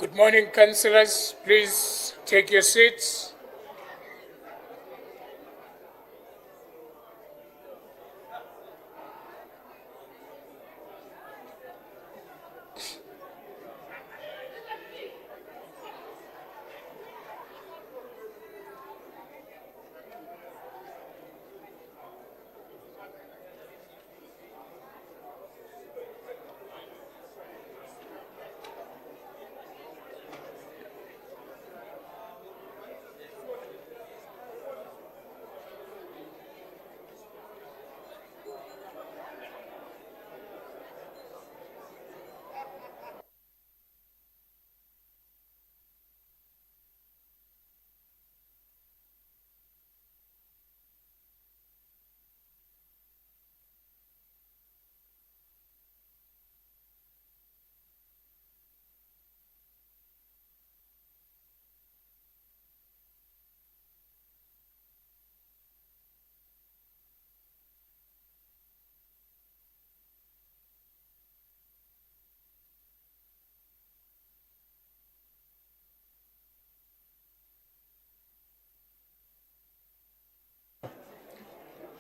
Good morning, councillors. Please take your seats.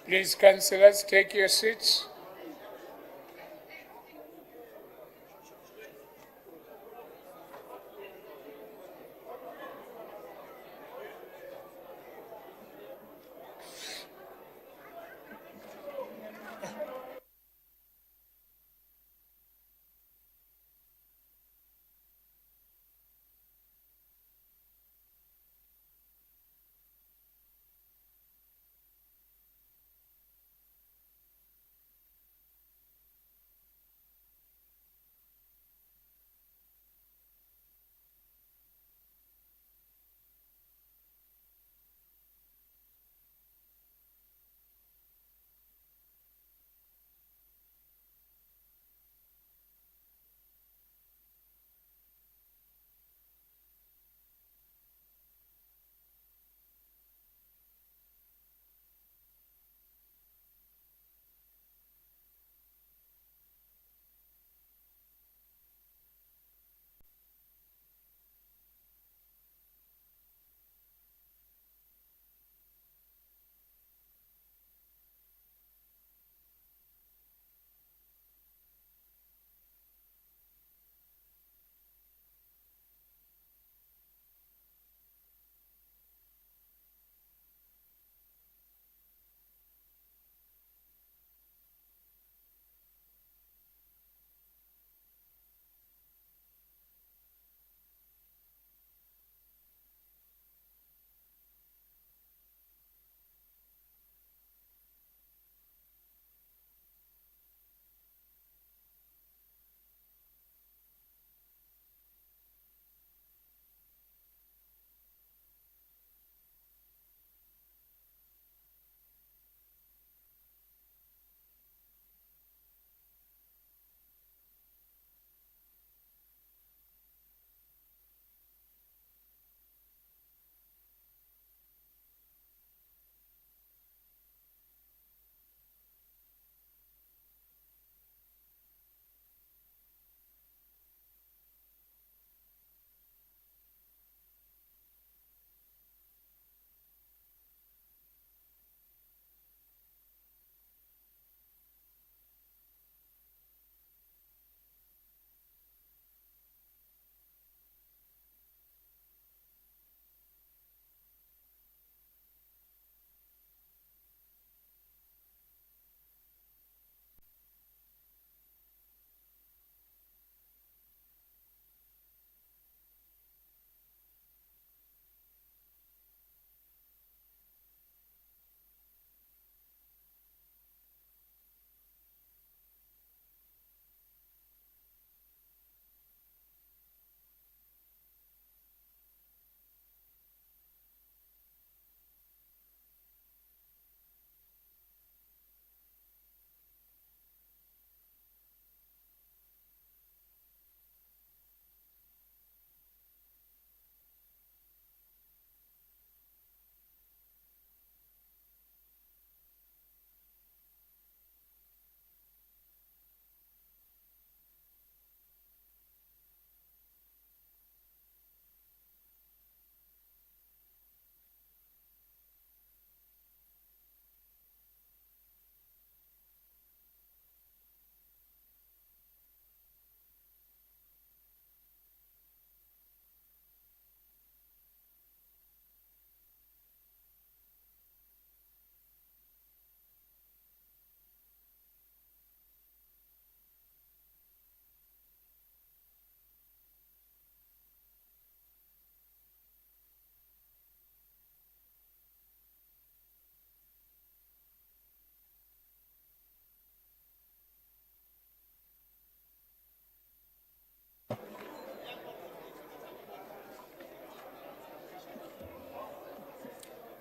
Please, councillors, take your seats.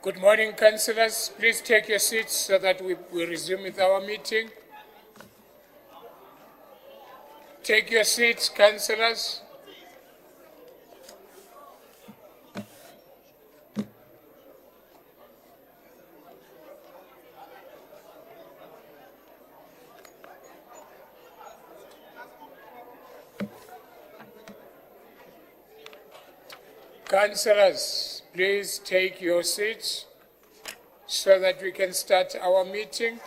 Good morning, councillors. Please take your seats so that we resume with our meeting. Take your seats, councillors. Councillors, please take your seats so that we can start our meeting.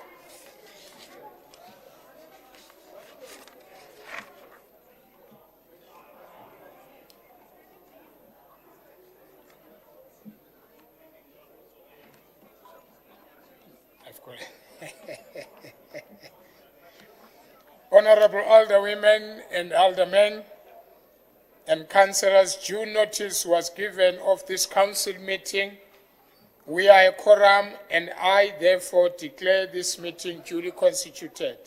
Honorable alderwomen and aldermen and councillors, due notice was given of this council meeting. We are a quorum, and I therefore declare this meeting duly constituted.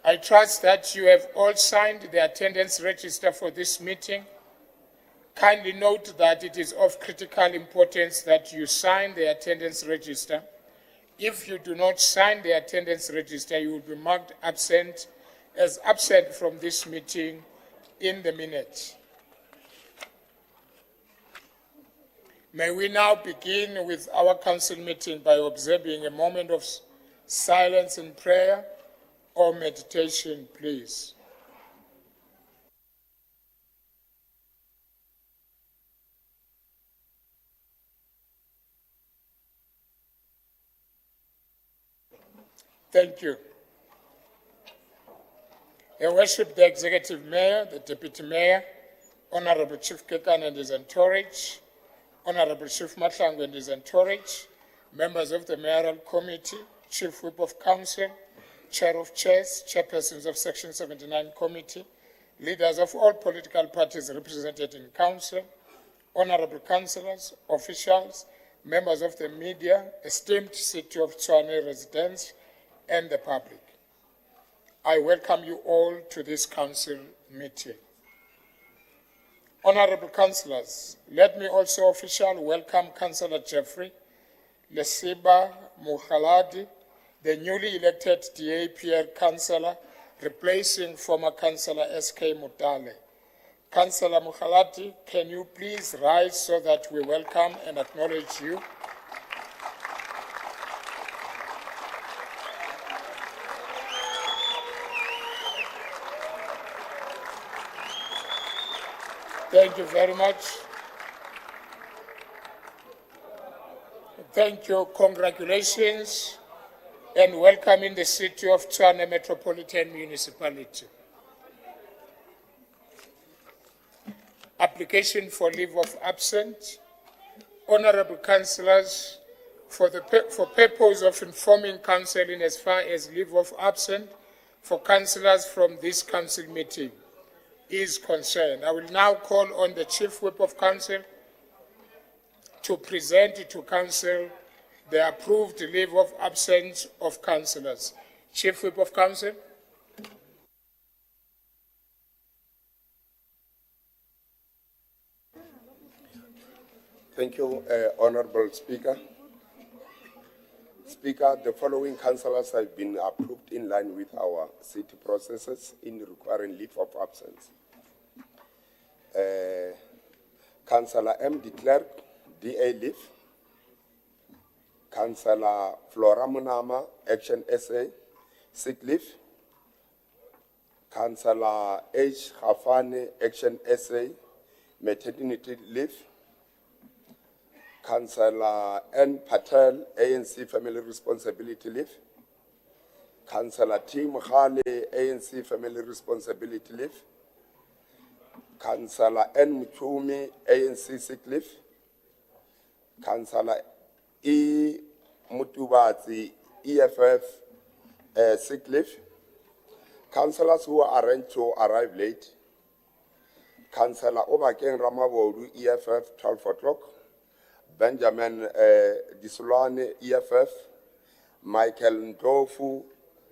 I trust that you have all signed the attendance register for this meeting. Kindly note that it is of critical importance that you sign the attendance register. If you do not sign the attendance register, you will be marked absent as absent from this meeting in the minutes. May we now begin with our council meeting by observing a moment of silence and prayer or meditation, please. Thank you. Your Worship, the Executive Mayor, the Deputy Mayor, Honorable Chief Kekan and his entourage, Honorable Chief Matlangu and his entourage, members of the Mayoral Committee, Chief Whip of Council, Chair of Chairs, Chairpersons of Section 79 Committee, leaders of all political parties represented in Council, Honorable Councillors, officials, members of the media, esteemed City of Tshwane residents, and the public. I welcome you all to this council meeting. Honorable councillors, let me also officially welcome Councillor Jeffrey Lesiba Mukhaladi, the newly elected DAPR councillor, replacing former councillor SK Mutale. Councillor Mukhaladi, can you please rise so that we welcome and acknowledge you? Thank you very much. Thank you. Congratulations and welcome in the City of Tshwane Metropolitan Municipality. Application for leave of absence. Honorable councillors, for purpose of informing council in as far as leave of absence for councillors from this council meeting is concerned, I will now call on the Chief Whip of Council to present to Council the approved leave of absence of councillors. Chief Whip of Council. Thank you, Honorable Speaker. Speaker, the following councillors have been approved in line with our city processes in requiring leave of absence. Councillor M. de Klerk, DA leave. Councillor Flora Munama, Action SA, sick leave. Councillor H. Khafane, Action SA, maternity leave. Councillor N. Patel, ANC Family Responsibility Leave. Councillor T. Mukhale, ANC Family Responsibility Leave. Councillor N. Mchumi, ANC Sick Leave. Councillor E. Mutubatsi, EFF Sick Leave. Councillors who are arranged to arrive late. Councillor Obakeng Ramabodu, EFF, 12 o'clock. Benjamin Disolane, EFF, Michael Ndofu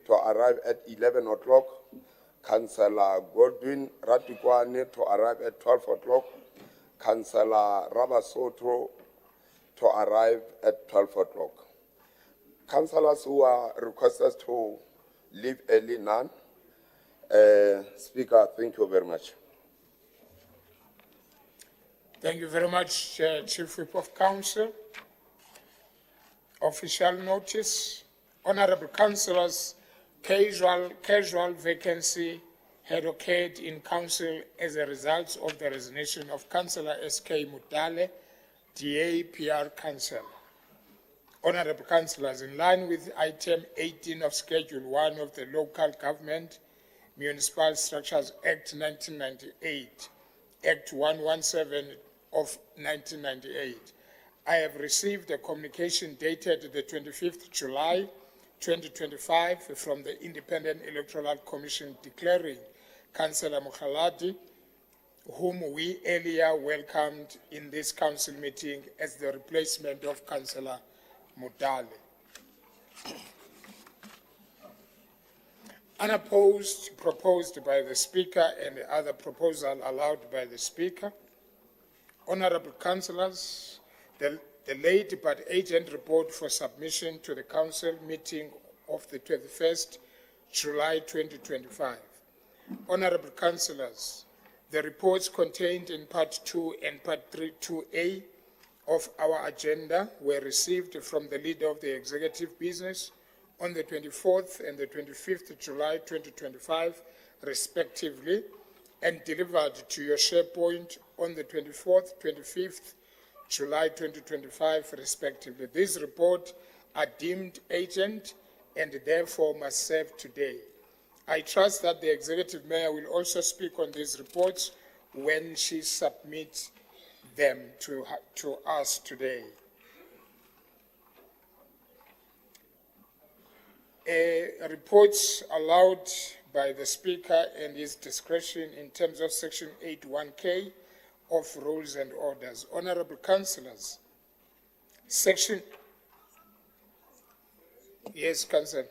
to arrive at 11 o'clock, Councillor Godwin Ratikwane to arrive at 12 o'clock, Councillor Rabasoto to arrive at 12 o'clock. Councillors who are requested to leave early, none. Speaker, thank you very much. Thank you very much, Chief Whip of Council. Official notice. Honorable Councillors, casual vacancy had occurred in Council as a result of the resignation of Councillor S.K. Mutale, DA PR Councillor. Honorable Councillors, in line with item 18 of Schedule 1 of the Local Government Municipal Structures Act 1998, Act 117 of 1998, I have received a communication dated the 25th July 2025 from the Independent Electoral Commission declaring Councillor Mukhaladi, whom we earlier welcomed in this council meeting as the replacement of Councillor Mutale. Unopposed, proposed by the Speaker, and the other proposal allowed by the Speaker. Honorable Councillors, the late but urgent report for submission to the Council meeting of the 21st July 2025. Honorable Councillors, the reports contained in Part 2 and Part 2A of our agenda were received from the leader of the executive business on the 24th and the 25th July 2025, respectively, and delivered to your SharePoint on the 24th, 25th July 2025, respectively. These reports are deemed urgent and therefore must serve today. I trust that the Executive Mayor will also speak on these reports when she submits them to us today. Reports allowed by the Speaker and his discretion in terms of Section 81K of Rules and Orders. Honorable Councillors, Section... Yes, Councillor.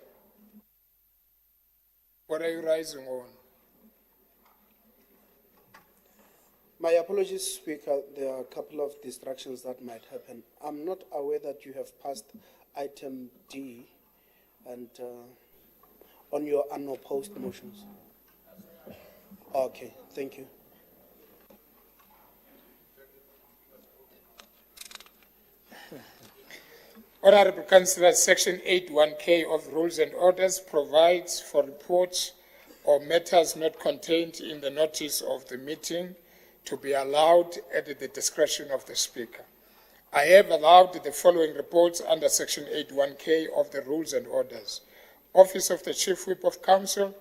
What are you rising on? My apologies, Speaker. There are a couple of distractions that might happen. I'm not aware that you have passed item D and on your unopposed motions. Okay, thank you. Honorable Councillors, Section 81K of Rules and Orders provides for reports or matters not contained in the notice of the meeting to be allowed at the discretion of the Speaker. I have allowed the following reports under Section 81K of the Rules and Orders. Office of the Chief Whip of Council,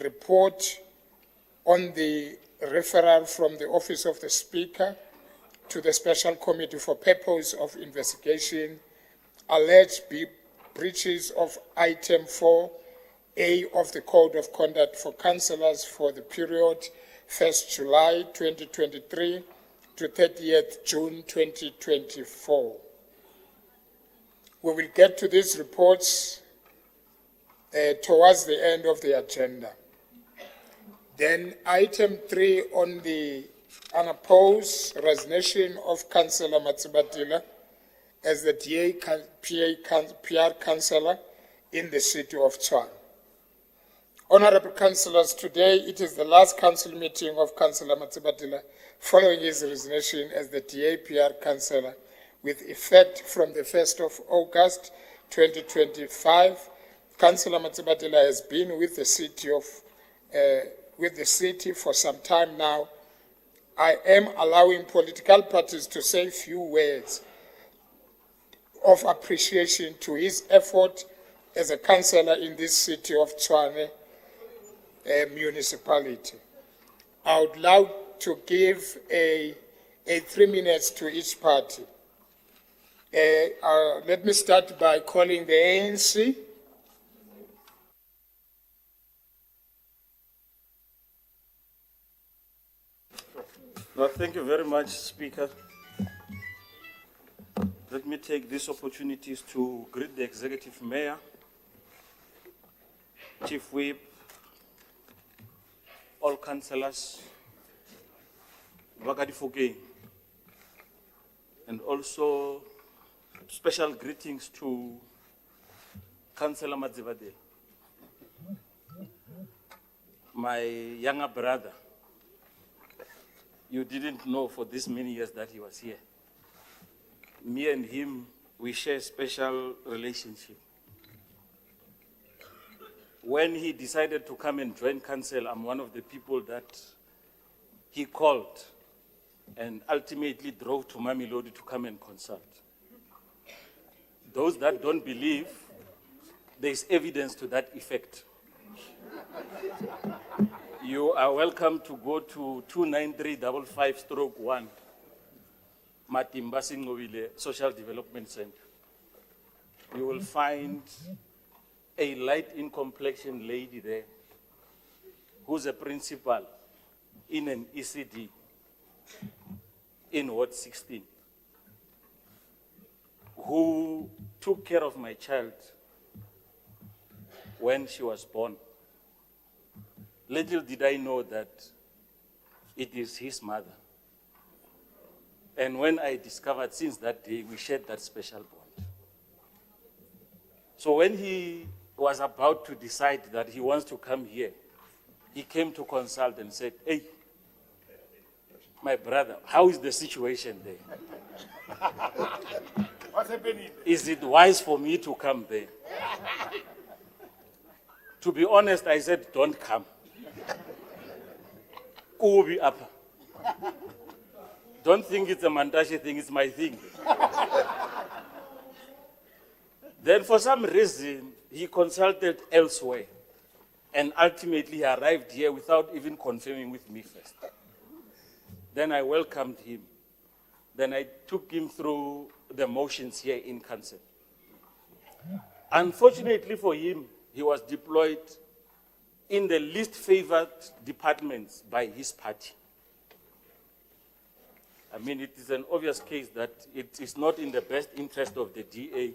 report on the referral from the Office of the Speaker to the Special Committee for purpose of investigation, alleged breaches of Item 4A of the Code of Conduct for Councillors for the period 1st July 2023 to 30th June 2024. We will get to these reports towards the end of the agenda. Then Item 3 on the unopposed resignation of Councillor Matsibatila as the DA PR Councillor in the city of Tshwane. Honorable Councillors, today it is the last council meeting of Councillor Matsibatila following his resignation as the DA PR Councillor with effect from the 1st of August 2025. Councillor Matsibatila has been with the city for some time now. I am allowing political parties to say a few words of appreciation to his effort as a councillor in this city of Tshwane municipality. I would like to give a 3 minutes to each party. Let me start by calling the ANC. Well, thank you very much, Speaker. Let me take this opportunity to greet the Executive Mayor, Chief Whip, all councillors, and also special greetings to Councilor Madzivade, my younger brother. You didn't know for this many years that he was here. Me and him, we share a special relationship. When he decided to come and join council, I'm one of the people that he called and ultimately drove to Mamelodi to come and consult. Those that don't believe, there is evidence to that effect. You are welcome to go to 29355/1 Matimba Singobile Social Development Center. You will find a light in complexion lady there who's a principal in an ECD in Ward 16, who took care of my child when she was born. Little did I know that it is his mother. And when I discovered, since that day, we shared that special bond. So when he was about to decide that he wants to come here, he came to consult and said, "Hey, my brother, how is the situation there? What's happening? Is it wise for me to come there?" To be honest, I said, "Don't come. Kubi apa. Don't think it's a Mantashe thing, it's my thing." Then for some reason, he consulted elsewhere and ultimately he arrived here without even confirming with me first. Then I welcomed him. Then I took him through the motions here in council. Unfortunately for him, he was deployed in the least favored departments by his party. I mean, it is an obvious case that it is not in the best interest of the DA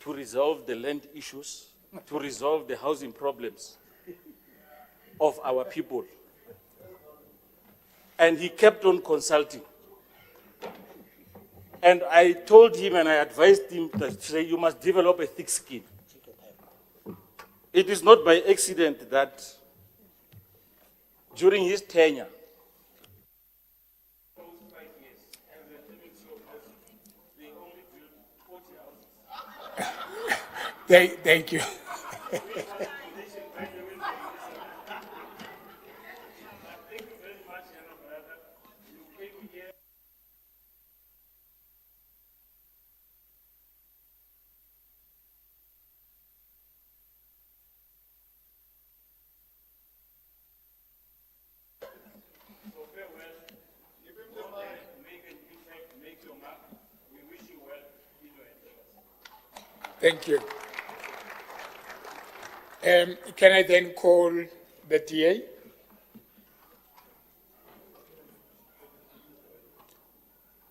to resolve the land issues, to resolve the housing problems of our people. And he kept on consulting. And I told him and I advised him to say, "You must develop a thick skin." It is not by accident that during his tenure, Thank you. Thank you. Can I then call the DA?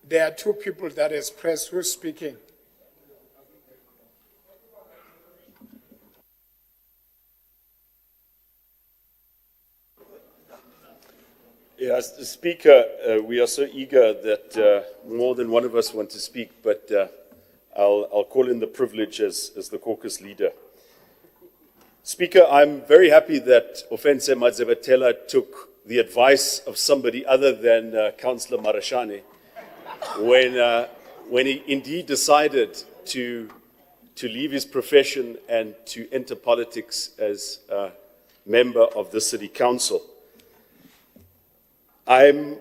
There are two people that expressed who's speaking. Yes, Speaker, we are so eager that more than one of us want to speak, but I'll call in the privilege as the caucus leader. Speaker, I'm very happy that Ofense Madzebatela took the advice of somebody other than Councillor Marashane when he indeed decided to leave his profession and to enter politics as a member of the City Council. I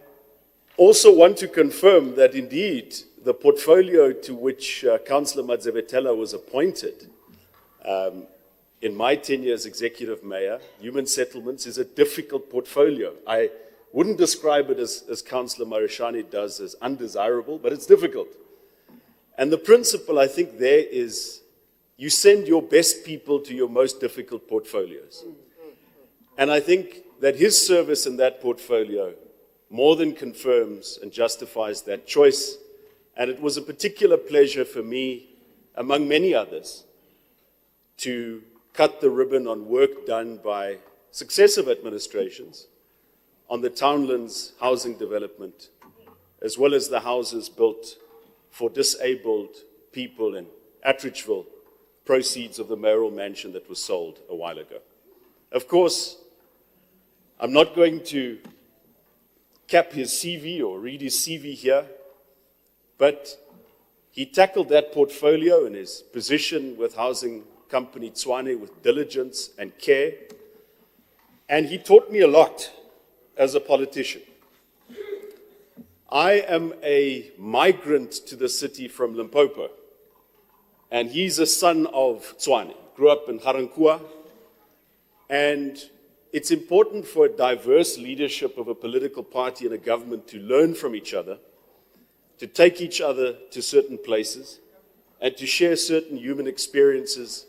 also want to confirm that indeed the portfolio to which Councillor Madzebatela was appointed in my tenure as executive mayor, human settlements is a difficult portfolio. I wouldn't describe it as Councillor Marashani does as undesirable, but it's difficult. And the principle, I think, there is you send your best people to your most difficult portfolios. And I think that his service in that portfolio more than confirms and justifies that choice. And it was a particular pleasure for me, among many others, to cut the ribbon on work done by successive administrations on the Townlands housing development, as well as the houses built for disabled people in Attridgeville, proceeds of the Mayoral mansion that was sold a while ago. Of course, I'm not going to cap his CV or read his CV here, but he tackled that portfolio and his position with housing company Tshwane with diligence and care, and he taught me a lot as a politician. I am a migrant to the city from Limpopo, and he's a son of Tshwane, grew up in Garankuwa, and it's important for a diverse leadership of a political party and a government to learn from each other, to take each other to certain places, and to share certain human experiences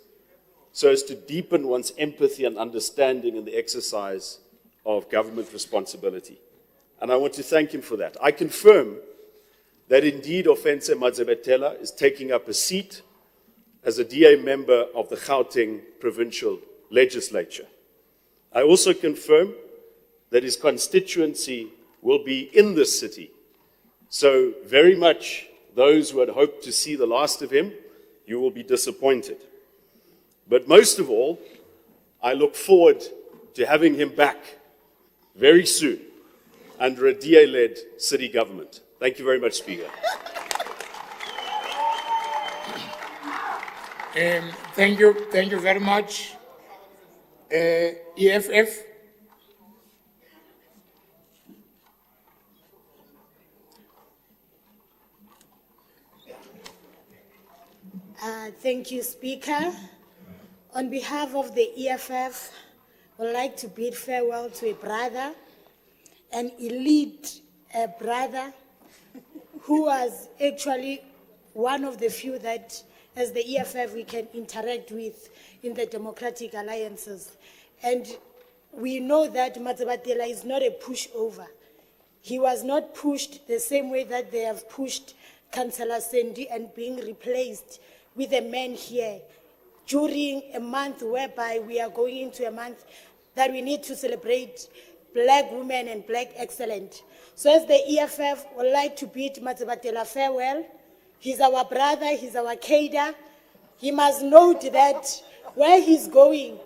so as to deepen one's empathy and understanding in the exercise of government responsibility. And I want to thank him for that. I confirm that indeed Ofense Madzebetela is taking up a seat as a DA member of the Gauteng Provincial Legislature. I also confirm that his constituency will be in this city. So very much those who had hoped to see the last of him, you will be disappointed. But most of all, I look forward to having him back very soon under a DA-led city government. Thank you very much, Speaker. Thank you very much. EFF. Thank you, Speaker. On behalf of the EFF, I would like to bid farewell to a brother, an elite brother, who was actually one of the few that, as the EFF, we can interact with in the democratic alliances. And we know that Madzebetela is not a pushover. He was not pushed the same way that they have pushed Councillor Sandy and being replaced with a man here during a month whereby we are going into a month that we need to celebrate Black women and Black excellence. So as the EFF would like to bid Madzebetela farewell, he's our brother, he's our cadre. He must note that where he's going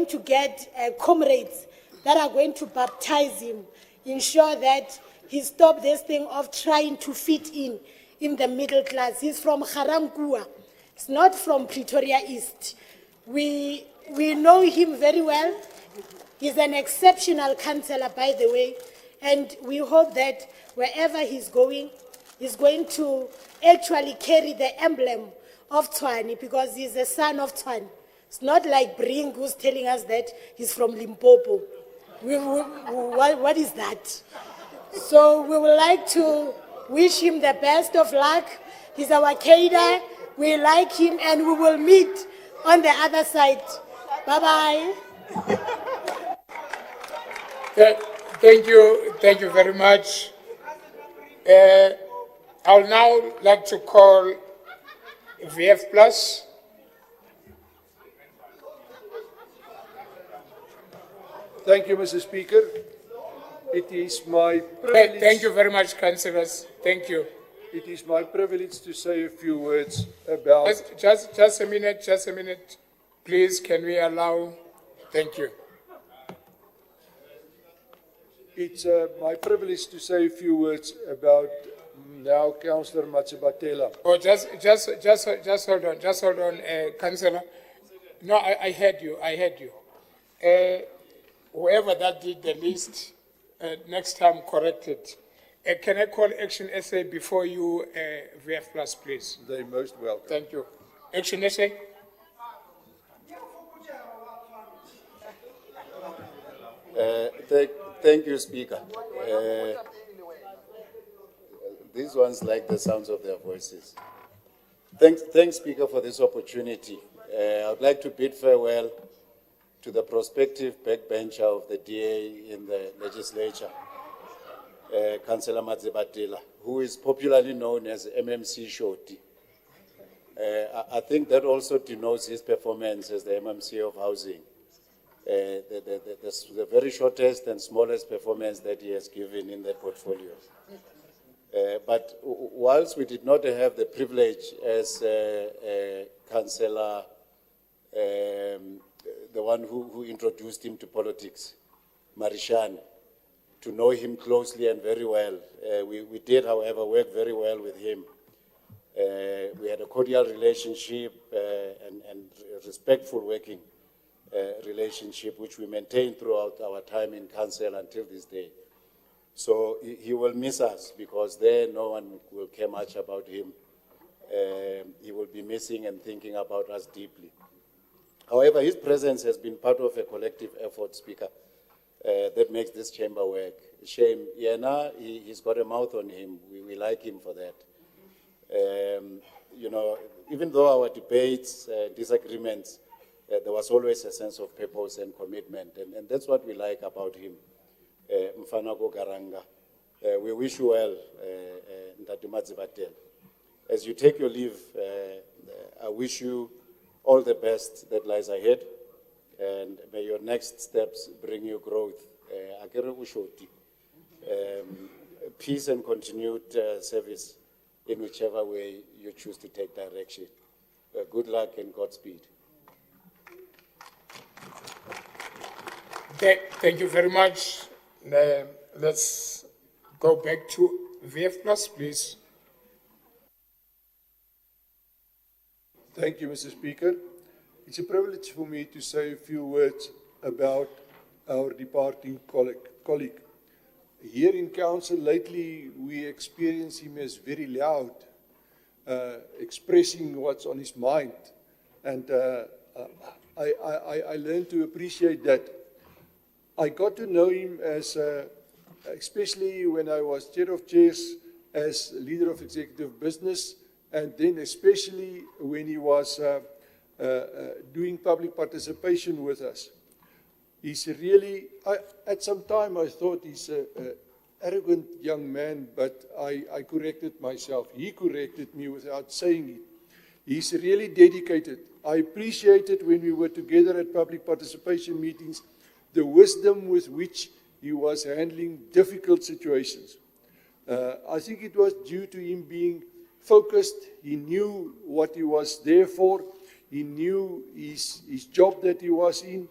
to get comrades that are going to baptize him, ensure that he stops this thing of trying to fit in the middle class. He's from Garankuwa. It's not from Pretoria East. We know him very well. He's an exceptional councillor, by the way, and we hope that wherever he's going to actually carry the emblem of Tshwane, because he's a son of Tshwane. It's not like Bring who's telling us that he's from Limpopo. What is that? So we would like to wish him the best of luck. He's our cadre. We like him, and we will meet on the other side. Bye-bye. Thank you very much. I would now like to call VF Plus. Thank you, Mr. Speaker. It is my privilege. Thank you very much, councillors. Thank you. It is my privilege to say a few words about. Just a minute. Please, can we allow? Thank you. It's my privilege to say a few words about now Councillor Madzebetela. Oh, just hold on, councillor. No, I heard you. Whoever that did the list, next time correct it. Can I call Action SA before you, VF Plus, please? They're most welcome. Thank you. Action SA? Thank you, Speaker. These ones like the sounds of their voices. Thanks, Speaker, for this opportunity. I would like to bid farewell to the prospective backbencher of the DA in the legislature, Councillor Madzebetela, who is popularly known as MMC Shoti. I think that also denotes his performance as the MMC of housing. The very shortest and smallest performance that he has given in the portfolio. But whilst we did not have the privilege as Councillor, the one who introduced him to politics, Marishan, to know him closely and very well. We did, however, work very well with him. We had a cordial relationship and respectful working relationship, which we maintained throughout our time in council until this day. So he will miss us because there no one will care much about him. He will be missing and thinking about us deeply. However, his presence has been part of a collective effort, Speaker, that makes this chamber work. Shame, he's got a mouth on him. We like him for that. You know, even though our debates, disagreements, there was always a sense of purpose and commitment, and that's what we like about him. Mfanako Garanga. We wish you well, Ntate Madzibatel. As you take your leave, I wish you all the best that lies ahead, and may your next steps bring you growth. Akere ushoti. Peace and continued service in whichever way you choose to take direction. Good luck and Godspeed. Thank you very much. Let's go back to VF Plus, please. Thank you, Mr. Speaker. It's a privilege for me to say a few words about our departing colleague. Here in council lately, we experience him as very loud, expressing what's on his mind. And I learned to appreciate that. I got to know him as, especially when I was chair of chairs, as leader of executive business, and then especially when he was doing public participation with us. He's really, at some time I thought he's an arrogant young man, but I corrected myself. He corrected me without saying it. He's really dedicated. I appreciated when we were together at public participation meetings, the wisdom with which he was handling difficult situations. I think it was due to him being focused. He knew what he was there for. He knew his job that he was in.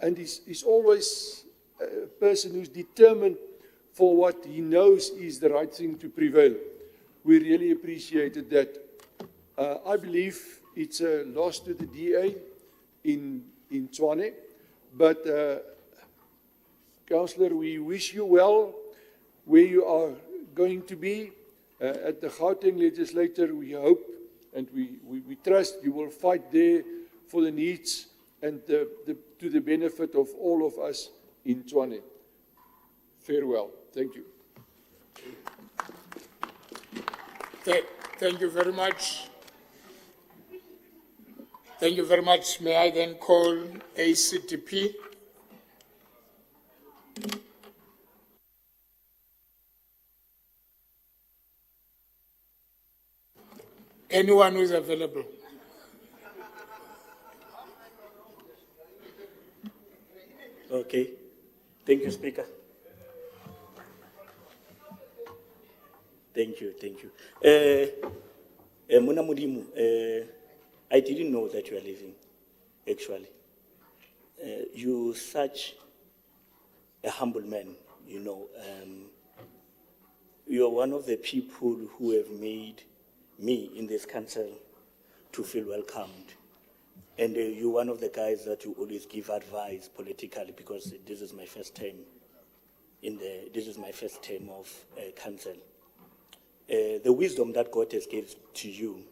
And he's always a person who's determined for what he knows is the right thing to prevail. We really appreciated that. I believe it's a loss to the DA in Tshwane. But, Councillor, we wish you well where you are going to be. At the Gauteng legislature, we hope and we trust you will fight there for the needs and to the benefit of all of us in Tshwane. Farewell. Thank you. Thank you very much. Thank you very much. May I then call ACTP? Anyone who is available. Okay. Thank you, Speaker. Thank you. Mona Mudimu, I didn't know that you are leaving, actually. You're such a humble man, you know. You're one of the people who have made me in this council to feel welcomed. And you're one of the guys that you always give advice politically, because this is my first term of council. The wisdom that God has given to you,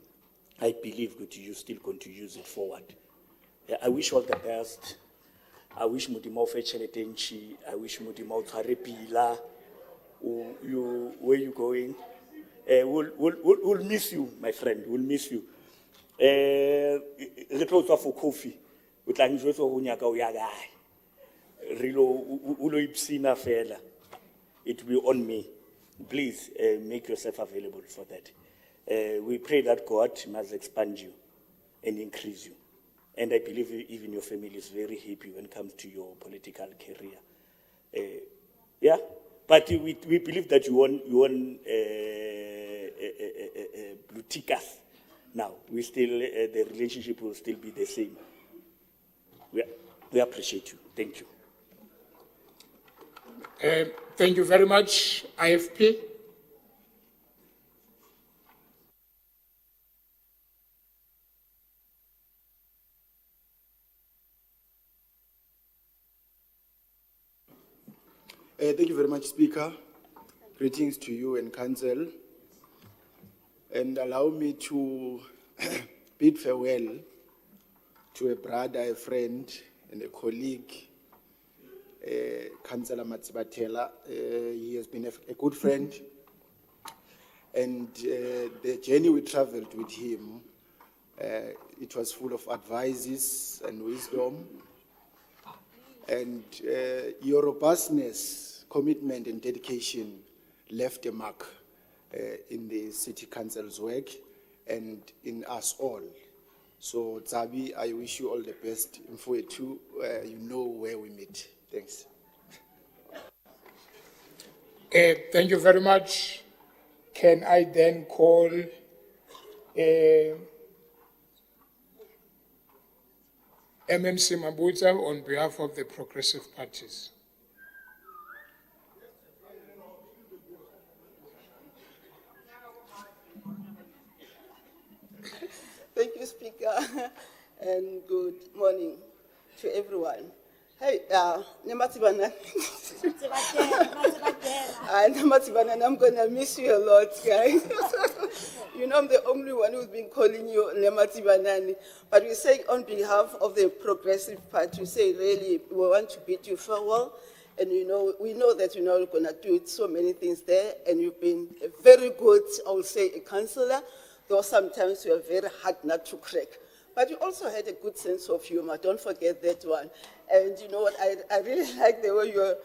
I believe that you're still going to use it forward. I wish all the best. I wish Mudimo Fecheletenchi. I wish Mudimo Tarepila. Where you going? We'll miss you, my friend. We'll miss you. Retro for coffee. With language of Unyaka Uyaga. Rilo Ulo Ipsina Fela. It will be on me. Please make yourself available for that. We pray that God must expand you and increase you. And I believe even your family is very happy when it comes to your political career. But we believe that you won blue tickers. Now, we still, the relationship will still be the same. We appreciate you. Thank you. Thank you very much, IFP. Thank you very much, Speaker. Greetings to you and Council. And allow me to bid farewell to a brother, a friend, and a colleague, Councillor Matsibatela. He has been a good friend. And the journey we traveled with him, it was full of advices and wisdom. And your robustness, commitment, and dedication left a mark in the City Council's work and in us all. So, Tsabi, I wish you all the best. In Mfowethu, you know where we meet. Thanks. Thank you very much. Can I then call MMC Mabuza on behalf of the progressive parties? Thank you, Speaker, and good morning to everyone. Hey, Namatibana. Namatibana, I'm gonna miss you a lot, guys. You know, I'm the only one who's been calling you Namatibana. But we say on behalf of the Progressive Party, we say really, we want to bid you farewell. And you know, we know that you're not gonna do so many things there, and you've been a very good, I would say, a councillor, though sometimes you are very hard not to crack. But you also had a good sense of humor. Don't forget that one. And you know what? I really like the way you're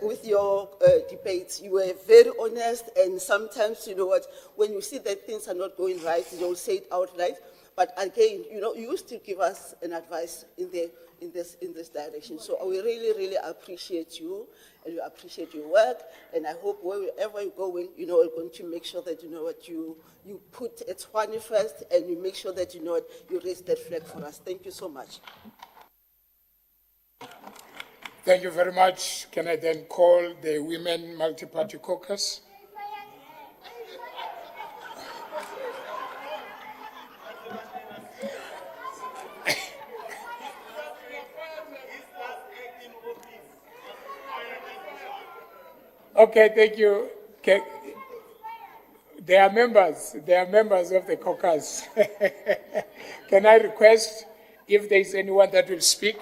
with your debates. You were very honest, and sometimes, you know what? When you see that things are not going right, you don't say it outright. But again, you know, you still give us an advice in this direction. So we really, really appreciate you, and we appreciate your work. And I hope wherever you go, you know, we're going to make sure that, you know what, you put it 20 first, and you make sure that, you know what, you raise that flag for us. Thank you so much. Thank you very much. Can I then call the Women Multi-Party Caucus? Okay, thank you. Okay. They are members of the caucus. Can I request if there is anyone that will speak?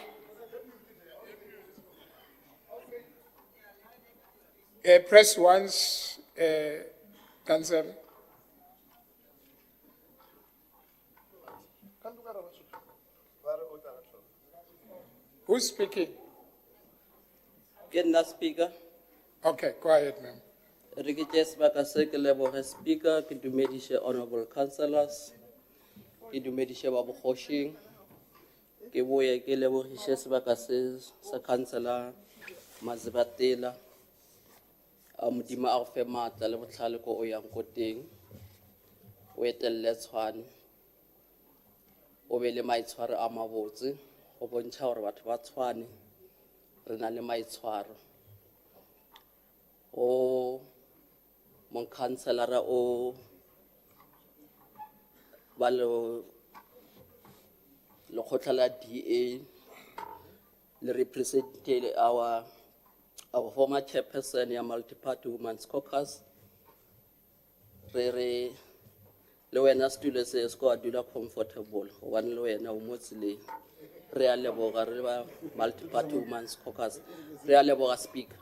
Press once, Councillor. Who's speaking? Get that speaker. Okay, go ahead, ma'am. Rikiches Bakasekelebo speaker, Kidumedisha honorable councillors, Kidumedisha Babu Hoshing, Kiboya Kelebo Hishes Bakases, Sa Councillor, Mazibatela, Dima Alfema, Talabotalico Oyankoting, Wetel Let's One, Obele Maitswar Amavoti, Obonchar Watwani, Renale Maitswar. O mon councillor o balo lo khotla DA le represent our former chairperson ya multi-party women's caucus re le wena stule se sko adula comfortable one le wena o motsile re a leboga re ba multi-party women's caucus re a leboga speaker.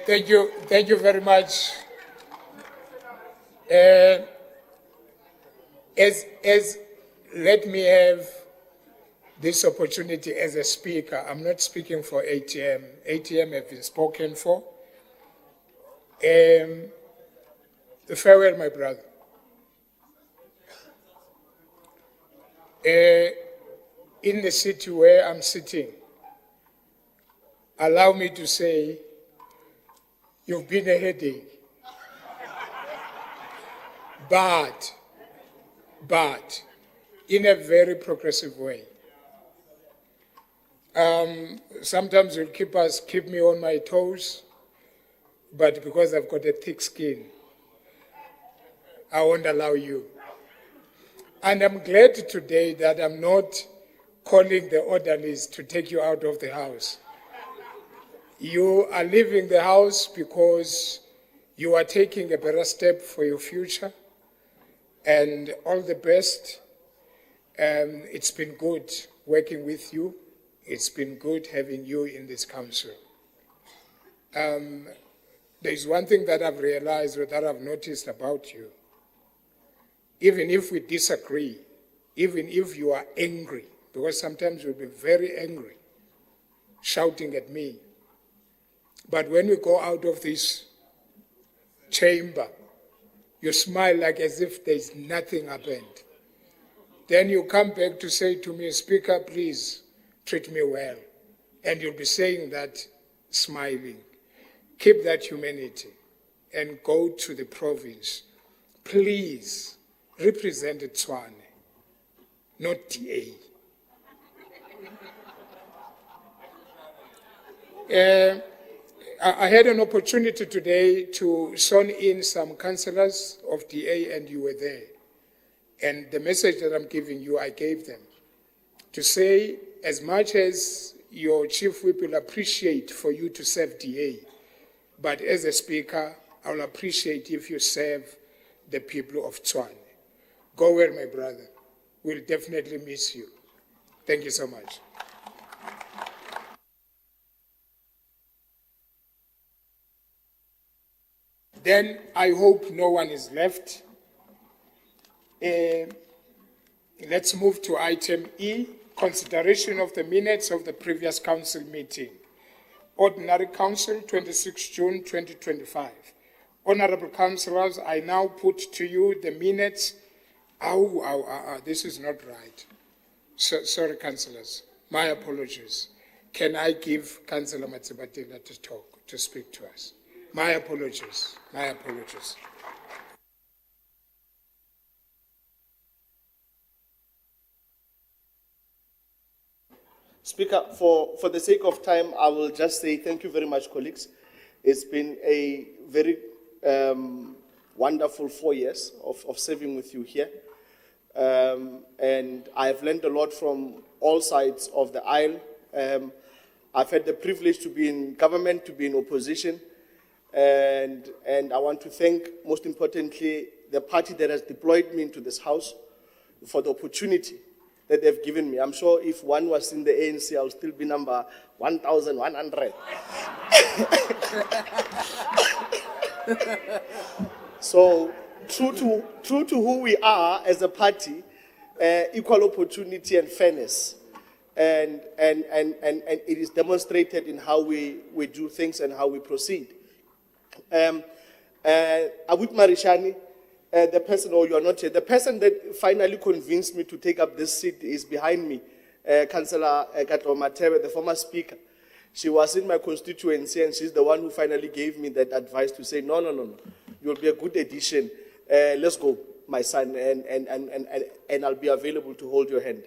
Thank you very much. Let me have this opportunity as a speaker. I'm not speaking for ATM. ATM have been spoken for. Farewell, my brother. In the city where I'm sitting, allow me to say, you've been a headache. But, in a very progressive way. Sometimes you'll keep me on my toes, but because I've got a thick skin, I won't allow you. And I'm glad today that I'm not calling the orderlies to take you out of the house. You are leaving the house because you are taking a better step for your future, and all the best. It's been good working with you. It's been good having you in this council. There's one thing that I've realized or that I've noticed about you. Even if we disagree, even if you are angry, because sometimes you'll be very angry, shouting at me. But when we go out of this chamber, you smile like as if there's nothing happened. Then you come back to say to me, Speaker, please treat me well. And you'll be saying that smiling. Keep that humanity and go to the province. Please represent Tshwane, not DA. I had an opportunity today to sworn in some councillors of DA, and you were there. And the message that I'm giving you, I gave them. To say, as much as your chief whip will appreciate for you to serve DA, but as a speaker, I will appreciate if you serve the people of Tshwane. Go well, my brother. We'll definitely miss you. Thank you so much. Then I hope no one is left. Let's move to item E, consideration of the minutes of the previous council meeting. Ordinary Council, 26 June 2025. Honorable councillors, I now put to you the minutes. This is not right. Sorry, councillors. My apologies. Can I give Councillor Matsibatela to talk, to speak to us? My apologies. My apologies. Speaker, for the sake of time, I will just say thank you very much, colleagues. It's been a very wonderful 4 years of serving with you here. And I've learned a lot from all sides of the aisle. I've had the privilege to be in government, to be in opposition. And I want to thank, most importantly, the party that has deployed me into this house for the opportunity that they've given me. I'm sure if one was in the ANC, I'll still be number 1,100. So, true to who we are as a party, equal opportunity and fairness. And it is demonstrated in how we do things and how we proceed. Awit Marishani, the person, or you are not here, the person that finally convinced me to take up this seat is behind me, Councillor Katlo Matebe, the former speaker. She was in my constituency, and she's the one who finally gave me that advice to say, no, you'll be a good addition. Let's go, my son, and I'll be available to hold your hand.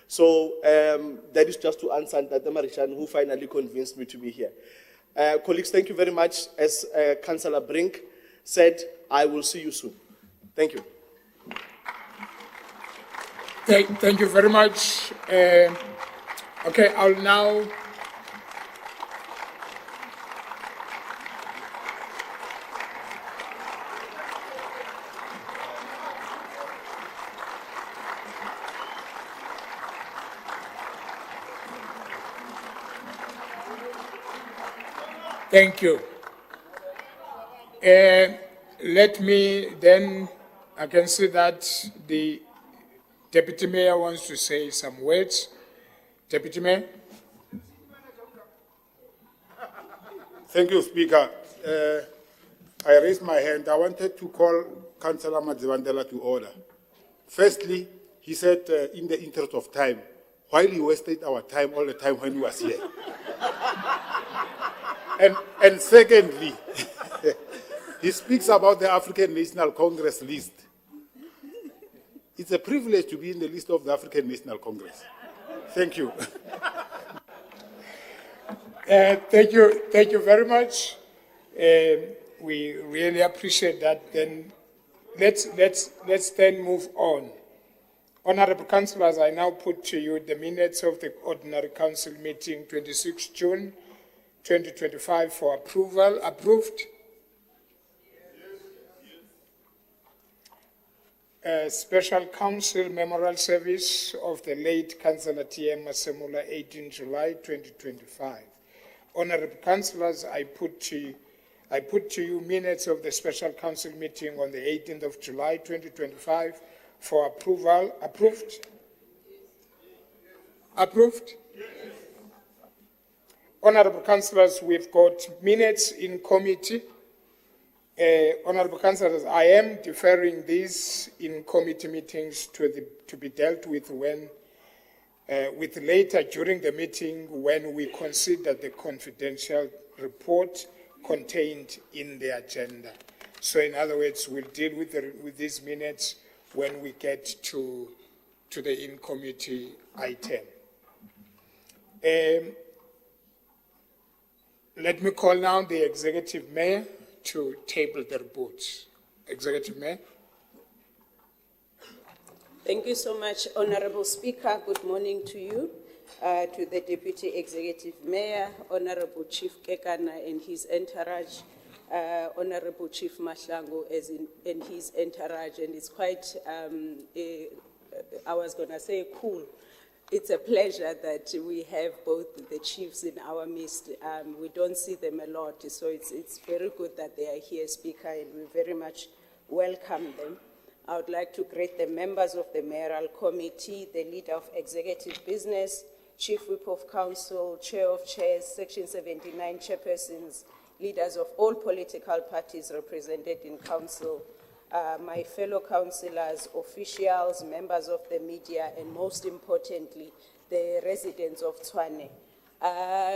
So that is just to answer Tate Marishani, who finally convinced me to be here. Colleagues, thank you very much. As Councillor Brink said, I will see you soon. Thank you. Thank you very much. Okay, I'll now... Thank you. Let me then, I can see that the Deputy Mayor wants to say some words. Deputy Mayor? Thank you, Speaker. I raised my hand. I wanted to call Councillor Matsibandela to order. Firstly, he said, in the interest of time, while he wasted our time all the time when he was here. And secondly, he speaks about the African National Congress list. It's a privilege to be in the list of the African National Congress. Thank you. Thank you very much. We really appreciate that. Then let's then move on. Honorable Councillors, I now put to you the minutes of the Ordinary Council meeting 26 June 2025 for approval. Approved. Special Council Memorial Service of the late Councillor TM Masemula, 18 July 2025. Honorable Councillors, I put to you minutes of the Special Council meeting on the 18th of July 2025 for approval. Approved? Approved? Honorable Councillors, we've got minutes in committee. Honorable Councillors, I am deferring these in committee meetings to be dealt with when with later during the meeting when we consider the confidential report contained in the agenda. So in other words, we'll deal with these minutes when we get to the in-committee item. Let me call now the Executive Mayor to table the reports. Executive Mayor. Thank you so much, Honorable Speaker. Good morning to you, to the Deputy Executive Mayor, Honorable Chief Kekana and his entourage, Honorable Chief Mahlangu and his entourage, and it's quite, I was gonna say cool. It's a pleasure that we have both the chiefs in our midst. We don't see them a lot, so it's very good that they are here, Speaker, and we very much welcome them. I would like to greet the members of the Mayoral Committee, the leader of Executive Business, Chief Whip of Council, Chair of Chairs, Section 79 chairpersons, leaders of all political parties represented in Council, my fellow councillors, officials, members of the media, and most importantly, the residents of Tshwane.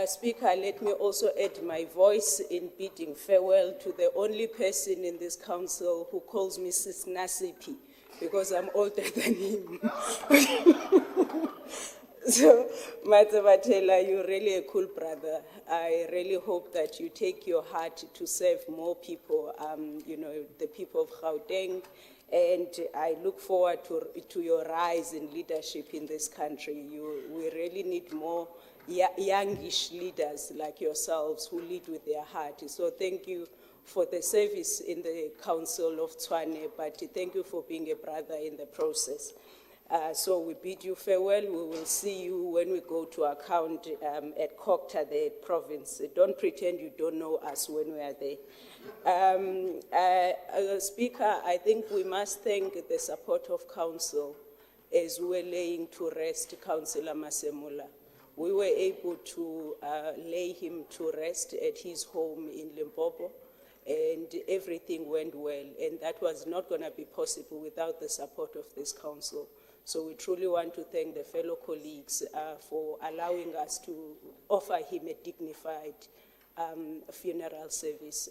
Speaker, let me also add my voice in bidding farewell to the only person in this council who calls me Sis Nasipi, because I'm older than him. So, Matsabatela, you're really a cool brother. I really hope that you take your heart to serve more people, the people of Gauteng, and I look forward to your rise in leadership in this country. We really need more youngish leaders like yourselves who lead with their heart. So thank you for the service in the Council of Tshwane, but thank you for being a brother in the process. So we bid you farewell. We will see you when we go to account at Kokta, the province. Don't pretend you don't know us when we are there. Speaker, I think we must thank the support of Council as we're laying to rest Councillor Masemula. We were able to lay him to rest at his home in Limpopo, and everything went well, and that was not going to be possible without the support of this council. So we truly want to thank the fellow colleagues for allowing us to offer him a dignified funeral service.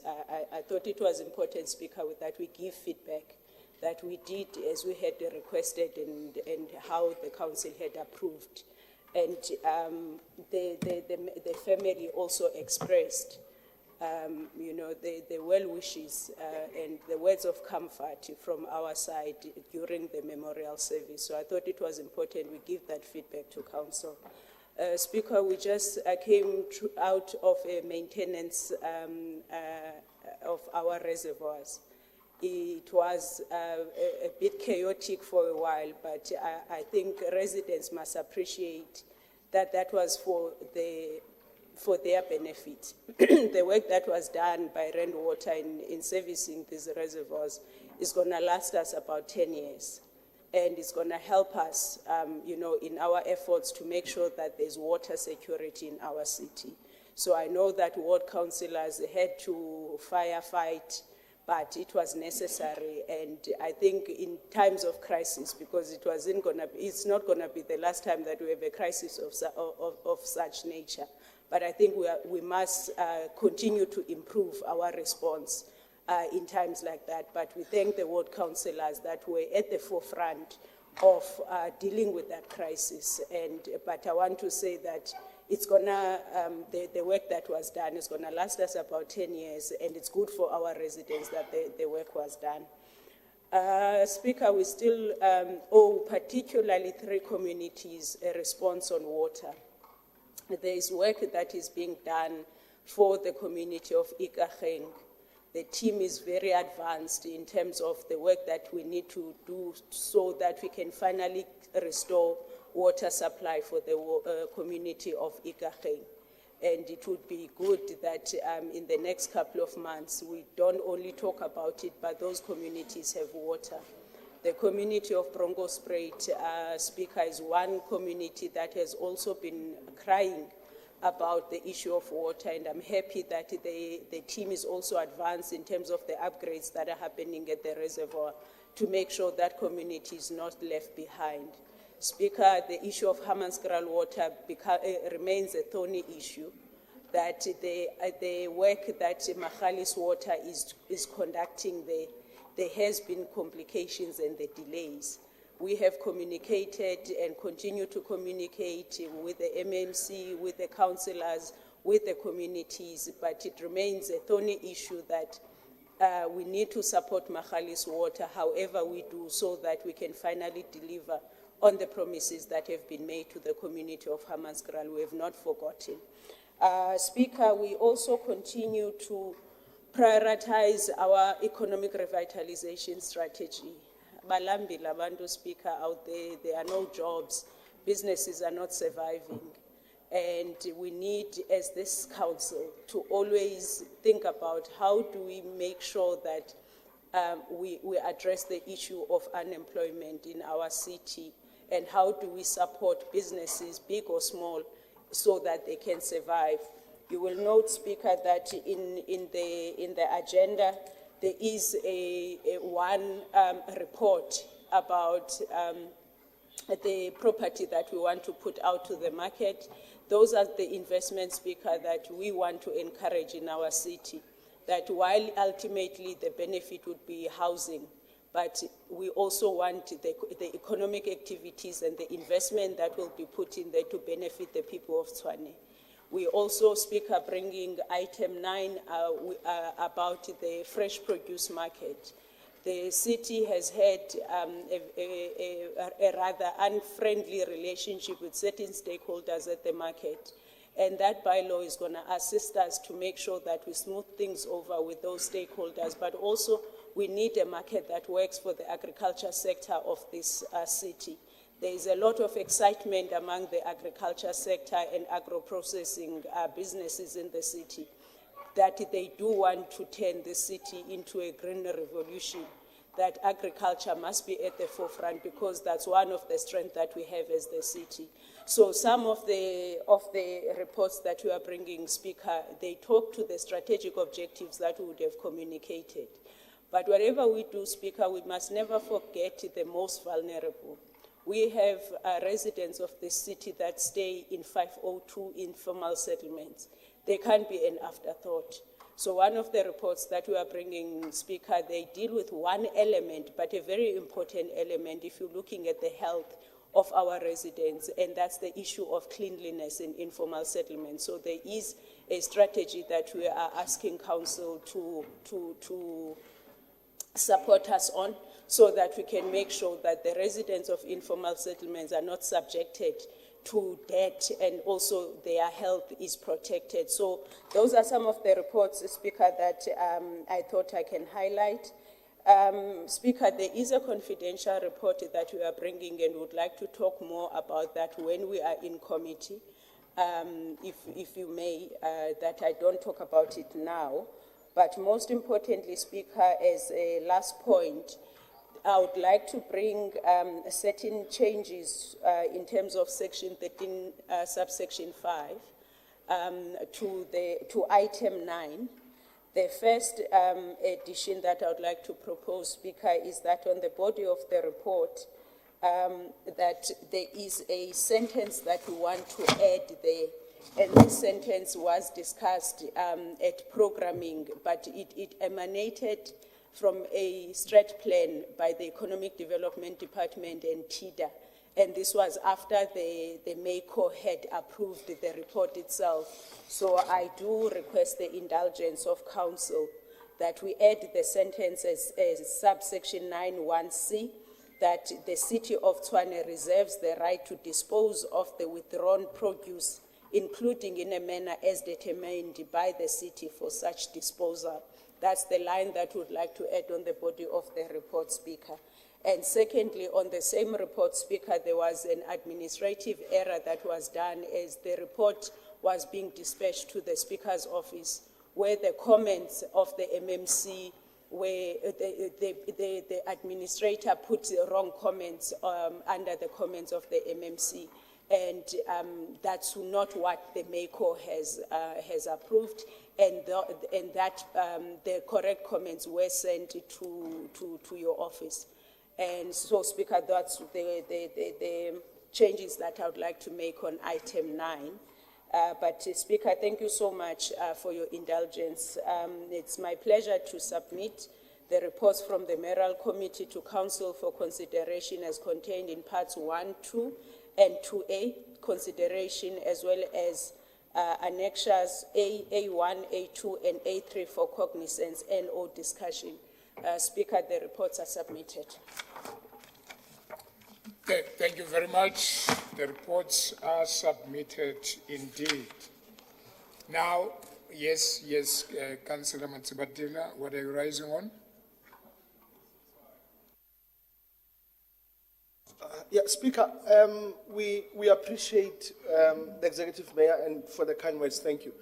I thought it was important, Speaker, that we give feedback that we did as we had requested and how the council had approved. And the family also expressed the well wishes and the words of comfort from our side during the memorial service. So I thought it was important we give that feedback to Council. Speaker, we just came out of a maintenance of our reservoirs. It was a bit chaotic for a while, but I think residents must appreciate that that was for their benefit. The work that was done by Rainwater in servicing these reservoirs is going to last us about 10 years. And it's going to help us, in our efforts to make sure that there's water security in our city. So I know that ward councillors had to firefight, but it was necessary. And I think in times of crisis, because it's not going to be the last time that we have a crisis of such nature. But I think we must continue to improve our response in times like that. But we thank the ward councillors that were at the forefront of dealing with that crisis. But I want to say that it's gonna, the work that was done is gonna last us about 10 years, and it's good for our residents that the work was done. Speaker, we still owe particularly 3 communities a response on water. There is work that is being done for the community of Ikageng. The team is very advanced in terms of the work that we need to do so that we can finally restore water supply for the community of Ikageng. And it would be good that in the next couple of months, we don't only talk about it, but those communities have water. The community of Bronkhorstspruit, Speaker, is one community that has also been crying about the issue of water, and I'm happy that the team is also advanced in terms of the upgrades that are happening at the reservoir to make sure that community is not left behind. Speaker, the issue of Hammanskraal water remains a thorny issue, that the work that Magali's water is conducting there has been complications and the delays. We have communicated and continue to communicate with the MMC, with the councillors, with the communities, but it remains a thorny issue that we need to support Magali's water, however we do, so that we can finally deliver on the promises that have been made to the community of Hammanskraal. We have not forgotten. Speaker, we also continue to prioritize our economic revitalization strategy. Balambi Labandu, Speaker, out there are no jobs, businesses are not surviving, and we need, as this council, to always think about how do we make sure that we address the issue of unemployment in our city, and how do we support businesses, big or small, so that they can survive. You will note, Speaker, that in the agenda, there is one report about the property that we want to put out to the market. Those are the investments, Speaker, that we want to encourage in our city, that while ultimately the benefit would be housing, but we also want the economic activities and the investment that will be put in there to benefit the people of Tshwane. We also, Speaker, bringing item 9 about the fresh produce market. The city has had a rather unfriendly relationship with certain stakeholders at the market. And that bylaw is going to assist us to make sure that we smooth things over with those stakeholders, but also we need a market that works for the agriculture sector of this city. There is a lot of excitement among the agriculture sector and agro-processing businesses in the city that they do want to turn the city into a green revolution, that agriculture must be at the forefront because that's one of the strengths that we have as the city. So some of the reports that we are bringing, Speaker, they talk to the strategic objectives that we would have communicated. But whatever we do, Speaker, we must never forget the most vulnerable. We have residents of this city that stay in 502 informal settlements. They can't be an afterthought. So one of the reports that we are bringing, Speaker, they deal with one element, but a very important element if you're looking at the health of our residents, and that's the issue of cleanliness in informal settlements. So there is a strategy that we are asking council to support us on, so that we can make sure that the residents of informal settlements are not subjected to debt and also their health is protected. So those are some of the reports, Speaker, that I thought I can highlight. Speaker, there is a confidential report that we are bringing and would like to talk more about that when we are in committee, if you may, that I don't talk about it now. But most importantly, Speaker, as a last point, I would like to bring certain changes in terms of section 13, subsection 5, to item 9. The first addition that I would like to propose, Speaker, is that on the body of the report, that there is a sentence that we want to add there and this sentence was discussed at programming, but it emanated from a strat plan by the Economic Development Department and TIDA. And this was after the MACO had approved the report itself. So I do request the indulgence of council that we add the sentence as subsection 9(1)(c), that the city of Tshwane reserves the right to dispose of the withdrawn produce, including in a manner as determined by the city for such disposal. That's the line that we'd like to add on the body of the report, Speaker. And secondly, on the same report, Speaker, there was an administrative error that was done as the report was being dispatched to the Speaker's office, where the comments of the MMC, where the administrator put the wrong comments under the comments of the MMC. And that's not what the MACO has approved, and that the correct comments were sent to your office. And so, Speaker, that's the changes that I would like to make on item 9. But Speaker, thank you so much for your indulgence. It's my pleasure to submit the reports from the Mayoral Committee to Council for consideration as contained in parts 1, 2, and 2A, consideration, as well as annexures A1, A2, and A3 for cognizance and/or discussion. Speaker, the reports are submitted. Thank you very much. The reports are submitted indeed. Now, yes, Councillor Matsibatila, what are you raising on? Yeah, Speaker, we appreciate the Executive Mayor and for the kind words, thank you.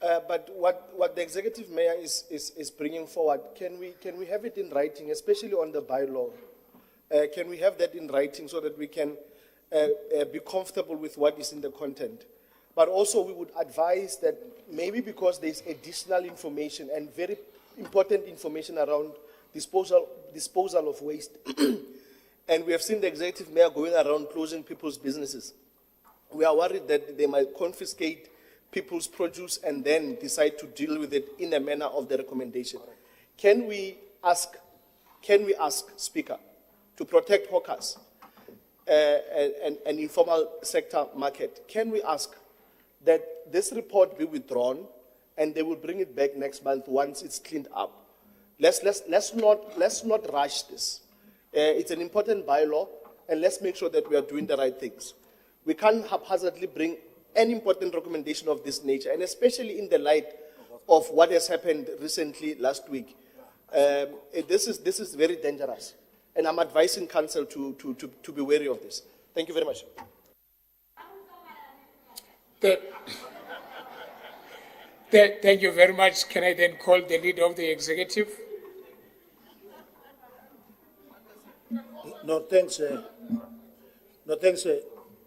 But what the Executive Mayor is bringing forward, can we have it in writing, especially on the bylaw? Can we have that in writing so that we can be comfortable with what is in the content? But also we would advise that maybe because there's additional information and very important information around disposal of waste, and we have seen the Executive Mayor going around closing people's businesses. We are worried that they might confiscate people's produce and then decide to deal with it in a manner of the recommendation. Can we ask, Speaker, to protect hawkers and informal sector market? Can we ask that this report be withdrawn and they will bring it back next month once it's cleaned up? Let's not rush this. It's an important bylaw, and let's make sure that we are doing the right things. We can't haphazardly bring any important recommendation of this nature, and especially in the light of what has happened recently last week. This is very dangerous, and I'm advising Council to be wary of this. Thank you very much. Thank you very much. Can I then call the leader of the executive? No, thanks,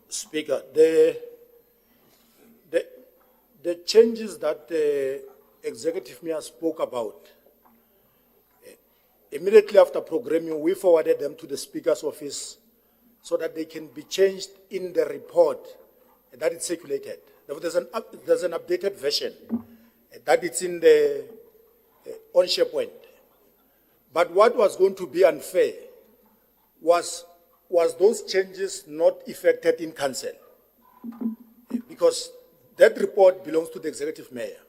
Speaker. The changes that the Executive Mayor spoke about, immediately after programming, we forwarded them to the Speaker's office so that they can be changed in the report that is circulated. There's an updated version that it's in the on SharePoint. But what was going to be unfair was those changes not effected in council, because that report belongs to the Executive Mayor.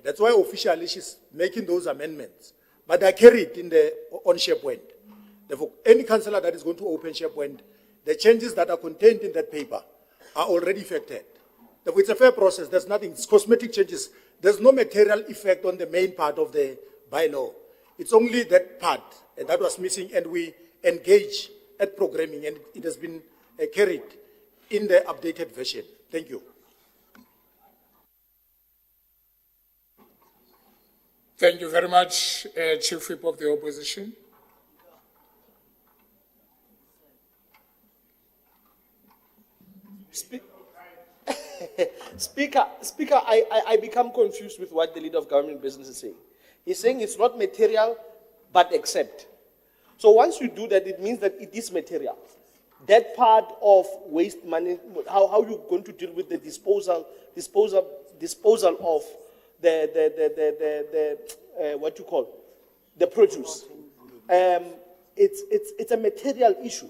That's why officially she's making those amendments, but they are carried in the on SharePoint. Therefore, any councillor that is going to open SharePoint, the changes that are contained in that paper are already effected. Therefore, it's a fair process. There's nothing, it's cosmetic changes. There's no material effect on the main part of the bylaw. It's only that part that was missing, and we engage at programming, and it has been carried in the updated version. Thank you. Thank you very much, Chief Whip of the Opposition. Speaker, I become confused with what the Leader of Government Business is saying. He's saying it's not material, but except. So once you do that, it means that it is material. that part of waste management, how you're going to deal with the disposal of what you call the produce. It's a material issue.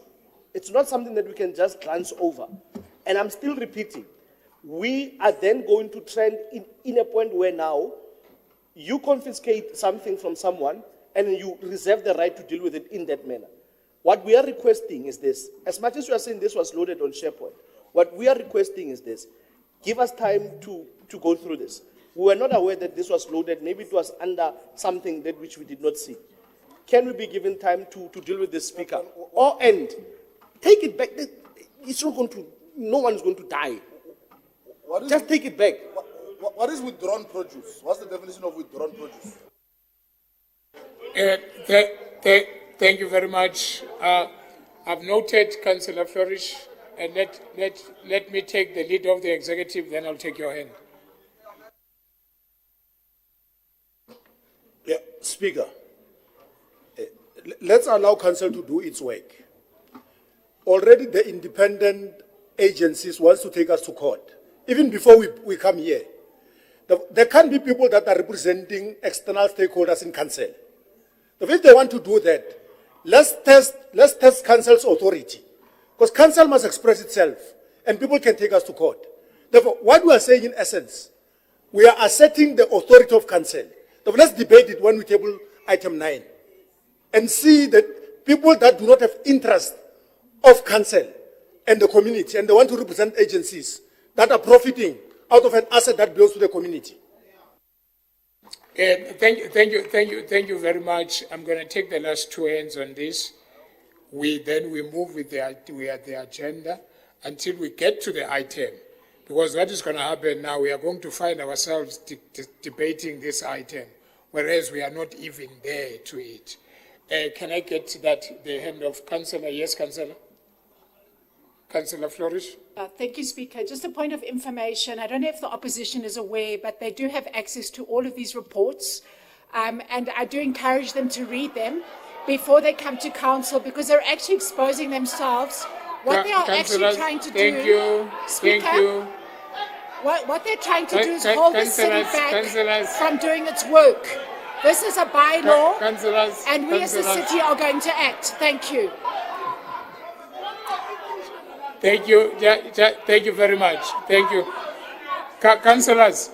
It's not something that we can just glance over. And I'm still repeating, we are then going to trend in a point where now you confiscate something from someone and you reserve the right to deal with it in that manner. What we are requesting is this. As much as you are saying this was loaded on SharePoint, what we are requesting is this. Give us time to go through this. We were not aware that this was loaded. Maybe it was under something that which we did not see. Can we be given time to deal with this speaker? Or end. Take it back. It's not going to, no one is going to die. Just take it back. What is withdrawn produce? What's the definition of withdrawn produce? Thank you very much. I've noted Councillor Flourish, and let me take the lead of the executive, then I'll take your hand. Yeah, Speaker, let's allow Council to do its work. Already the independent agencies wants to take us to court, even before we come here. There can't be people that are representing external stakeholders in Council. If they want to do that, let's test Council's authority. Because Council must express itself, and people can take us to court. Therefore, what we are saying in essence, we are asserting the authority of Council. Therefore, let's debate it when we table item 9, and see that people that do not have interest of Council and the community, and they want to represent agencies that are profiting out of an asset that belongs to the community. Thank you very much. I'm going to take the last two hands on this. We move with the agenda until we get to the item. Because what is going to happen now, we are going to find ourselves debating this item, whereas we are not even there to it. Can I get the hand of Councillor? Yes, Councillor. Councillor Flourish. Thank you, Speaker. Just a point of information. I don't know if the opposition is aware, but they do have access to all of these reports. And I do encourage them to read them before they come to council, because they're actually exposing themselves. What they are actually trying to do, thank you. Speaker, Thank you. What they're trying to do is hold the city back from doing its work. This is a bylaw, and we as the city are going to act. Thank you. Thank you. Thank you very much. Thank you. Councillors.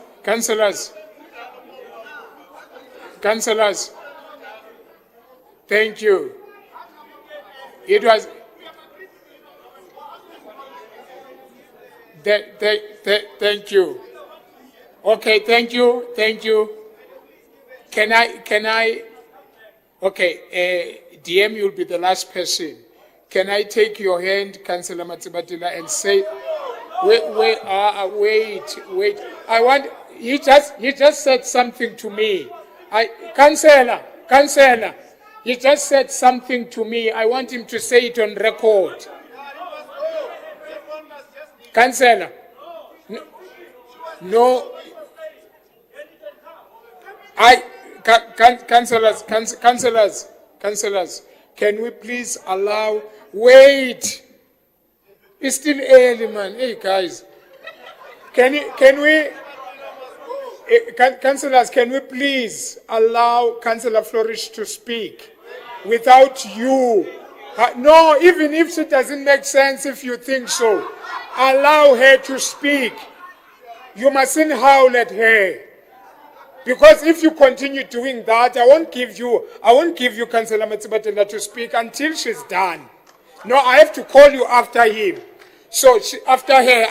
Thank you. It was. Thank you. Okay, thank you. Can I? Okay, DM, you'll be the last person. Can I take your hand, Councillor Matsibatila, and say, wait. I want. He just said something to me. Councillor. He just said something to me. I want him to say it on record. Councillor. No. Councillors, can we please allow, wait. It's still early, man. Hey, guys. Councillors, can we please allow Councillor Flourish to speak without you? No, even if it doesn't make sense, if you think so, allow her to speak. You mustn't howl at her. Because if you continue doing that, I won't give you Councillor Matsibatela to speak until she's done. No, I have to call you after him. So after her,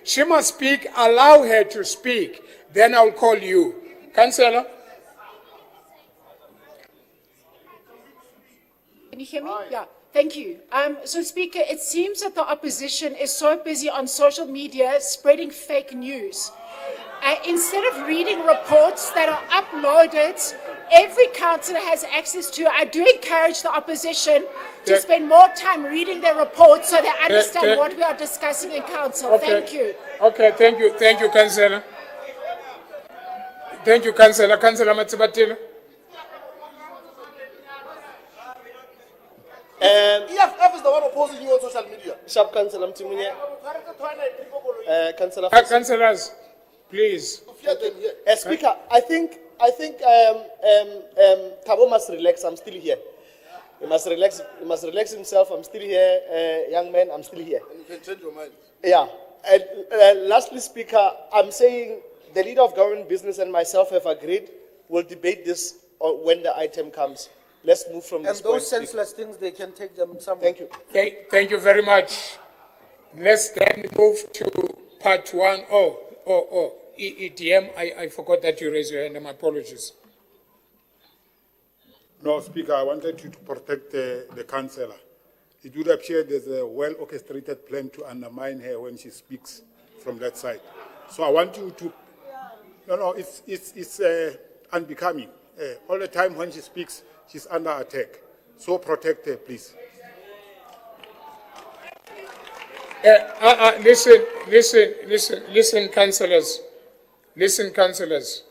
she must speak, allow her to speak. Then I'll call you. Councillor? Can you hear me? Yeah. Thank you. So, Speaker, it seems that the opposition is so busy on social media spreading fake news. Instead of reading reports that are uploaded, every councillor has access to. I do encourage the opposition to spend more time reading their reports so they understand what we are discussing in council. Okay. Thank you. Okay, thank you, Councillor. Thank you, Councillor. Councillor Matsibatila. EFF is the one opposing you on social media. Sharp Councillor Mtimunye. Councillor. Councillors, please. Speaker, I think Thabo must relax. I'm still here. He must relax. He must relax himself. I'm still here, young man. I'm still here. And you can change your mind. Yeah. And lastly, Speaker, I'm saying the leader of government business and myself have agreed. We'll debate this when the item comes. Let's move from And this point. those Speaker. senseless things, they can take them somewhere. Thank you. Thank you very much. Let's then move to part one. EDM, I forgot that you raised your hand. My apologies. No, Speaker, I wanted you to protect the councillor. It would appear there's a well-orchestrated plan to undermine her when she speaks from that side. So I want you to... No, it's unbecoming. All the time when she speaks, she's under attack. So protect her, please. Listen, councillors. Listen, councillors.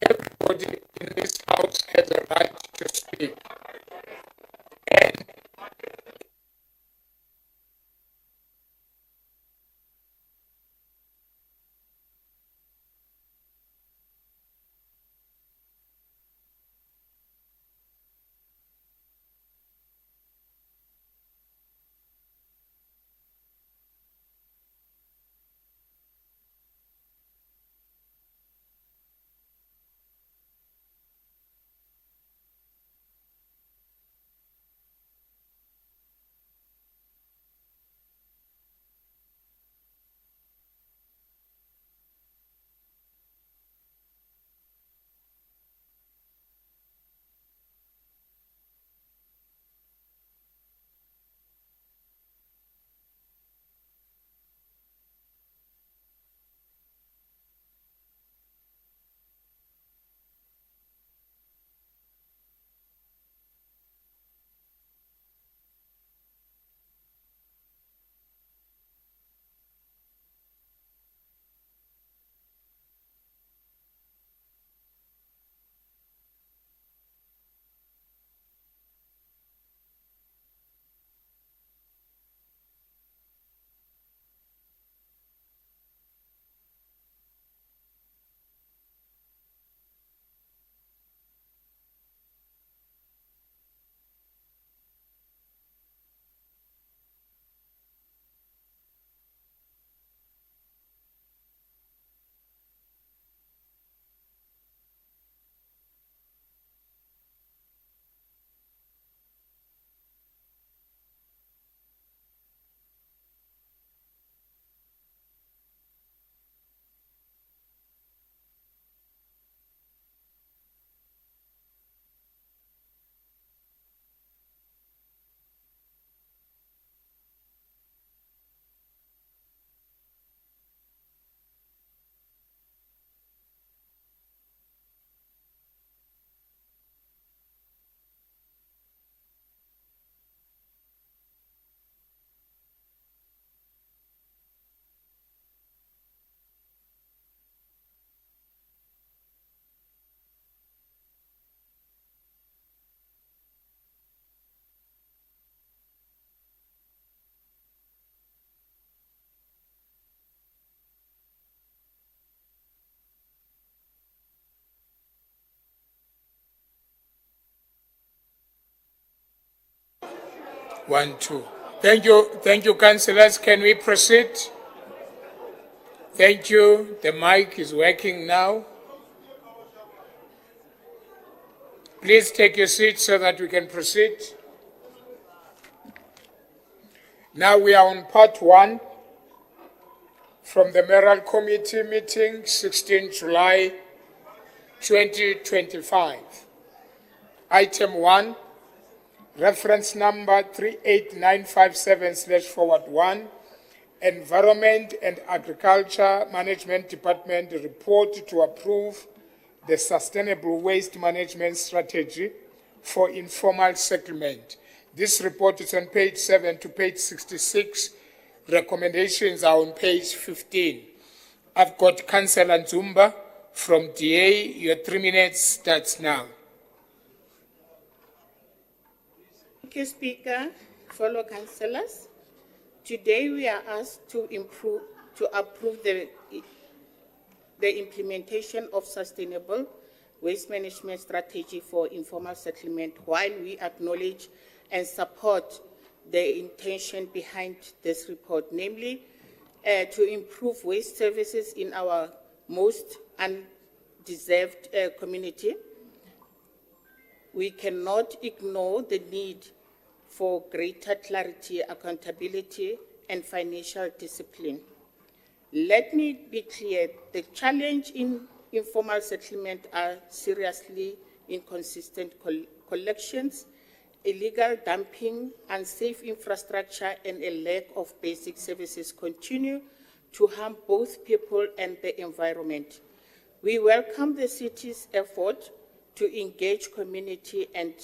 Everybody in this house has a right to speak. And One, two. Thank you, councillors. Can we proceed? Thank you. The mic is working now. Please take your seat so that we can proceed. Now we are on part one from the Mayoral Committee meeting, 16 July 2025. Item 1, reference number 38957/1, Environment and Agriculture Management Department report to approve the Sustainable Waste Management Strategy for Informal Settlement. This report is on page 7 to page 66. Recommendations are on page 15. I've got Councillor Nzumba from DA. Your 3 minutes starts now. Thank you, Speaker, fellow councillors. Today, we are asked to approve the implementation of sustainable waste management strategy for informal settlement, while we acknowledge and support the intention behind this report, namely to improve waste services in our most undeserved community. We cannot ignore the need for greater clarity, accountability, and financial discipline. Let me be clear, the challenge in informal settlement are seriously inconsistent collections, illegal dumping, unsafe infrastructure, and a lack of basic services continue to harm both people and the environment. We welcome the city's effort to engage community and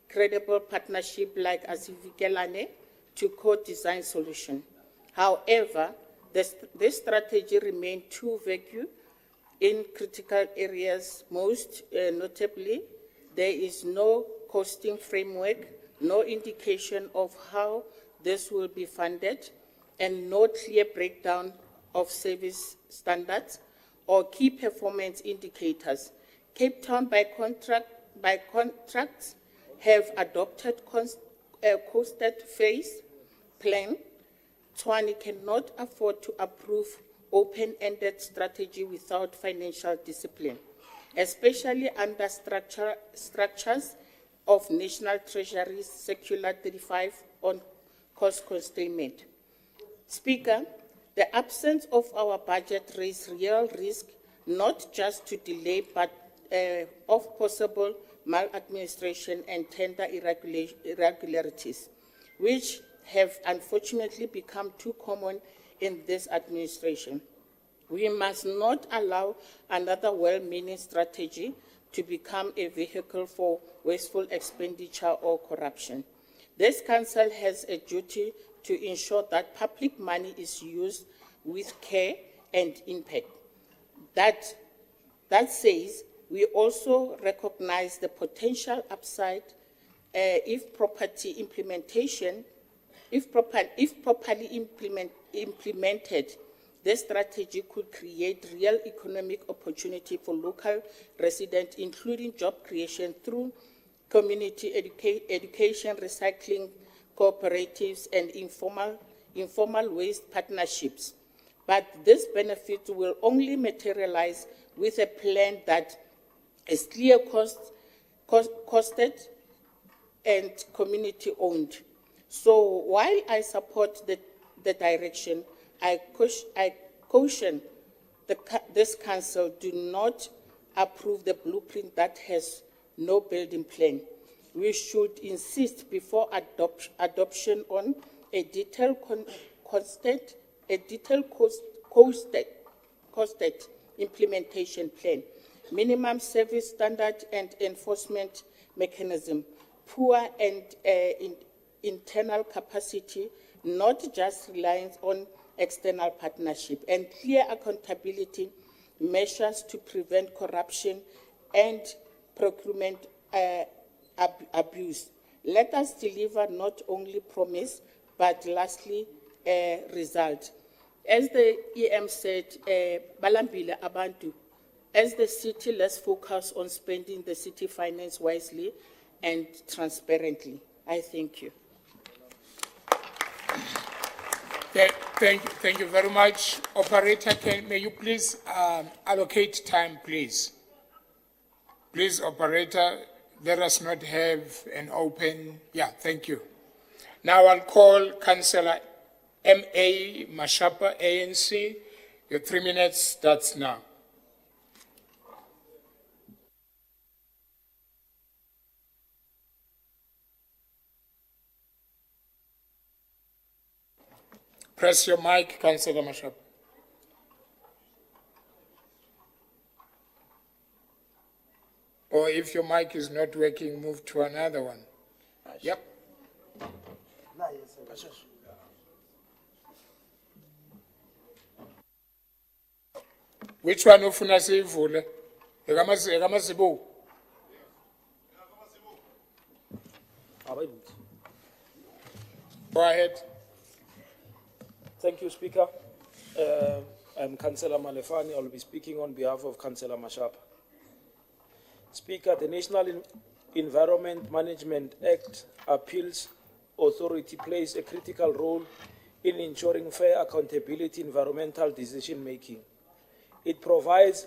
credible partnership like Asivikelane to co-design solution. However, this strategy remains too vague in critical areas. Most notably, there is no costing framework, no indication of how this will be funded, and no clear breakdown of service standards or key performance indicators. Cape Town, by contracts, have adopted costed phase plan. Tshwane cannot afford to approve open-ended strategy without financial discipline, especially under structures of National Treasury's Circular 35 on cost containment. Speaker, the absence of our budget raises real risk, not just to delay, but of possible maladministration and tender irregularities, which have unfortunately become too common in this administration. We must not allow another well-meaning strategy to become a vehicle for wasteful expenditure or corruption. This council has a duty to ensure that public money is used with care and impact. That says, we also recognize the potential upside if properly implemented. This strategy could create real economic opportunity for local residents, including job creation through community education, recycling cooperatives, and informal waste partnerships. But this benefit will only materialize with a plan that is clear costed and community owned. So while I support the direction, I caution this council do not approve the blueprint that has no building plan. We should insist before adoption on a detailed costed implementation plan, minimum service standard and enforcement mechanism, poor and internal capacity, not just reliance on external partnership, and clear accountability measures to prevent corruption and procurement abuse. Let us deliver not only promise, but lastly, result. As the EM said, balambile abantu, as the city, let's focus on spending the city finance wisely and transparently. I thank you. Thank you very much. Operator, may you please allocate time, please? Please, operator, let us not have an open, thank you. Now I'll call Councillor M.A. Mashapa, ANC. Your 3 minutes starts now. Press your mic, Councillor Mashapa. Or if your mic is not working, move to another one. Yep. Which one ufuna siyivule? Ekamasibu. Go ahead. Thank you, Speaker. I'm Councillor Malefani. I will be speaking on behalf of Councillor Mashapa. Speaker, the National Environment Management Act Appeals Authority plays a critical role in ensuring fair accountability in environmental decision-making. It provides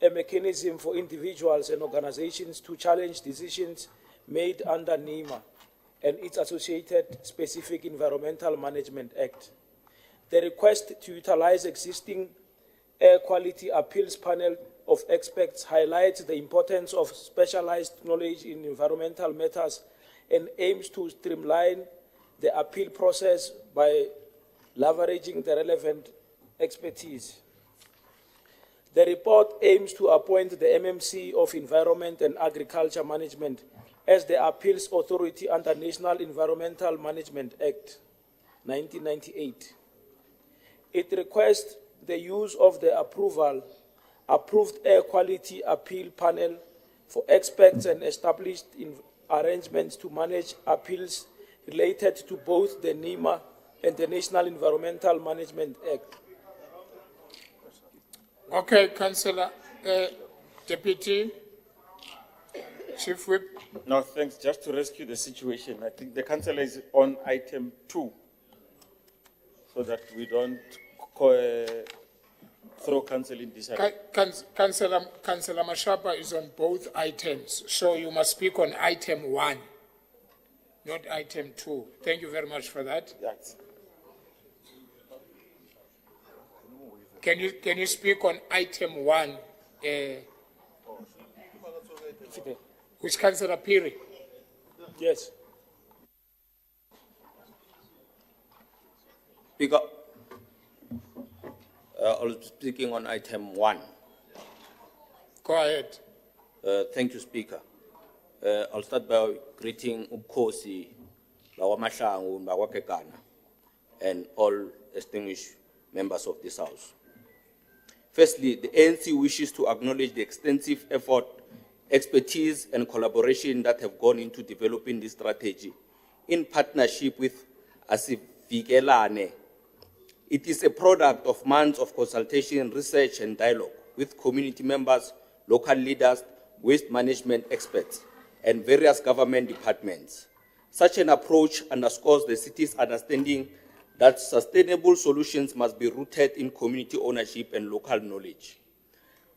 a mechanism for individuals and organizations to challenge decisions made under NEMA and its associated Specific Environmental Management Act. The request to utilize existing air quality appeals panel of experts highlights the importance of specialized knowledge in environmental matters and aims to streamline the appeal process by leveraging the relevant expertise. The report aims to appoint the MMC of Environment and Agriculture Management as the appeals authority under National Environmental Management Act, 1998. It requests the use of the approved air quality appeal panel for experts and established arrangements to manage appeals related to both the NEMA and the National Environmental Management Act. Okay, Councillor, Deputy Chief Whip. No, thanks. Just to rescue the situation, I think the councillor is on item 2, so that we don't throw council in disarray. Councillor Mashapa is on both items, so you must speak on item 1, not item 2. Thank you very much for that. Yes. Can you speak on item 1? Which Councillor Piri? Yes. Speaker, I was speaking on item 1. Go ahead. Thank you, Speaker. I'll start by greeting Ukhosi, Lawamahlangu, Mbawakekana, and all distinguished members of this House. Firstly, the ANC wishes to acknowledge the extensive effort, expertise, and collaboration that have gone into developing this strategy in partnership with Asivikelane. It is a product of months of consultation, research, and dialogue with community members, local leaders, waste management experts, and various government departments. Such an approach underscores the city's understanding that sustainable solutions must be rooted in community ownership and local knowledge.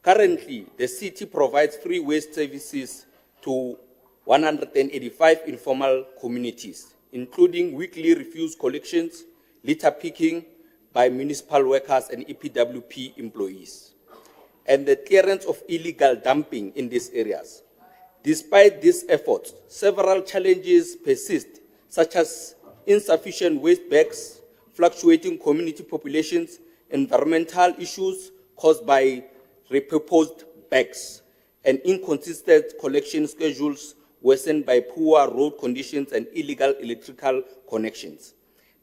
Currently, the city provides free waste services to 185 informal communities, including weekly refuse collections, litter picking by municipal workers and EPWP employees, and the clearance of illegal dumping in these areas. Despite these efforts, several challenges persist, such as insufficient waste bags, fluctuating community populations, environmental issues caused by repurposed bags, and inconsistent collection schedules worsened by poor road conditions and illegal electrical connections.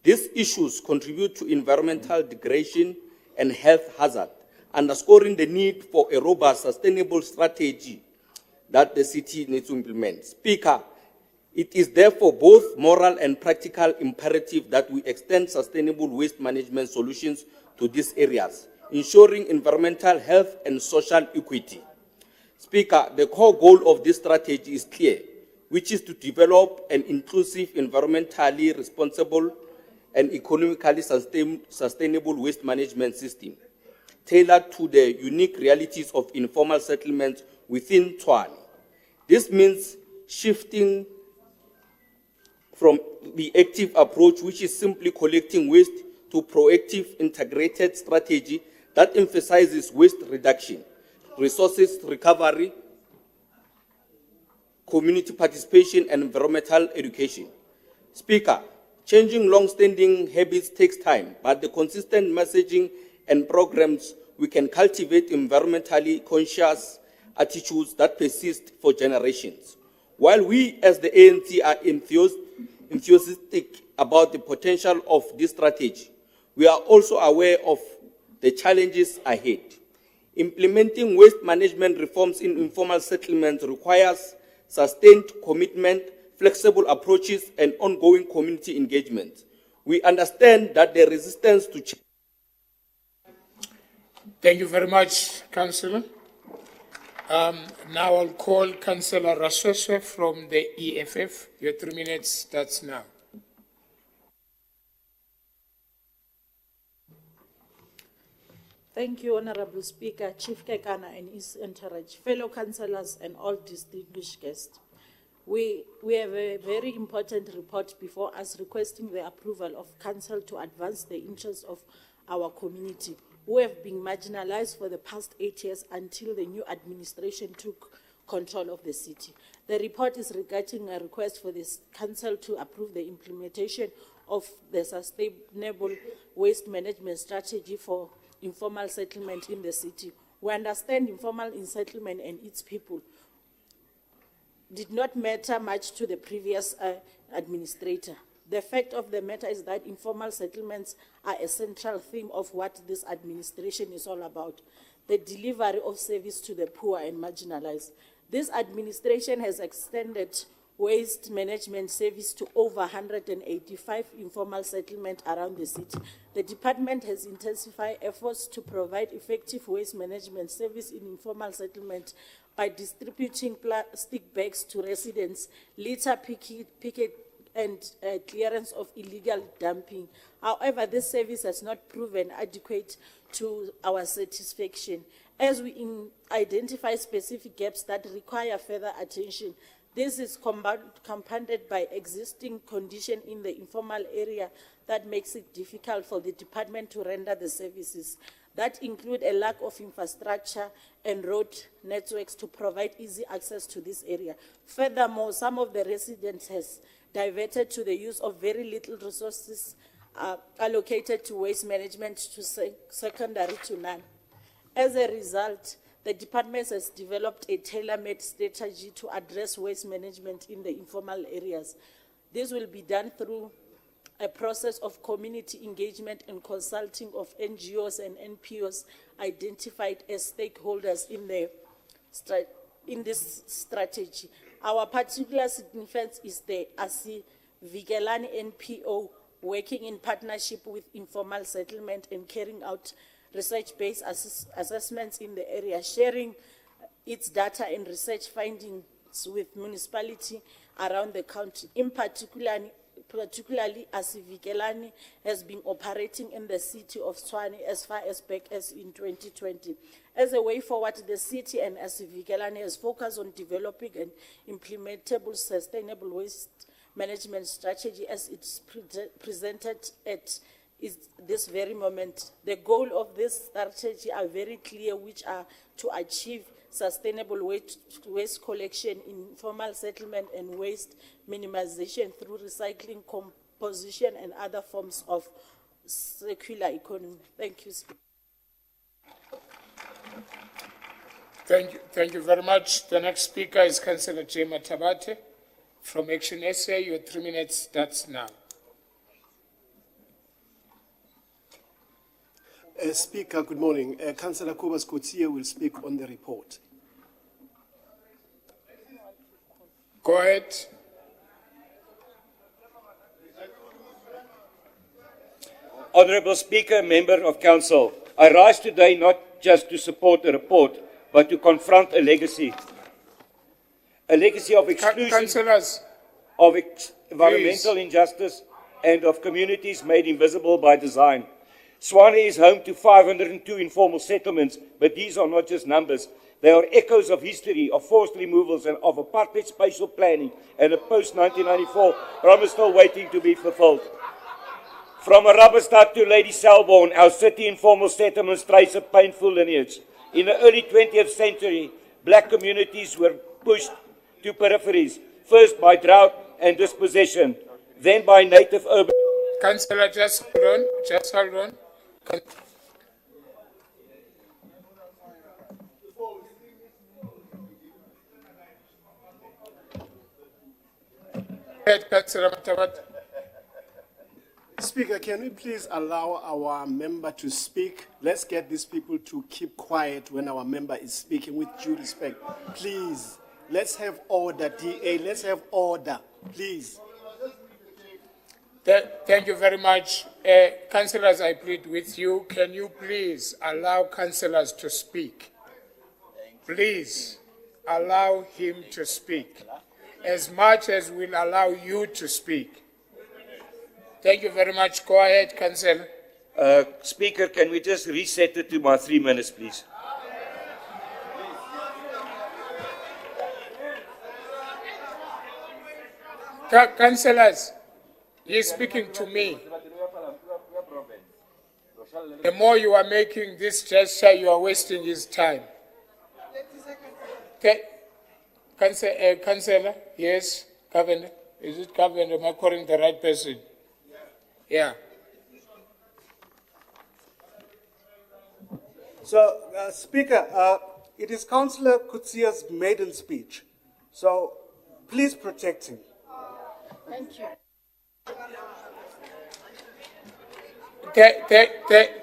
These issues contribute to environmental degradation and health hazard, underscoring the need for a robust, sustainable strategy that the city needs to implement. Speaker, it is therefore both moral and practical imperative that we extend sustainable waste management solutions to these areas, ensuring environmental health and social equity. Speaker, the core goal of this strategy is clear, which is to develop an inclusive, environmentally responsible, and economically sustainable waste management system, tailored to the unique realities of informal settlements within Tshwane. This means shifting from the active approach, which is simply collecting waste, to proactive integrated strategy that emphasizes waste reduction, resources recovery, community participation, and environmental education. Speaker, changing long-standing habits takes time, but the consistent messaging and programs we can cultivate environmentally conscious attitudes that persist for generations. While we as the ANC are enthusiastic about the potential of this strategy, we are also aware of the challenges ahead. Implementing waste management reforms in informal settlements requires sustained commitment, flexible approaches, and ongoing community engagement. We understand that the resistance to change. Thank you very much, Councillor. Now I'll call Councillor Rasose from the EFF. Your 3 minutes starts now. Thank you, Honorable Speaker, Chief Kekana and his entourage, fellow councillors and all distinguished guests. We have a very important report before us requesting the approval of council to advance the interests of our community, who have been marginalized for the past 8 years until the new administration took control of the city. The report is regarding a request for this council to approve the implementation of the sustainable waste management strategy for informal settlement in the city. We understand informal settlement and its people did not matter much to the previous administrator. The fact of the matter is that informal settlements are a central theme of what this administration is all about, the delivery of service to the poor and marginalized. This administration has extended waste management service to over 185 informal settlements around the city. The department has intensified efforts to provide effective waste management service in informal settlement by distributing plastic bags to residents, litter picket and clearance of illegal dumping. However, this service has not proven adequate to our satisfaction. As we identify specific gaps that require further attention, this is compounded by existing condition in the informal area that makes it difficult for the department to render the services. That include a lack of infrastructure and road networks to provide easy access to this area. Furthermore, some of the residents has diverted to the use of very little resources allocated to waste management to secondary to none. As a result, the department has developed a tailor-made strategy to address waste management in the informal areas. This will be done through a process of community engagement and consulting of NGOs and NPOs identified as stakeholders in this strategy. Our particular significance is the Asivikelani NPO working in partnership with informal settlement and carrying out research-based assessments in the area, sharing its data and research findings with municipality around the country. In particularly Asivikelani has been operating in the city of Tshwane as far as back as in 2020. As a way forward, the city and Asivikelani has focused on developing an implementable sustainable waste management strategy as it's presented at this very moment. The goal of this strategy are very clear, which are to achieve sustainable waste collection, informal settlement and waste minimization through recycling, composition and other forms of circular economy. Thank you. Thank you very much. The next speaker is Councillor Jema Tabate from Action SA. Your 3 minutes starts now. Speaker, good morning. Councillor Kobus Kotia will speak on the report. Go ahead. Honourable Speaker, Member of Council, I rise today not just to support the report, but to confront a legacy of exclusion, of environmental injustice, and of communities made invisible by design. Tshwane is home to 502 informal settlements, but these are not just numbers. They are echoes of history, of forced removals, and of apartheid spatial planning, and a post-1994 promise still waiting to be fulfilled. From a rubber start to Lady Selborne, our city informal settlements trace a painful lineage. In the early 20th century, black communities were pushed to peripheries, first by drought and dispossession, then by native urban... Councillor, just hold on. Speaker, can we please allow our member to speak? Let's get these people to keep quiet when our member is speaking, with due respect. Please, let's have order, DA, let's have order, please. Thank you very much. Councillors, I plead with you, can you please allow councillors to speak? Please allow him to speak as much as we'll allow you to speak. Thank you very much. Go ahead, Councillor. Speaker, can we just reset it to my 3 minutes, please? Councillors, he's speaking to me. The more you are making this gesture, you are wasting his time. Councillor, yes, Governor. Is it Governor? Am I calling the right person? Yeah. So, Speaker, it is Councillor Kutsia's maiden speech. So, please protect him. Thank you.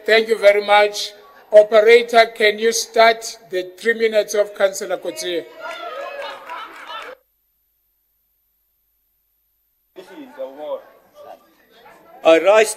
Thank you very much. Operator, can you start the 3 minutes of Councillor Kutsia? I rise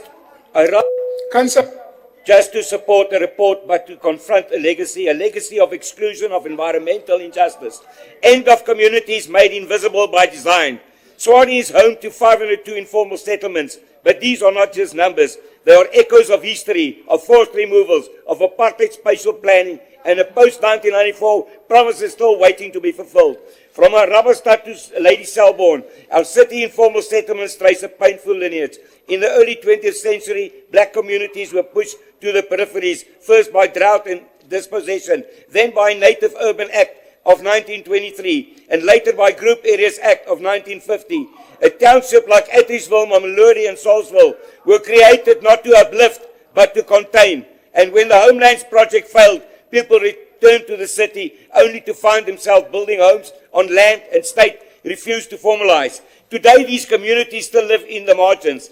just to support the report, but to confront a legacy of exclusion, of environmental injustice, end of communities made invisible by design. Swani is home to 502 informal settlements, but these are not just numbers. They are echoes of history, of forced removals, of apartheid spatial planning, and a post-1994 promises still waiting to be fulfilled. From our rubber stud to Lady Selborne, our city informal settlements trace a painful lineage. In the early 20th century, black communities were pushed to the peripheries, first by drought and dispossession, then by Native Urban Act of 1923, and later by Group Areas Act of 1950. A township like Attersville, Mamelodi, and Salisbury were created not to uplift, but to contain. And when the Homelands Project failed, people returned to the city only to find themselves building homes on land and state refused to formalize. Today, these communities still live in the margins,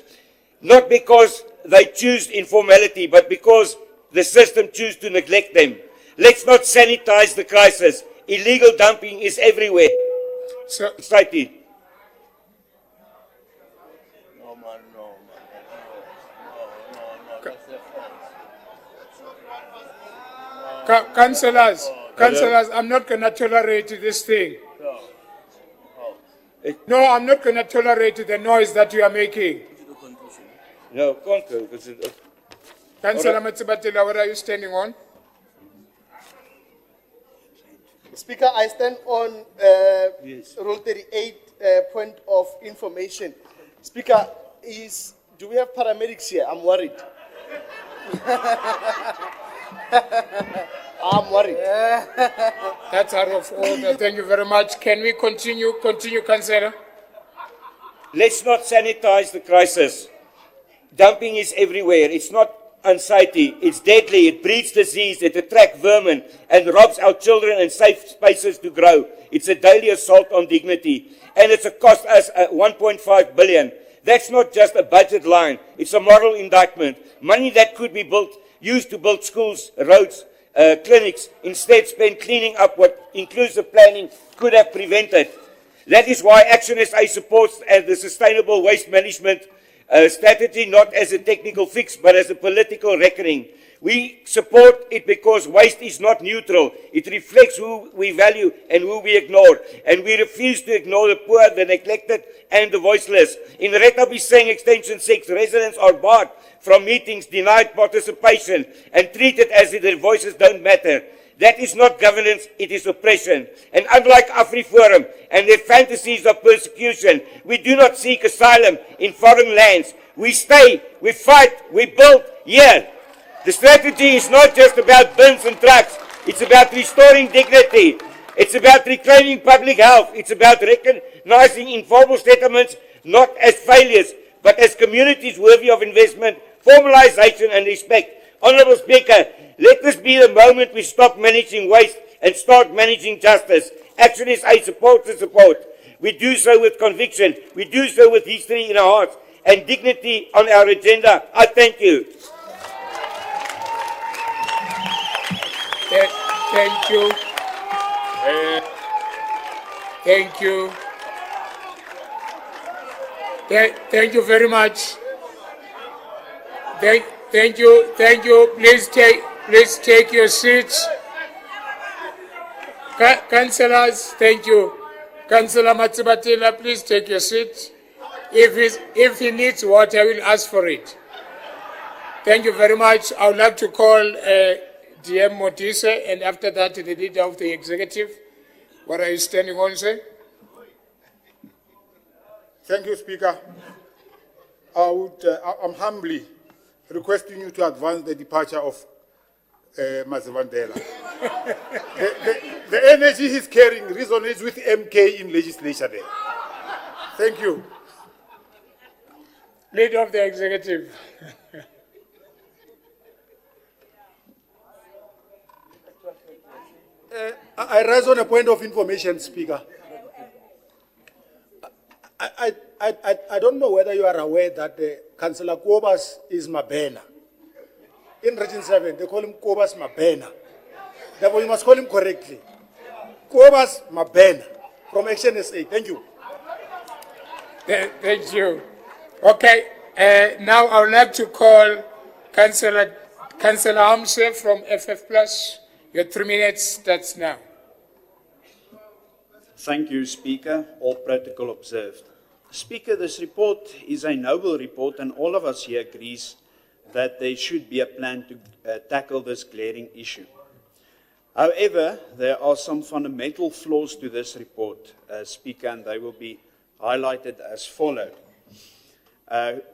not because they choose informality, but because the system chooses to neglect them. Let's not sanitize the crisis. Illegal dumping is everywhere. Society. Councillors, I'm not going to tolerate this thing. No, I'm not going to tolerate the noise that you are making. No, can't go. Councillor Matsibatila, what are you standing on? Speaker, I stand on Rule 38, point of information. Speaker, do we have paramedics here? I'm worried. I'm worried. That's out of order. Thank you very much. Can we continue? Continue, Councillor. Let's not sanitize the crisis. Dumping is everywhere. It's not unsightly. It's deadly. It breeds disease. It attracts vermin and robs our children and safe spaces to grow. It's a daily assault on dignity. And it's a cost us 1.5 billion. That's not just a budget line. It's a moral indictment. Money that could be used to build schools, roads, clinics, instead spent cleaning up what inclusive planning could have prevented. That is why Action SA supports the sustainable waste management strategy, not as a technical fix, but as a political reckoning. We support it because waste is not neutral. It reflects who we value and who we ignore. And we refuse to ignore the poor, the neglected, and the voiceless. In Retabiseng Extension 6, residents are barred from meetings, denied participation, and treated as if their voices don't matter. That is not governance, it is oppression. And unlike AfriForum and their fantasies of persecution, we do not seek asylum in foreign lands. We stay, we fight, we build here. The strategy is not just about bins and trucks. It's about restoring dignity. It's about reclaiming public health. It's about recognizing informal settlements not as failures, but as communities worthy of investment, formalization, and respect. Honourable Speaker, let this be the moment we stop managing waste and start managing justice. Action SA supports the support. We do so with conviction. We do so with history in our hearts and dignity on our agenda. I thank you. Thank you. Thank you. Thank you very much. Thank you. Please take your seats. Councillors, thank you. Councillor Matsibatila, please take your seat. If he needs water, I will ask for it. Thank you very much. I would like to call DM Motise, and after that, the leader of the executive. What are you standing on, sir? Thank you, Speaker. I'm humbly requesting you to advance the departure of Mazivandela. the energy he's carrying resonates with MK in legislature there. Thank you. Leader of the executive. I rise on a point of information, Speaker. I don't know whether you are aware that Councillor Kobas is Mabena. In Region 7, they call him Kobas Mabena. Therefore, you must call him correctly. Kobas Mabena from Action SA. Thank you. Thank you. Okay, now I would like to call Councillor Hamse from FF Plus. Your 3 minutes starts now. Thank you, Speaker. All protocol observed. Speaker, this report is a noble report, and all of us here agrees that there should be a plan to tackle this glaring issue. However, there are some fundamental flaws to this report, Speaker, and they will be highlighted as follows.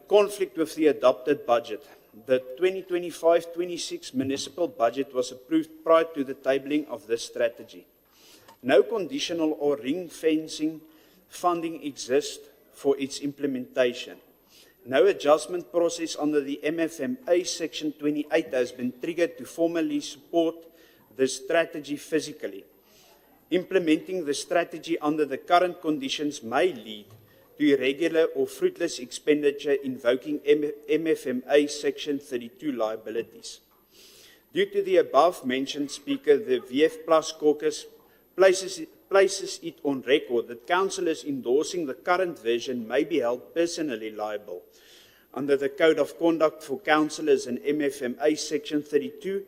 Conflict with the adopted budget. The 2025-26 municipal budget was approved prior to the tabling of this strategy. No conditional or ring-fencing funding exists for its implementation. No adjustment process under the MFMA Section 28 has been triggered to formally support the strategy physically. Implementing the strategy under the current conditions may lead to irregular or fruitless expenditure invoking MFMA Section 32 liabilities. Due to the above-mentioned, Speaker, the VF Plus caucus places it on record that councillors endorsing the current version may be held personally liable under the Code of Conduct for Councillors and MFMA Section 32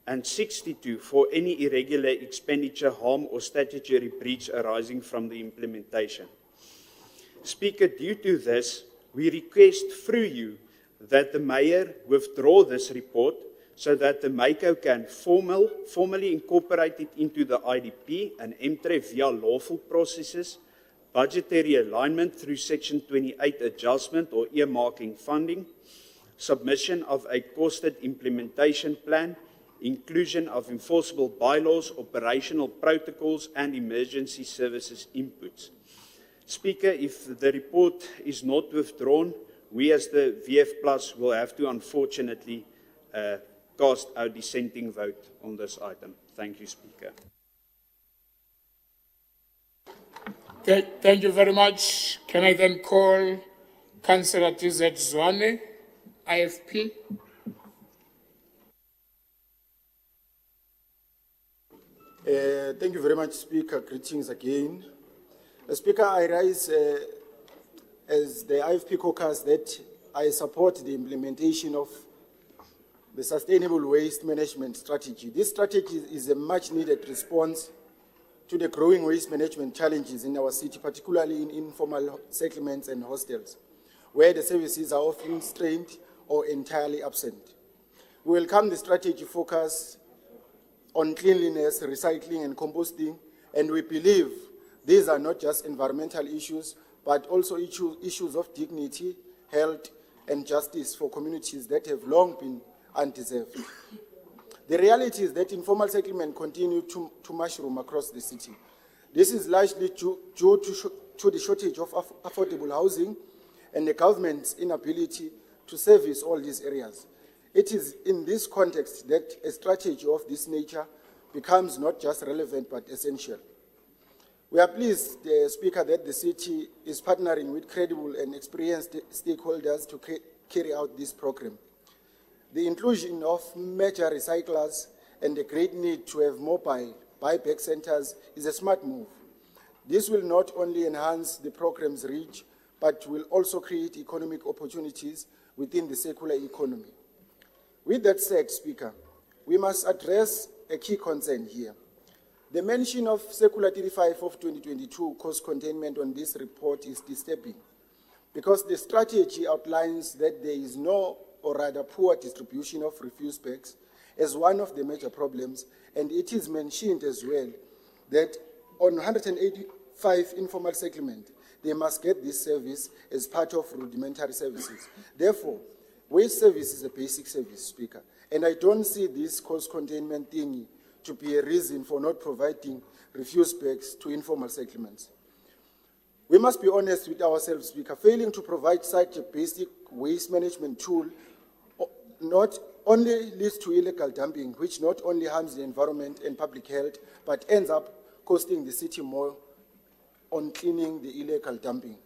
and 62 for any irregular expenditure, harm or statutory breach arising from the implementation. Speaker, due to this, we request through you that the Mayor withdraw this report so that the MACO can formally incorporate it into the IDP and MTREF via lawful processes, budgetary alignment through Section 28 adjustment or earmarking funding, submission of a costed implementation plan, inclusion of enforceable bylaws, operational protocols, and emergency services inputs. Speaker, if the report is not withdrawn, we as the VF Plus will have to unfortunately cast our dissenting vote on this item. Thank you, Speaker. Thank you very much. Can I then call Councillor TZ Zwane, IFP? Thank you very much, Speaker. Greetings again. Speaker, I rise as the IFP caucus that I support the implementation of the Sustainable Waste Management Strategy. This strategy is a much-needed response to the growing waste management challenges in our city, particularly in informal settlements and hostels, where the services are often strained or entirely absent. We welcome the strategy focus on cleanliness, recycling, and composting, and we believe these are not just environmental issues, but also issues of dignity, health, and justice for communities that have long been undeserved. The reality is that informal settlement continue to mushroom across the city. This is largely due to the shortage of affordable housing and the government's inability to service all these areas. It is in this context that a strategy of this nature becomes not just relevant but essential. We are pleased, Speaker, that the city is partnering with credible and experienced stakeholders to carry out this program. The inclusion of major recyclers and the great need to have mobile buyback centers is a smart move. This will not only enhance the program's reach, but will also create economic opportunities within the circular economy. With that said, Speaker, we must address a key concern here. The mention of Circular 35 of 2022 cost containment on this report is disturbing because the strategy outlines that there is no, or rather poor distribution of refuse bags as one of the major problems, and it is mentioned as well that on 185 informal settlements, they must get this service as part of rudimentary services. Therefore, waste service is a basic service, Speaker, and I don't see this cost containment thing to be a reason for not providing refuse bags to informal settlements. We must be honest with ourselves, Speaker. Failing to provide such a basic waste management tool not only leads to illegal dumping, which not only harms the environment and public health, but ends up costing the city more on cleaning the illegal dumping.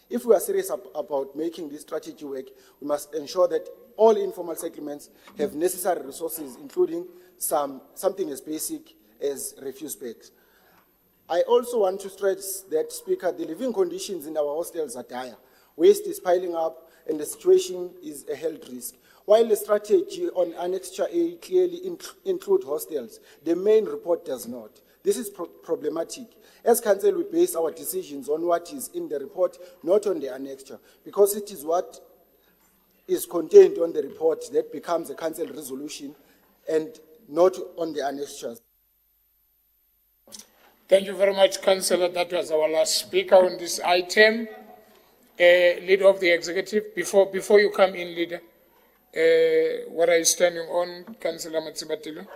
If we are serious about making this strategy work, we must ensure that all informal settlements have necessary resources, including something as basic as refuse bags. I also want to stress that, Speaker, the living conditions in our hostels are dire. Waste is piling up and the situation is a health risk. While the strategy on Annexure A clearly includes hostels, the main report does not. This is problematic. As Council, we base our decisions on what is in the report, not on the annexure, because it is what is contained on the report that becomes a Council resolution and not on the annexures. Thank you very much, Councillor. That was our last speaker on this item. Leader of the Executive, before you come in, Leader, what are you standing on, Councillor Matsibatilo?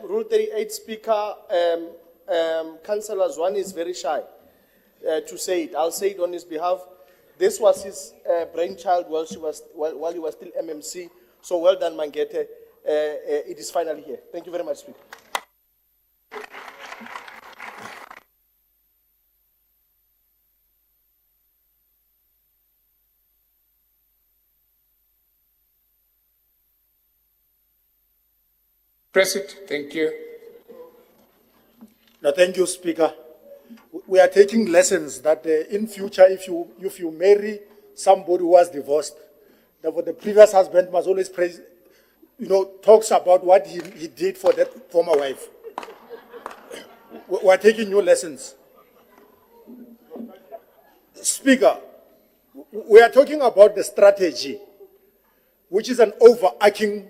Rule 38, Speaker, Councillor Zwane is very shy to say it. I'll say it on his behalf. This was his brainchild while he was still MMC. So well done, Mangete. It is finally here. Thank you very much, Speaker. Press it. Thank you. No, thank you, Speaker. We are taking lessons that in future, if you marry somebody who was divorced, the previous husband must always praise, talks about what he did for that former wife. We are taking new lessons. Speaker, we are talking about the strategy, which is an overarching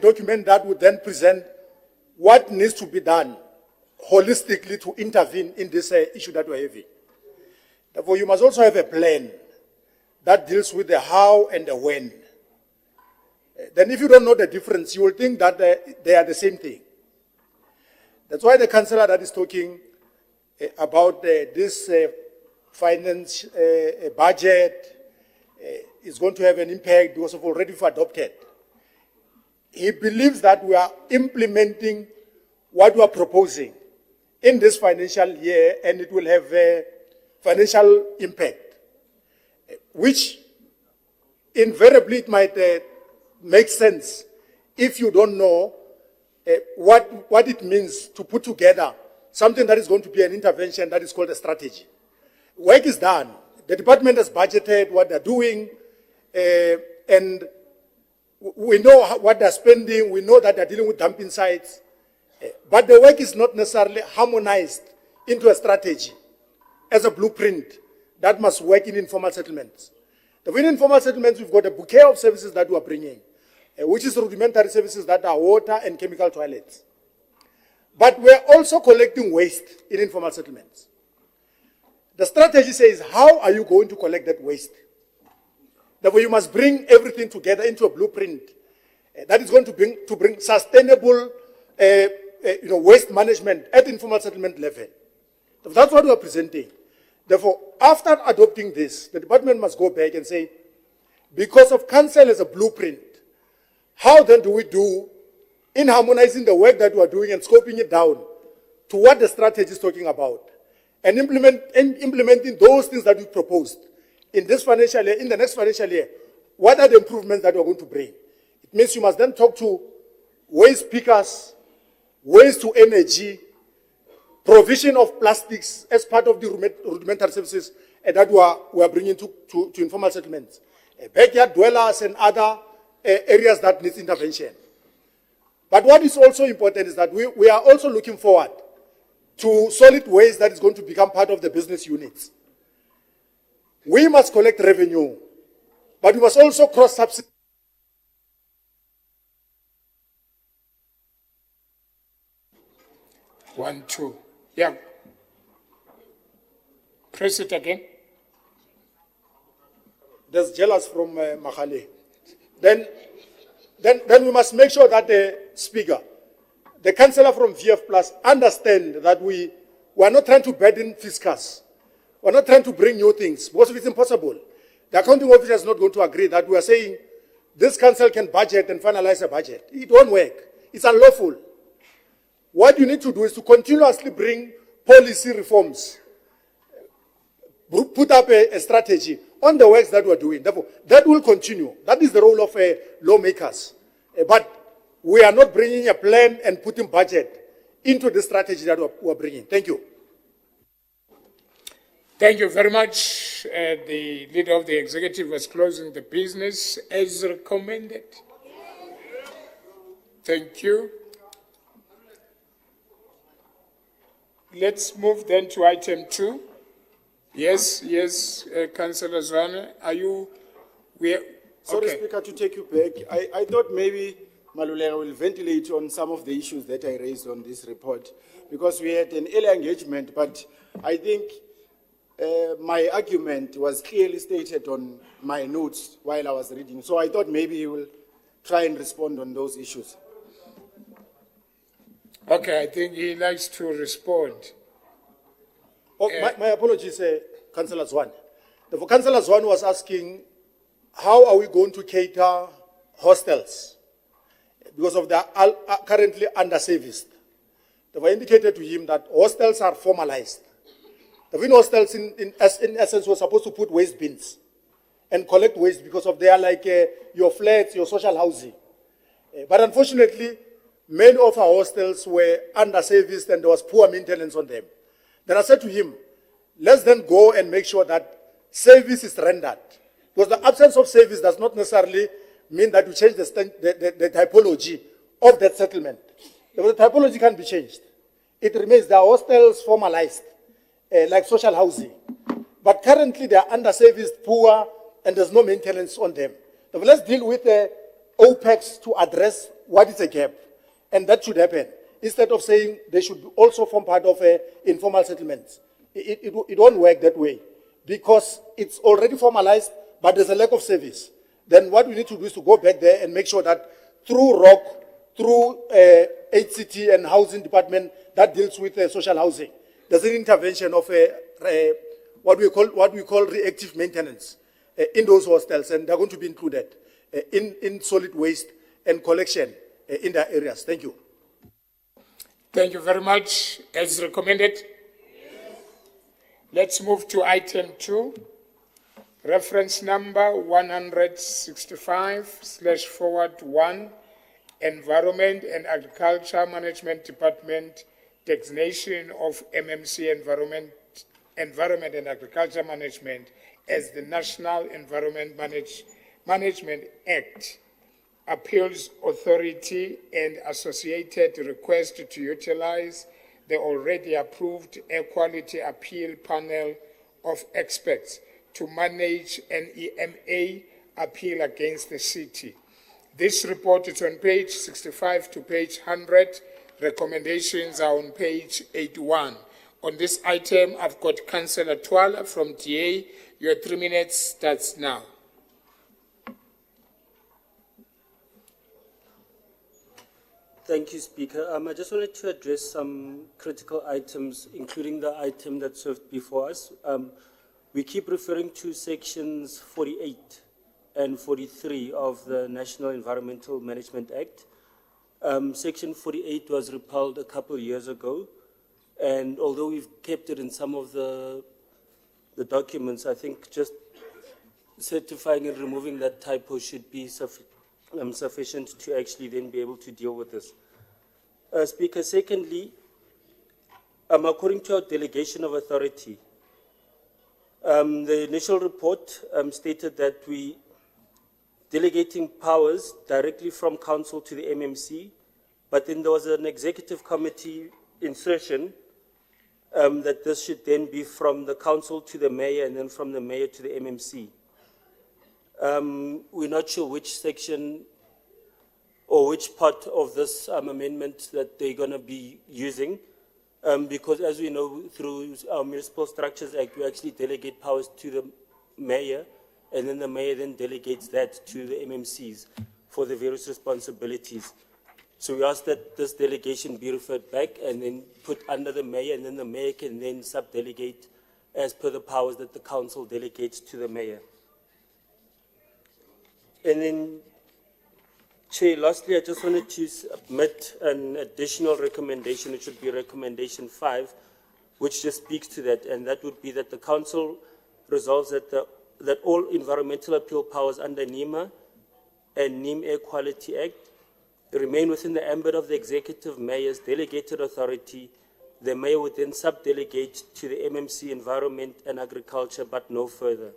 document that would then present what needs to be done holistically to intervene in this issue that we're having. Therefore, you must also have a plan that deals with the how and the when. Then if you don't know the difference, you will think that they are the same thing. That's why the councillor that is talking about this finance budget is going to have an impact because of already adopted. He believes that we are implementing what we are proposing in this financial year, and it will have a financial impact, which invariably it might make sense if you don't know what it means to put together something that is going to be an intervention that is called a strategy. Work is done. The department has budgeted what they're doing, and we know what they're spending, we know that they're dealing with dumping sites, but the work is not necessarily harmonized into a strategy as a blueprint that must work in informal settlements. In informal settlements, we've got a bouquet of services that we are bringing, which is rudimentary services that are water and chemical toilets. But we're also collecting waste in informal settlements. The strategy says, how are you going to collect that waste? Therefore, you must bring everything together into a blueprint that is going to bring sustainable waste management at informal settlement level. That's what we are presenting. Therefore, after adopting this, the department must go back and say, because of council as a blueprint, how then do we do in harmonizing the work that we are doing and scoping it down to what the strategy is talking about, and implementing those things that we proposed in this financial year, in the next financial year, what are the improvements that we're going to bring? It means you must then talk to waste pickers, waste to energy, provision of plastics as part of the rudimentary services that we are bringing to informal settlements, backyard dwellers and other areas that need intervention. But what is also important is that we are also looking forward to solid waste that is going to become part of the business units. We must collect revenue, but we must also cross-subsidize. One, two. Yeah. Press it again. There's jealous from Mahale. Then we must make sure that the speaker, the councillor from VF Plus, understand that we are not trying to burden fiscus. We're not trying to bring new things, because if it's impossible, the accounting officer is not going to agree that we are saying this council can budget and finalize a budget. It won't work. It's unlawful. What you need to do is to continuously bring policy reforms, put up a strategy on the works that we're doing. Therefore, that will continue. That is the role of lawmakers. But we are not bringing a plan and putting budget into the strategy that we're bringing. Thank you. Thank you very much. The leader of the executive was closing the business as recommended. Thank you. Let's move then to item 2. Yes, Councillor Zwane, are you? Sorry, Okay. Speaker, to take you back. I thought maybe Maluleka will ventilate on some of the issues that I raised on this report, because we had an early engagement, but I think my argument was clearly stated on my notes while I was reading. So I thought maybe he will try and respond on those issues. Okay, I think he likes to respond. Oh, my apologies, Councillor Zwane. The Councillor Zwane was asking, how are we going to cater hostels? Because of the currently under-serviced. They were indicated to him that hostels are formalized. The hostels, in essence, were supposed to put waste bins and collect waste because of they are like your flats, your social housing. But unfortunately, many of our hostels were under-serviced and there was poor maintenance on them. Then I said to him, let's then go and make sure that service is rendered. Because the absence of service does not necessarily mean that you change the typology of that settlement. The typology can be changed. It remains the hostels formalized, like social housing. But currently they are under-serviced, poor, and there's no maintenance on them. So let's deal with the OPEX to address what is a gap. And that should happen. Instead of saying they should also form part of informal settlements. It won't work that way. Because it's already formalized, but there's a lack of service. Then what we need to do is to go back there and make sure that through ROC, through HCT and housing department that deals with social housing, there's an intervention of what we call reactive maintenance in those hostels, and they're going to be included in solid waste and collection in their areas. Thank you. Thank you very much. As recommended. Let's move to item 2. Reference number 165/1, Environment and Agriculture Management Department, designation of MMC Environment and Agriculture Management as the National Environment Management Act, Appeals Authority and associated request to utilize the already approved Air Quality Appeal Panel of Experts to manage an EMA appeal against the city. This report is on page 65 to page 100. Recommendations are on page 81. On this item, I've got Councillor Twala from DA. Your 3 minutes starts now. Thank you, Speaker. I just wanted to address some critical items, including the item that served before us. We keep referring to sections 48 and 43 of the National Environmental Management Act. Section 48 was repealed a couple of years ago, and although we've kept it in some of the documents, I think just certifying and removing that typo should be sufficient to actually then be able to deal with this. Speaker, secondly, according to our delegation of authority, the initial report stated that we delegating powers directly from council to the MMC, but then there was an executive committee insertion that this should then be from the council to the mayor and then from the mayor to the MMC. We're not sure which section or which part of this amendment that they're going to be using, because as we know, through our Municipal Structures Act, we actually delegate powers to the mayor, and then the mayor then delegates that to the MMCs for the various responsibilities. So we ask that this delegation be referred back and then put under the mayor, and then the mayor can then sub-delegate as per the powers that the council delegates to the mayor. And then, Chair, lastly, I just wanted to submit an additional recommendation. It should be recommendation 5, which just speaks to that, and that would be that the council resolves that all environmental appeal powers under NEMA and NEM Air Quality Act remain within the ambit of the executive mayor's delegated authority. The mayor would then sub-delegate to the MMC Environment and Agriculture, but no further.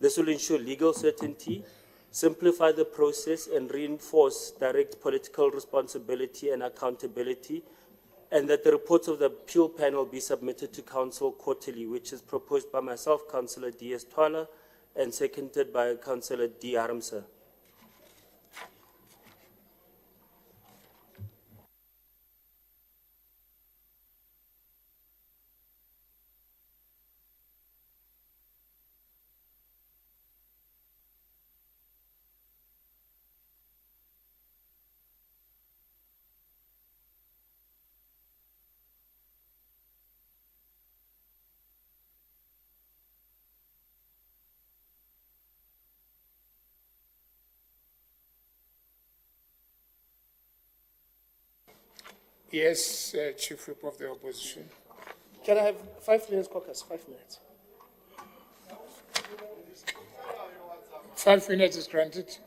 This will ensure legal certainty, simplify the process, and reinforce direct political responsibility and accountability, and that the reports of the appeal panel be submitted to council quarterly, which is proposed by myself, Councillor D.S. Twala, and seconded by Councillor D. Aramsa. Yes, Chief Whip of the Opposition. Can I have 5 minutes, caucus? 5 minutes. 5 minutes is granted.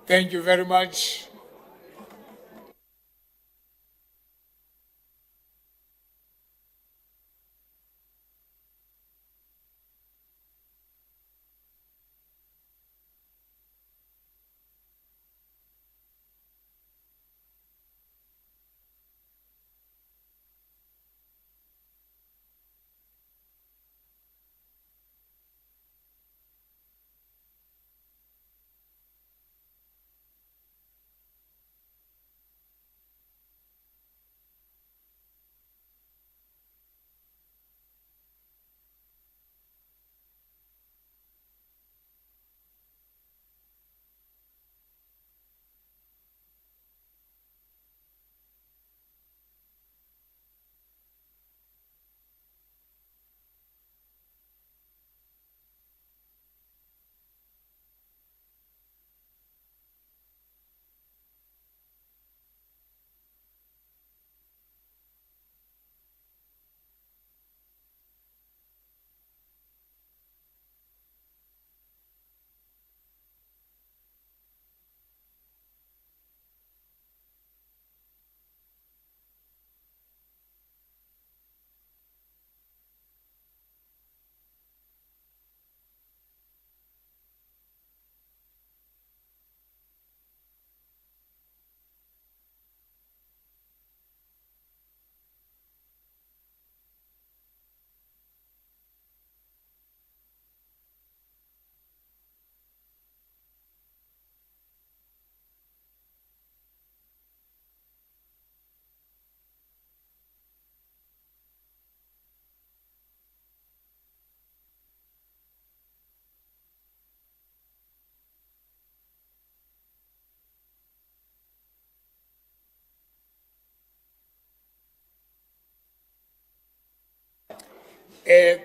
Thank you very much.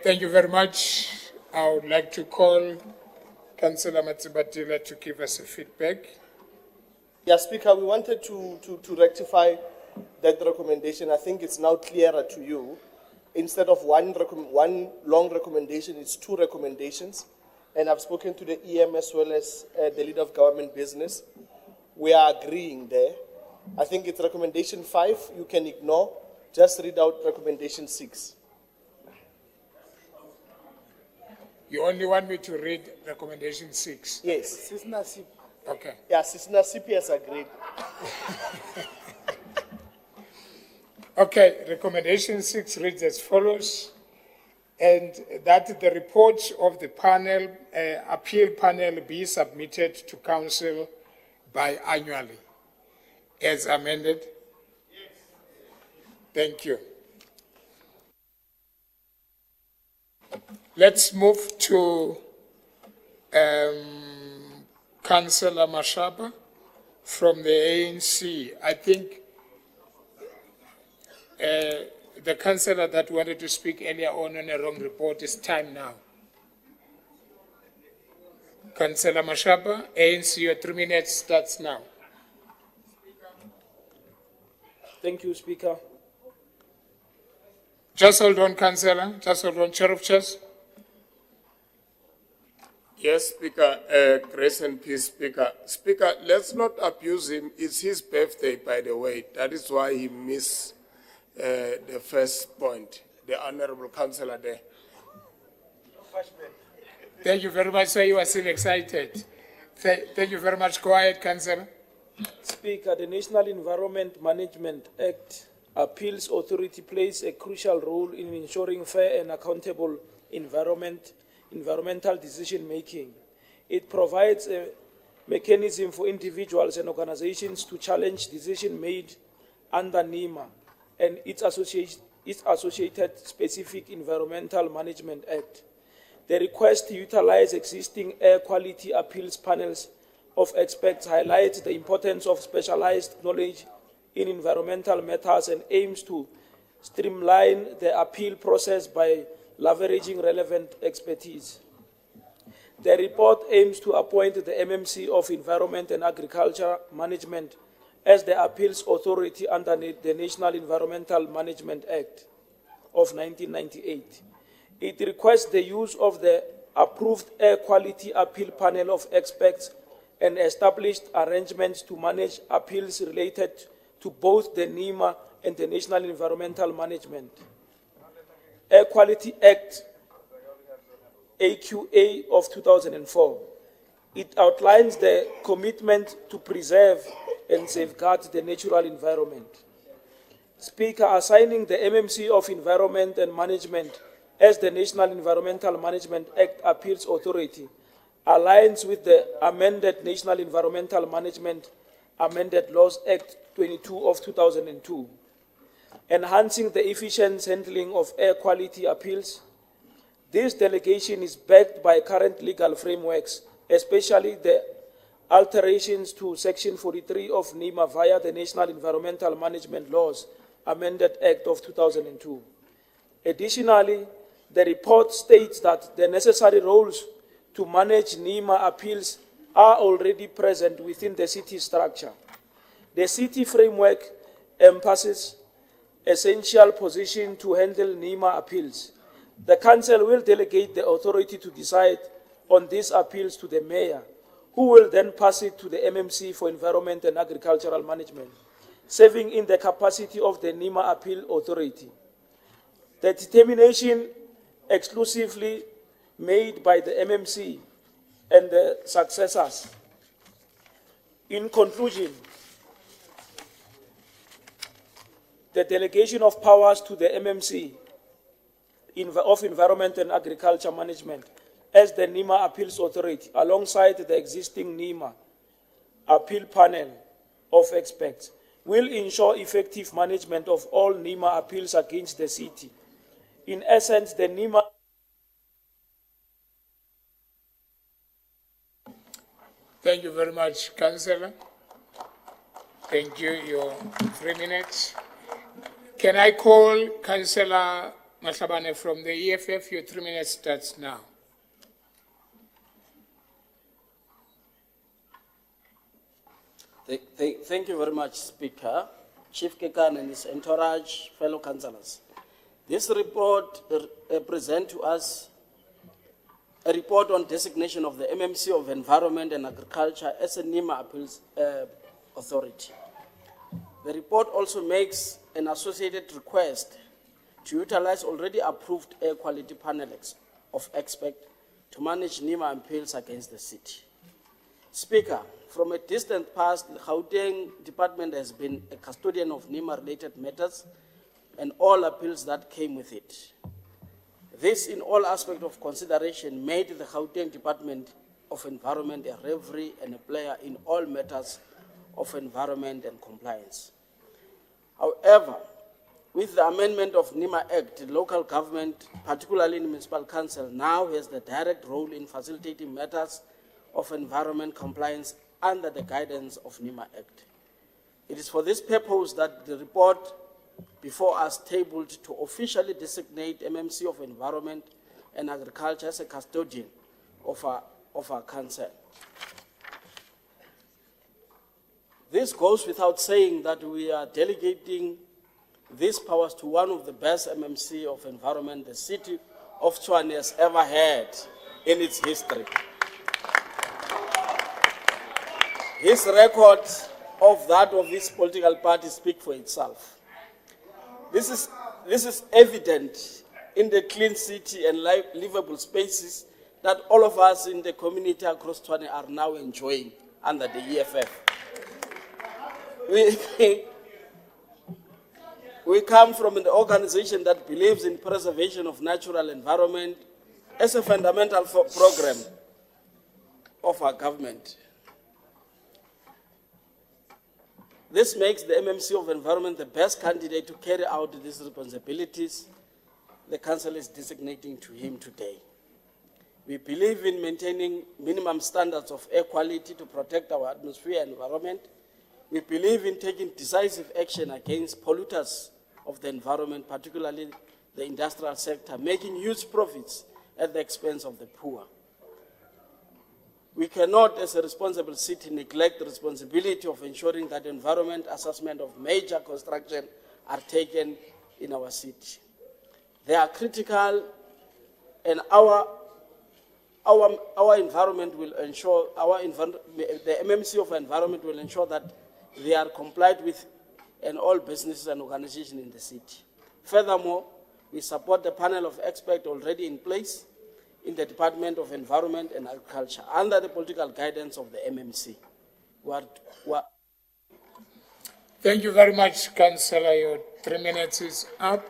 Thank you very much. I would like to call Councillor Matsibatila to give us a feedback. Yeah, Speaker, we wanted to rectify that recommendation. I think it's now clearer to you. Instead of one long recommendation, it's two recommendations. And I've spoken to the EM as well as the leader of government business. We are agreeing there. I think it's recommendation 5, you can ignore. Just read out recommendation 6. You only want me to read recommendation 6? Yes. Okay. Yeah, Sisna CP has agreed. Okay, recommendation 6 reads as follows, and that the report of the panel, appeal panel be submitted to council biannually, as amended. Yes. Thank you. Let's move to Councillor Mashaba from the ANC. I think the councillor that wanted to speak earlier on a wrong report is time now. Councillor Mashaba, ANC, your 3 minutes starts now. Thank you, Speaker. Just hold on, councillor. Just hold on, Chair of Chairs. Yes, Speaker, grace and peace, Speaker. Speaker, let's not abuse him. It's his birthday, by the way. That is why he missed the first point, the honorable councillor there. Thank you very much, sir. You are still excited. Thank you very much. Go ahead, councillor. Speaker, the National Environment Management Act Appeals Authority plays a crucial role in ensuring fair and accountable environmental decision-making. It provides a mechanism for individuals and organizations to challenge decisions made under NEMA and its associated specific Environmental Management Act. The request to utilize existing air quality appeals panels of experts highlights the importance of specialized knowledge in environmental matters and aims to streamline the appeal process by leveraging relevant expertise. The report aims to appoint the MMC of Environment and Agriculture Management as the appeals authority under the National Environmental Management Act of 1998. It requests the use of the approved air quality appeal panel of experts and established arrangements to manage appeals related to both the NEMA and the National Environmental Management. Air Quality Act, AQA of 2004. It outlines the commitment to preserve and safeguard the natural environment. Speaker, assigning the MMC of Environment and Management as the National Environmental Management Act Appeals Authority aligns with the amended National Environmental Management Amended Laws Act 22 of 2002. Enhancing the efficient handling of air quality appeals. This delegation is backed by current legal frameworks, especially the alterations to Section 43 of NEMA via the National Environmental Management Laws Amended Act of 2002. Additionally, the report states that the necessary roles to manage NEMA appeals are already present within the city structure. The city framework emphasis essential position to handle NEMA appeals. The council will delegate the authority to decide on these appeals to the mayor, who will then pass it to the MMC for Environment and Agricultural Management, serving in the capacity of the NEMA Appeal Authority. The determination exclusively made by the MMC and the successors. In conclusion, the delegation of powers to the MMC of Environment and Agriculture Management as the NEMA Appeals Authority, alongside the existing NEMA Appeal Panel of Experts, will ensure effective management of all NEMA appeals against the city. In essence, the NEMA... Thank you very much, Councillor. Thank you. Your 3 minutes. Can I call Councillor Matlabane from the EFF? Your 3 minutes starts now. Thank you very much, Speaker, Chief Kekan and his entourage, fellow councillors. This report presents to us a report on designation of the MMC of Environment and Agriculture as a NEMA Appeals Authority. The report also makes an associated request to utilize already approved air quality panels of experts to manage NEMA appeals against the city. Speaker, from a distant past, the Gauteng Department has been a custodian of NEMA-related matters and all appeals that came with it. This, in all aspects of consideration, made the Gauteng Department of Environment a referee and a player in all matters of environment and compliance. However, with the amendment of NEMA Act, the local government, particularly the municipal council, now has the direct role in facilitating matters of environment compliance under the guidance of NEMA Act. It is for this purpose that the report before us tabled to officially designate MMC of Environment and Agriculture as a custodian of our council. This goes without saying that we are delegating these powers to one of the best MMC of Environment the city of Tshwane has ever had in its history. His record of that of his political party speaks for itself. This is evident in the clean city and livable spaces that all of us in the community across Tshwane are now enjoying under the EFF. We come from an organization that believes in preservation of natural environment as a fundamental program of our government. This makes the MMC of Environment the best candidate to carry out these responsibilities the Council is designating to him today. We believe in maintaining minimum standards of air quality to protect our atmosphere and environment. We believe in taking decisive action against polluters of the environment, particularly the industrial sector, making huge profits at the expense of the poor. We cannot, as a responsible city, neglect the responsibility of ensuring that environment assessment of major construction are taken in our city. They are critical, and our our environment will ensure, the MMC of environment will ensure that they are complied with and all businesses and organizations in the city. Furthermore, we support the panel of experts already in place in the Department of Environment and Agriculture under the political guidance of the MMC. Thank you very much, Councillor. Your 3 minutes is up.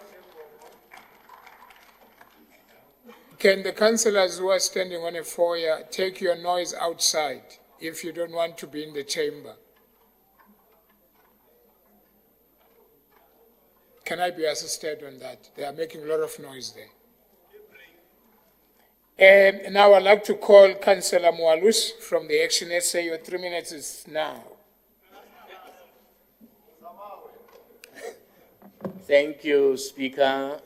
Can the councillors who are standing on a foyer take your noise outside if you don't want to be in the chamber? Can I be assisted on that? They are making a lot of noise there. And now I'd like to call Councillor Mwalus from the Action SA. Your 3 minutes is now. Thank you, Speaker,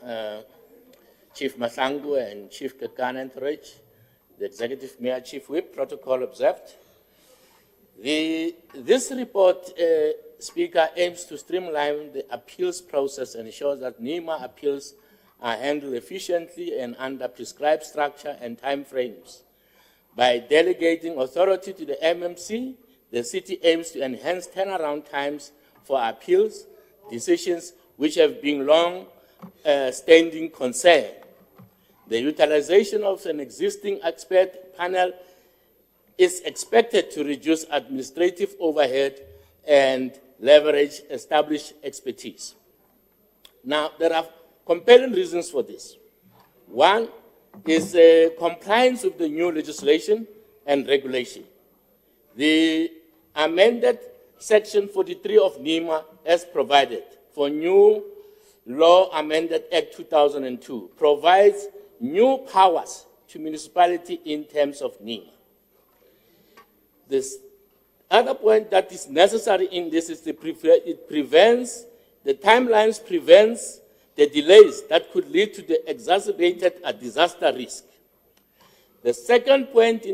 Chief Masangu and Chief Kekana Entourage, the Executive Mayor, Chief Whip, protocol observed. This report, Speaker, aims to streamline the appeals process and ensures that NEMA appeals are handled efficiently and under prescribed structure and timeframes. By delegating authority to the MMC, the city aims to enhance turnaround times for appeals, decisions which have been long-standing concern. The utilization of an existing expert panel is expected to reduce administrative overhead and leverage established expertise. Now, there are compelling reasons for this. One is compliance with the new legislation and regulation. The amended Section 43 of NEMA, as provided for new Law Amended Act 2002, provides new powers to municipality in terms of NEMA. This other point that is necessary in this is the timelines prevents the delays that could lead to the exacerbated disaster risk. The second point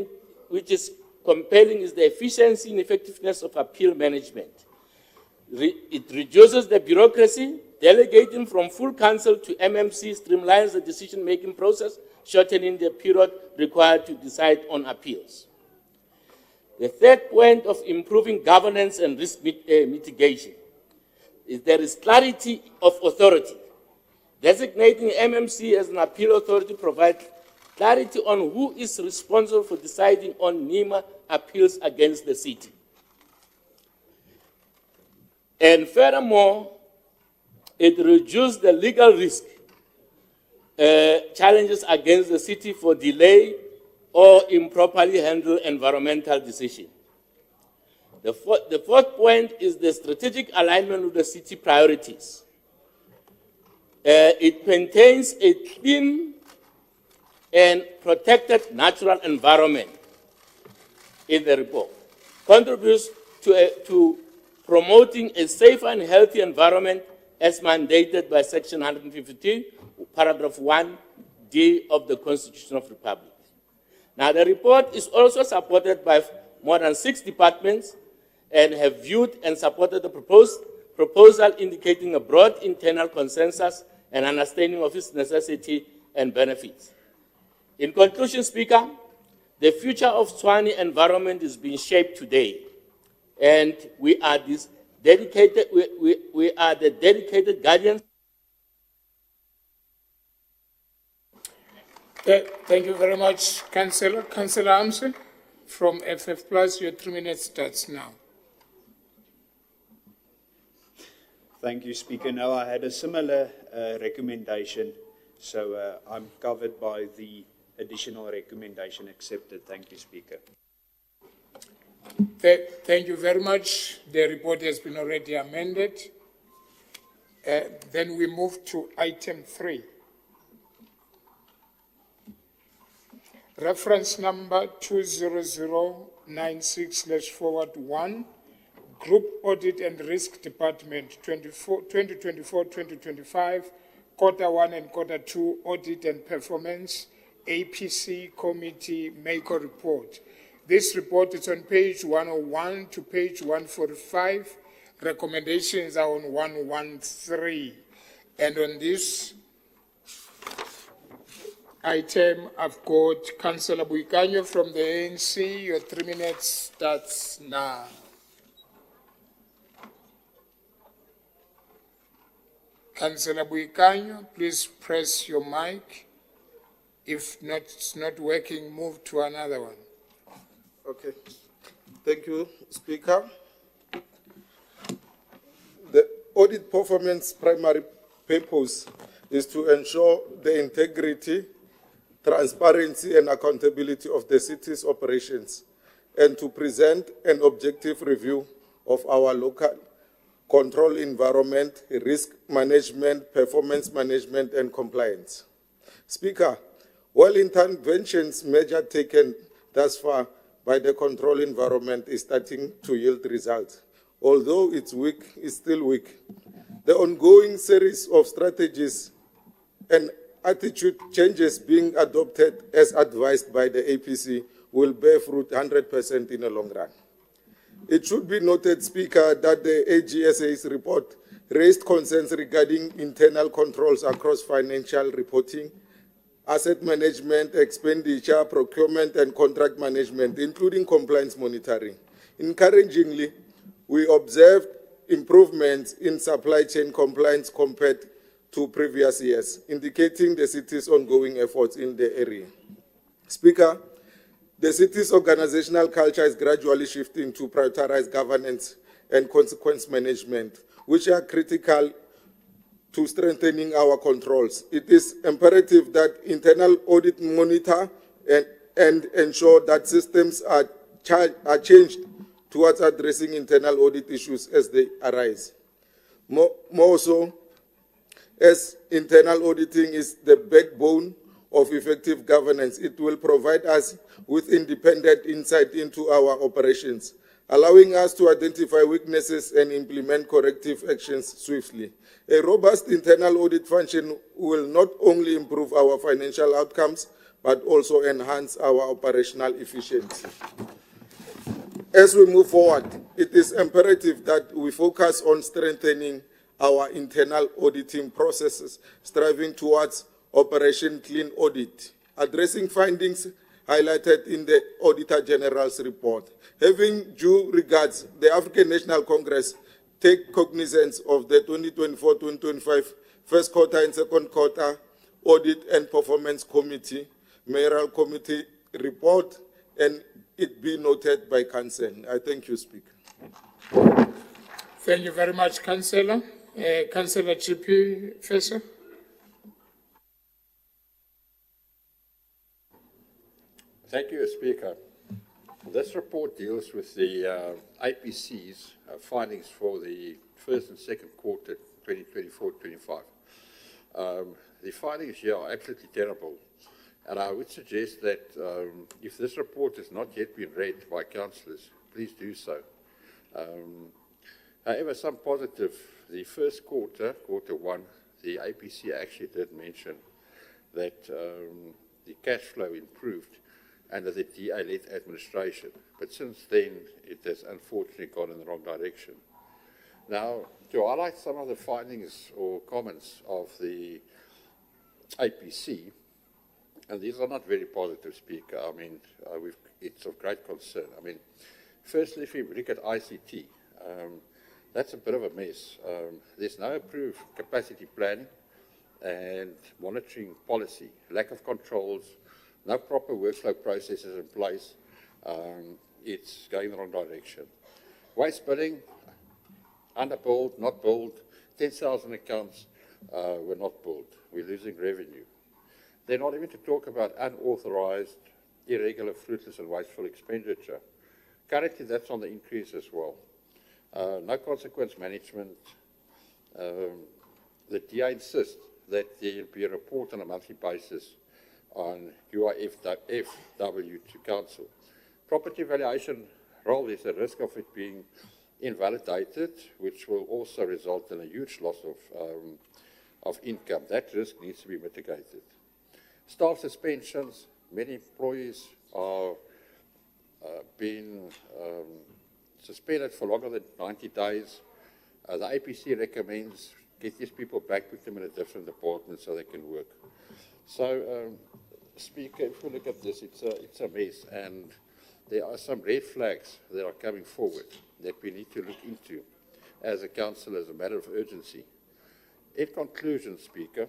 which is compelling is the efficiency and effectiveness of appeal management. It reduces the bureaucracy. Delegating from full council to MMC streamlines the decision-making process, shortening the period required to decide on appeals. The third point of improving governance and risk mitigation is there is clarity of authority. Designating MMC as an appeal authority provides clarity on who is responsible for deciding on NEMA appeals against the city. And furthermore, it reduced the legal risk challenges against the city for delay or improperly handled environmental decision. The fourth point is the strategic alignment with the city priorities. It maintains a clean and protected natural environment in the report, contributes to promoting a safer and healthy environment as mandated by Section 150, paragraph 1D of the Constitution of the Republic. Now, the report is also supported by more than 6 departments and have viewed and supported the proposal indicating a broad internal consensus and understanding of its necessity and benefits. In conclusion, Speaker, the future of Tshwane environment is being shaped today, and we are the dedicated guardians. Thank you very much, Councillor. Councillor Amson from FF Plus, your 3 minutes starts now. Thank you, Speaker. No, I had a similar recommendation, so I'm covered by the additional recommendation accepted. Thank you, Speaker. Thank you very much. The report has been already amended. Then we move to item 3. Reference number 20096/1, Group Audit and Risk Department 2024-2025, Quarter 1 and Quarter 2 Audit and Performance, APC Committee Mayoral Report. This report is on page 101 to page 145. Recommendations are on 113. And on this, item, I've got Councillor Buikanyo from the ANC. Your 3 minutes starts now. Councillor Buikanyo, please press your mic. If not, it's not working, move to another one. Okay. Thank you, Speaker. The audit performance primary purpose is to ensure the integrity, transparency and accountability of the city's operations and to present an objective review of our local control environment, risk management, performance management and compliance. Speaker, while interventions measure taken thus far by the control environment is starting to yield results, although it's still weak. The ongoing series of strategies and attitude changes being adopted as advised by the APC will bear fruit 100% in the long run. It should be noted, Speaker, that the AGSA's report raised concerns regarding internal controls across financial reporting, asset management, expenditure, procurement, and contract management, including compliance monitoring. Encouragingly, we observed improvements in supply chain compliance compared to previous years, indicating the city's ongoing efforts in the area. Speaker, the city's organizational culture is gradually shifting to prioritize governance and consequence management, which are critical to strengthening our controls. It is imperative that internal audit monitor and ensure that systems are changed towards addressing internal audit issues as they arise. More so, as internal auditing is the backbone of effective governance, it will provide us with independent insight into our operations, allowing us to identify weaknesses and implement corrective actions swiftly. A robust internal audit function will not only improve our financial outcomes, but also enhance our operational efficiency. As we move forward, it is imperative that we focus on strengthening our internal auditing processes, striving towards Operation Clean Audit, addressing findings highlighted in the Auditor General's report. Having due regards, the African National Congress take cognizance of the 2024-2025 first quarter and second quarter Audit and Performance Committee, Mayoral Committee report, and it be noted by Council. I thank you, Speaker. Thank you very much, Councillor. Councillor Chipi Fesa. Thank you, Speaker. This report deals with the APC's findings for the first and second quarter 2024-25. The findings here are absolutely terrible, and I would suggest that if this report has not yet been read by councillors, please do so. However, some positive. The first quarter, quarter one, the APC actually did mention that the cash flow improved under the DA-led administration. But since then, it has unfortunately gone in the wrong direction. Now, to highlight some of the findings or comments of the APC, and these are not very positive, Speaker. I mean, it's of great concern. I mean, firstly, if we look at ICT, that's a bit of a mess. There's no approved capacity planning and monitoring policy, lack of controls, no proper workflow processes in place. It's going in the wrong direction. Waste billing, underbilled, not billed, 10,000 accounts were not billed. We're losing revenue. They're not even to talk about unauthorized, irregular, fruitless and wasteful expenditure. Currently, that's on the increase as well. No consequence management. The DA insists that there will be a report on a monthly basis on UIFW to council. Property valuation role, there's a risk of it being invalidated, which will also result in a huge loss of income. That risk needs to be mitigated. Staff suspensions, many employees are being suspended for longer than 90 days. The APC recommends get these people back, put them in a different department so they can work. So Speaker, if you look at this, it's a mess, and there are some red flags that are coming forward that we need to look into as a council, as a matter of urgency. In conclusion, Speaker,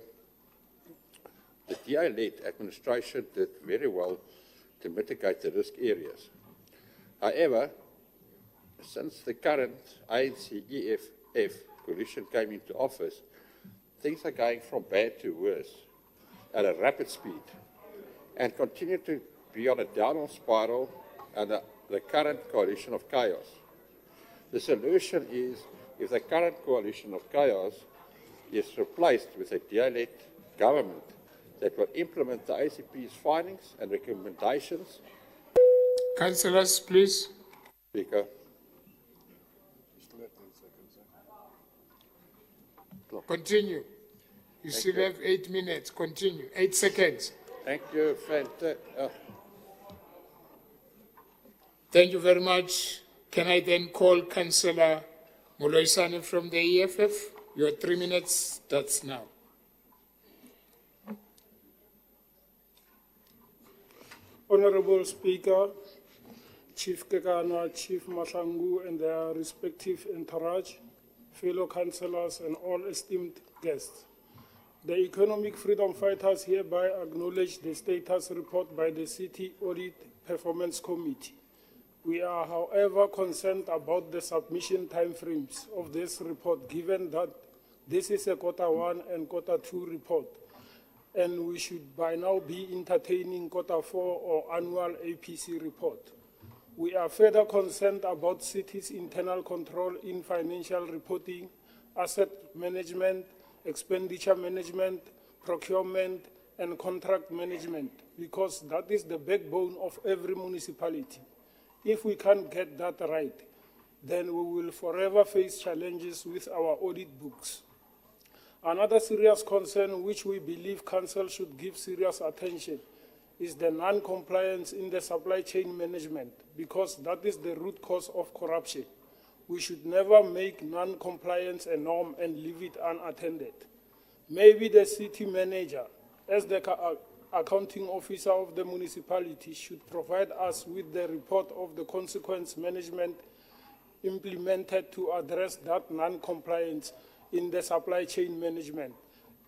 the DA-led administration did very well to mitigate the risk areas. However, since the current ANC-EFF coalition came into office, things are going from bad to worse at a rapid speed and continue to be on a downward spiral under the current coalition of chaos. The solution is if the current coalition of chaos is replaced with a DA-led government that will implement the ACP's findings and recommendations. Councillors, please. Speaker. Continue. You still have 8 minutes. Continue. 8 seconds. Thank you. Thank you very much. Can I then call Councillor Moloisane from the EFF? Your 3 minutes starts now. Honorable Speaker, Chief Kekana, Chief Mashangu, and their respective entourage, fellow councillors, and all esteemed guests. The economic freedom fighters hereby acknowledge the status report by the City Audit Performance Committee. We are, however, concerned about the submission timeframes of this report, given that this is a Q1 and Q2 report, and we should by now be entertaining Q4 or annual APC report. We are further concerned about city's internal control in financial reporting, asset management, expenditure management, procurement, and contract management, because that is the backbone of every municipality. If we can't get that right, then we will forever face challenges with our audit books. Another serious concern which we believe Council should give serious attention is the non-compliance in the supply chain management, because that is the root cause of corruption. We should never make non-compliance a norm and leave it unattended. Maybe the city manager, as the accounting officer of the municipality, should provide us with the report of the consequence management implemented to address that non-compliance in the supply chain management,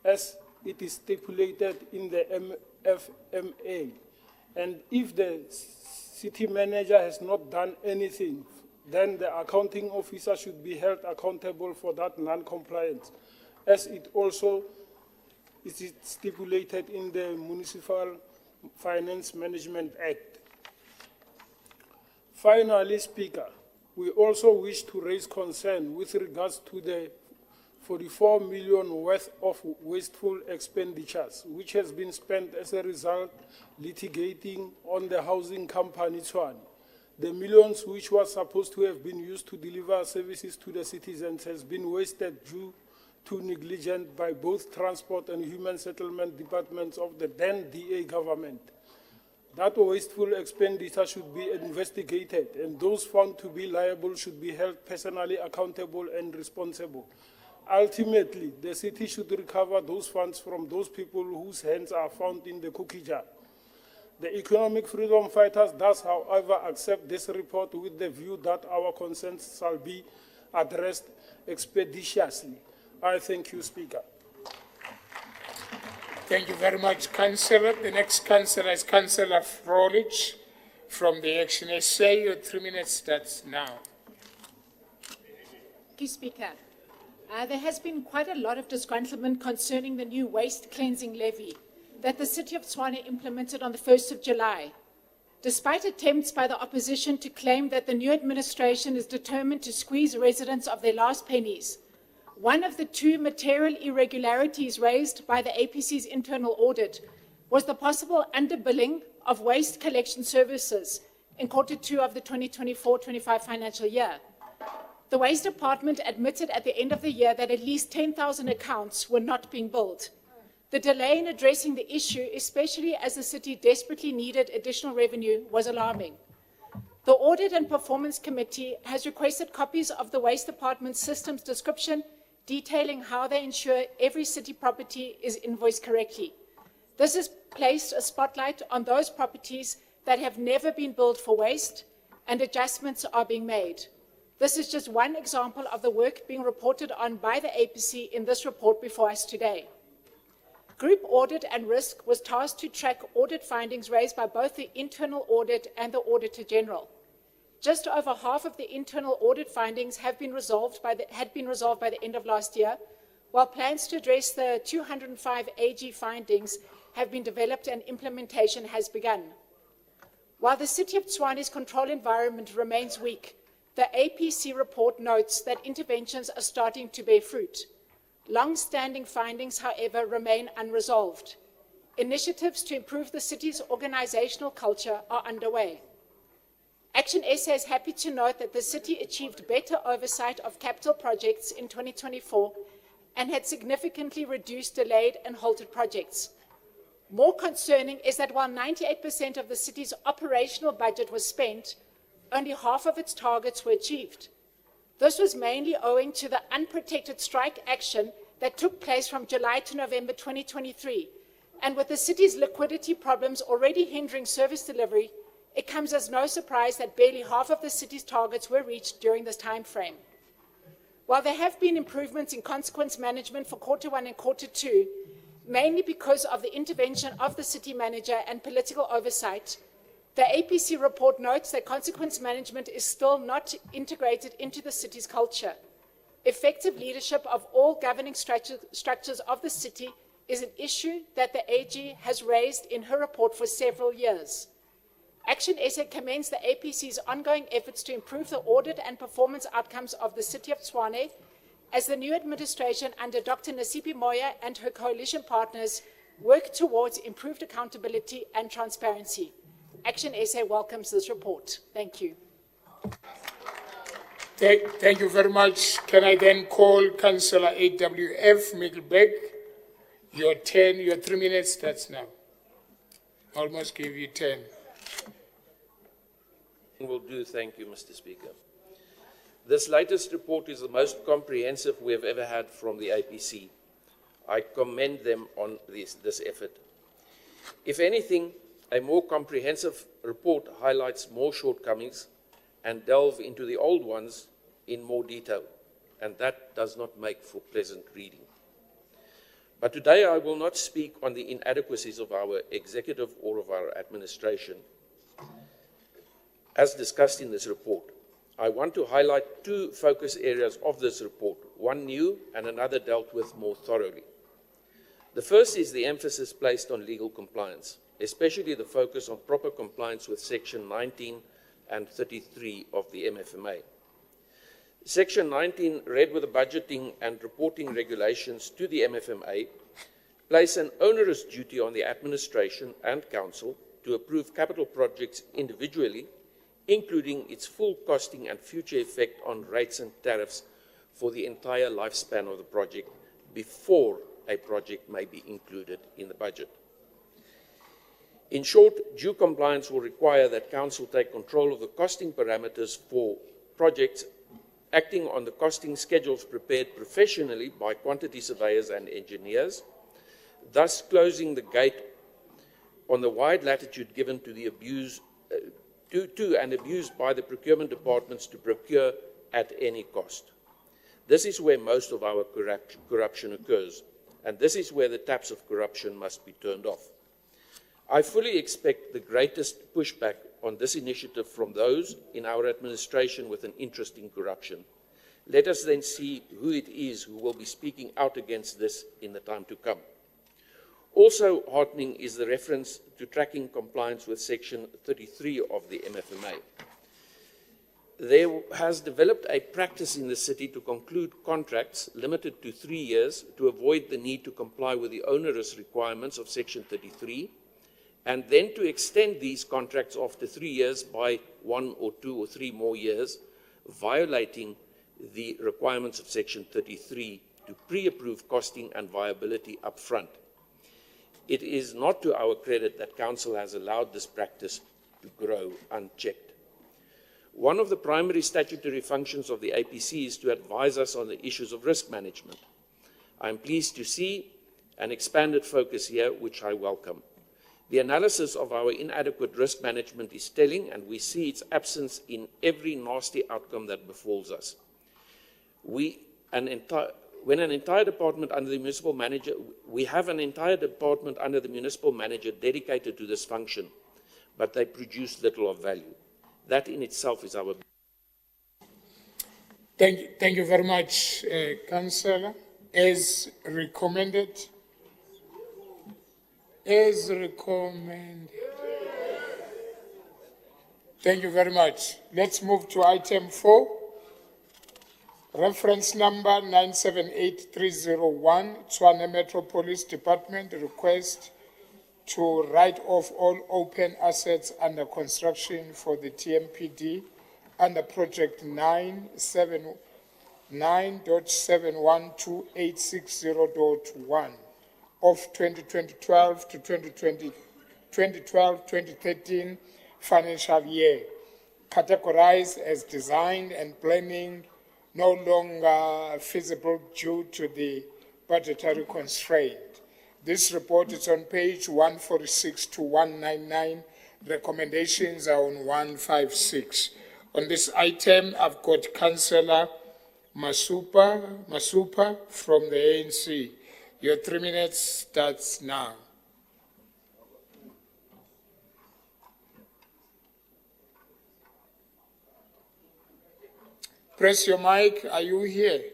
as it is stipulated in the FMA. And if the city manager has not done anything, then the accounting officer should be held accountable for that non-compliance, as it also is stipulated in the Municipal Finance Management Act. Finally, Speaker, we also wish to raise concern with regards to the 44 million worth of wasteful expenditures, which has been spent as a result litigating on the housing company Tshwane. The millions which were supposed to have been used to deliver services to the citizens has been wasted due to negligence by both Transport and Human Settlement departments of the then DA government. That wasteful expenditure should be investigated, and those found to be liable should be held personally accountable and responsible. Ultimately, the city should recover those funds from those people whose hands are found in the cookie jar. The economic freedom fighters thus, however, accept this report with the view that our concerns shall be addressed expeditiously. I thank you, Speaker. Thank you very much, Councillor. The next Councillor is Councillor Frolich from the Action SA. Your 3 minutes starts now. Thank you, Speaker. There has been quite a lot of disgruntlement concerning the new waste cleansing levy that the City of Tshwane implemented on the 1st of July. Despite attempts by the opposition to claim that the new administration is determined to squeeze residents of their last pennies, one of the two material irregularities raised by the APC's internal audit was the possible underbilling of waste collection services in Q2 of the 2024-25 financial year. The Waste Department admitted at the end of the year that at least 10,000 accounts were not being billed. The delay in addressing the issue, especially as the city desperately needed additional revenue, was alarming. The Audit and Performance Committee has requested copies of the Waste Department's systems description detailing how they ensure every city property is invoiced correctly. This has placed a spotlight on those properties that have never been built for waste, and adjustments are being made. This is just one example of the work being reported on by the APC in this report before us today. Group Audit and Risk was tasked to track audit findings raised by both the internal audit and the Auditor General. Just over half of the internal audit findings had been resolved by the end of last year, while plans to address the 205 AG findings have been developed and implementation has begun. While the City of Tshwane's control environment remains weak, the APC report notes that interventions are starting to bear fruit. Long-standing findings, however, remain unresolved. Initiatives to improve the city's organizational culture are underway. Action SA is happy to note that the city achieved better oversight of capital projects in 2024 and had significantly reduced delayed and halted projects. More concerning is that while 98% of the city's operational budget was spent, only half of its targets were achieved. This was mainly owing to the unprotected strike action that took place from July to November 2023. And with the city's liquidity problems already hindering service delivery, it comes as no surprise that barely half of the city's targets were reached during this time frame. While there have been improvements in consequence management for Q1 and Q2, mainly because of the intervention of the city manager and political oversight, the APC report notes that consequence management is still not integrated into the city's culture. Effective leadership of all governing structures of the city is an issue that the AG has raised in her report for several years. Action SA commends the APC's ongoing efforts to improve the audit and performance outcomes of the City of Tshwane as the new administration under Dr. Nasipi Moya and her coalition partners work towards improved accountability and transparency. Action SA welcomes this report. Thank you. Thank you very much. Can I then call Councillor AWF Middelburg? Your 3 minutes starts now. Almost give you 10. Will do. Thank you, Mr. Speaker. This latest report is the most comprehensive we have ever had from the APC. I commend them on this effort. If anything, a more comprehensive report highlights more shortcomings and delve into the old ones in more detail, and that does not make for pleasant reading. But today I will not speak on the inadequacies of our executive or of our administration. As discussed in this report, I want to highlight two focus areas of this report, one new and another dealt with more thoroughly. The first is the emphasis placed on legal compliance, especially the focus on proper compliance with Section 19 and 33 of the MFMA. Section 19, read with the budgeting and reporting regulations to the MFMA, place an onerous duty on the administration and council to approve capital projects individually, including its full costing and future effect on rates and tariffs for the entire lifespan of the project before a project may be included in the budget. In short, due compliance will require that Council take control of the costing parameters for projects, acting on the costing schedules prepared professionally by quantity surveyors and engineers, thus closing the gate on the wide latitude given to the abused by the procurement departments to procure at any cost. This is where most of our corruption occurs, and this is where the taps of corruption must be turned off. I fully expect the greatest pushback on this initiative from those in our administration with an interest in corruption. Let us then see who it is who will be speaking out against this in the time to come. Also heartening is the reference to tracking compliance with Section 33 of the MFMA. There has developed a practice in the city to conclude contracts limited to 3 years to avoid the need to comply with the onerous requirements of Section 33, and then to extend these contracts after 3 years by 1 or 2 or 3 more years, violating the requirements of Section 33 to pre-approve costing and viability up front. It is not to our credit that Council has allowed this practice to grow unchecked. One of the primary statutory functions of the APC is to advise us on the issues of risk management. I am pleased to see an expanded focus here, which I welcome. The analysis of our inadequate risk management is telling, and we see its absence in every nasty outcome that befalls us. We have an entire department under the municipal manager dedicated to this function, but they produce little of value. That in itself is our... Thank you very much, Councillor. As recommended. As recommended. Thank you very much. Let's move to item 4. Reference number 978301, Tshwane Metro Police Department request to write off all open assets under construction for the TMPD under project 9.71286.0.1 of 2012 to 2013 financial year, categorized as designed and planning no longer feasible due to the budgetary constraint. This report is on page 146 to 199. Recommendations are on 156. On this item, I've got Councillor Masupa from the ANC. Your 3 minutes starts now. Press your mic. Are you here?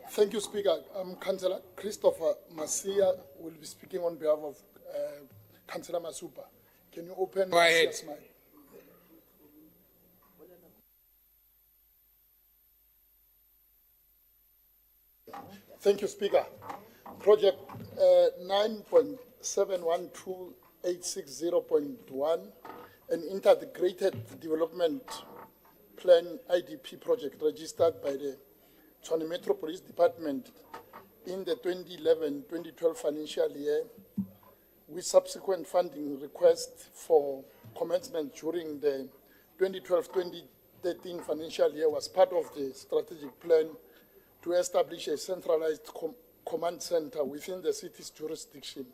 Thank you, Speaker. Councillor Christopher Masia will be speaking on behalf of Councillor Masupa. Can you open Masia's mic? Thank you, Speaker. Project 9.71286.0.1, an integrated development plan IDP project registered by the Tshwane Metro Police Department in the 2011-2012 financial year, with subsequent funding request for commencement during the 2012-2013 financial year, was part of the strategic plan to establish a centralized command center within the city's jurisdiction.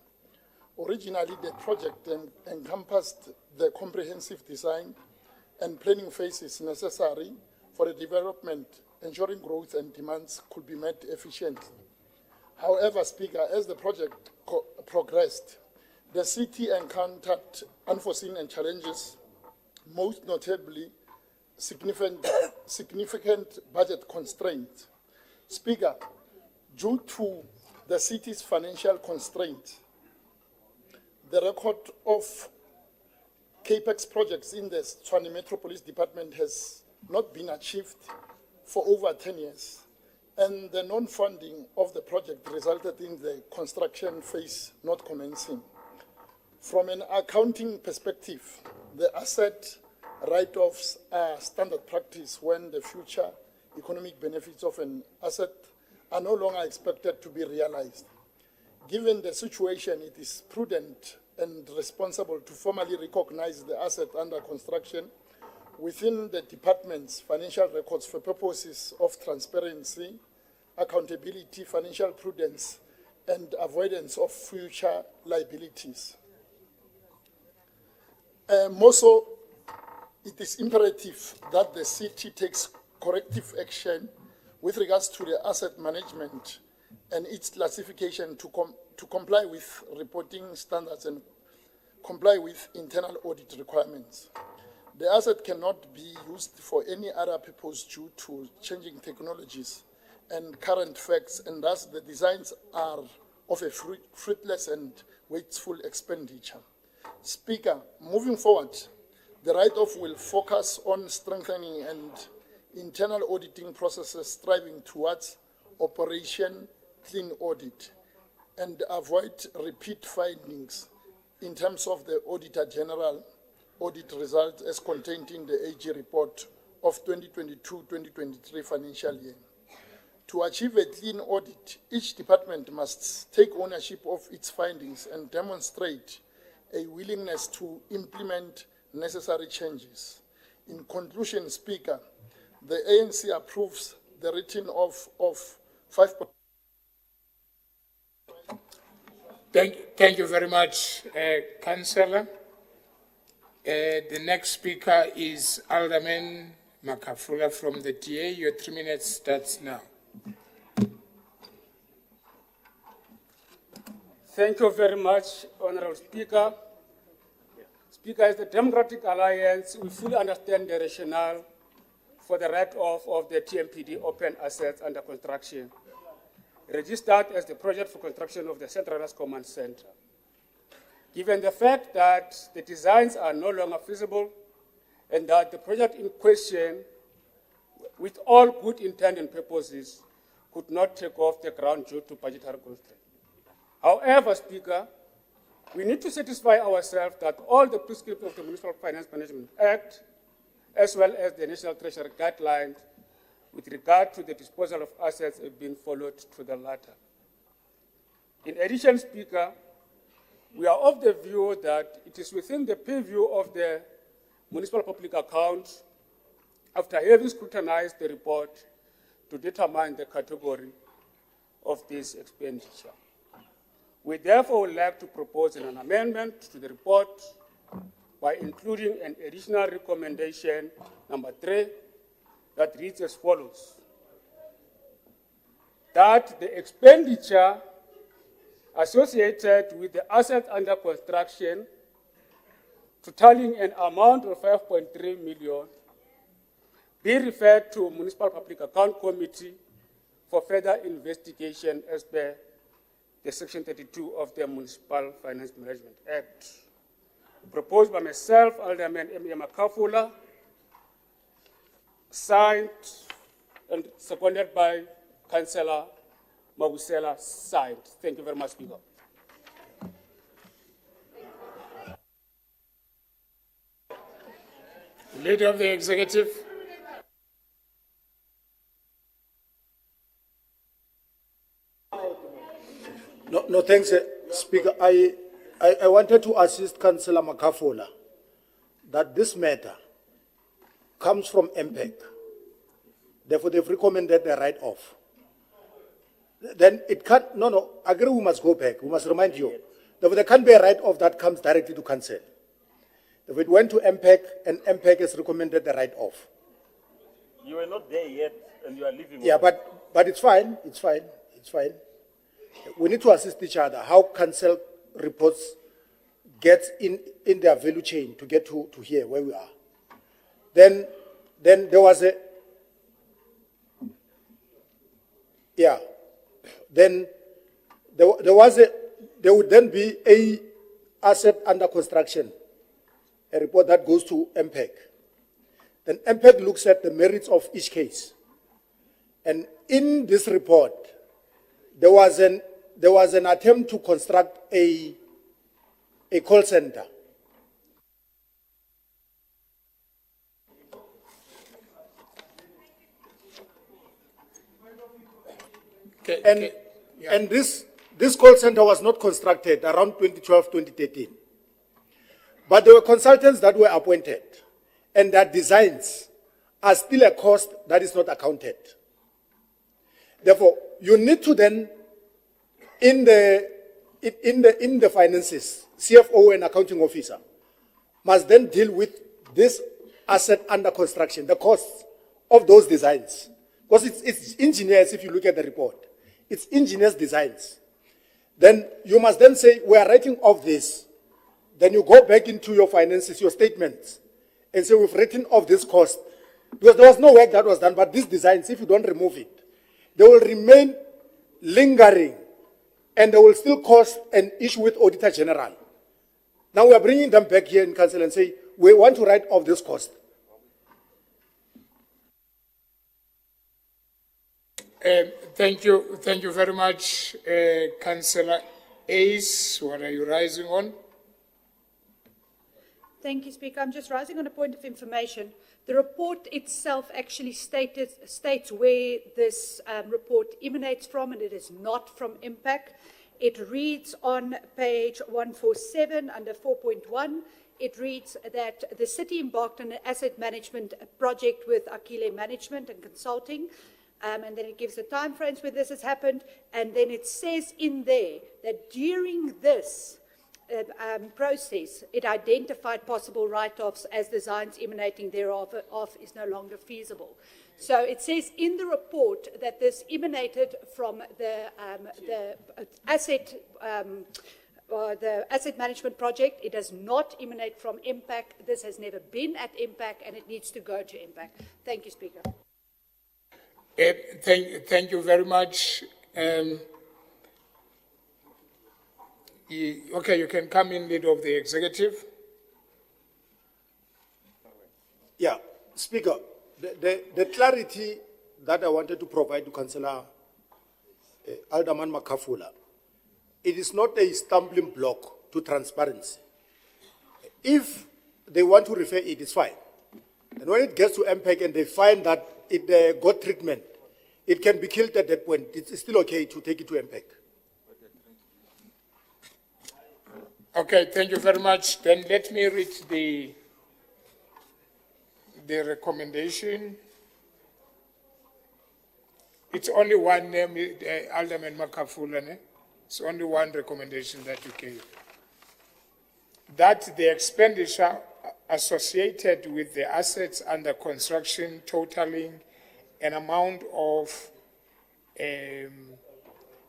Originally, the project encompassed the comprehensive design and planning phases necessary for the development, ensuring growth and demands could be met efficiently. However, Speaker, as the project progressed, the city encountered unforeseen challenges, most notably significant budget constraints. Speaker, due to the city's financial constraints, the record of CAPEX projects in the Tshwane Metro Police Department has not been achieved for over 10 years, and the non-funding of the project resulted in the construction phase not commencing. From an accounting perspective, the asset write-offs are standard practice when the future economic benefits of an asset are no longer expected to be realized. Given the situation, it is prudent and responsible to formally recognize the asset under construction within the department's financial records for purposes of transparency, accountability, financial prudence, and avoidance of future liabilities. More so, it is imperative that the city takes corrective action with regards to the asset management and its classification to comply with reporting standards and comply with internal audit requirements. The asset cannot be used for any other purpose due to changing technologies and current facts, and thus the designs are of a fruitless and wasteful expenditure. Speaker, moving forward, the write-off will focus on strengthening and internal auditing processes, striving towards operation clean audit, and avoid repeat findings in terms of the Auditor General audit results as contained in the AG report of 2022-2023 financial year. To achieve a clean audit, each department must take ownership of its findings and demonstrate a willingness to implement necessary changes. In conclusion, Speaker, the ANC approves the written of 5. Thank you very much, Councillor. The next speaker is Alderman Makafula from the DA. Your 3 minutes starts now. Thank you very much, Honorable Speaker. Speaker, as the Democratic Alliance, we fully understand the rationale for the write-off of the TMPD open assets under construction, registered as the project for construction of the Centralized Command Center. Given the fact that the designs are no longer feasible and that the project in question, with all good intent and purposes, could not take off the ground due to budgetary constraints. However, Speaker, we need to satisfy ourselves that all the prescriptions of the Municipal Finance Management Act, as well as the National Treasury guidelines with regard to the disposal of assets, have been followed to the latter. In addition, Speaker, we are of the view that it is within the purview of the Municipal Public Accounts, after having scrutinized the report, to determine the category of this expenditure. We therefore would like to propose an amendment to the report by including an additional recommendation, number 3, that reads as follows: that the expenditure associated with the assets under construction, totaling an amount of 5.3 million, be referred to Municipal Public Account Committee for further investigation as per the Section 32 of the Municipal Finance Management Act. Proposed by myself, Alderman M.A. Makafula, signed and seconded by Councillor Mabusela, signed. Thank you very much, Speaker. Leader of the Executive. No, thanks, Speaker. I wanted to assist Councillor Makafola that this matter comes from MPEC. Therefore, they've recommended the write-off. Then it can't, no, I agree we must go back. We must remind you. Therefore, there can't be a write-off that comes directly to council. If it went to MPEC and MPEC has recommended the write-off. You are not there yet, and you are leaving. Yeah, but it's fine. It's fine. It's fine. We need to assist each other. How council reports gets in their value chain to get to here where we are. Then there was a Then there would then be a asset under construction, a report that goes to MPEC. Then MPEC looks at the merits of each case. And in this report, there was an attempt to construct a call center. And this call center was not constructed around 2012, 2013. But there were consultants that were appointed, and their designs are still a cost that is not accounted. Therefore, you need to then, in the finances, CFO and accounting officer must then deal with this asset under construction, the costs of those designs. Because it's engineers, if you look at the report. It's engineers' designs. Then you must then say, we are writing off this. Then you go back into your finances, your statements, and say, we've written off this cost. Because there was no work that was done, but these designs, if you don't remove it, they will remain lingering, and they will still cause an issue with Auditor General. Now we are bringing them back here in council and say, we want to write off this cost. Thank you very much, Councillor Ace. What are you rising on? Thank you, Speaker. I'm just rising on a point of information. The report itself actually states where this report emanates from, and it is not from impact. It reads on page 147 under 4.1. It reads that the city embarked on an asset management project with Akile Management and Consulting and then it gives the timeframes where this has happened, and then it says in there that during this process, it identified possible write-offs as designs emanating thereof is no longer feasible. So it says in the report that this emanated from the asset management project. It does not emanate from impact. This has never been at impact, and it needs to go to impact. Thank you, Speaker. Thank you very much. Okay, you can come in, leader of the executive. Yeah, Speaker, the clarity that I wanted to provide to Councillor Alderman Makafula, it is not a stumbling block to transparency. If they want to refer it, it's fine. And when it gets to MPEC and they find that it got treatment, it can be killed at that point. It's still okay to take it to MPEC. Okay, thank you very much. Then let me read the recommendation. It's only one name, Alderman Makafula, ne? It's only one recommendation that you gave. That the expenditure associated with the assets under construction totaling an amount of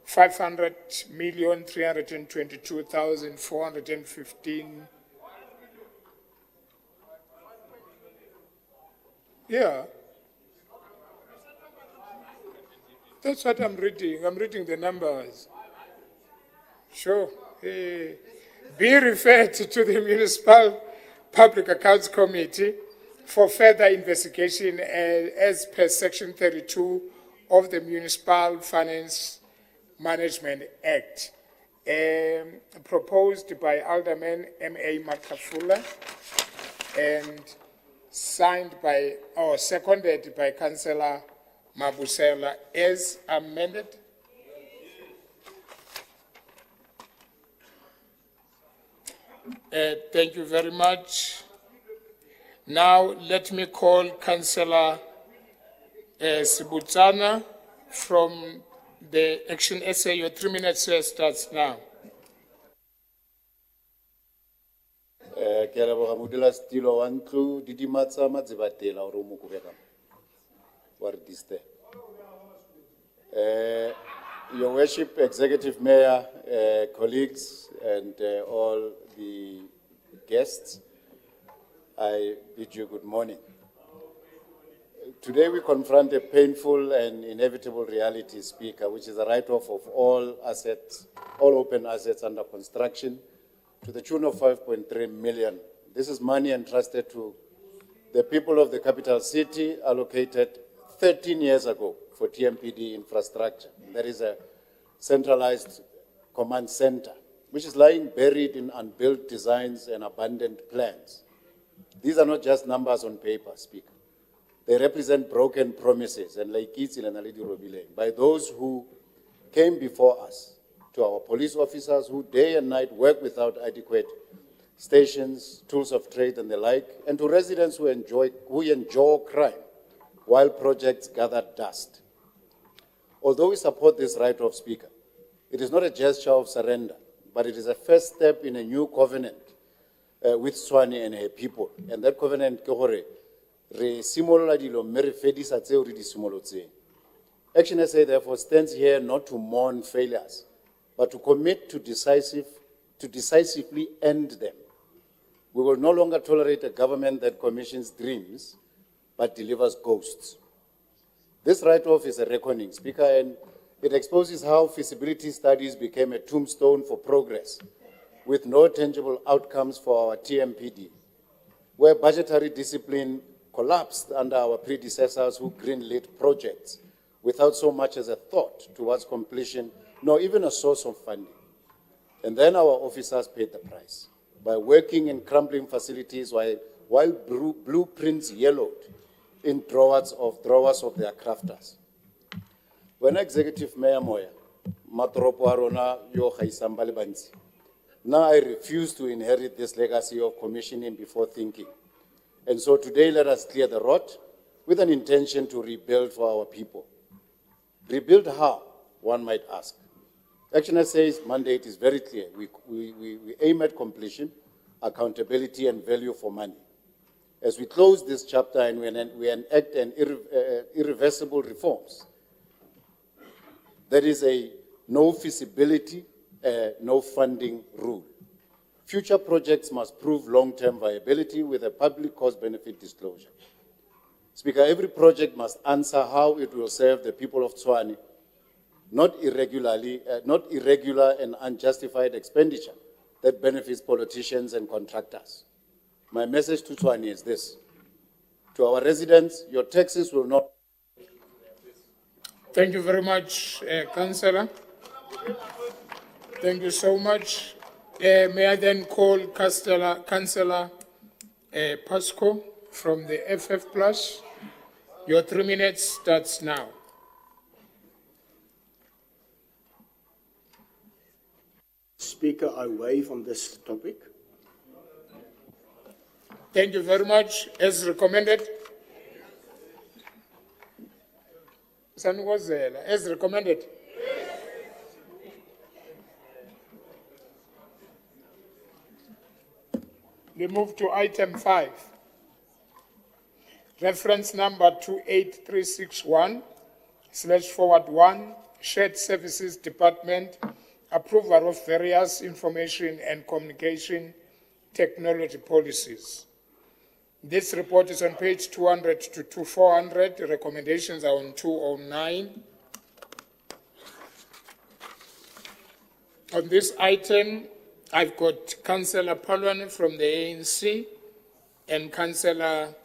500,322,415. Yeah. That's what I'm reading. I'm reading the numbers. Sure. Be referred to the Municipal Public Accounts Committee for further investigation as per Section 32 of the Municipal Finance Management Act, proposed by Alderman M.A. Makafula and seconded by Councillor Mabusela as amended. Thank you very much. Now let me call Councillor Sibutsana from the Action SA. Your 3 minutes starts now. Your Worship, Executive Mayor, colleagues, and all the guests, I bid you good morning. Today we confront a painful and inevitable reality, Speaker, which is a write-off of all assets, all open assets under construction to the tune of 5.3 million. This is money entrusted to the people of the capital city, allocated 13 years ago for TMPD infrastructure. There is a centralized command center, which is lying buried in unbuilt designs and abandoned plans. These are not just numbers on paper, Speaker. They represent broken promises and by those who came before us, to our police officers who day and night work without adequate stations, tools of trade and the like, and to residents who endure crime while projects gather dust. Although we support this write-off, Speaker, it is not a gesture of surrender, but it is a first step in a new covenant with Swane and her people. And that covenant, Action SA therefore stands here not to mourn failures, but to commit to decisively end them. We will no longer tolerate a government that commissions dreams, but delivers ghosts. This write-off is a reckoning, Speaker, and it exposes how feasibility studies became a tombstone for progress, with no tangible outcomes for our TMPD, where budgetary discipline collapsed under our predecessors who greenlit projects without so much as a thought towards completion, nor even a source of funding. And then our officers paid the price by working in crumbling facilities while blueprints yellowed in drawers of their crafters. When Executive Mayor Moya, Matropo Arona yo Haisambali Banzi, now I refuse to inherit this legacy of commissioning before thinking. And so today let us clear the road with an intention to rebuild for our people. Rebuild how, one might ask. Action SA's mandate is very clear. We aim at completion, accountability, and value for money. As we close this chapter and we enact irreversible reforms, there is a no feasibility, no funding rule. Future projects must prove long-term viability with a public cost-benefit disclosure. Speaker, every project must answer how it will serve the people of Tshwane, not irregular and unjustified expenditure that benefits politicians and contractors. My message to Tshwane is this. To our residents, your taxes will not... Thank you very much, Councillor. Thank you so much. May I then call Councillor Pasco from the FF Plus. Your 3 minutes starts now. Speaker, I waive on this topic. Thank you very much. As recommended. As recommended. We move to item 5. Reference number 28361/1, Shared Services Department, approval of various information and communication technology policies. This report is on page 200 to 400. The recommendations are on 209. On this item, I've got Councillor Palwane from the ANC and Councillor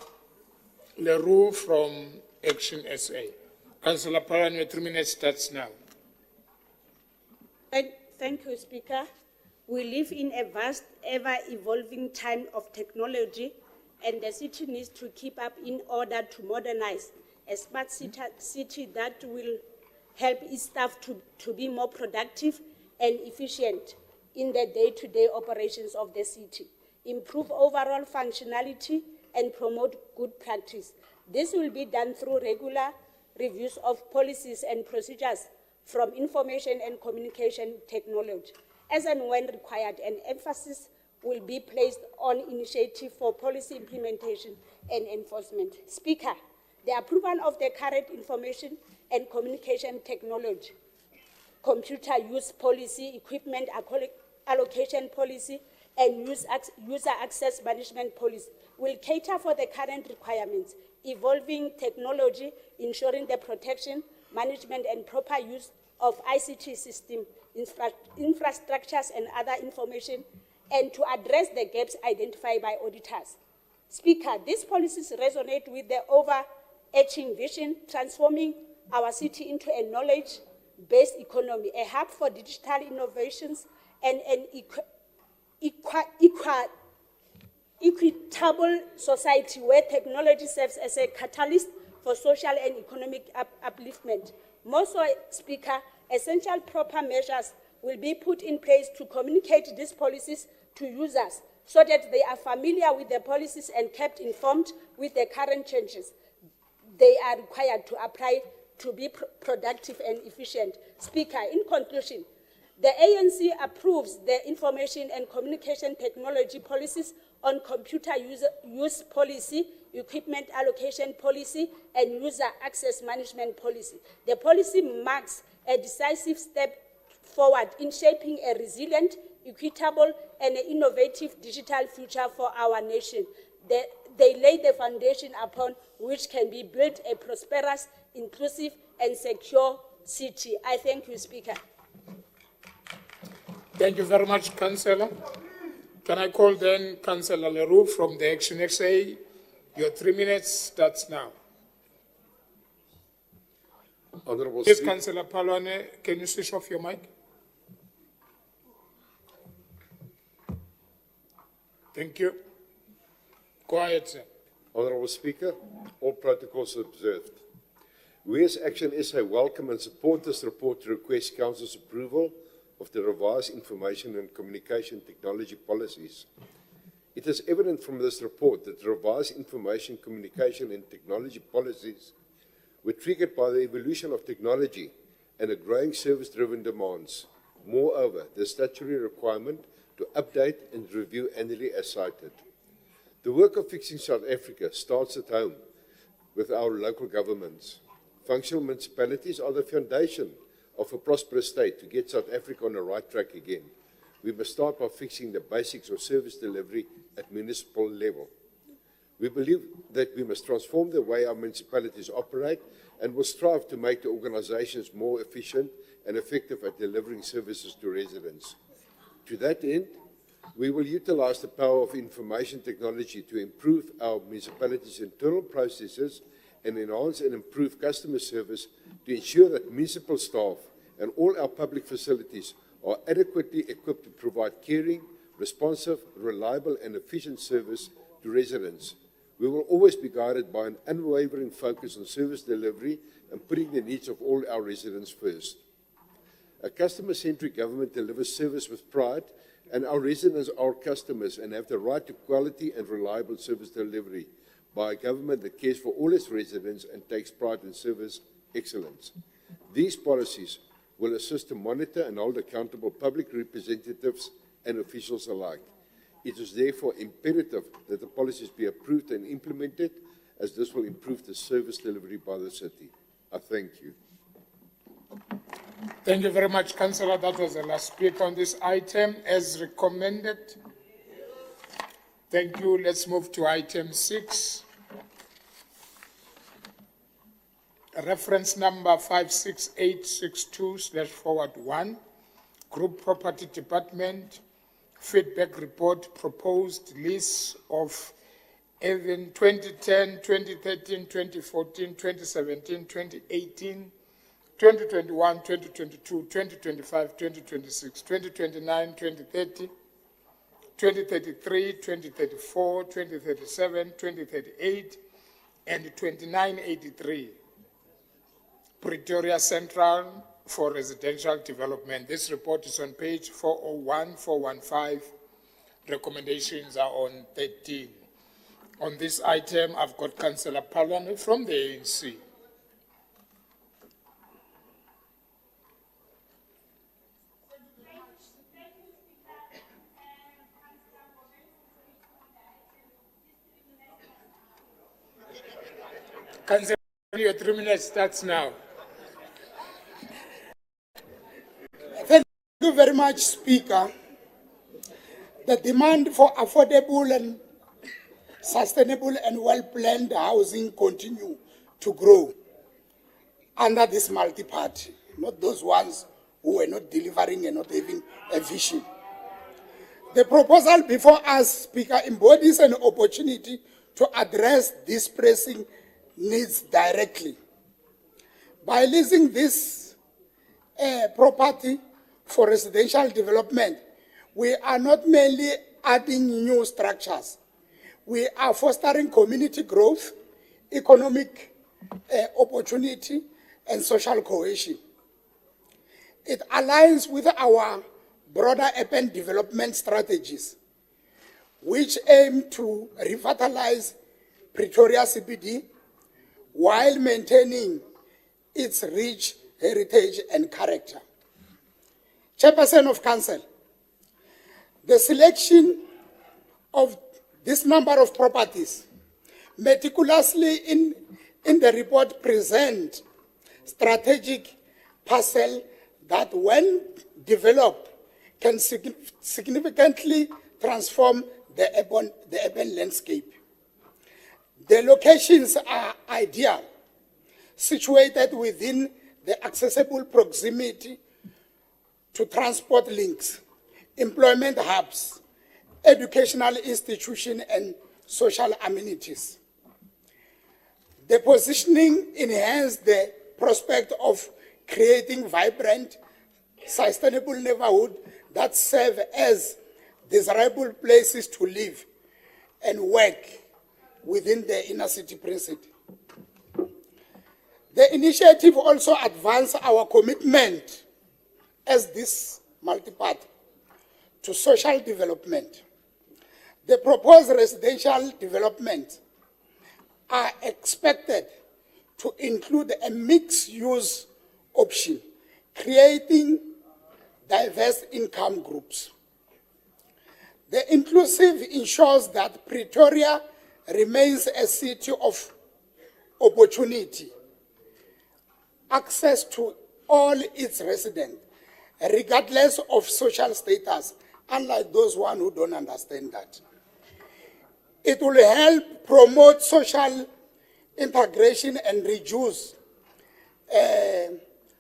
Leroux from Action SA. Councillor Palwane, your 3 minutes starts now. Thank you, Speaker. We live in a vast, ever-evolving time of technology, and the city needs to keep up in order to modernize a smart city that will help its staff to be more productive and efficient in the day-to-day operations of the city, improve overall functionality, and promote good practice. This will be done through regular reviews of policies and procedures from information and communication technology. As and when required, an emphasis will be placed on initiative for policy implementation and enforcement. Speaker, the approval of the current information and communication technology, computer use policy, equipment allocation policy, and user access management policy will cater for the current requirements, evolving technology, ensuring the protection, management, and proper use of ICT system, infrastructures, and other information, and to address the gaps identified by auditors. Speaker, these policies resonate with the overarching vision, transforming our city into a knowledge-based economy, a hub for digital innovations, and an equitable society where technology serves as a catalyst for social and economic upliftment. More so, Speaker, essential proper measures will be put in place to communicate these policies to users so that they are familiar with the policies and kept informed with the current changes they are required to apply to be productive and efficient. Speaker, in conclusion, the ANC approves the information and communication technology policies on computer use policy, equipment allocation policy, and user access management policy. The policy marks a decisive step forward in shaping a resilient, equitable, and innovative digital future for our nation. They lay the foundation upon which can be built a prosperous, inclusive, and secure city. I thank you, Speaker. Thank you very much, Councillor. Can I call then Councillor Leroux from the Action SA? Your 3 minutes starts now. Honourable Yes, Speaker. Councillor Palwane, can you switch off your mic? Thank you. Go ahead, sir. Honourable Speaker, all protocols observed. We as Action SA welcome and support this report to request Council's approval of the revised information and communication technology policies. It is evident from this report that the revised information, communication and technology policies were triggered by the evolution of technology and a growing service-driven demands. Moreover, the statutory requirement to update and review annually as cited. The work of fixing South Africa starts at home with our local governments. Functional municipalities are the foundation of a prosperous state to get South Africa on the right track again. We must start by fixing the basics of service delivery at municipal level. We believe that we must transform the way our municipalities operate and will strive to make the organizations more efficient and effective at delivering services to residents. To that end, we will utilize the power of information technology to improve our municipalities' internal processes and enhance and improve customer service to ensure that municipal staff and all our public facilities are adequately equipped to provide caring, responsive, reliable and efficient service to residents. We will always be guided by an unwavering focus on service delivery and putting the needs of all our residents first. A customer-centric government delivers service with pride, and our residents are customers and have the right to quality and reliable service delivery by a government that cares for all its residents and takes pride in service excellence. These policies will assist to monitor and hold accountable public representatives and officials alike. It is therefore imperative that the policies be approved and implemented, as this will improve the service delivery by the city. I thank you. Thank you very much, Councillor. That was the last speaker on this item, as recommended. Thank you. Let's move to item 6. Reference number 56862/1, Group Property Department, feedback report, proposed lease of even 2010, 2013, 2014, 2017, 2018, 2021, 2022, 2025, 2026, 2029, 2030, 2033, 2034, 2037, 2038, and 2983. Pretoria Central for residential development. This report is on page 401, 415. Recommendations are on 13. On this item, I've got Councillor Palwane from the ANC. Councillor, your 3 minutes starts now. Thank you very much, Speaker. The demand for affordable and sustainable and well-planned housing continue to grow under this multi-party, not those ones who were not delivering and not having a vision. The proposal before us, Speaker, embodies an opportunity to address these pressing needs directly. By leasing this property for residential development, we are not merely adding new structures, we are fostering community growth, economic opportunity, and social cohesion. It aligns with our broader urban development strategies, which aim to revitalize Pretoria CBD while maintaining its rich heritage and character. Chairperson of Council, the selection of this number of properties meticulously in the report present strategic parcel that, when developed, can significantly transform the urban landscape. The locations are ideal, situated within the accessible proximity to transport links, employment hubs, educational institutions, and social amenities. The positioning enhances the prospect of creating vibrant, sustainable neighborhoods that serve as desirable places to live and work within the inner city precinct. The initiative also advances our commitment as this multi-party to social development. The proposed residential developments are expected to include a mixed-use option, creating diverse income groups. The inclusive ensures that Pretoria remains a city of opportunity, access to all its residents, regardless of social status, unlike those one who don't understand that. It will help promote social integration and reduce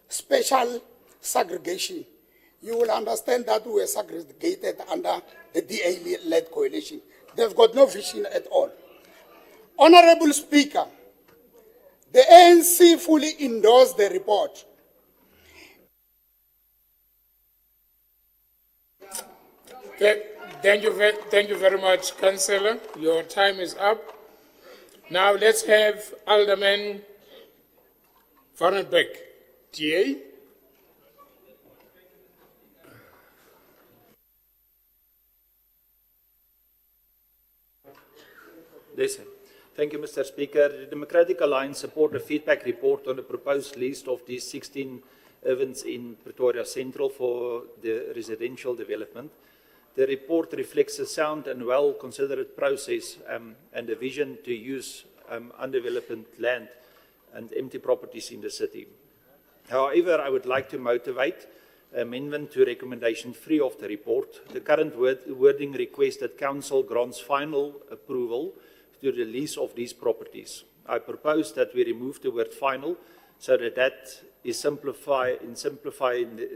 special segregation. You will understand that we were segregated under the DA-led coalition. They've got no vision at all. Honorable Speaker, the ANC fully endorsed the report. Thank you very much, Councillor. Your time is up. Now let's have Alderman Vandenberg, DA. Listen. Thank you, Mr. Speaker. The Democratic Alliance support the feedback report on the proposed list of these 16 events in Pretoria Central for the residential development. The report reflects a sound and well-considered process and a vision to use undeveloped land and empty properties in the city. However, I would like to motivate amendment to recommendation 3 of the report. The current wording requests that Council grants final approval to the lease of these properties. I propose that we remove the word final so that is simplified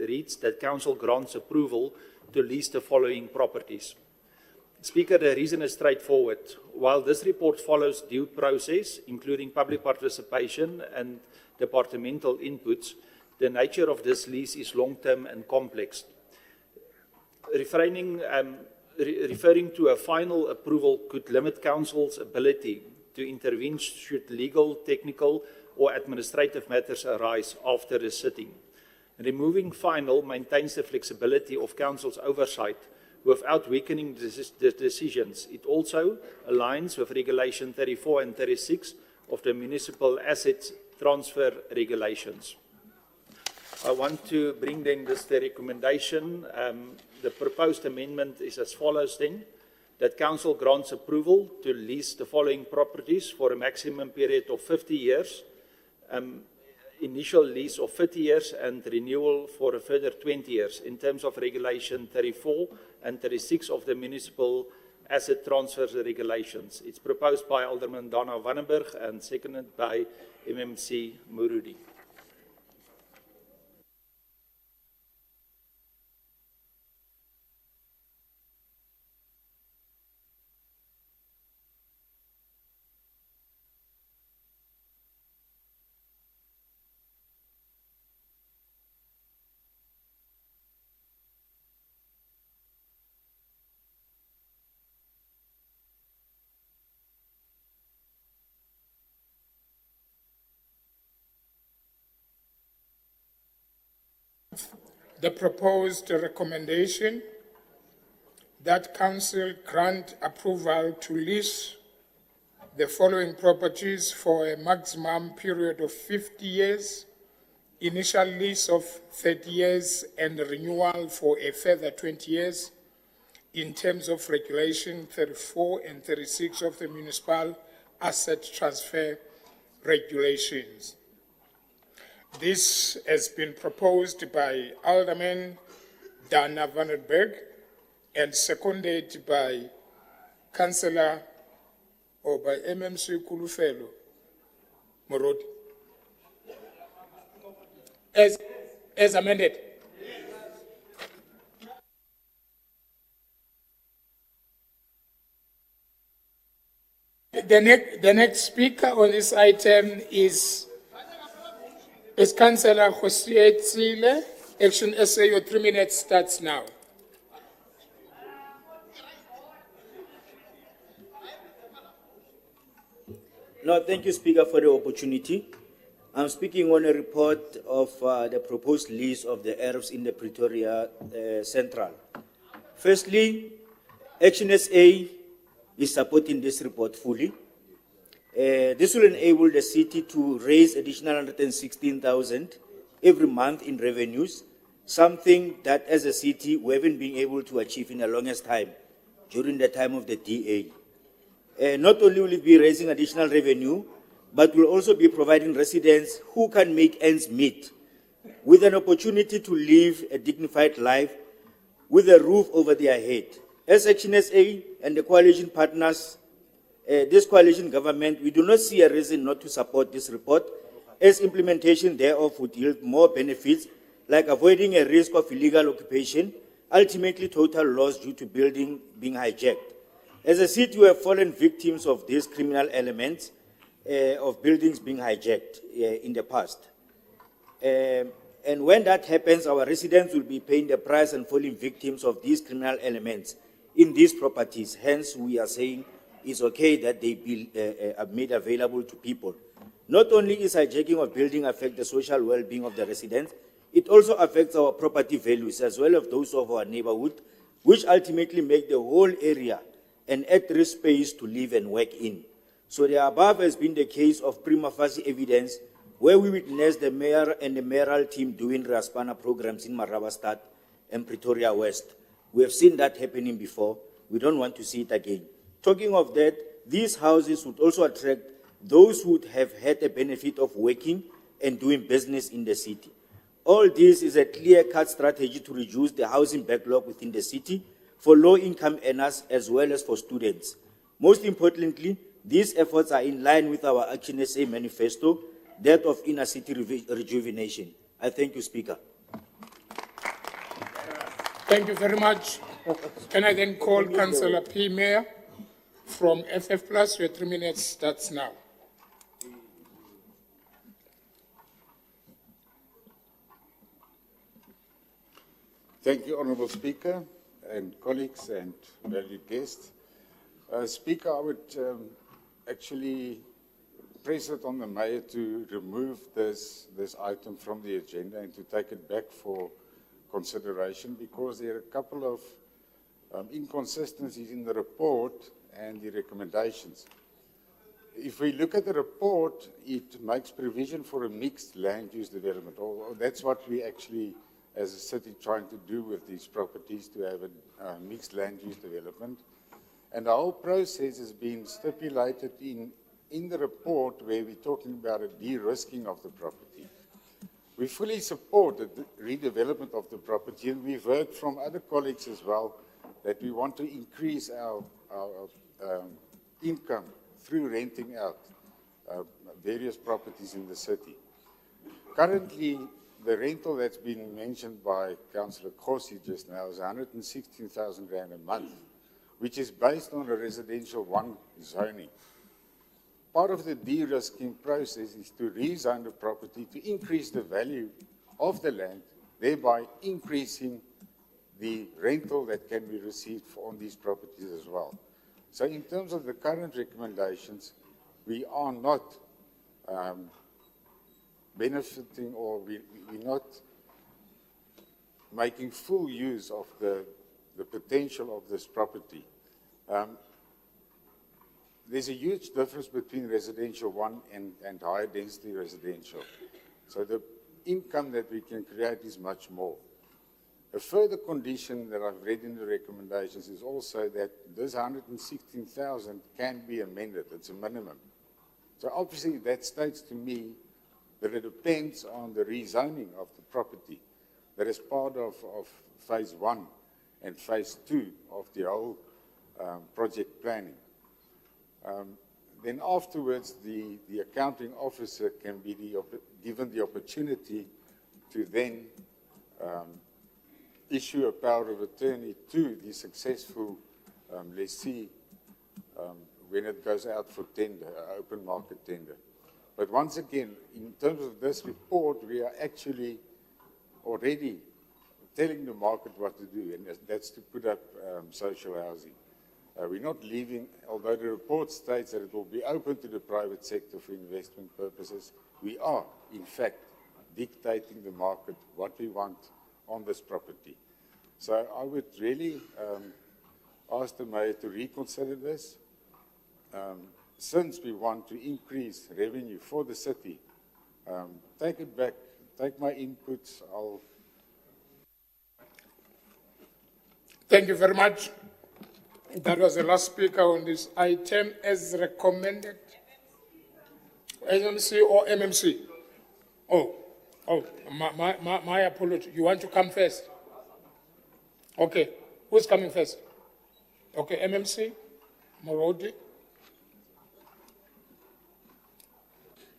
reads that Council grants approval to lease the following properties. Speaker, the reason is straightforward. While this report follows due process, including public participation and departmental inputs, the nature of this lease is long-term and complex. Referring to a final approval could limit Council's ability to intervene should legal, technical, or administrative matters arise after the sitting. Removing final maintains the flexibility of Council's oversight without weakening the decisions. It also aligns with Regulation 34 and 36 of the Municipal Assets Transfer Regulations. I want to bring then the recommendation. The proposed amendment is as follows then, that Council grants approval to lease the following properties for a maximum period of 50 years, initial lease of 30 years and renewal for a further 20 years in terms of Regulation 34 and 36 of the Municipal Asset Transfer Regulations. It's proposed by Alderman Dana Vandenberg and seconded by MMC Murudi. The proposed recommendation that Council grant approval to lease the following properties for a maximum period of 50 years, initial lease of 30 years and renewal for a further 20 years in terms of Regulation 34 and 36 of the Municipal Asset Transfer Regulations. This has been proposed by Alderman Dana Vandenberg and seconded by Councillor or by MMC Kulufelo Morodi. As amended. The next speaker on this item is Councillor Josie Tsile. Action essay, your 3 minutes starts now. No, thank you, Speaker, for the opportunity. I'm speaking on a report of the proposed lease of the ERFs in the Pretoria Central. Firstly, Action SA is supporting this report fully. This will enable the city to raise additional 116,000 every month in revenues, something that as a city we haven't been able to achieve in the longest time, during the time of the DA. Not only will it be raising additional revenue, but will also be providing residents who can make ends meet with an opportunity to live a dignified life with a roof over their head. As Action SA and the coalition partners, this coalition government, we do not see a reason not to support this report, as implementation thereof would yield more benefits, like avoiding a risk of illegal occupation, ultimately total loss due to building being hijacked. As a city, we have fallen victims of these criminal elements of buildings being hijacked in the past. And when that happens, our residents will be paying the price and falling victims of these criminal elements in these properties. Hence, we are saying it's okay that they be made available to people. Not only is hijacking of building affect the social well-being of the residents, it also affects our property values as well as those of our neighborhood, which ultimately make the whole area an at-risk space to live and work in. So the above has been the case of prima facie evidence where we witnessed the mayor and the mayoral team doing Raspana programs in Marabastad and Pretoria West. We have seen that happening before. We don't want to see it again. Talking of that, these houses would also attract those who would have had the benefit of working and doing business in the city. All this is a clear-cut strategy to reduce the housing backlog within the city for low-income earners as well as for students. Most importantly, these efforts are in line with our Action SA manifesto, that of inner city rejuvenation. I thank you, Speaker. Thank you very much. Can I then call Councillor P. Mayor from FF Plus? Your 3 minutes starts now. Thank you, Honourable Speaker and colleagues and valued guests. Speaker, I would actually press it on the Mayor to remove this item from the agenda and to take it back for consideration, because there are a couple of inconsistencies in the report and the recommendations. If we look at the report, it makes provision for a mixed land use development, or that's what we actually as a city trying to do with these properties, to have a mixed land use development. And the whole process has been stipulated in the report where we're talking about a de-risking of the property. We fully support the redevelopment of the property, and we've heard from other colleagues as well that we want to increase our income through renting out various properties in the city. Currently, the rental that's been mentioned by Councillor Kossi just now is 116,000 Rand a month, which is based on a residential 1 zoning. Part of the de-risking process is to rezone the property to increase the value of the land, thereby increasing the rental that can be received on these properties as well. So in terms of the current recommendations, we are not benefiting, or we're not making full use of the potential of this property. There's a huge difference between residential 1 and higher density residential. So the income that we can create is much more. A further condition that I've read in the recommendations is also that this 116,000 can be amended. It's a minimum. So obviously that states to me that it depends on the rezoning of the property that is part of phase 1 and phase 2 of the whole project planning. Then afterwards, the accounting officer can be given the opportunity to then issue a power of attorney to the successful lessee when it goes out for tender, open market tender. But once again, in terms of this report, we are actually already telling the market what to do, and that's to put up social housing. We're not leaving, although the report states that it will be open to the private sector for investment purposes, we are, in fact, dictating the market what we want on this property. So I would really ask the Mayor to reconsider this, since we want to increase revenue for the city, take it back, take my inputs, Thank you very much. That was the last speaker on this item as recommended. NMC or MMC? Oh, my apology. You want to come first? Okay, who's coming first? Okay, MMC, Morodi.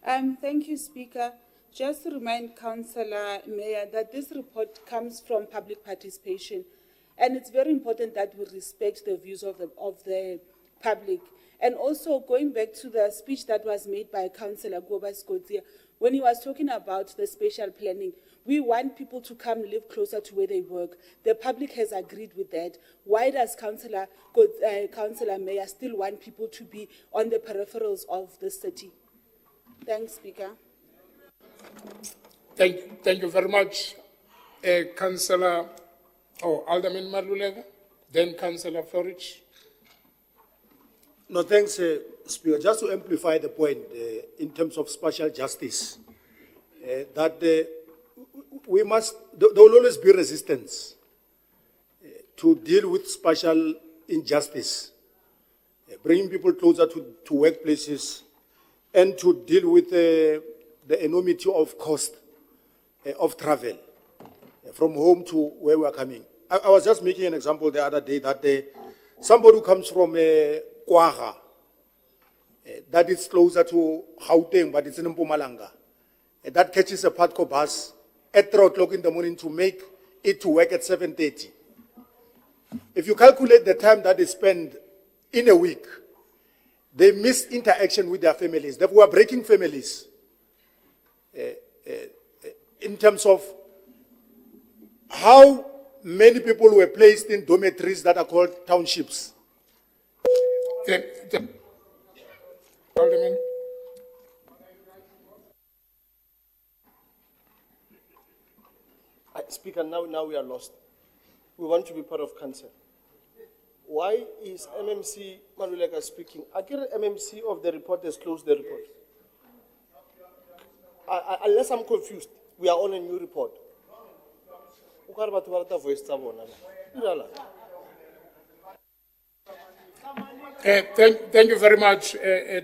Thank you, Speaker. Just to remind Councillor Mayor that this report comes from public participation, and it's very important that we respect the views of the public. And also, going back to the speech that was made by Councillor Gobas Kotia, when he was talking about the spatial planning, we want people to come live closer to where they work. The public has agreed with that. Why does Councillor Mayor still want people to be on the peripherals of the city? Thanks, Speaker. Thank you very much, Councillor Alderman Malulega, then Councillor Florich. No, thanks, Speaker. Just to amplify the point in terms of spatial justice, that we must, there will always be resistance to deal with spatial injustice, bringing people closer to workplaces, and to deal with the enormity of cost of travel from home to where we are coming. I was just making an example the other day that somebody who comes from Kwaga, that is closer to Gauteng, but it's in Mpumalanga, that catches a Patco bus at 3 o'clock in the morning to make it to work at 7:30. If you calculate the time that they spend in a week, they miss interaction with their families. They were breaking families in terms of how many people were placed in dormitories that are called townships. Alderman. Speaker, now we are lost. We want to be part of council. Why is MMC Malulega speaking? I get MMC of the report has closed the report. Unless I'm confused, we are on a new report. Thank you very much,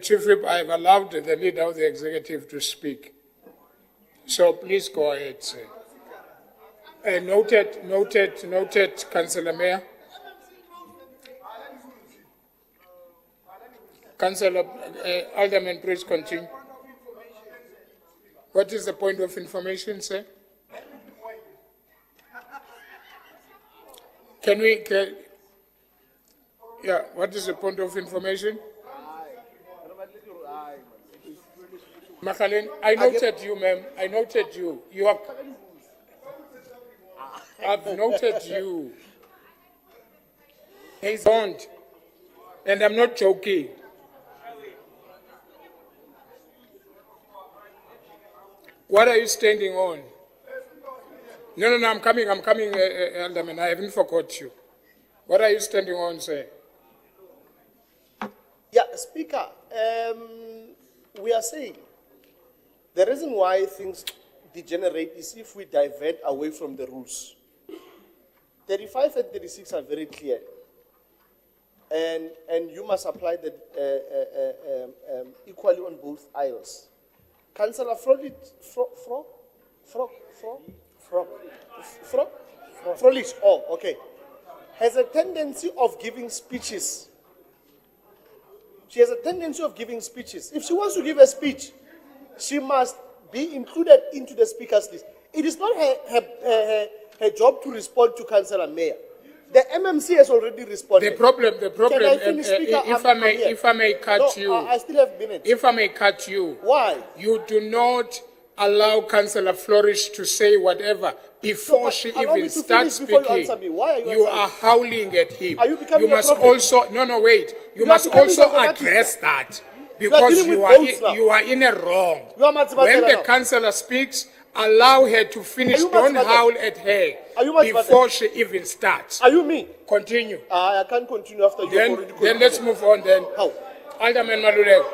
Chief Whip. I have allowed the leader of the executive to speak. So please go ahead, sir. Noted, Councillor Mayor. Councillor Alderman, please continue. What is the point of information, sir? What is the point of information? Makalen, I noted you, ma'am. I noted you. I've noted you. He's on. And I'm not joking. What are you standing on? No, I'm coming, Alderman. I haven't forgot you. What are you standing on, sir? Yeah, Speaker, we are saying the reason why things degenerate is if we divert away from the rules. 35 and 36 are very clear. And you must apply that equally on both aisles. Councillor Frolich, has a tendency of giving speeches. She has a tendency of giving speeches. If she wants to give a speech, she must be included into the speaker's list. It is not her job to respond to Councillor Mayor. The MMC has already responded. The problem, Can I finish, Speaker? if I may cut you. I still have minutes. If I may cut you. Why? You do not allow Councillor Flourish to say whatever before she even starts speaking. You are howling at him. Are you becoming You must a prophet? also, wait. You You must are becoming also a prophet. address that. You are Because dealing you with are, votes now. you are in a wrong. You are Matsibatela When the now. councillor speaks, allow her to finish. Are you Don't Matsibatela? howl at her Are you Matsibatela? before she even starts. Are you me? Continue. I can't continue after you. Then let's move on then. How? Alderman Maluleke.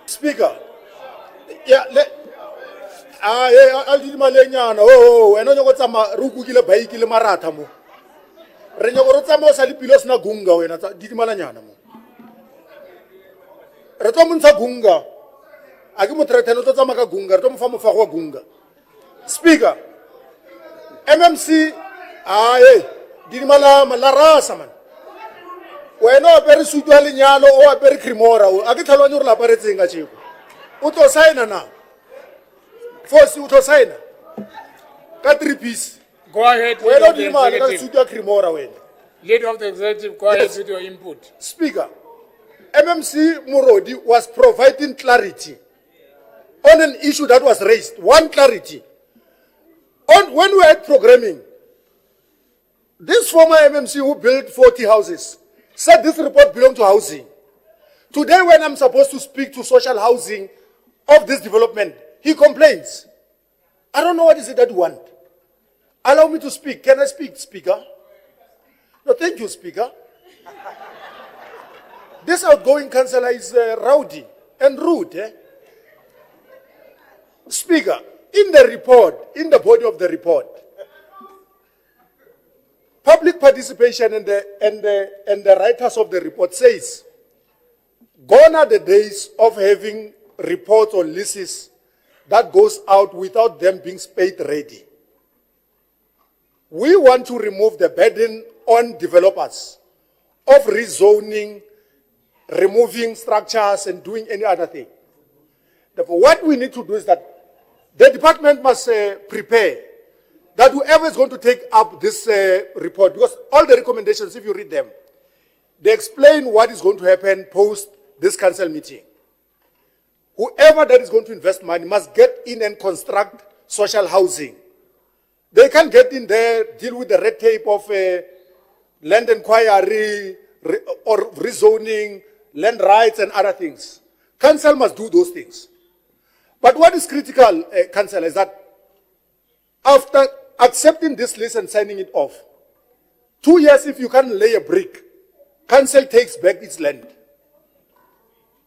Speaker. Yeah, I'll do my lenyana. Oh, and on your tama rukukile baikile marata mo. Renyokorotsa mo sali pilos na gunga wena di malanyana mo. Reto munsa gunga. Agi mo treteno to tsama ka gunga, reto mo fa mo fa go gunga. Speaker. MMC di malarasa man. Wena o pere sutu a lenyalo o apere crimora o a ke tlhaloganye gore la aparetseng a tšeko o tlo signa na force o tlo signa ka 3 piece Go ahead. wena o dimane ka sutu ya crimora wena Leader of the executive, go ahead with your input. Speaker, MMC Murodi was providing clarity on an issue that was raised. One clarity. On when we had programming, this former MMC who built 40 houses said this report belonged to housing. Today, when I'm supposed to speak to social housing of this development, he complains. I don't know what is it that you want. Allow me to speak. Can I speak, Speaker? No, thank you, Speaker. This outgoing councillor is rowdy and rude. Speaker, in the report, in the body of the report, public participation and the writers of the report says, gone are the days of having reports or leases that goes out without them being spade ready. We want to remove the burden on developers of rezoning, removing structures and doing any other thing. Therefore, what we need to do is that the department must prepare that whoever is going to take up this report, because all the recommendations, if you read them, they explain what is going to happen post this council meeting. Whoever that is going to invest money must get in and construct social housing. They can't get in there, deal with the red tape of land inquiry or rezoning, land rights and other things. Council must do those things. But what is critical, Council, is that after accepting this list and signing it off, 2 years if you can't lay a brick, Council takes back its land.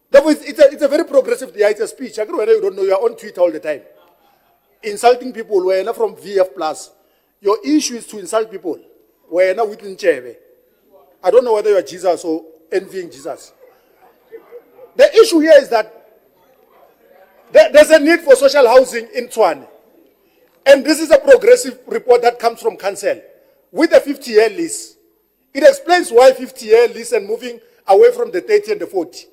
Therefore, it's a very progressive, it's a speech. I don't know whether you don't know, you're on Twitter all the time. Insulting people, we're not from VF+. Your issue is to insult people. We're not within Chebe. I don't know whether you're Jesus or envying Jesus. The issue here is that there's a need for social housing in Tshwane. And this is a progressive report that comes from Council with a 50-year lease. It explains why 50-year lease and moving away from the 30 and the 40.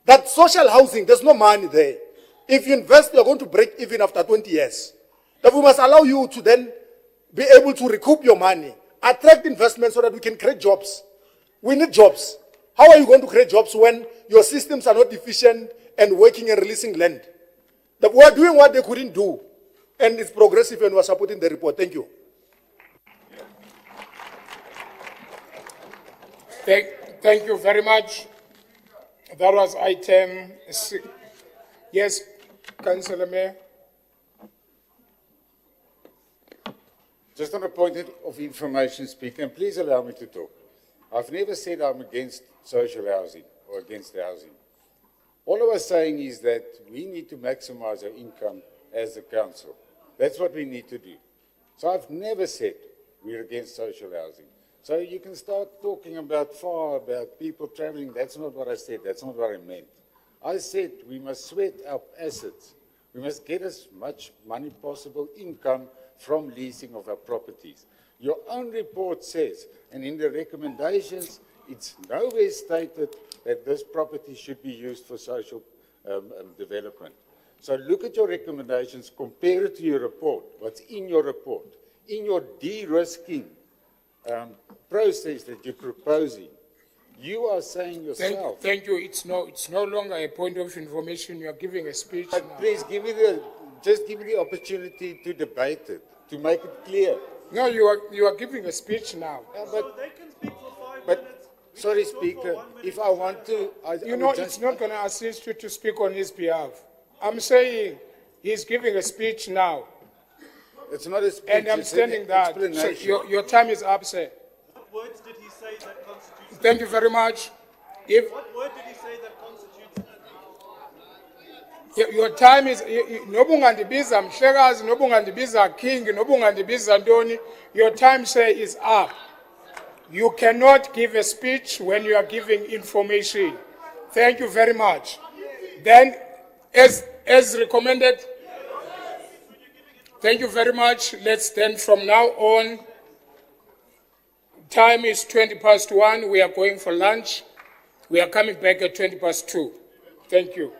That social housing, there's no money there. If you invest, you're going to break even after 20 years. That we must allow you to then be able to recoup your money, attract investment so that we can create jobs. We need jobs. How are you going to create jobs when your systems are not efficient and working and releasing land? That we are doing what they couldn't do. And it's progressive and we're supporting the report. Thank you. Thank you very much. That was item 6. Yes, Councillor Mayor. Just on a point of information, Speaker, and please allow me to talk. I've never said I'm against social housing or against housing. All I was saying is that we need to maximize our income as a council. That's what we need to do. So I've never said we're against social housing. So you can start talking about people traveling. That's not what I said. That's not what I meant. I said we must sweat our assets. We must get as much money possible, income from leasing of our properties. Your own report says, and in the recommendations, it's nowhere stated that this property should be used for social development. So look at your recommendations, compare it to your report, what's in your report. In your de-risking process that you're proposing, you are saying yourself. Thank you. It's no longer a point of information. You are giving a speech. But now. please just give me the opportunity to debate it, to make it clear. No, you are giving a speech now. Yeah, they can speak for 5 minutes. Sorry, Speaker, if I want to... it's not going to assist you to speak on his behalf. I'm saying he's giving a speech now. It's not a speech. And I'm standing that. So your time is up, sir. What words did he say that constitutes... Thank you very much. If What word did he say that constitutes? your time is, nobungandibiza mhlekazi, nobungandibiza king, nobungandibiza ntoni, your time, sir, is up. You cannot give a speech when you are giving information. Thank you very much. Then, as recommended, thank you very much. Let's then from now on, time is 1:20. We are going for lunch. We are coming back at 2:20. Thank you.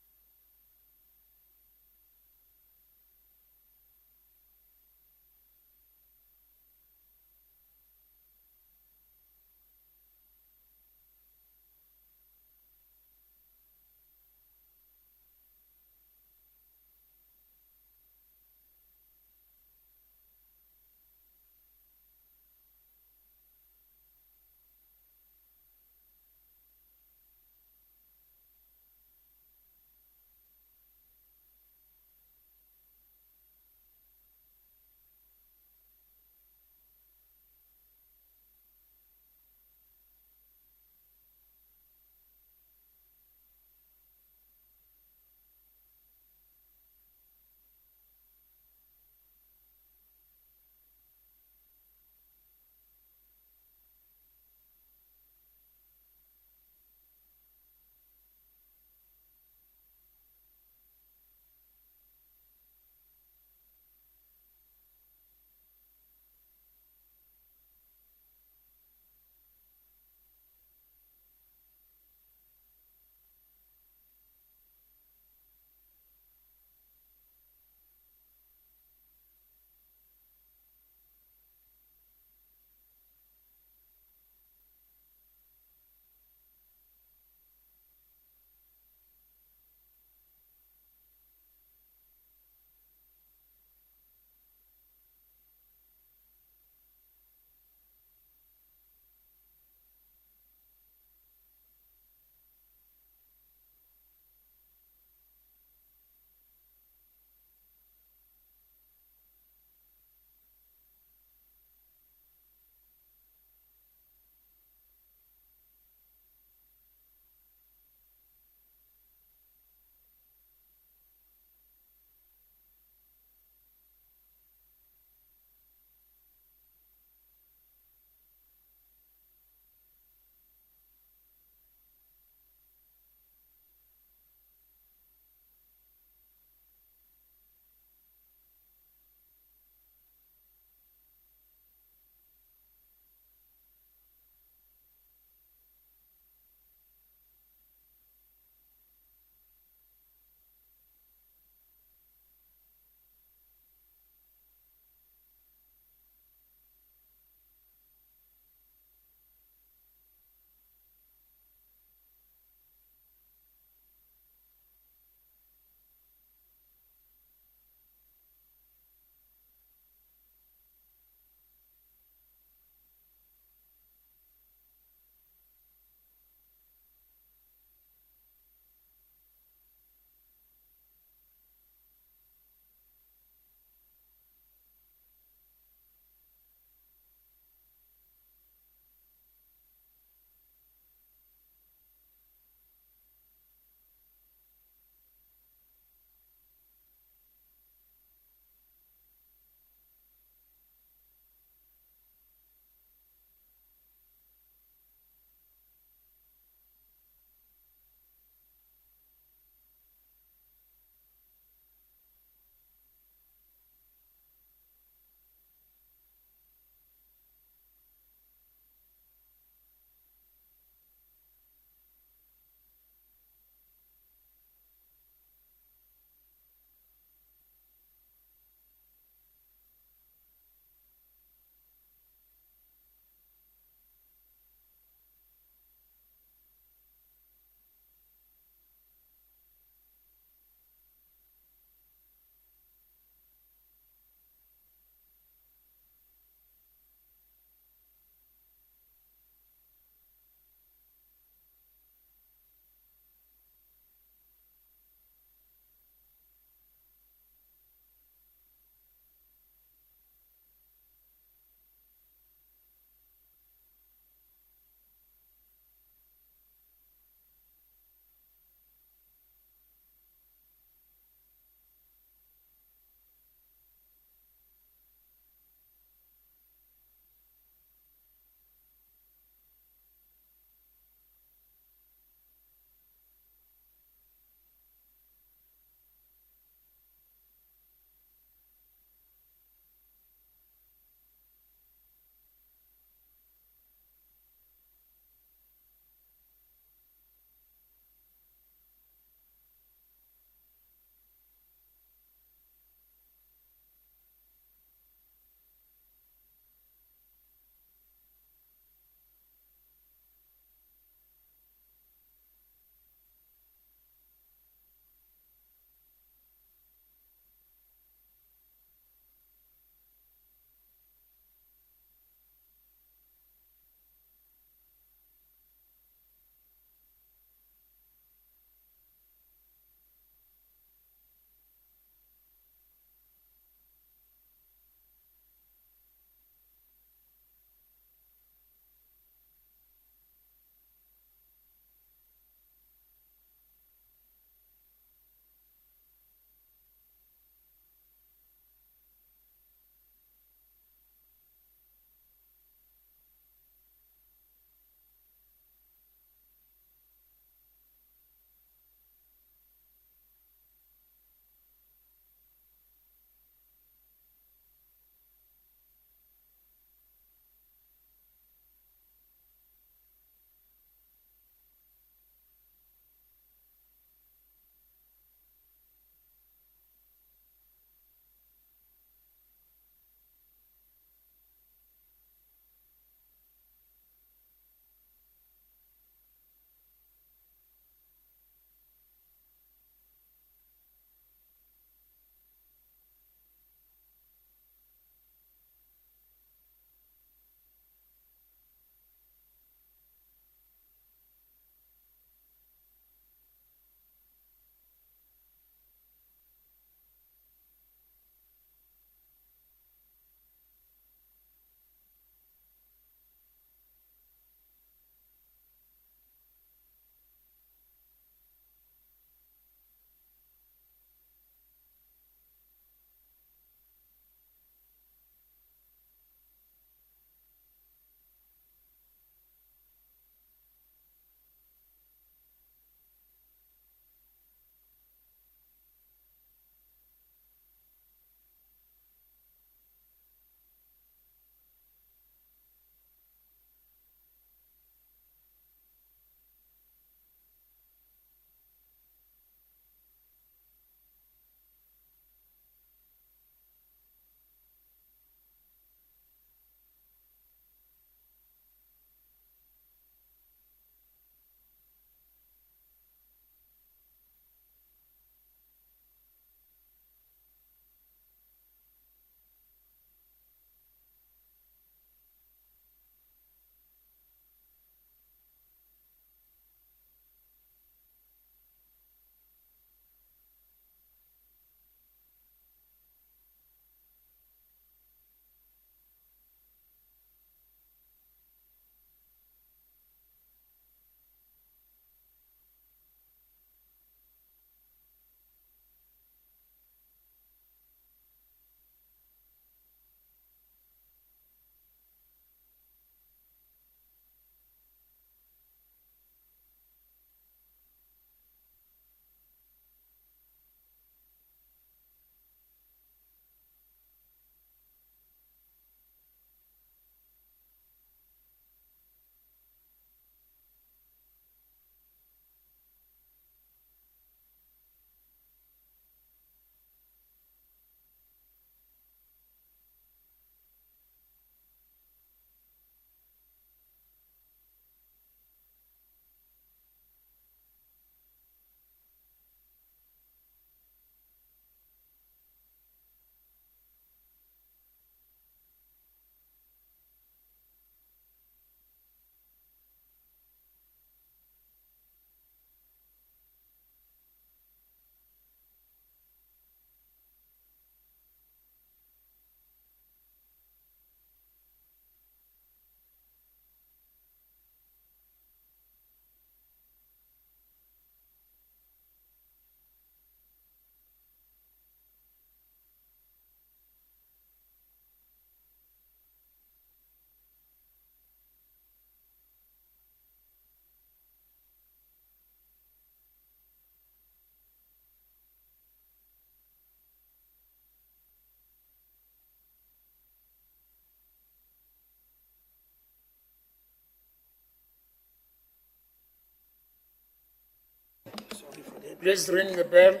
Please ring the bell.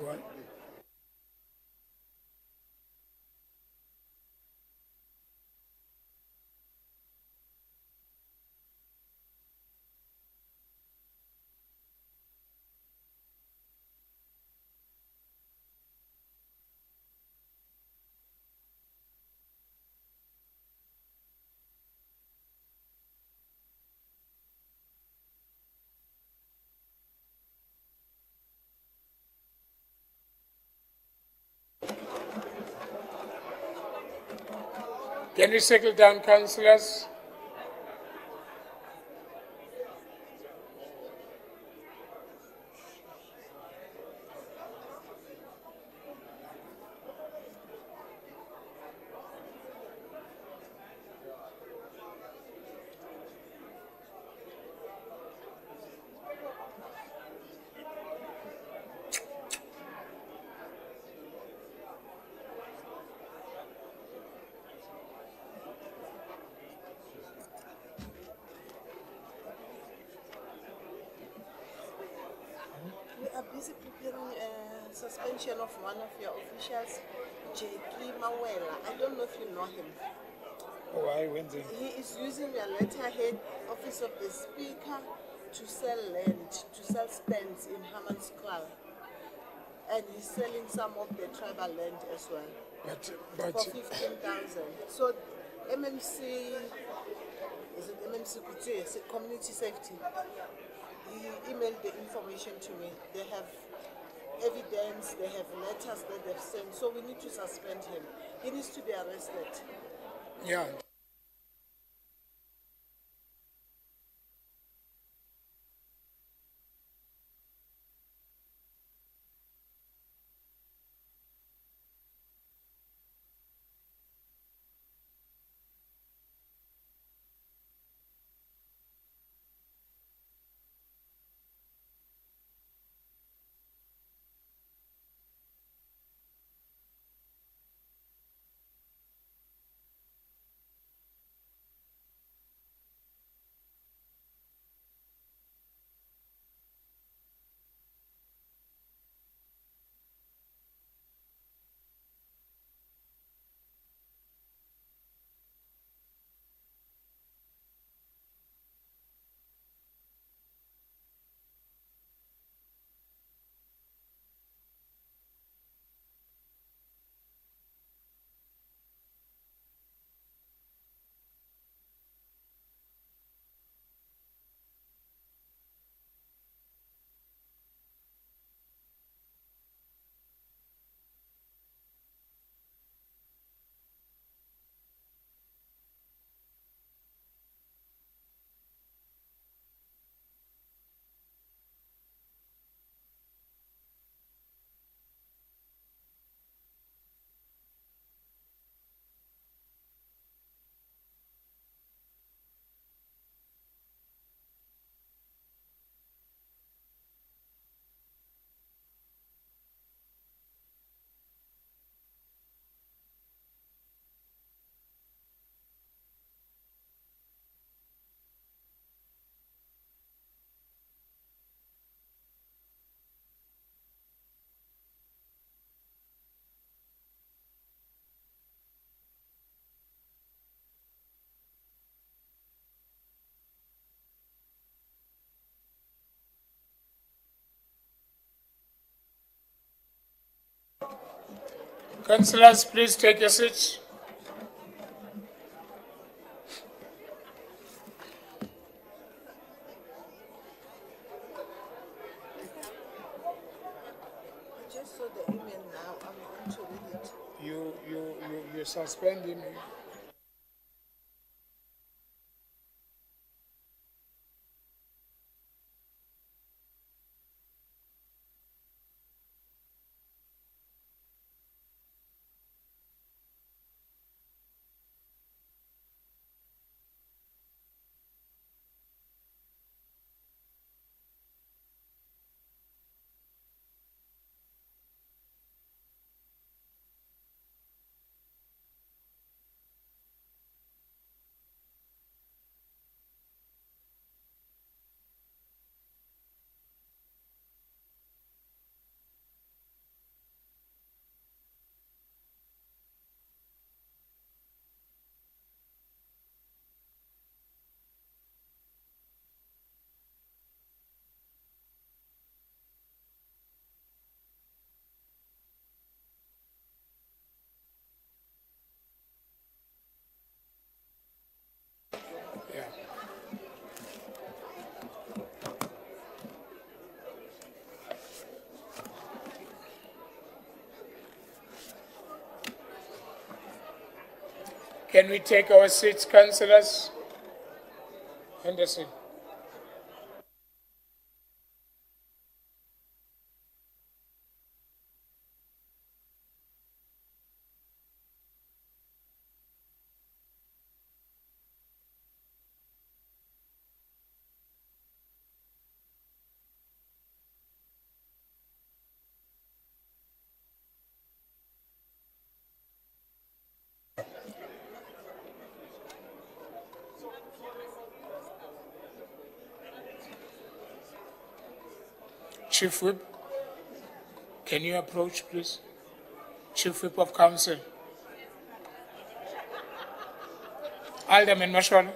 One. Can we settle down, councillors? We are busy preparing a suspension of one of your officials, Jackie Mayoral. I don't know if you know him. Why? When's it? He is using a letterhead, Office of the Speaker, to sell land, to sell stands in Hammanskraal. And he's selling some of the tribal land as well. But for 15,000. So MMC, is it MMC Kutse, is it Community Safety? He emailed the information to me. They have evidence, they have letters that they've sent. So we need to suspend him. He needs to be arrested. yeah. Councillors, please take your seats. I just saw the email now. I'm going to read it. You suspend him. Can we take our seats, councillors? Henderson. Chief Whip, can you approach, please? Chief Whip of Council. Alderman Mayoral.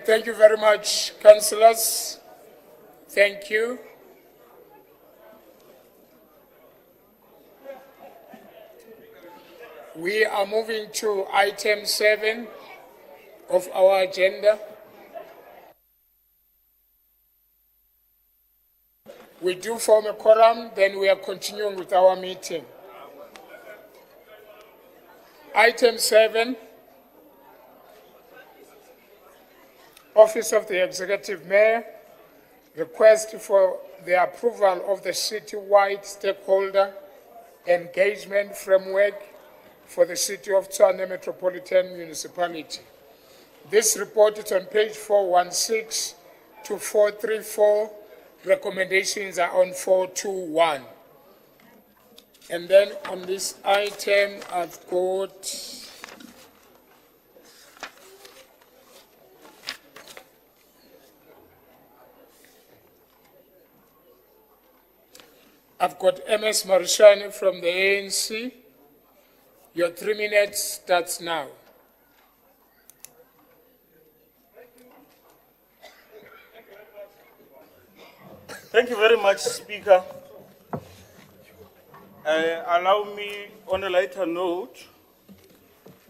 Thank you very much, councillors. Thank you. We are moving to item 7 of our agenda. We do form a quorum, then we are continuing with our meeting. Item 7, Office of the Executive Mayor, request for the approval of the city-wide stakeholder engagement framework for the City of Tshwane Metropolitan Municipality. This report is on page 416 to 434. Recommendations are on 421. And then on this item, I've got MS Marishani from the ANC. Your 3 minutes starts now. Thank you very much, Speaker. Allow me, on a lighter note,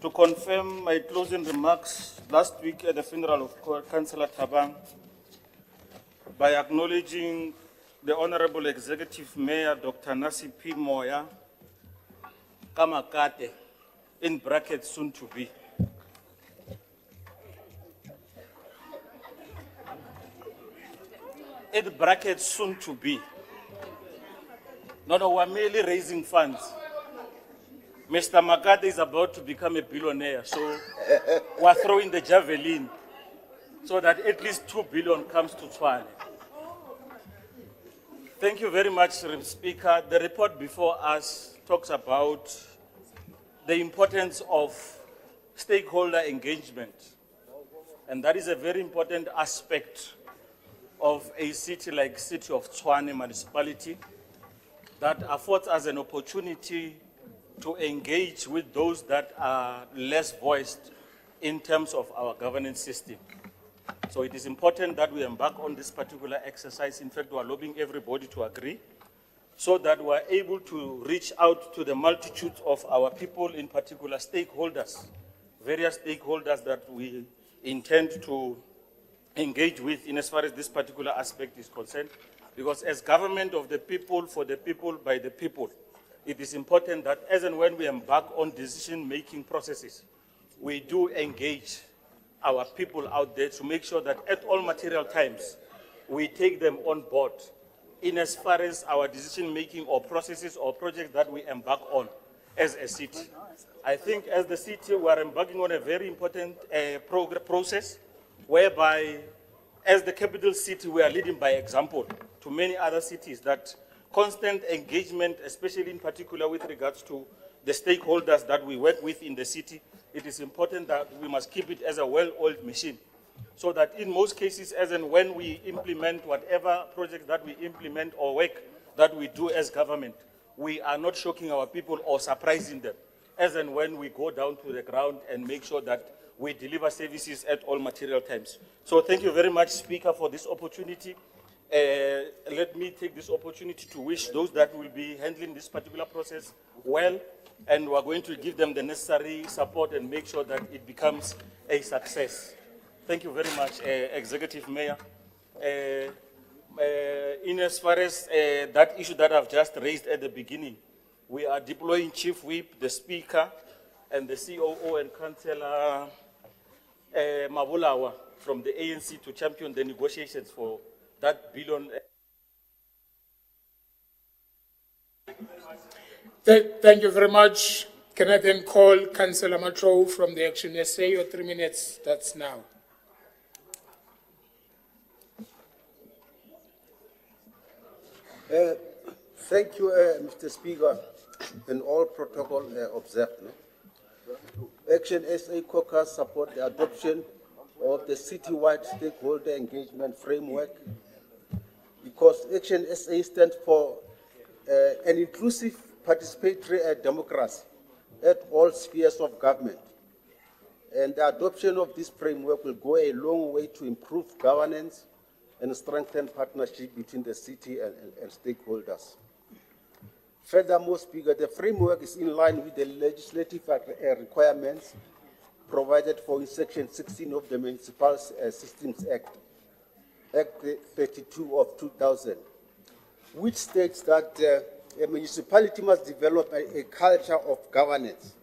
to confirm my closing remarks last week at the funeral of Councillor Thabang by acknowledging the Honorable Executive Mayor, Dr. Nasi P. Moya Kamakate, in brackets soon to be. in brackets soon to be. No, we're merely raising funds. Mr. Makate is about to become a billionaire, so we're throwing the javelin so that at least 2 billion comes to Tshwane. Thank you very much, Speaker. The report before us talks about the importance of stakeholder engagement. And that is a very important aspect of a city like City of Tshwane municipality that affords us an opportunity to engage with those that are less voiced in terms of our governance system. So it is important that we embark on this particular exercise. In fact, we are lobbying everybody to agree so that we are able to reach out to the multitude of our people, in particular stakeholders, various stakeholders that we intend to engage with in as far as this particular aspect is concerned. Because as government of the people, for the people, by the people, it is important that as and when we embark on decision-making processes, we do engage our people out there to make sure that at all material times, we take them on board in as far as our decision-making or processes or projects that we embark on as a city. I think as the city, we are embarking on a very important process whereby as the capital city, we are leading by example to many other cities that constant engagement, especially in particular with regards to the stakeholders that we work with in the city, it is important that we must keep it as a well-oiled machine so that in most cases, as and when we implement whatever project that we implement or work that we do as government, we are not shocking our people or surprising them, as and when we go down to the ground and make sure that we deliver services at all material times. So thank you very much, Speaker, for this opportunity. Let me take this opportunity to wish those that will be handling this particular process well, and we are going to give them the necessary support and make sure that it becomes a success. Thank you very much, Executive Mayor. In as far as that issue that I've just raised at the beginning, we are deploying Chief Whip, the Speaker, and the COO and Councillor Mabulawa from the ANC to champion the negotiations for that billion. Thank you very much. Can I then call Councillor Matrou from the Action SA? Your 3 minutes, that's now. Thank you, Mr. Speaker, and all protocol observed. Action SA caucus support the adoption of the citywide stakeholder engagement framework because Action SA stands for an inclusive participatory democracy at all spheres of government. And the adoption of this framework will go a long way to improve governance and strengthen partnership between the city and stakeholders. Furthermore, Speaker, the framework is in line with the legislative requirements provided for in Section 16 of the Municipal Systems Act, Act 32 of 2000, which states that a municipality must develop a culture of governance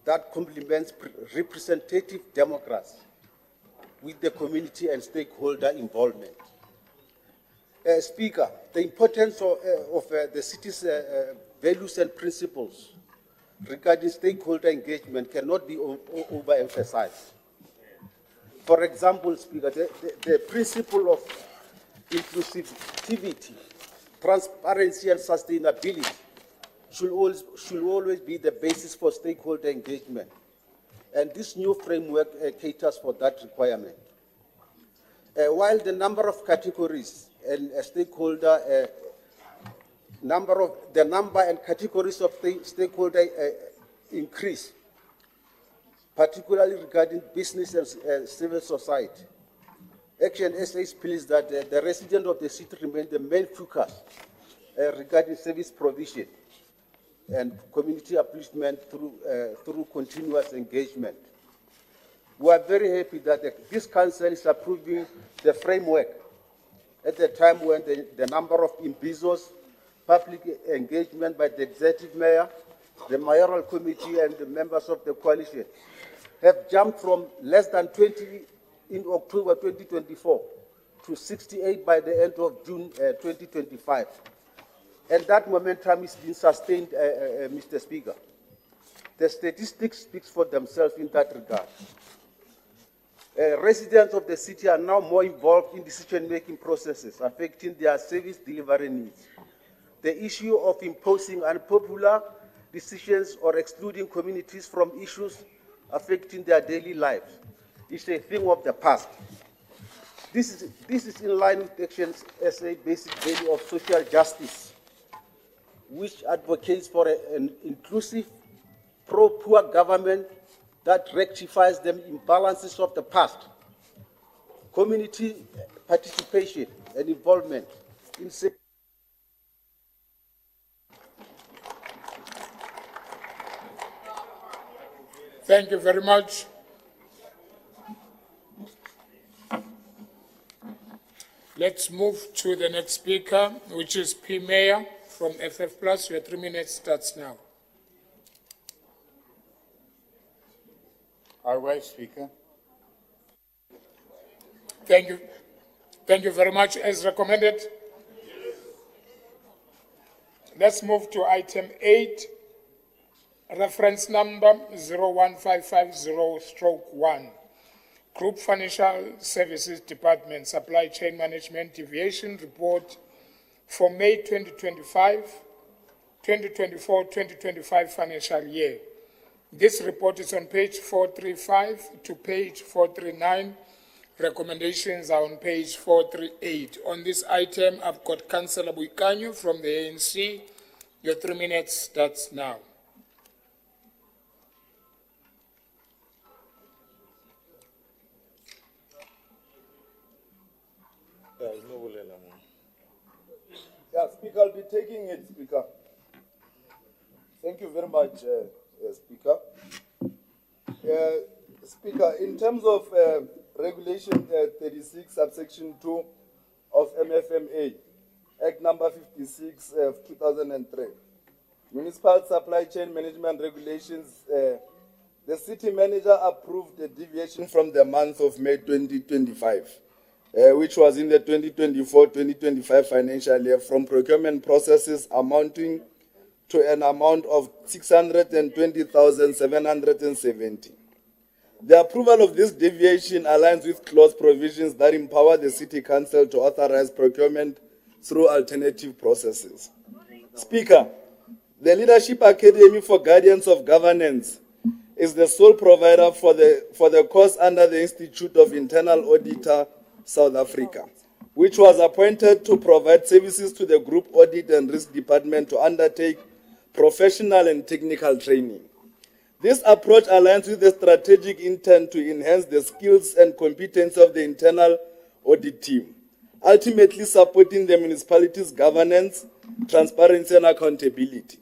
that complements representative democracy with the community and stakeholder involvement. Speaker, the importance of the city's values and principles regarding stakeholder engagement cannot be overemphasized. For example, Speaker, the principle of inclusivity, transparency, and sustainability should always be the basis for stakeholder engagement. And this new framework caters for that requirement. While the number of categories and stakeholder the number and categories of stakeholder increase, particularly regarding business and civil society, Action SA is pleased that the residents of the city remain the main focus regarding service provision and community upliftment through continuous engagement. We are very happy that this council is approving the framework at the time when the number of imbizos, public engagement by the executive mayor, the mayoral committee, and the members of the coalition have jumped from less than 20 in October 2024 to 68 by the end of June 2025. And that momentum is being sustained, Mr. Speaker. The statistics speak for themselves in that regard. Residents of the city are now more involved in decision-making processes affecting their service delivery needs. The issue of imposing unpopular decisions or excluding communities from issues affecting their daily lives is a thing of the past. This is in line with Actions as a basic value of social justice, which advocates for an inclusive, pro-poor government that rectifies the imbalances of the past. Community participation and involvement in Thank you very much. Let's move to the next speaker, which is P. Mayor from FF Plus. Your 3 minutes starts now. I waive, Speaker. Thank you. Thank you very much. As recommended, let's move to item 8, reference number 01550/1. Group Financial Services Department Supply Chain Management Deviation Report for May 2024-2025 financial year. This report is on page 435 to page 439. Recommendations are on page 438. On this item, I've got Councillor Buikanyo from the ANC. Your 3 minutes starts now. Yeah, Speaker, I'll be taking it, Speaker. Thank you very much, Speaker. Speaker, in terms of Regulation 36, subsection 2 of MFMA, Act number 56 of 2003, Municipal Supply Chain Management Regulations, the city manager approved a deviation from the month of May 2025. Which was in the 2024-2025 financial year from procurement processes amounting to an amount of 620,770. The approval of this deviation aligns with clause provisions that empower the City Council to authorize procurement through alternative processes. Speaker, the Leadership Academy for Guardians of Governance is the sole provider for the course under the Institute of Internal Auditor, South Africa, which was appointed to provide services to the Group Audit and Risk Department to undertake professional and technical training. This approach aligns with the strategic intent to enhance the skills and competence of the internal audit team, ultimately supporting the municipality's governance, transparency, and accountability.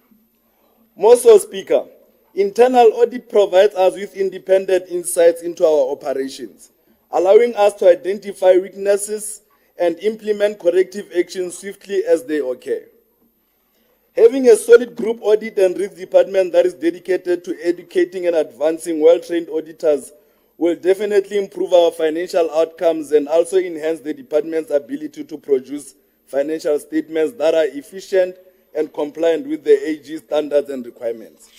More so, Speaker, internal audit provides us with independent insights into our operations, allowing us to identify weaknesses and implement corrective actions swiftly as they occur. Having a solid group audit and risk department that is dedicated to educating and advancing well-trained auditors will definitely improve our financial outcomes and also enhance the department's ability to produce financial statements that are efficient and compliant with the AG standards and requirements.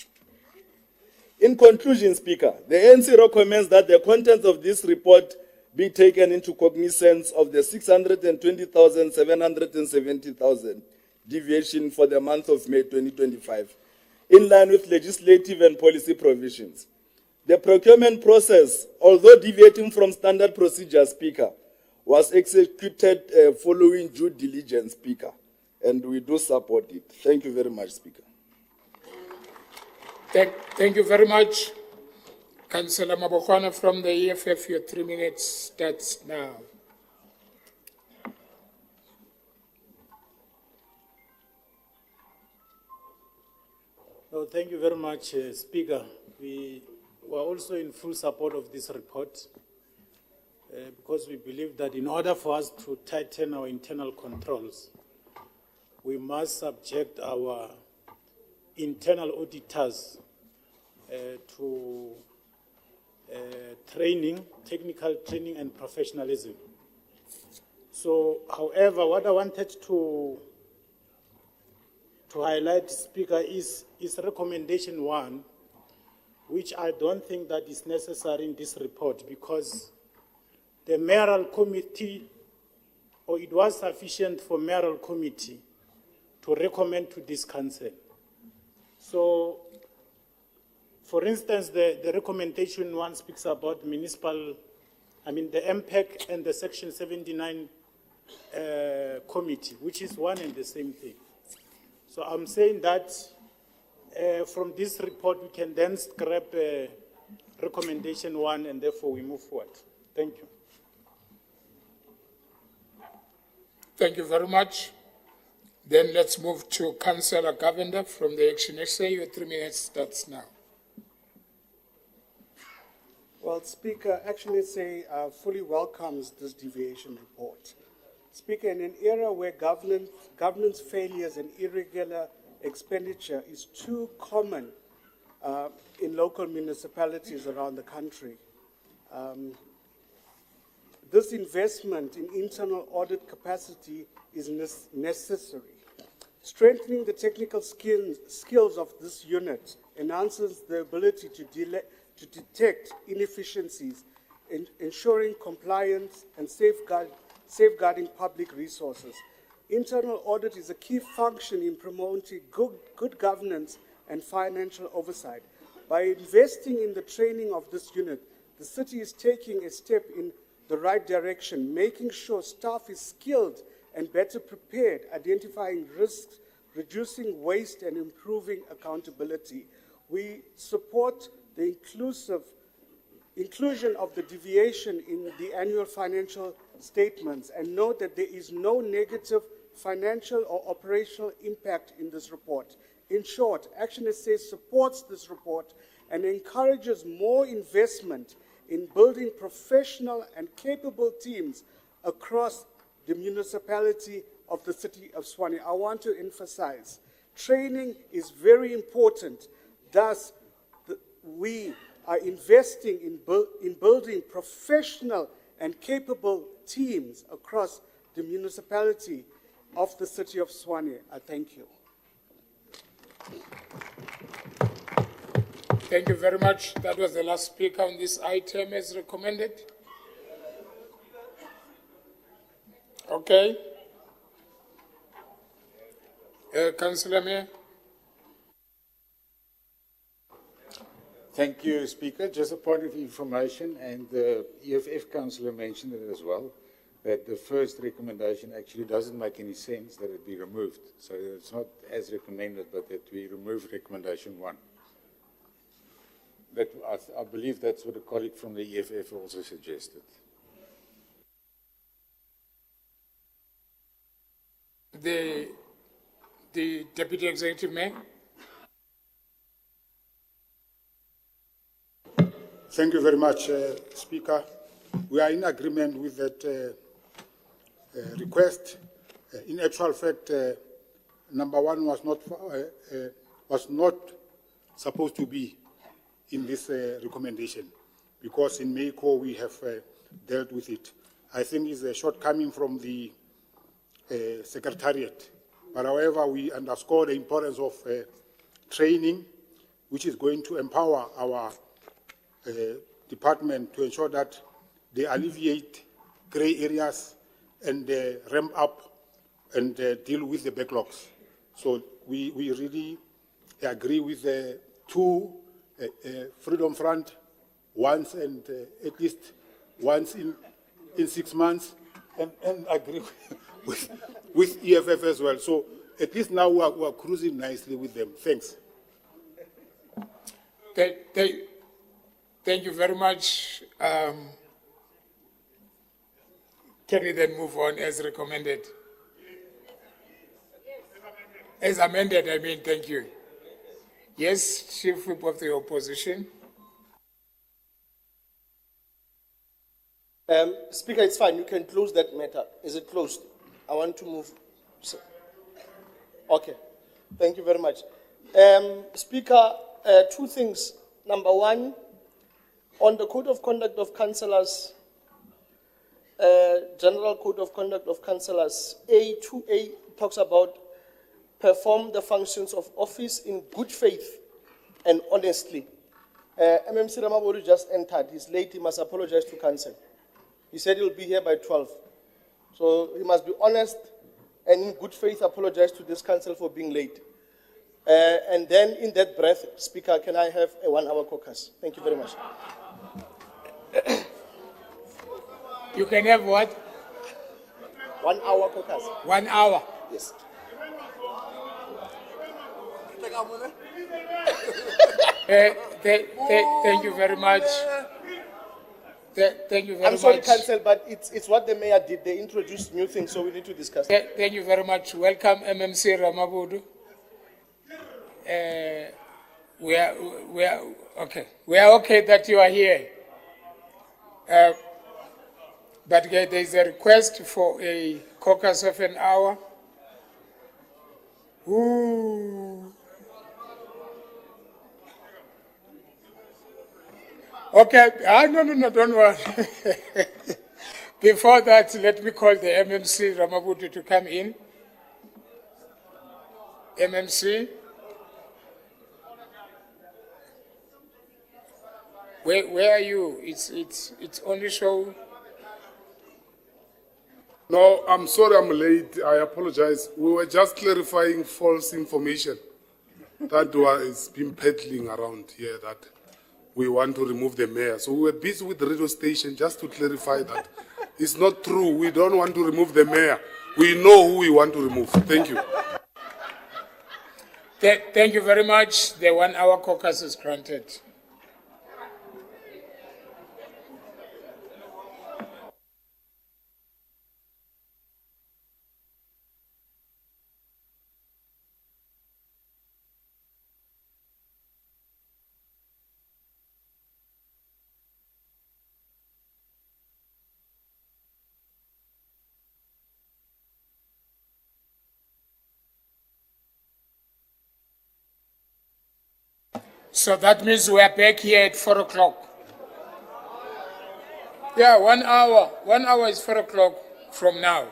In conclusion, Speaker, the ANC recommends that the contents of this report be taken into cognizance of the 620,770,000 deviation for the month of May 2025, in line with legislative and policy provisions. The procurement process, although deviating from standard procedure, Speaker, was executed following due diligence, Speaker, and we do support it. Thank you very much, Speaker. Thank you very much. Councillor Mabokwana from the EFF, your 3 minutes starts now. No, thank you very much, Speaker. We were also in full support of this report because we believe that in order for us to tighten our internal controls, we must subject our internal auditors to training, technical training and professionalism. So, however, what I wanted to highlight, Speaker, is recommendation 1, which I don't think that is necessary in this report because the mayoral committee, or it was sufficient for mayoral committee to recommend to this council. So, for instance, the recommendation 1 speaks about the MPEC and the Section 79 committee, which is one and the same thing. So I'm saying that from this report, we can then scrap recommendation 1 and therefore we move forward. Thank you. Thank you very much. Then let's move to Councillor Govender from the Action SA. Your 3 minutes starts now. Well, Speaker, Action SA fully welcomes this deviation report. Speaker, in an era where governance failures and irregular expenditure is too common in local municipalities around the country, this investment in internal audit capacity is necessary. Strengthening the technical skills of this unit enhances the ability to detect inefficiencies, ensuring compliance and safeguarding public resources. Internal audit is a key function in promoting good governance and financial oversight. By investing in the training of this unit, the city is taking a step in the right direction, making sure staff is skilled and better prepared, identifying risks, reducing waste, and improving accountability. We support the inclusion of the deviation in the annual financial statements and note that there is no negative financial or operational impact in this report. In short, Action SA supports this report and encourages more investment in building professional and capable teams across the municipality of the city of Tshwane. I want to emphasize, training is very important. Thus, we are investing in building professional and capable teams across the municipality of the city of Tshwane. I thank you. Thank you very much. That was the last speaker on this item as recommended. Okay. Councillor Mayor. Thank you, Speaker. Just a point of information, and the EFF councillor mentioned it as well, that the first recommendation actually doesn't make any sense that it be removed. So it's not as recommended, but that we remove recommendation 1. That, I believe that's what a colleague from the EFF also suggested. The Deputy Executive Mayor. Thank you very much, Speaker. We are in agreement with that request. In actual fact, number 1 was not supposed to be in this recommendation because in MAYCO we have dealt with it. I think it's a shortcoming from the Secretariat. But however, we underscore the importance of training, which is going to empower our department to ensure that they alleviate grey areas and ramp up and deal with the backlogs. So we really agree with the 2 Freedom Front once and at least once in 6 months, and agree with EFF as well. So at least now we are cruising nicely with them. Thanks. Thank you very much. Can we then move on as recommended? As amended, I mean, thank you. Yes, Chief Whip of the Opposition. Speaker, it's fine. You can close that matter. Is it closed? I want to move. Okay. Thank you very much. Speaker, 2 things. Number 1, on the Code of Conduct of Councillors, General Code of Conduct of Councillors, A2A talks about perform the functions of office in good faith and honestly. MMC Ramabodu just entered. He's late. He must apologize to council. He said he'll be here by 12. So he must be honest and in good faith apologize to this council for being late. And then in that breath, Speaker, can I have a 1 hour caucus? Thank you very much. You can have what? 1 hour caucus. 1 hour. Yes. Thank you very much. Thank you very much. I'm sorry, council, but it's what the mayor did. They introduced new things, so we need to discuss. Thank you very much. Welcome, MMC Ramabudu. We are okay. We are okay that you are here. But there is a request for a caucus of an hour. Ooh. Okay, no, don't worry. Before that, let me call the MMC Ramabudu to come in. MMC. Where are you? It's only show. No, I'm sorry I'm late. I apologize. We were just clarifying false information that was been peddling around here that we want to remove the mayor. So we were busy with the radio station just to clarify that it's not true. We don't want to remove the mayor. We know who we want to remove. Thank you. Thank you very much. The 1 hour caucus is granted. So that means we are back here at 4 o'clock. Yeah, 1 hour. 1 hour is 4 o'clock from now.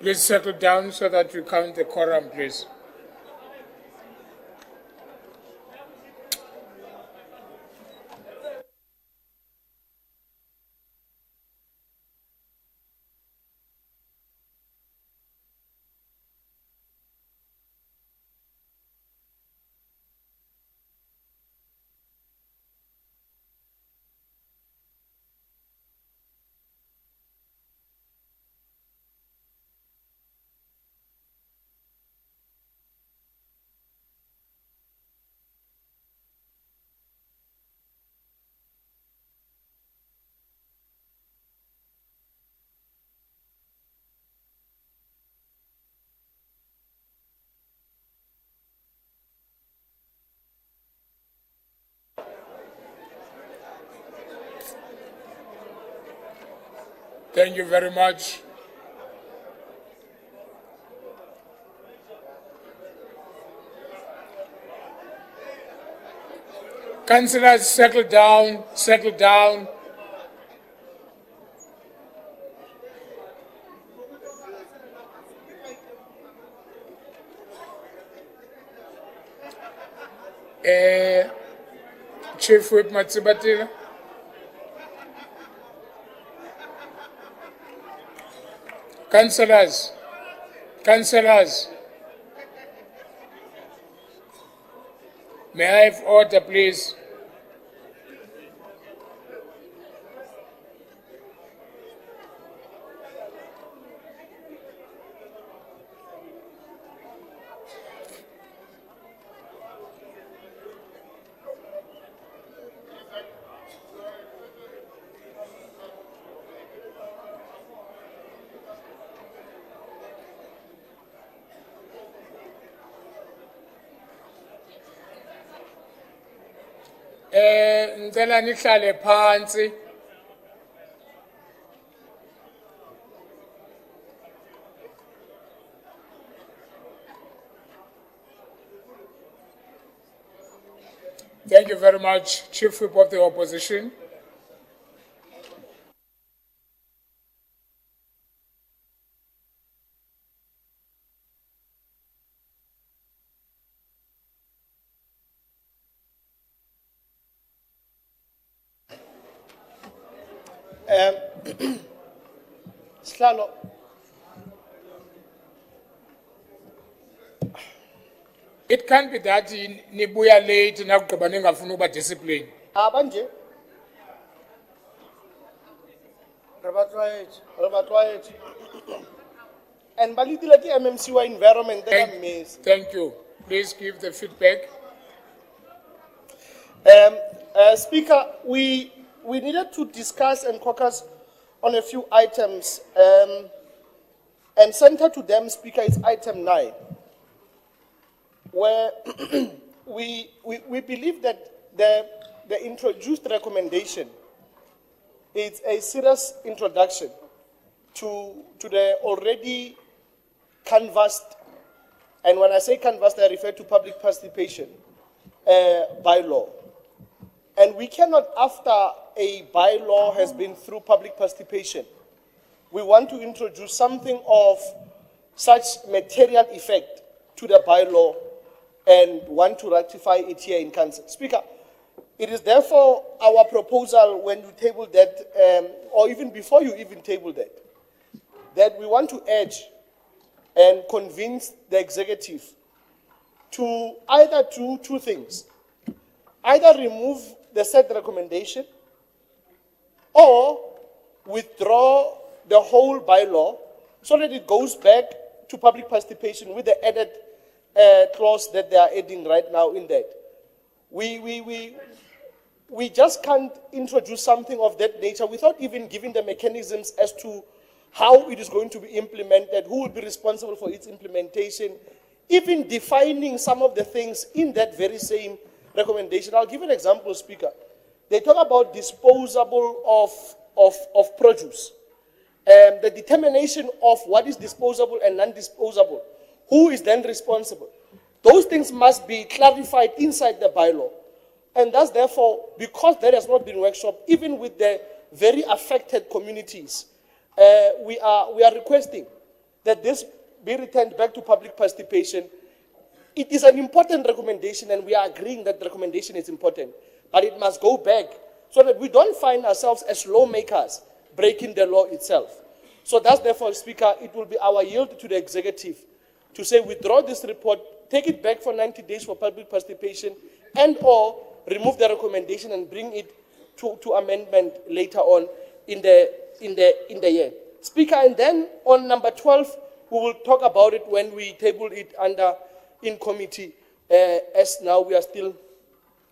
Please settle down so that we count the quorum, please. Thank you very much. Councillors, settle down, settle down. Chief Whip Matsibatila. Councillors, councillors, may I have order, please? Ngicela nihlale phansi. Thank you very much, Chief Whip of the Opposition. Sihlalo, It can't be that nibuya late nakugqiba ningafuni uba discipline. abanje. Rebatwaet. And balitile ki MMC wa environment teka mess. Thank you. Please give the feedback. Speaker, we needed to discuss and caucus on a few items, and center to them, Speaker, is item 9, where we believe that the introduced recommendation is a serious introduction to the already canvassed, and when I say canvassed, I refer to public participation bylaw. And we cannot, after a bylaw has been through public participation, we want to introduce something of such material effect to the bylaw and want to ratify it here in council. Speaker, it is therefore our proposal when you table that, or even before you even table that we want to urge and convince the executive to either do two things. Either remove the said recommendation or withdraw the whole bylaw so that it goes back to public participation with the added clause that they are adding right now in that. We just can't introduce something of that nature without even giving the mechanisms as to how it is going to be implemented, who will be responsible for its implementation, even defining some of the things in that very same recommendation. I'll give an example, Speaker. They talk about disposable of produce. The determination of what is disposable and non-disposable. Who is then responsible? Those things must be clarified inside the bylaw. And thus, therefore, because there has not been workshop, even with the very affected communities, we are requesting that this be returned back to public participation. It is an important recommendation, and we are agreeing that the recommendation is important, but it must go back so that we don't find ourselves as lawmakers breaking the law itself. So that's therefore, Speaker, it will be our yield to the executive to say withdraw this report, take it back for 90 days for public participation, and or remove the recommendation and bring it to amendment later on in the year. Speaker, and then on number 12, we will talk about it when we table it in committee, as now we are still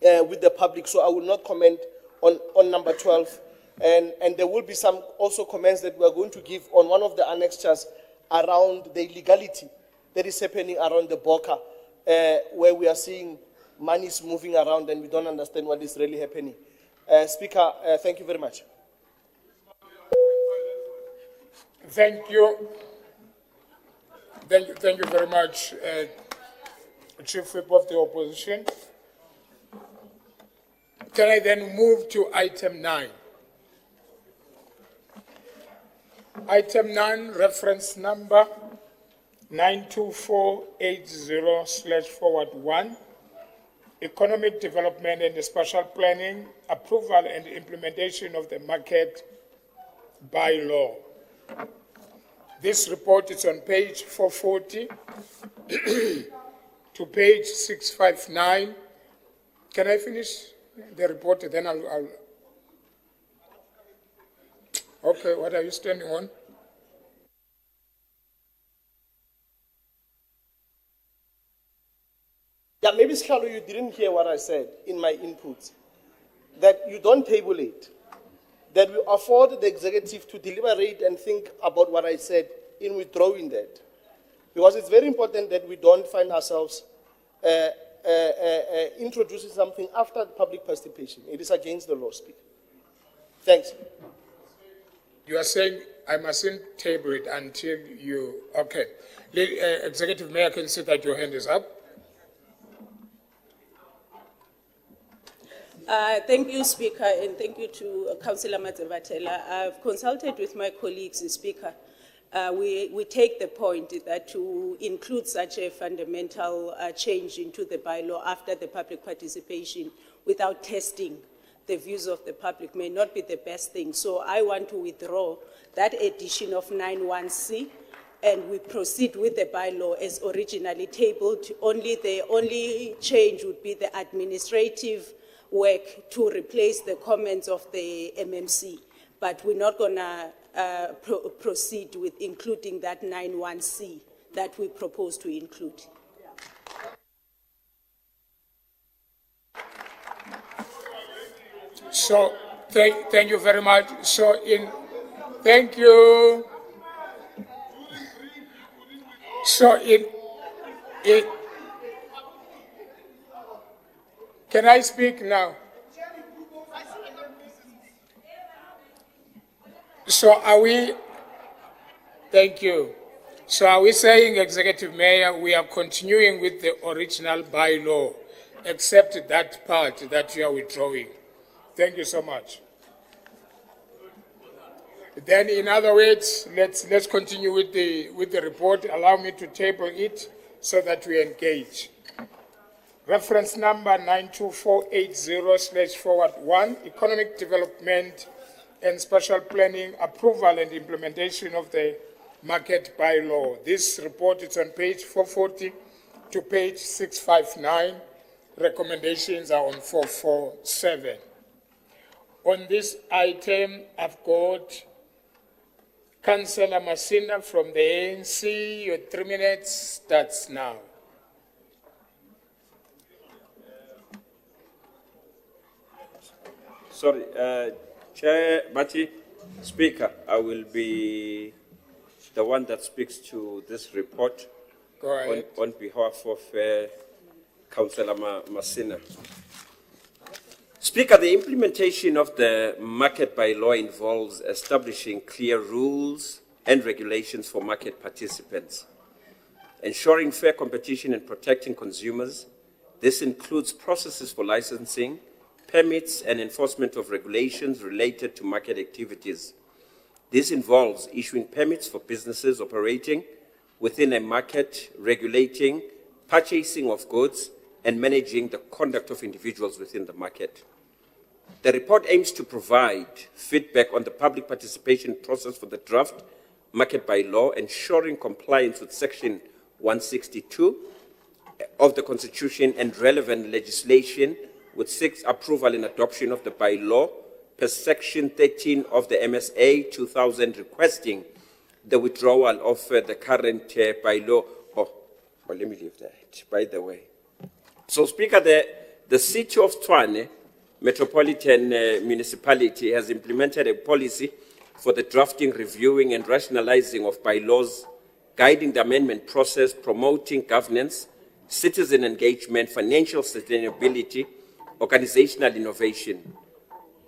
with the public, so I will not comment on number 12. And there will be some also comments that we are going to give on one of the annexures around the illegality that is happening around the Boca, where we are seeing monies moving around and we don't understand what is really happening. Speaker, thank you very much. Thank you. Thank you very much, Chief Whip of the Opposition. Can I then move to item 9? Item 9, reference number 92480/1, Economic Development and Spatial Planning, Approval and Implementation of the Market Bylaw. This report is on page 440 to page 659. Can I finish the report, then I'll... Okay, what are you standing on? Yeah, maybe, Skalo, you didn't hear what I said in my inputs. That you don't table it. That we afford the executive to deliberate and think about what I said in withdrawing that. Because it's very important that we don't find ourselves introducing something after public participation. It is against the law, Speaker. Thanks. You are saying I mustn't table it until you... Okay. Executive Mayor, can see that your hand is up. Thank you, Speaker, and thank you to Councillor Matsevatela. I've consulted with my colleagues, Speaker. We take the point that to include such a fundamental change into the bylaw after the public participation without testing the views of the public may not be the best thing. So I want to withdraw that addition of 91C, and we proceed with the bylaw as originally tabled. The only change would be the administrative work to replace the comments of the MMC. But we're not going to proceed with including that 91C that we propose to include. So, thank you very much. So, thank you. So, can I speak now? So are we, thank you. So are we saying, Executive Mayor, we are continuing with the original bylaw, except that part that you are withdrawing? Thank you so much. Then, in other words, let's continue with the report. Allow me to table it so that we engage. Reference number 92480/1, Economic Development and Spatial Planning, Approval and Implementation of the Market Bylaw. This report is on page 440 to page 659. Recommendations are on 447. On this item, I've got Councillor Masina from the ANC. Your 3 minutes starts now. Sorry, Chair Mati, Speaker, I will be the one that speaks to this report. Go ahead. On behalf of Councillor Masina. Speaker, the implementation of the market bylaw involves establishing clear rules and regulations for market participants, ensuring fair competition and protecting consumers. This includes processes for licensing, permits, and enforcement of regulations related to market activities. This involves issuing permits for businesses operating within a market, regulating purchasing of goods, and managing the conduct of individuals within the market. The report aims to provide feedback on the public participation process for the draft market bylaw, ensuring compliance with Section 162 of the Constitution and relevant legislation, with 6 approval and adoption of the bylaw per Section 13 of the MSA 2000, requesting the withdrawal of the current bylaw. Well, let me leave that, by the way. So, Speaker, the City of Tshwane Metropolitan Municipality has implemented a policy for the drafting, reviewing, and rationalizing of bylaws, guiding the amendment process, promoting governance, citizen engagement, financial sustainability, organizational innovation.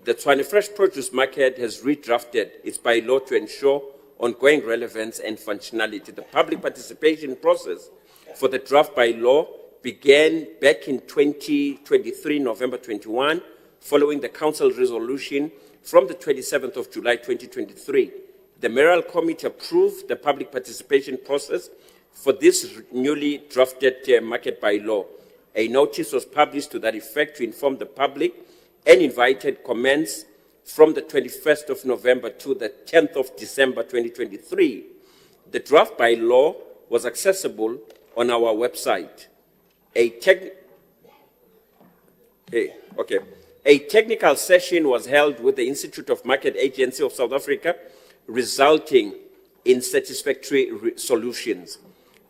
The Tshwane Fresh Produce Market has redrafted its bylaw to ensure ongoing relevance and functionality. The public participation process for the draft bylaw began back in 2023, November 21, following the Council resolution from the 27th of July 2023. The Mayoral Committee approved the public participation process for this newly drafted market bylaw. A notice was published to that effect to inform the public and invited comments from the 21st of November to the 10th of December 2023. The draft bylaw was accessible on our website. A technical session was held with the Institute of Market Agency of South Africa, resulting in satisfactory solutions.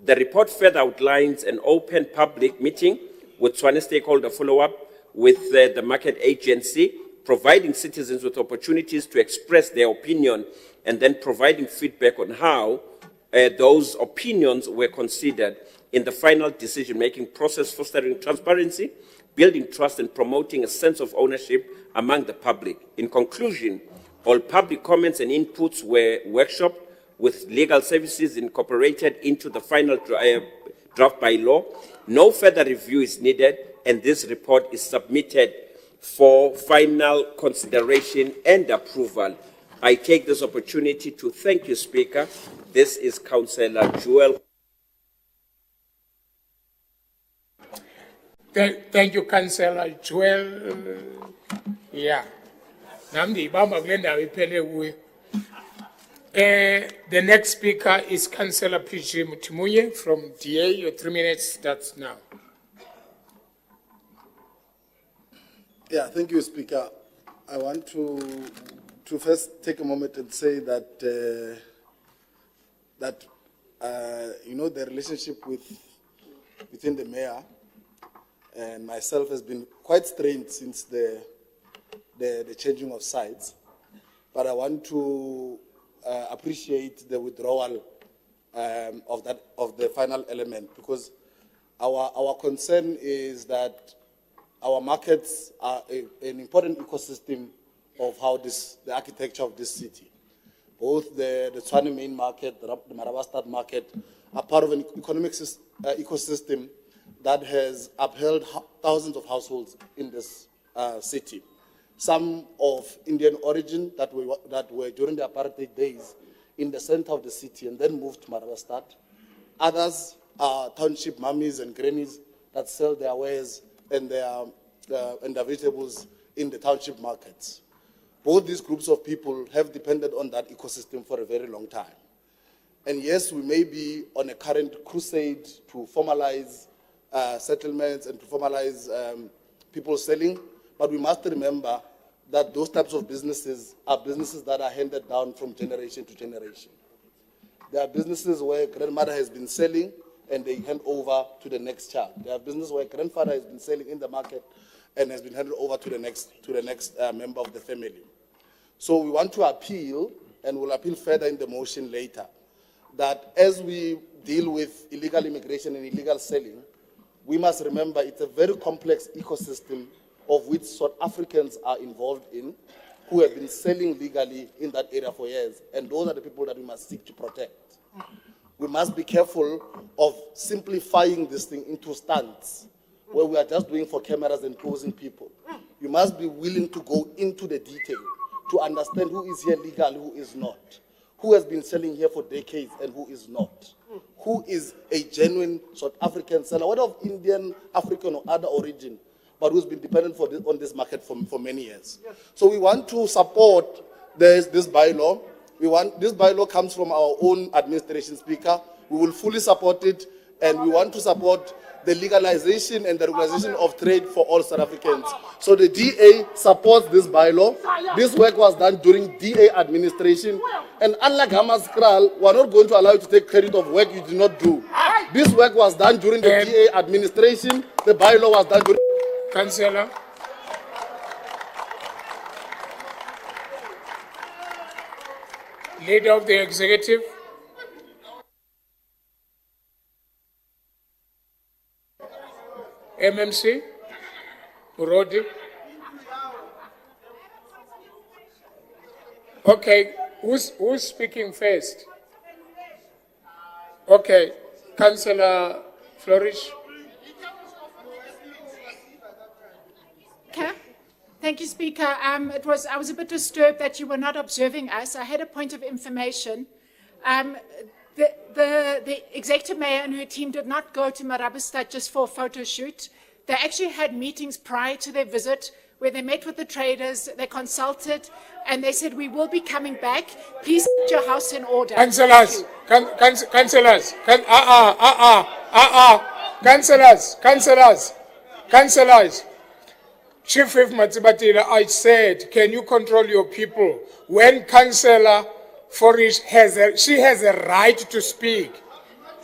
The report further outlines an open public meeting with Tshwane stakeholder follow-up with the market agency, providing citizens with opportunities to express their opinion and then providing feedback on how those opinions were considered in the final decision-making process, fostering transparency, building trust, and promoting a sense of ownership among the public. In conclusion, all public comments and inputs were workshopped with legal services incorporated into the final draft bylaw. No further review is needed, and this report is submitted for final consideration and approval. I take this opportunity to thank you, Speaker. This is Councillor Joel. Thank you, Councillor Joel. Yeah. The next speaker is Councillor PG Mutimuye from DA. Your 3 minutes starts now. Yeah, thank you, Speaker. I want to first take a moment and say that the relationship within the mayor and myself has been quite strained since the changing of sides. But I want to appreciate the withdrawal of the final element, because our concern is that our markets are an important ecosystem of how the architecture of this city. Both the Tshwane main market, the Marabastad market, are part of an economic ecosystem that has upheld thousands of households in this city. Some of Indian origin that were during the apartheid days in the center of the city and then moved to Marabastad. Others are township mummies and grannies that sell their wares and their vegetables in the township markets. Both these groups of people have depended on that ecosystem for a very long time. And yes, we may be on a current crusade to formalize settlements and to formalize people selling, but we must remember that those types of businesses are businesses that are handed down from generation to generation. There are businesses where grandmother has been selling and they hand over to the next child. There are businesses where grandfather has been selling in the market and has been handed over to the next member of the family. So we want to appeal, and we'll appeal further in the motion later, that as we deal with illegal immigration and illegal selling, we must remember it's a very complex ecosystem of which South Africans are involved in, who have been selling legally in that area for years, and those are the people that we must seek to protect. We must be careful of simplifying this thing into stunts, where we are just doing for cameras and closing people. You must be willing to go into the detail to understand who is here legal, who is not, who has been selling here for decades and who is not. Who is a genuine South African seller, whether of Indian, African, or other origin, but who's been dependent on this market for many years. So we want to support this bylaw. This bylaw comes from our own administration, Speaker. We will fully support it, and we want to support the legalization and the regularization of trade for all South Africans. So the DA supports this bylaw. This work was done during DA administration, and unlike Hamas Kral, we're not going to allow you to take credit of work you did not do. This work was done during the DA administration. The bylaw was done during... Councillor. Leader of the Executive. MMC. Urodi. Okay, who's speaking first? Okay, Councillor Flourish. Thank you, Speaker. I was a bit disturbed that you were not observing us. I had a point of information. The executive mayor and her team did not go to Marabastad just for a photo shoot. They actually had meetings prior to their visit where they met with the traders, they consulted, and they said, we will be coming back. Please put your house in order. Councillors, councillors, councillors. Chief Whip Matsibatila, I said, can you control your people? When Councillor Forish has a right to speak.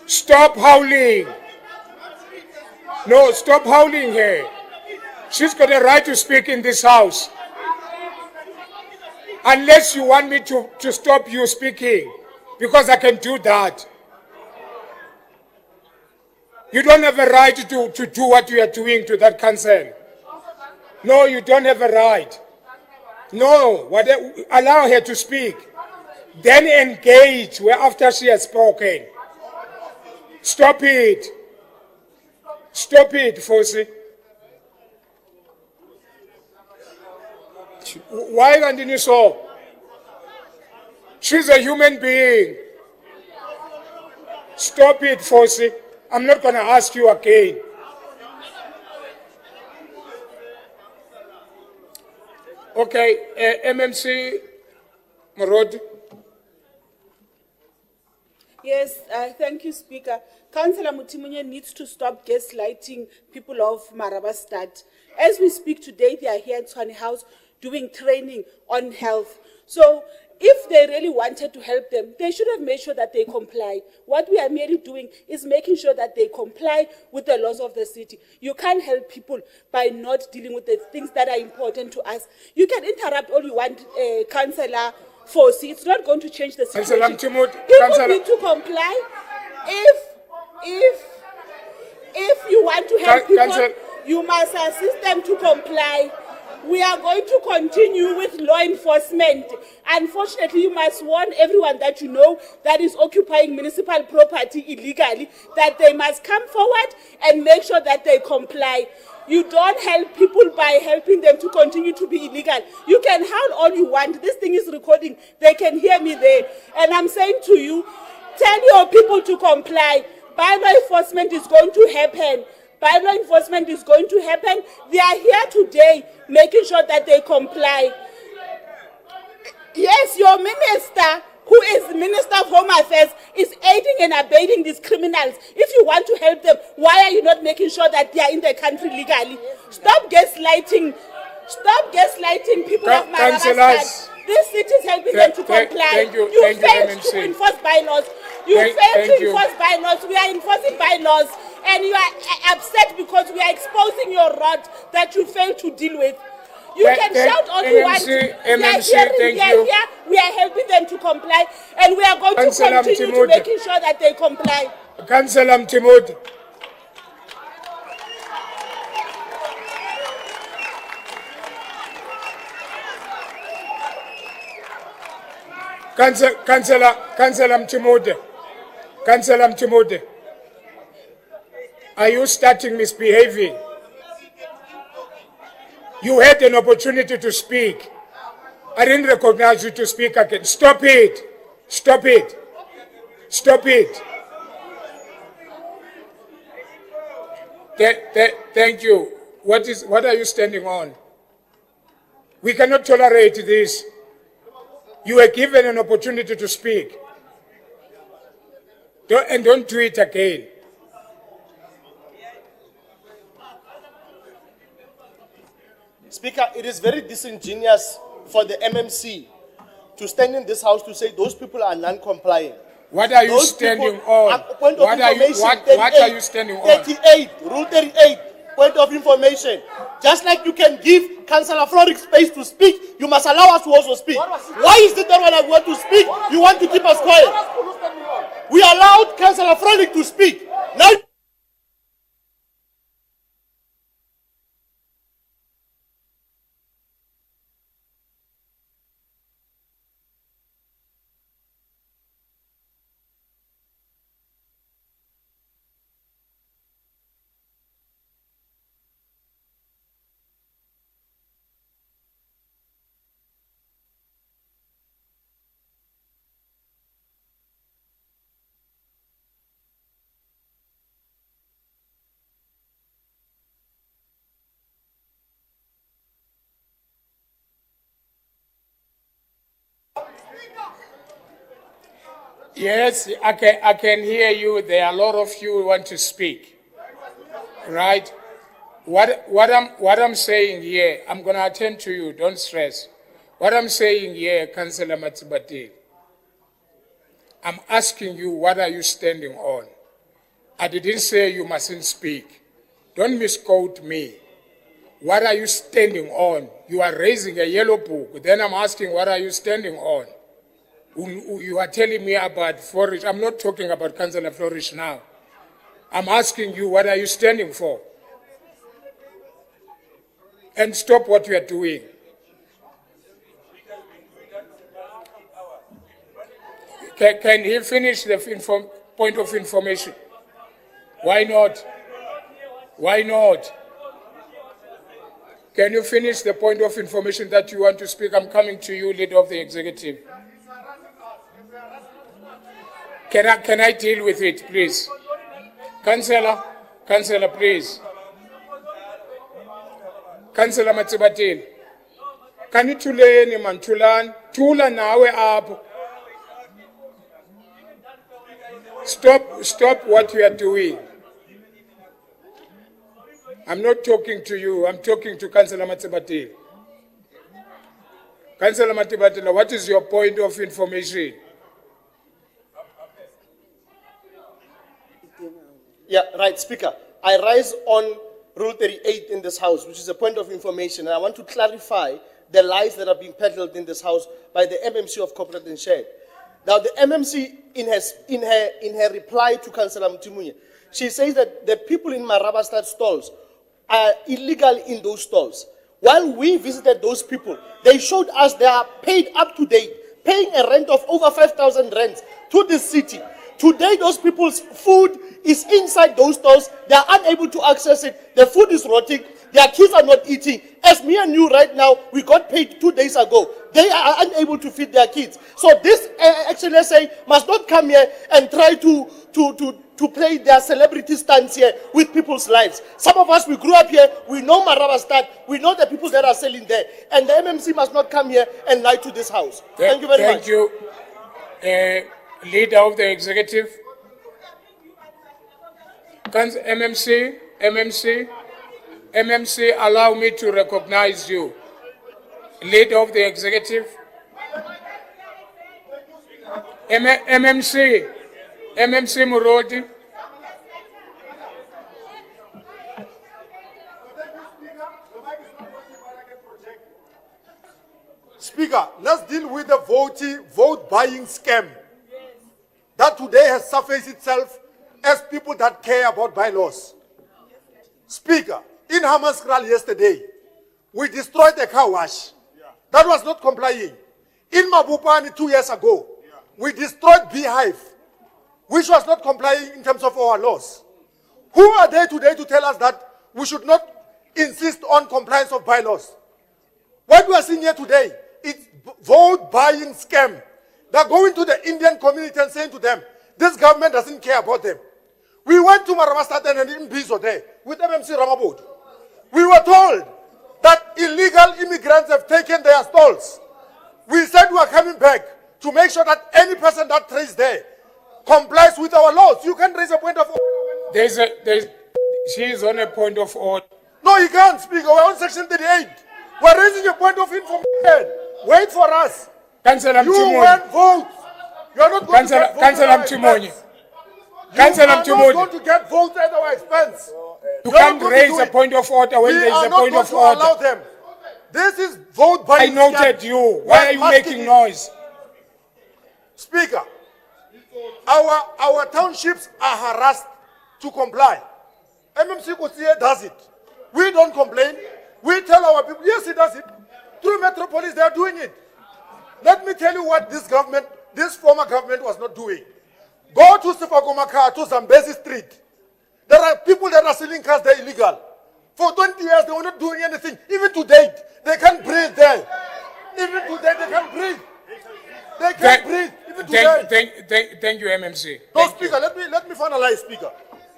Stop howling. No, stop howling here. She's got a right to speak in this house. Unless you want me to stop you speaking, because I can do that. You don't have a right to do what you are doing to that council. No, you don't have a right. No, allow her to speak. Then engage after she has spoken. Stop it. Stop it, Fosi. Why continue so? She's a human being. Stop it, Fosi. I'm not going to ask you again. Okay, MMC Marod. Yes, thank you, Speaker. Councillor Mutimunye needs to stop gaslighting people of Marabastad. As we speak today, they are here at Tshwane House doing training on health. So if they really wanted to help them, they should have made sure that they comply. What we are merely doing is making sure that they comply with the laws of the city. You can't help people by not dealing with the things that are important to us. You can interrupt all you want, Councillor Fosi. It's not going to change the situation. People need to comply. If you want to help people, you must assist them to comply. We are going to continue with law enforcement. Unfortunately, you must warn everyone that you know that is occupying municipal property illegally that they must come forward and make sure that they comply. You don't help people by helping them to continue to be illegal. You can howl all you want. This thing is recording. They can hear me there. And I'm saying to you, tell your people to comply. Bylaw enforcement is going to happen. Bylaw enforcement is going to happen. They are here today making sure that they comply. Yes, your minister, who is Minister of Home Affairs, is aiding and abetting these criminals. If you want to help them, why are you not making sure that they are in the country legally? Stop gaslighting. Stop gaslighting people of Marabastad. This city is helping them to comply. You failed to enforce bylaws. You failed to enforce bylaws. We are enforcing bylaws. And you are upset because we are exposing your rod that you failed to deal with. You can shout all you want. We are helping them to comply, and we are going to continue to making sure that they comply. Councillor Mtimud. Councillor Mtimud. Councillor Mtimud. Are you starting misbehaving? You had an opportunity to speak. I didn't recognize you to speak again. Stop it. Stop it. Stop it. Thank you. What are you standing on? We cannot tolerate this. You were given an opportunity to speak. Don't do it again. Speaker, it is very disingenuous for the MMC to stand in this house to say those people are non-compliant. What are you Those standing people on? are- point of What are you, information, what are you standing on? 38, Rule 38, point of information. Just like you can give Councillor Floric space to speak, you must allow us to also speak. Why is it that when I want to speak, you want to keep us quiet? We allowed Councillor Floric to speak. Now. Yes, I can hear you. There are a lot of you who want to speak. Right? What I'm saying here, I'm going to attend to you, don't stress. What I'm saying here, Councillor Matsibati, I'm asking you, what are you standing on? I didn't say you mustn't speak. Don't misquote me. What are you standing on? You are raising a yellow book. Then I'm asking, what are you standing on? You are telling me about Flourish. I'm not talking about Councillor Flourish now. I'm asking you, what are you standing for? And stop what you are doing. Can he finish the point of information? Why not? Why not? Can you finish the point of information that you want to speak? I'm coming to you, leader of the executive. Can I deal with it, please? Councillor, please. Councillor Matsibatil, can you tuleni man tulan? Tula nawe up. Stop what you are doing. I'm not talking to you, I'm talking to Councillor Matsibatil. Councillor Matsibatil, what is your point of information? Yeah, right, Speaker. I rise on Rule 38 in this House, which is a point of information, and I want to clarify the lies that are being peddled in this House by the MMC of Corporate and Shared. Now, the MMC, in her reply to Councillor Mtimunye, she says that the people in Marabastad stalls are illegal in those stalls. While we visited those people, they showed us they are paid up to date, paying a rent of over 5,000 rands to the city. Today, those people's food is inside those stores. They are unable to access it. The food is rotting. Their kids are not eating. As me and you right now, we got paid 2 days ago. They are unable to feed their kids. So this XLSA must not come here and try to play their celebrity stunts here with people's lives. Some of us, we grew up here. We know Marabastad. We know the people that are selling there. And the MMC must not come here and lie to this House. Thank you very much. Thank you. Leader of the executive. MMC, allow me to recognize you. Leader of the executive. MMC Murodi. Speaker, let's deal with the vote buying scam that today has surfaced itself as people that care about bylaws. Speaker, in Hammanskraal yesterday, we destroyed a car wash that was not complying. In Mabupani 2 years ago, we destroyed Beehive, which was not complying in terms of our laws. Who are they today to tell us that we should not insist on compliance of bylaws? What we are seeing here today is vote buying scam. They're going to the Indian community and saying to them, this government doesn't care about them. We went to Marabastad and Mbizo there with MMC Ramabod. We were told that illegal immigrants have taken their stalls. We said we are coming back to make sure that any person that trades there complies with our laws. You can raise a point of order. She is on a point of order. No, you can't speak. We're on section 38. We're raising a point of information. Wait for us. Councillor You Mtimonye. won't vote. You are not going to get votes Councillor at our Mtimonye. expense. Councillor You are not Mtimonye. going to get votes at our expense. You You are can't not going to raise do a it. point of order when We there is are a not point going of to allow order. them. This is vote by I noted you. Why are you making noise? Speaker, our townships are harassed to comply. MMC Kotiye does it. We don't complain. We tell our people, yes, he does it. Through Metropolis, they are doing it. Let me tell you what this former government was not doing. Go to Sifagomaka, to Zambezi Street. There are people that are selling cars there illegal. For 20 years, they were not doing anything. Even to date, they can't breathe there. Even to date, they can't breathe. They can't breathe. Even to date. Thank you, MMC. No, Speaker, let me finalize, Speaker.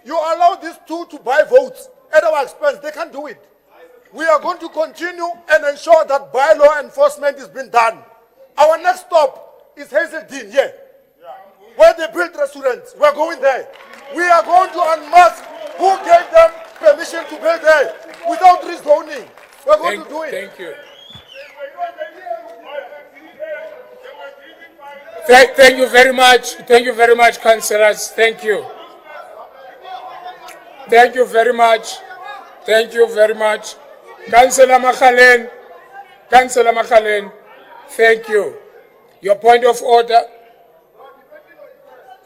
You allow these two to buy votes at our expense. They can't do it. We are going to continue and ensure that bylaw enforcement is being done. Our next stop is Hazeldean here, where they build restaurants. We're going there. We are going to unmask who gave them permission to build there without rezoning. We're going to do it. Thank you. Thank you very much. Thank you very much, councillors. Thank you. Thank you very much. Thank you very much. Councillor Makalen. Councillor Makalen. Thank you. Your point of order.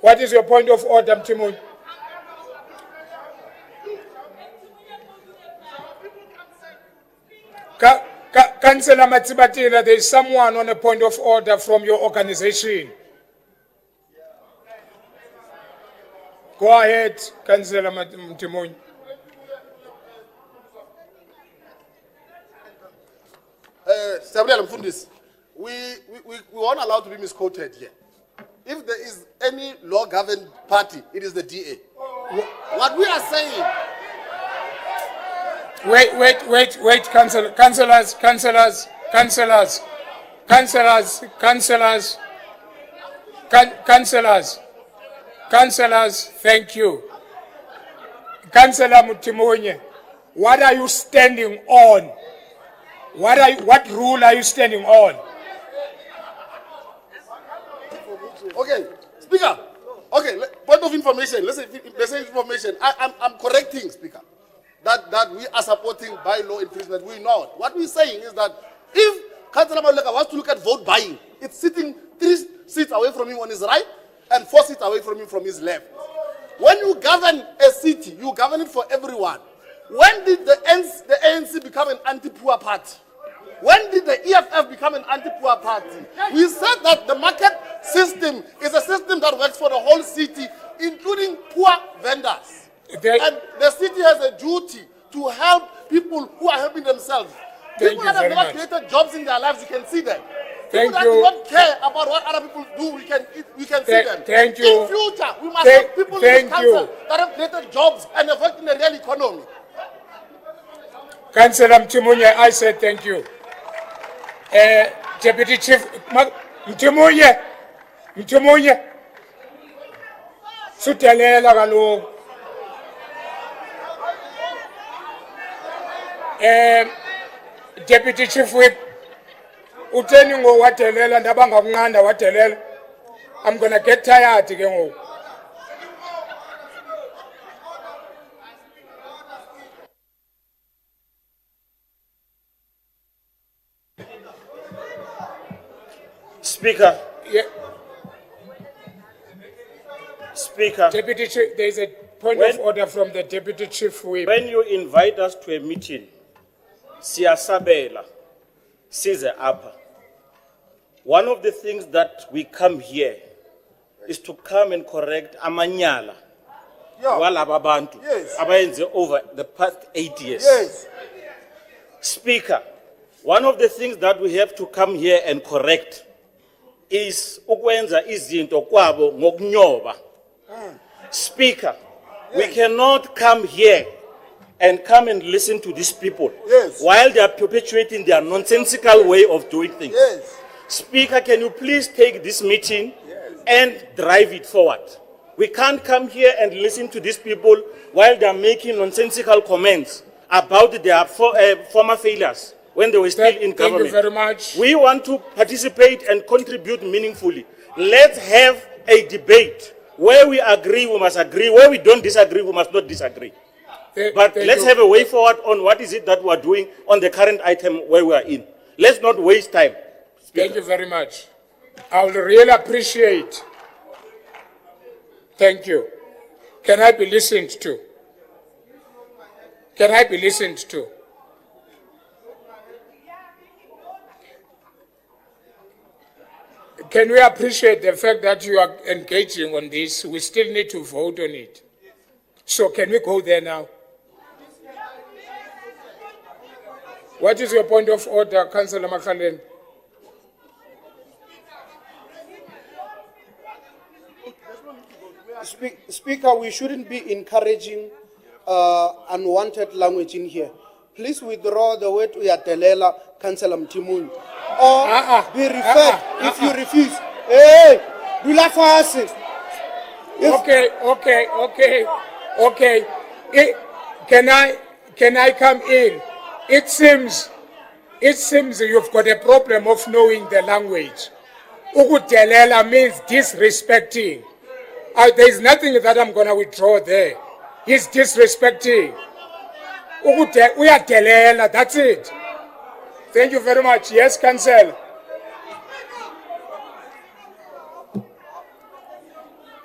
What is your point of order, Mtimonye? Councillor Matsibatila, there is someone on a point of order from your organization. Go ahead, Councillor Mtimonye. Sabrina Mfundis, we weren't allowed to be misquoted here. If there is any law-governed party, it is the DA. What we are saying... Wait, councillors, thank you. Councillor Mtimonye, what are you standing on? What rule are you standing on? Okay, Speaker. Okay, point of information. Let's say information. I'm correcting, Speaker. That we are supporting bylaw infringement. We know. What we're saying is that if Councillor Maleka wants to look at vote buying, it's sitting 3 seats away from him on his right and 4 seats away from him from his left. When you govern a city, you govern it for everyone. When did the ANC become an anti-poor party? When did the EFF become an anti-poor party? We said that the market system is a system that works for the whole city, including poor vendors. And the city has a duty to help people who are helping themselves. People that have never created jobs in their lives, you can see them. People that do not care about what other people do, we can see them. Thank you. In future, we must have people in this council that have created jobs and have worked in the real economy. Councillor Mtimonye, I said thank you. Deputy Chief Mtimonye, sutelela kaloku. Deputy Chief Whip, uteni ngo wadelela ndabanga kunqanda wadelela. I'm gonna get tired ke ngoku. Speaker. Yeah. Speaker. Deputy Chief, there is a point of order from the Deputy Chief Whip. When you invite us to a meeting, siyasabela, size apha. One of the things that we come here is to come and correct amanyala. Walaba bantu abayenze over the past 8 years. Yes. Speaker, one of the things that we have to come here and correct is ukwenza izinto kwabo ngokunyoba. Speaker, we cannot come here and come and listen to these people while they are perpetuating their nonsensical way of doing things. Speaker, can you please take this meeting and drive it forward? We can't come here and listen to these people while they are making nonsensical comments about their former failures when they were still in government. Thank you very much. We want to participate and contribute meaningfully. Let's have a debate. Where we agree, we must agree. Where we don't disagree, we must not disagree. But let's have a way forward on what is it that we are doing on the current item where we are in. Let's not waste time. Thank you very much. I will really appreciate. Thank you. Can I be listened to? Can I be listened to? Can we appreciate the fact that you are engaging on this? We still need to vote on it. So can we go there now? What is your point of order, Councillor Makhaleni? Speaker, we shouldn't be encouraging unwanted language in here. Please withdraw the word Uyatelela, Councillor Mtimun. Or be referred if you refuse. Hey, do la fast. Okay. Can I come in? It seems you've got a problem of knowing the language. Ukudelela means disrespecting. There's nothing that I'm going to withdraw there. He's disrespecting. Uyadelela, that's it. Thank you very much. Yes, Councillor.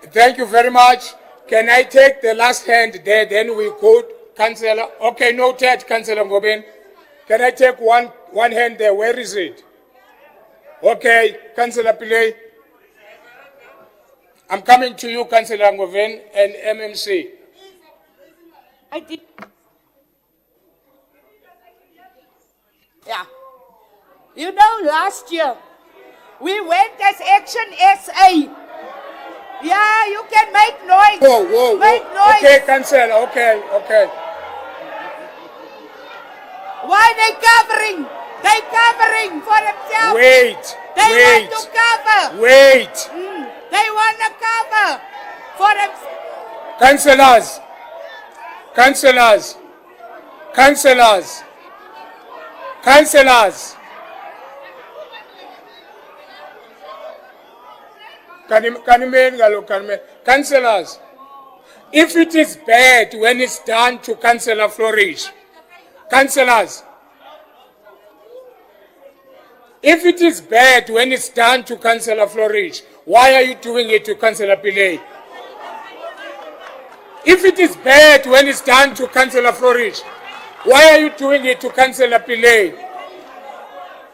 Thank you very much. Can I take the last hand there? Then we go, Councillor. Okay, noted, Councillor Ngoben. Can I take one hand there? Where is it? Okay, Councillor Pillay. I'm coming to you, Councillor Ngoben and MMC. I did. Yeah. You know, last year, we went as Action SA. Yeah, you can make noise. Whoa. Make noise. Okay, Councillor, okay. Why they covering? They covering for themselves. Wait. They want to cover. Wait. They want to cover for themselves. Councillors. Councillors, if it is bad when it's done to Councillor Flourish, councillors, if it is bad when it's done to Councillor Flourish, why are you doing it to Councillor Pillay? If it is bad when it's done to Councillor Flourish, why are you doing it to Councillor Pillay?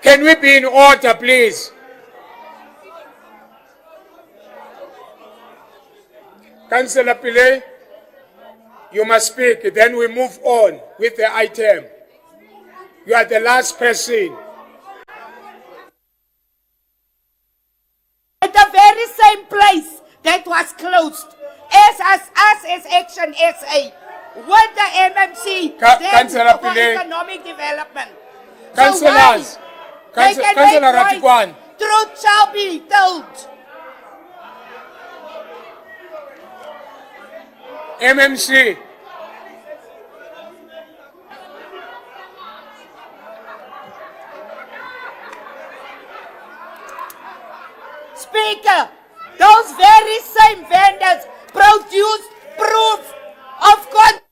Can we be in order, please? Councillor Pillay, you must speak, then we move on with the item. You are the last person. At the very same place that was closed as us as Action SA with the MMC Councillor for Pillay. economic development. Councillors, Councillor Ratikwan. Truth shall be told. MMC. Speaker, those very same vendors produced proof of content.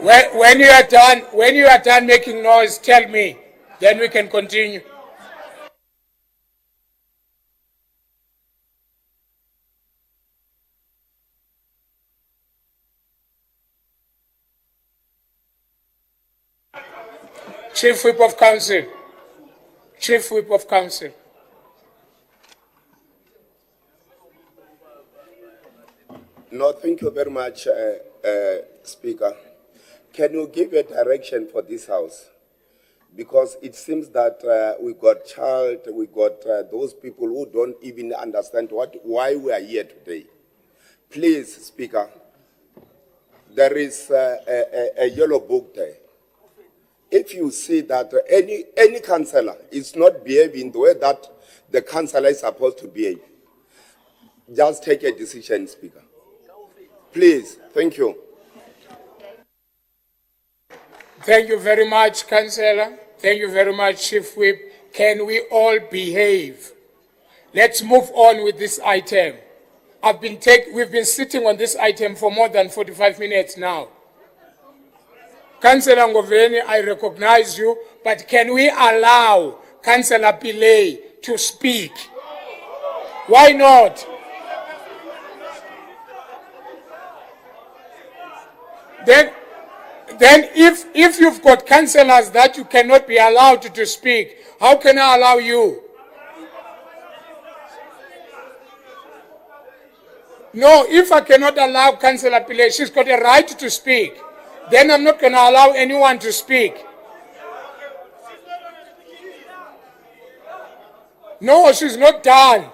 When you are done making noise, tell me. Then we can continue. Chief Whip of Council. Chief Whip of Council. No, thank you very much, Speaker. Can you give a direction for this House? Because it seems that we got those people who don't even understand why we are here today. Please, Speaker, there is a yellow book there. If you see that any councillor is not behaving the way that the councillor is supposed to behave, just take a decision, Speaker. Please, thank you. Thank you very much, Councillor. Thank you very much, Chief Whip. Can we all behave? Let's move on with this item. We've been sitting on this item for more than 45 minutes now. Councillor Ngoveni, I recognize you, but can we allow Councillor Pillay to speak? Why not? Then if you've got councillors that you cannot be allowed to speak, how can I allow you? No, if I cannot allow Councillor Pillay, she's got a right to speak. Then I'm not going to allow anyone to speak. No, she's not done.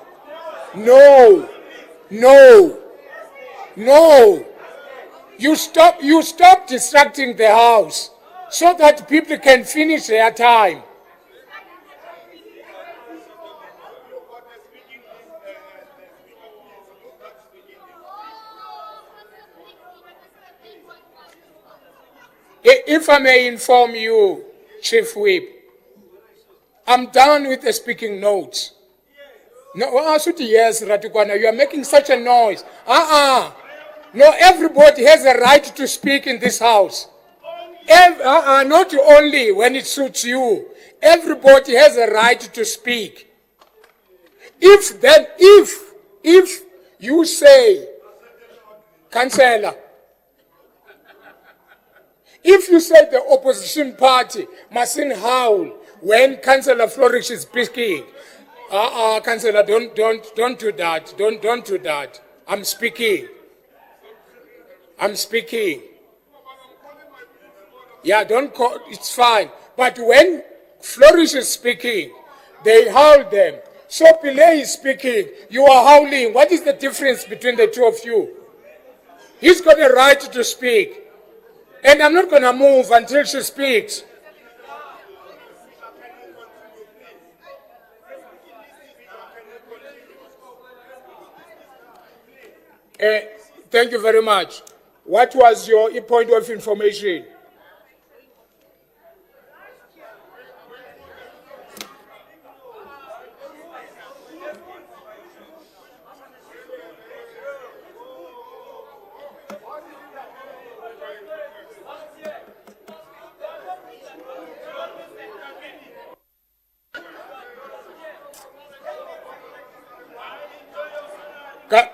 No. You stop distracting the House so that people can finish their time. If I may inform you, Chief Whip, I'm done with the speaking notes. No, yes, Ratukwana, you are making such a noise. No, everybody has a right to speak in this House. Not only when it suits you. Everybody has a right to speak. If you say, Councillor, if you say the opposition party mustn't howl when Councillor Flourish is speaking, Councillor, don't do that. Don't do that. I'm speaking. Yeah, don't call, it's fine. But when Flourish is speaking, they howl them. So Pillay is speaking, you are howling. What is the difference between the two of you? He's got a right to speak. And I'm not going to move until she speaks. Thank you very much. What was your point of information?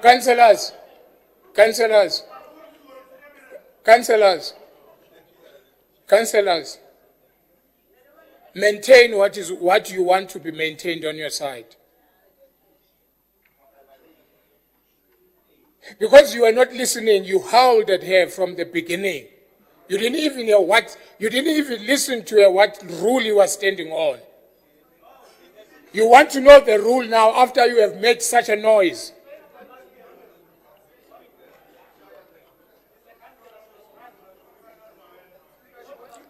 Councillors, maintain what you want to be maintained on your side. Because you are not listening, you howled at her from the beginning. You didn't even listen to what rule you were standing on. You want to know the rule now after you have made such a noise.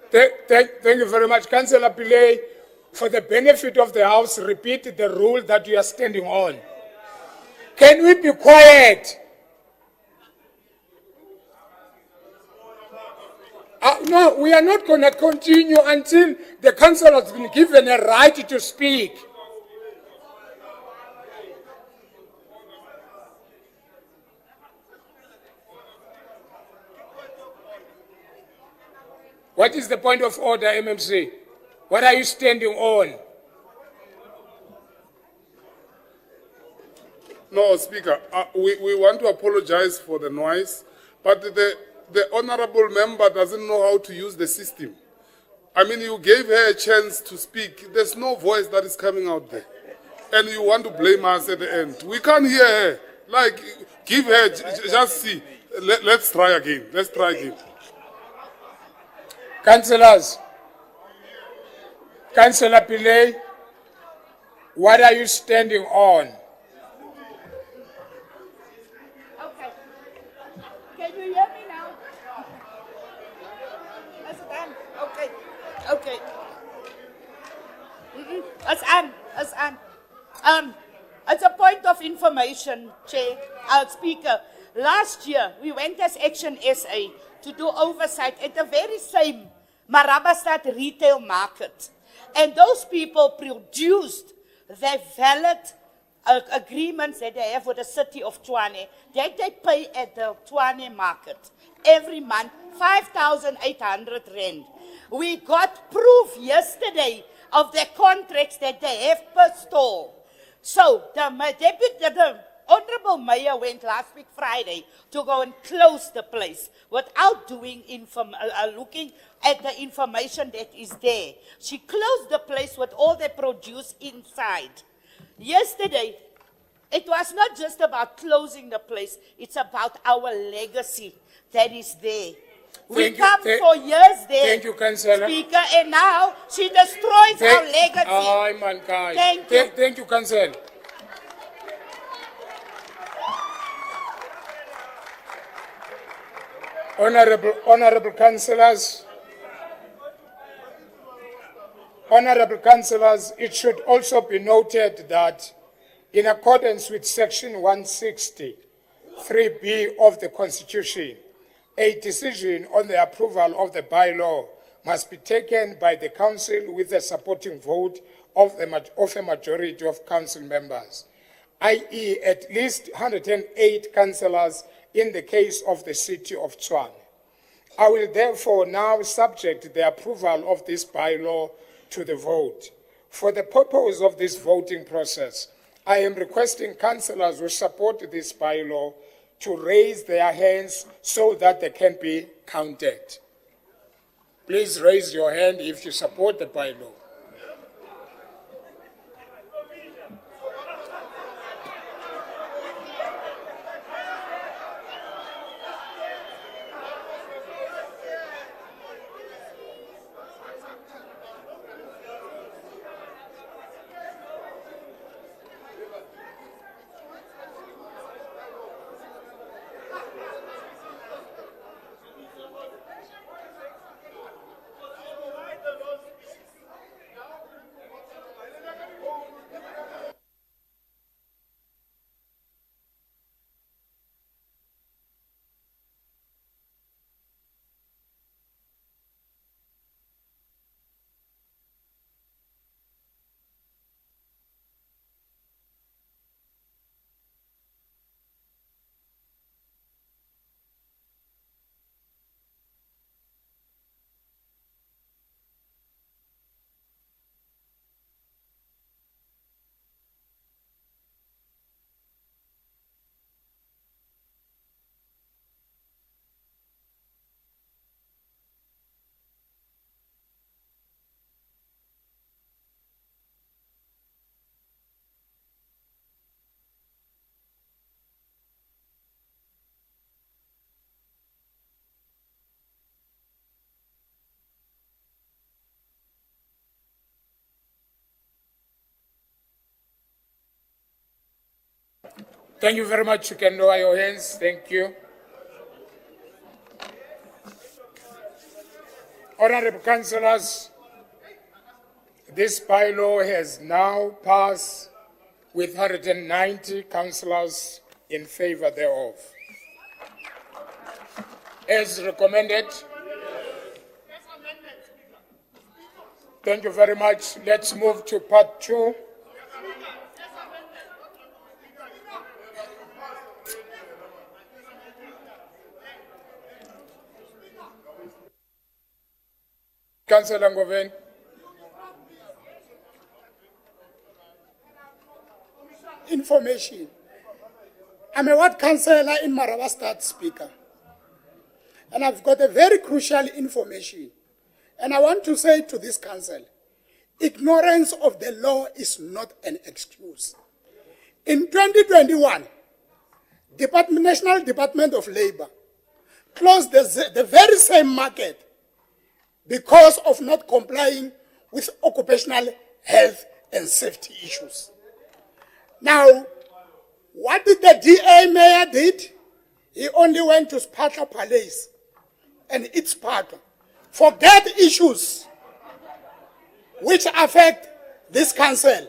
Thank you very much. Councillor Pillay, for the benefit of the House, repeat the rule that you are standing on. Can we be quiet? No, we are not going to continue until the council has been given a right to speak. What is the point of order, MMC? What are you standing on? No, Speaker, we want to apologize for the noise, but the honorable member doesn't know how to use the system. I mean, you gave her a chance to speak. There's no voice that is coming out there. And you want to blame us at the end. We can't hear her. Like, give her, just see. Let's try again. Let's try again. Councillors, Councillor Pillay, what are you standing on? Okay. Can you hear me now? Is it on? Okay. Okay. It's on. It's on. It's a point of information, Chair, our Speaker. Last year, we went as Action SA to do oversight at the very same Marabastad retail market. And those people produced their valid agreements that they have with the city of Tshwane, that they pay at the Tshwane market every month, 5,800 rand. We got proof yesterday of the contracts that they have per stall. So the Honorable Mayor went last week Friday to go and close the place without doing looking at the information that is there. She closed the place with all the produce inside. Yesterday, it was not just about closing the place, it's about our legacy that is there. We come for years there, Thank you, Councillor. Speaker, and now she destroys our legacy. Thank you. Thank you, Councillor. Honorable councillors, it should also be noted that in accordance with Section 160, 3B of the Constitution, a decision on the approval of the bylaw must be taken by the council with the supporting vote of a majority of council members, i.e. at least 108 councillors in the case of the city of Tshwane. I will therefore now subject the approval of this bylaw to the vote. For the purpose of this voting process, I am requesting councillors who support this bylaw to raise their hands so that they can be counted. Please raise your hand if you support the bylaw. Thank you very much. You can lower your hands. Thank you. Honorable councillors, this bylaw has now passed with 190 councillors in favor thereof. As recommended. Thank you very much. Let's move to part 2. Councillor Ngoven. Information. I'm a ward councillor in Marabastad, Speaker. And I've got a very crucial information And I want to say to this council, ignorance of the law is not an excuse. In 2021, National Department of Labor closed the very same market because of not complying with occupational health and safety issues. Now, what did the DA mayor did? He only went to Sparta Palace and its Sparta. Forget issues which affect this council.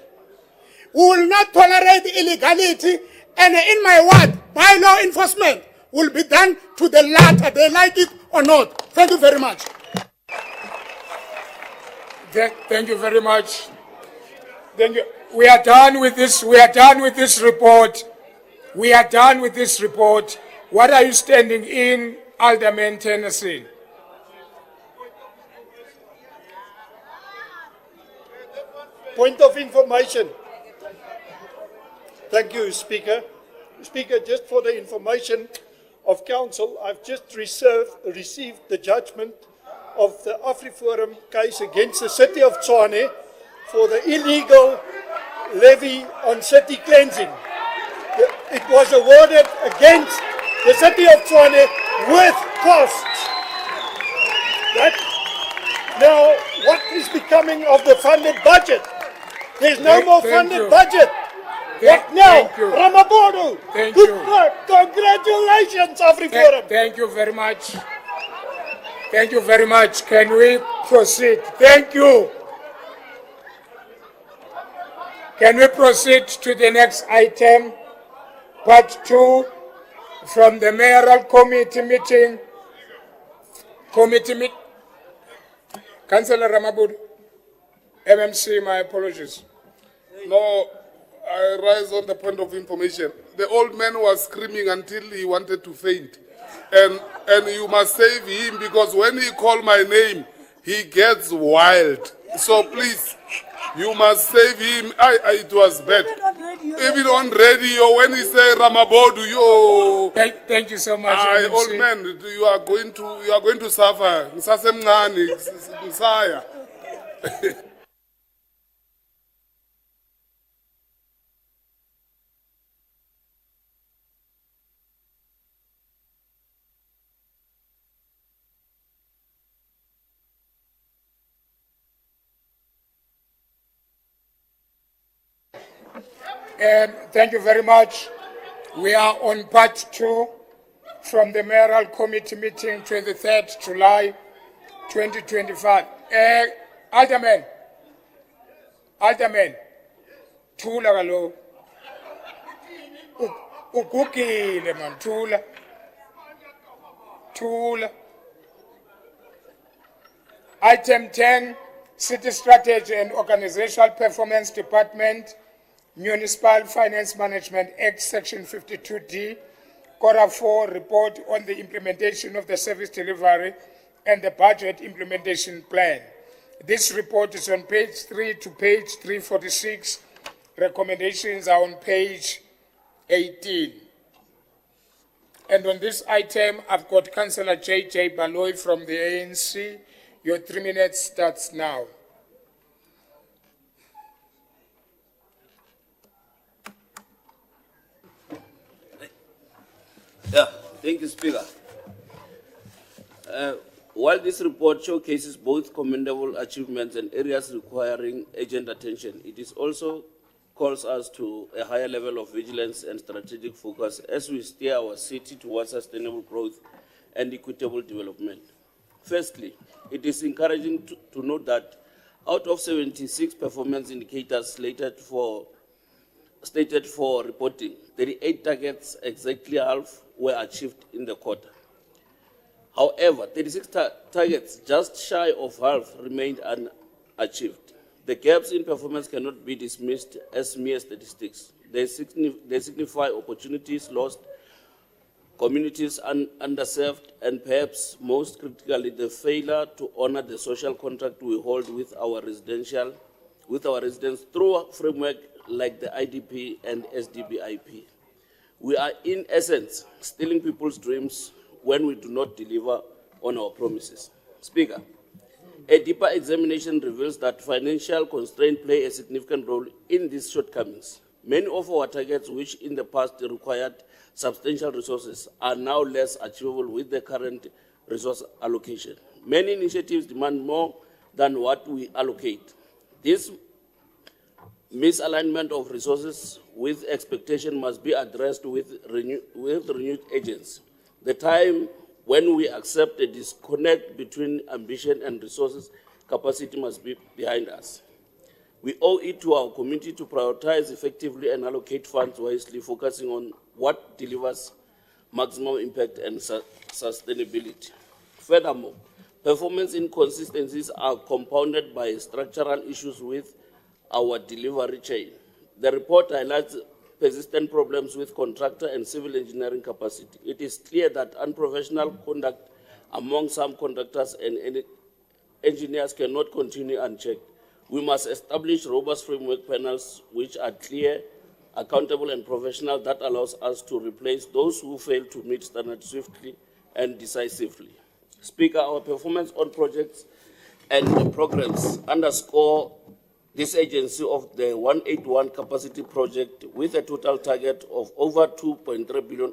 We will not tolerate illegality, and in my word, bylaw enforcement will be done to the latter, they like it or not. Thank you very much. Thank you very much. Thank you. We are done with this. We are done with this report. We are done with this report. What are you standing in, Alderman Tennessee? Point of information. Thank you, Speaker. Speaker, just for the information of Council, I've just received the judgment of the AfriForum case against the City of Tshwane for the illegal levy on city cleansing. It was awarded against the City of Tshwane with costs. Now, what is becoming of the funded budget? There's no more funded budget. What now? Ramabodu. Good work. Congratulations, AfriForum. Thank you very much. Thank you very much. Can we proceed? Thank you. Can we proceed to the next item? Part 2 from the Mayoral Committee meeting. Councillor Ramabud, MMC, my apologies. No, I rise on the point of information. The old man was screaming until he wanted to faint. And you must save him because when he called my name, he gets wild. So please, you must save him. It was bad. Even on radio, when he say Ramabodu, yo. Thank you so much. Old man, you are going to suffer. Ngisasemncane, ngisaya. Thank you very much. We are on part 2 from the Mayoral Committee meeting, 23rd July 2025. Alderman, thula kalo. Ugugile man, thula. Item 10, City Strategy and Organizational Performance Department, Municipal Finance Management Act, Section 52D, Quarter 4, report on the implementation of the service delivery and the budget implementation plan. This report is on page 3 to page 346. Recommendations are on page 18. And on this item, I've got Councillor J.J. Baloy from the ANC. Your 3 minutes starts now. Thank you, Speaker. While this report showcases both commendable achievements and areas requiring urgent attention, it is also calls us to a higher level of vigilance and strategic focus as we steer our city towards sustainable growth and equitable development. Firstly, it is encouraging to note that out of 76 performance indicators stated for reporting, 38 targets, exactly half, were achieved in the quarter. However, 36 targets, just shy of half, remained unachieved. The gaps in performance cannot be dismissed as mere statistics. They signify opportunities lost, communities underserved, and perhaps most critically, the failure to honor the social contract we hold with our residents through a framework like the IDP and SDBIP. We are, in essence, stealing people's dreams when we do not deliver on our promises. Speaker, A deeper examination reveals that financial constraints play a significant role in these shortcomings. Many of our targets, which in the past required substantial resources, are now less achievable with the current resource allocation. Many initiatives demand more than what we allocate. This misalignment of resources with expectation must be addressed with renewed urgency. The time when we accept a disconnect between ambition and resources capacity must be behind us. We owe it to our community to prioritize effectively and allocate funds wisely, focusing on what delivers maximum impact and sustainability. Furthermore, performance inconsistencies are compounded by structural issues with our delivery chain. The report highlights persistent problems with contractor and civil engineering capacity. It is clear that unprofessional conduct among some contractors and engineers cannot continue unchecked. We must establish robust framework panels which are clear, accountable, and professional that allows us to replace those who fail to meet standards swiftly and decisively. Speaker, our performance on projects and programs underscore this agency of the 181 capacity project with a total target of over 2.3 billion.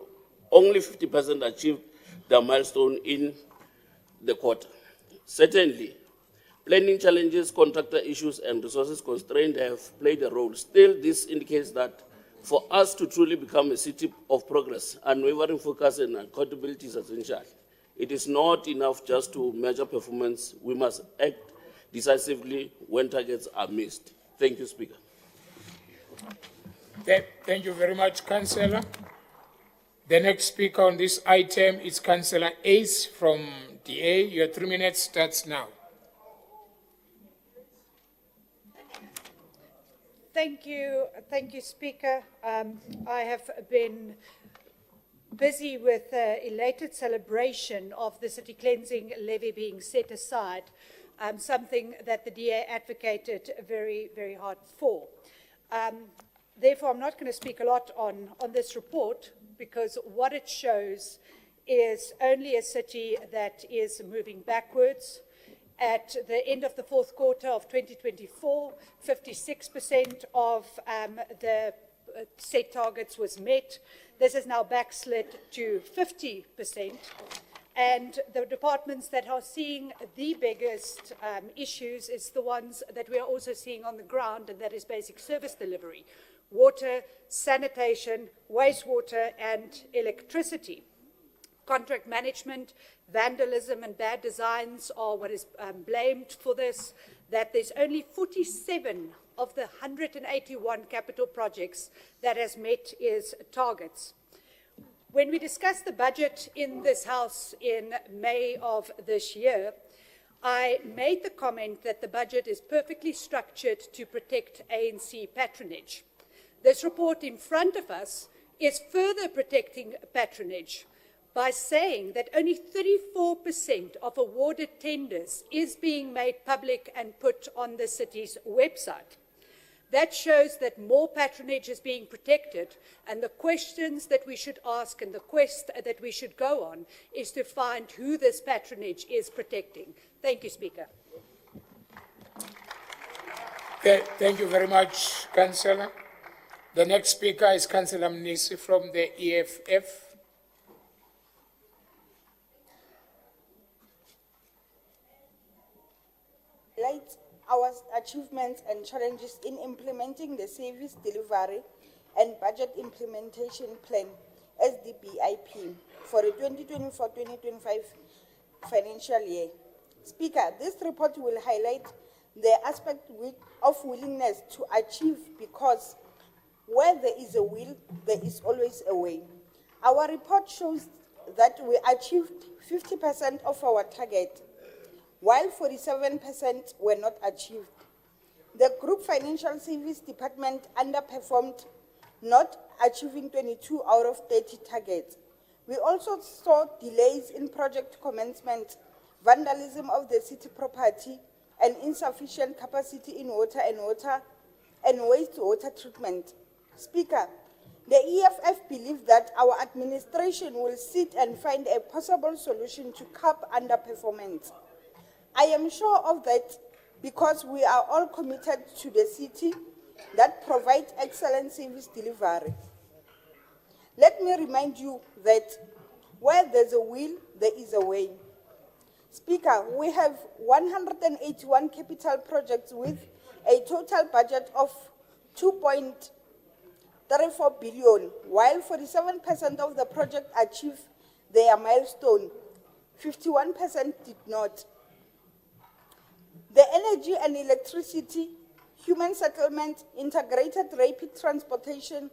Only 50% achieved the milestone in the quarter. Certainly, planning challenges, contractor issues, and resources constraints have played a role. Still, this indicates that for us to truly become a city of progress, unwavering focus and accountability is essential. It is not enough just to measure performance. We must act decisively when targets are missed. Thank you, Speaker. Thank you very much, Councillor. The next speaker on this item is Councillor Ace from DA. Your 3 minutes starts now. Thank you, Speaker. I have been busy with the elated celebration of the city cleansing levy being set aside, something that the DA advocated very, very hard for. Therefore, I'm not going to speak a lot on this report, because what it shows is only a city that is moving backwards. At the end of the fourth quarter of 2024, 56% of the set targets was met. This is now backslid to 50%. And the departments that are seeing the biggest issues is the ones that we are also seeing on the ground, and that is basic service delivery: water, sanitation, wastewater, and electricity. Contract management, vandalism, and bad designs are what is blamed for this, that there's only 47 of the 181 capital projects that has met its targets. When we discussed the budget in this House in May of this year, I made the comment that the budget is perfectly structured to protect ANC patronage. This report in front of us is further protecting patronage by saying that only 34% of awarded tenders is being made public and put on the city's website. That shows that more patronage is being protected, and the questions that we should ask and the quest that we should go on is to find who this patronage is protecting. Thank you, Speaker. Thank you very much, Councillor. The next speaker is Councillor Mnisi from the EFF. Our achievements and challenges in implementing the Service Delivery and Budget Implementation Plan, SDBIP, for the 2024-2025 financial year. Speaker, this report will highlight the aspect of willingness to achieve, because where there is a will, there is always a way. Our report shows that we achieved 50% of our target, while 47% were not achieved. The Group Financial Service Department underperformed, not achieving 22 out of 30 targets. We also saw delays in project commencement, vandalism of the city property, and insufficient capacity in water and wastewater treatment. Speaker, the EFF believes that our administration will sit and find a possible solution to curb underperformance. I am sure of that because we are all committed to the city that provides excellent service delivery. Let me remind you that where there's a will, there is a way. Speaker, we have 181 capital projects with a total budget of 2.34 billion, while 47% of the project achieved their milestone, 51% did not. The energy and electricity, human settlement, integrated rapid transportation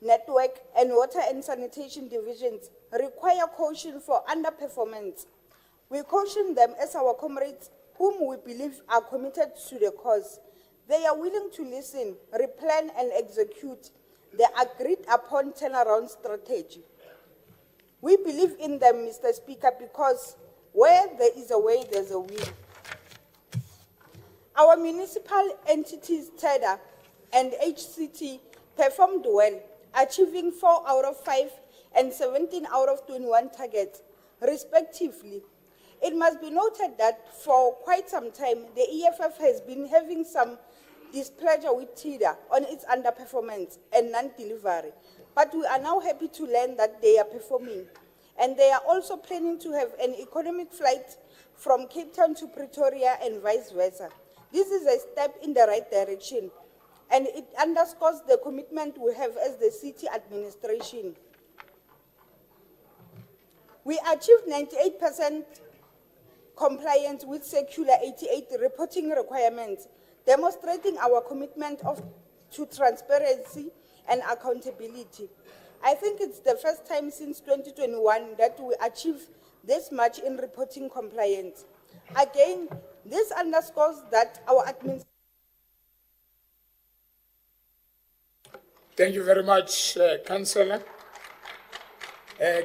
network, and water and sanitation divisions require caution for underperformance. We caution them as our comrades whom we believe are committed to the cause. They are willing to listen, replan, and execute the agreed upon turnaround strategy. We believe in them, Mr. Speaker, because where there is a way, there's a will. Our municipal entities, TEDA and HCT, performed well, achieving 4 out of 5 and 17 out of 21 targets, respectively. It must be noted that for quite some time, the EFF has been having some displeasure with TEDA on its underperformance and non-delivery. But we are now happy to learn that they are performing. And they are also planning to have an economic flight from Cape Town to Pretoria and vice versa. This is a step in the right direction, and it underscores the commitment we have as the city administration. We achieved 98% compliance with Circular 88 reporting requirements, demonstrating our commitment to transparency and accountability. I think it's the first time since 2021 that we achieve this much in reporting compliance. Again, this underscores that our administration. Thank you very much, Councillor.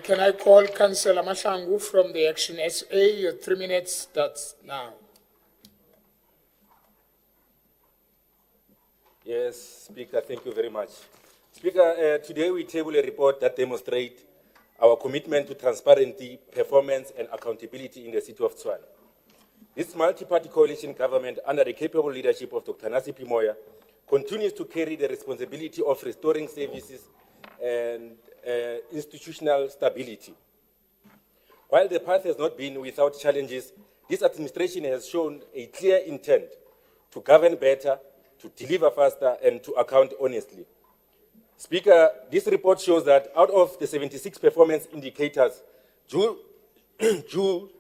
Can I call Councillor Mashangu from the Action SA? Your 3 minutes starts now. Yes, Speaker, thank you very much. Speaker, today we table a report that demonstrates our commitment to transparency, performance, and accountability in the city of Tshwane. This multi-party coalition government, under the capable leadership of Dr. Nasipi Moya, continues to carry the responsibility of restoring services and institutional stability. While the path has not been without challenges, this administration has shown a clear intent to govern better, to deliver faster, and to account honestly. Speaker, this report shows that out of the 76 performance indicators due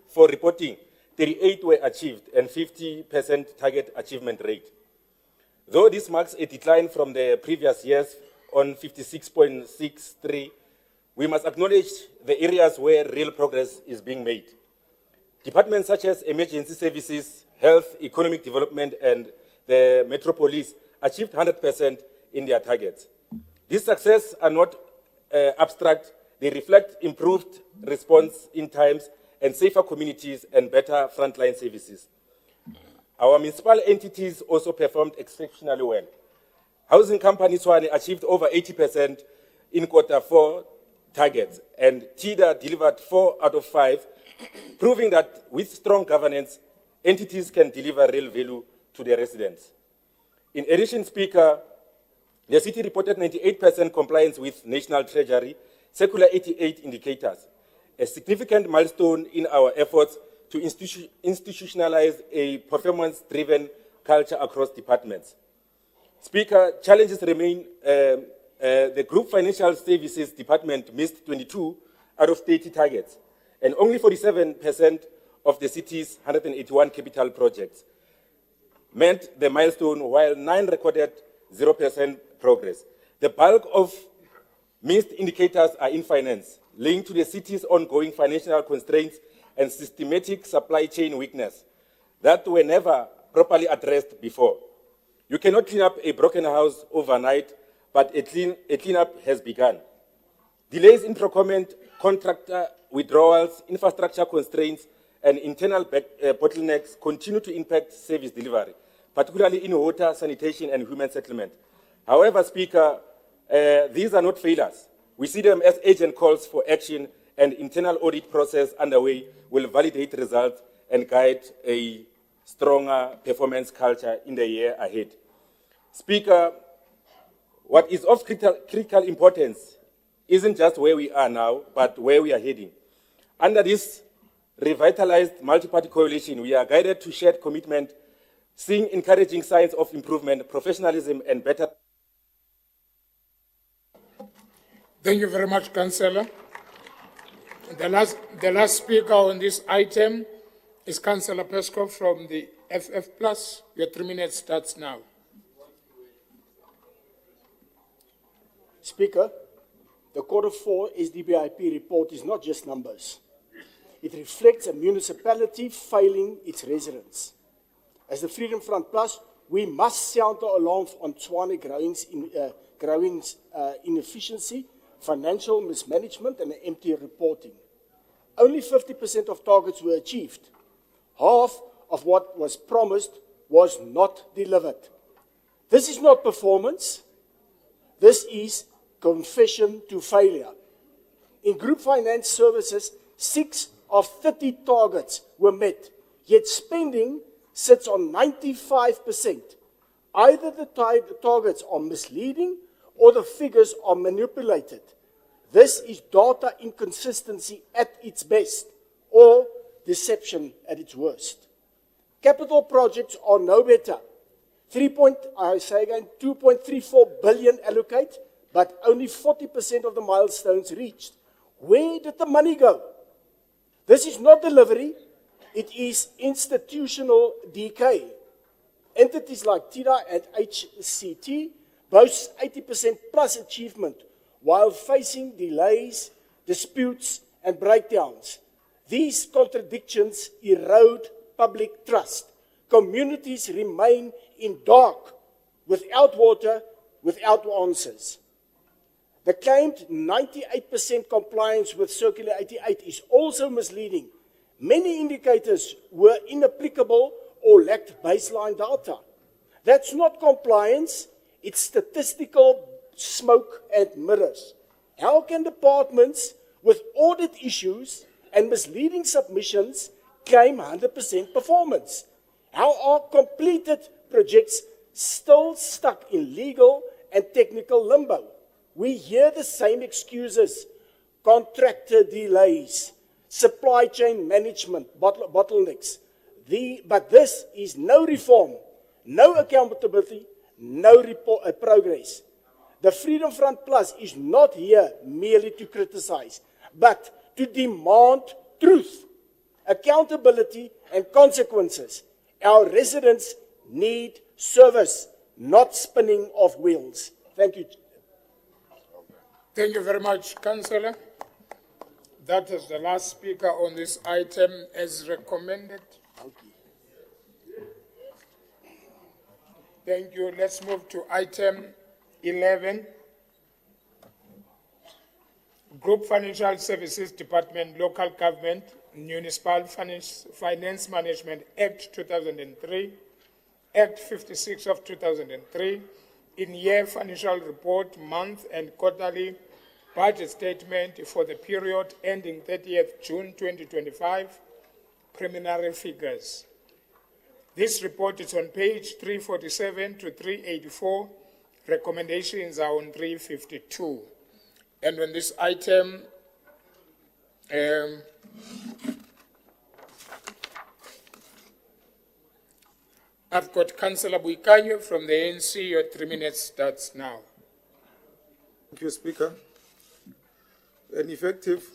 for reporting, 38 were achieved and 50% target achievement rate. Though this marks a decline from the previous years on 56.63, we must acknowledge the areas where real progress is being made. Departments such as emergency services, health, economic development, and the metropolis achieved 100% in their targets. These successes are not abstract. They reflect improved response in times and safer communities and better frontline services. Our municipal entities also performed exceptionally well. Housing Company Tshwane achieved over 80% in Q4 targets, and TEDA delivered 4 out of 5, proving that with strong governance, entities can deliver real value to their residents. In addition, Speaker, the city reported 98% compliance with National Treasury Circular 88 indicators, a significant milestone in our efforts to institutionalize a performance-driven culture across departments. Speaker, challenges remain. The Group Financial Services Department missed 22 out of 30 targets, and only 47% of the city's 181 capital projects met the milestone, while 9 recorded 0% progress. The bulk of missed indicators are in finance, linked to the city's ongoing financial constraints and systematic supply chain weakness that were never properly addressed before. You cannot clean up a broken house overnight, but a cleanup has begun. Delays in procurement, contractor withdrawals, infrastructure constraints, and internal bottlenecks continue to impact service delivery, particularly in water, sanitation, and human settlement. However, Speaker, these are not failures. We see them as urgent calls for action, and internal audit process underway will validate results and guide a stronger performance culture in the year ahead. Speaker, what is of critical importance isn't just where we are now, but where we are heading. Under this revitalized multi-party coalition, we are guided to shared commitment, seeing encouraging signs of improvement, professionalism, and better. Thank you very much, Councillor. The last speaker on this item is Councillor Peskov from the FF+. Your 3 minutes starts now. Speaker, the Q4 SDBIP report is not just numbers. It reflects a municipality failing its residents. As the Freedom Front Plus, we must sound the alarm on Tshwane growing inefficiency, financial mismanagement, and empty reporting. Only 50% of targets were achieved. Half of what was promised was not delivered. This is not performance. This is confession to failure. In group finance services, 6 of 30 targets were met, yet spending sits on 95%. Either the targets are misleading or the figures are manipulated. This is data inconsistency at its best, or deception at its worst. Capital projects are no better. 2.34 billion allocate, but only 40% of the milestones reached. Where did the money go? This is not delivery, it is institutional decay. Entities like TIDA and HCT boast 80% plus achievement while facing delays, disputes, and breakdowns. These contradictions erode public trust. Communities remain in dark, without water, without answers. The claimed 98% compliance with Circular 88 is also misleading. Many indicators were inapplicable or lacked baseline data. That's not compliance, it's statistical smoke and mirrors. How can departments with audit issues and misleading submissions claim 100% performance? How are completed projects still stuck in legal and technical limbo? We hear the same excuses: contractor delays, supply chain management, bottlenecks. But this is no reform, no accountability, no progress. The Freedom Front Plus is not here merely to criticize, but to demand truth, accountability, and consequences. Our residents need service, not spinning of wheels. Thank you. Thank you very much, Councillor. That is the last speaker on this item as recommended. Thank you. Let's move to item 11. Group Financial Services Department, Local Government, Municipal Finance Management Act 2003, Act 56 of 2003, in-year financial report, month and quarterly budget statement for the period ending 30th June 2025, preliminary figures. This report is on page 347 to 384. Recommendations are on 352. And on this item, I've got Councillor Buikanyo from the ANC. Your 3 minutes starts now. Thank you, Speaker. An effective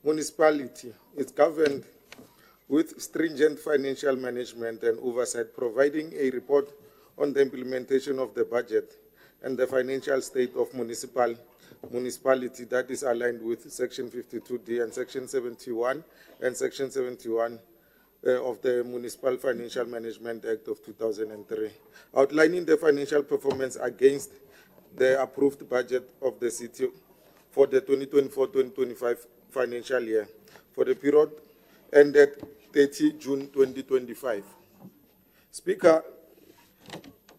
municipality is governed with stringent financial management and oversight, providing a report on the implementation of the budget and the financial state of municipality that is aligned with Section 52D and Section 71 and Section 71 of the Municipal Financial Management Act of 2003, outlining the financial performance against the approved budget of the city for the 2024-2025 financial year for the period ended 30 June 2025. Speaker,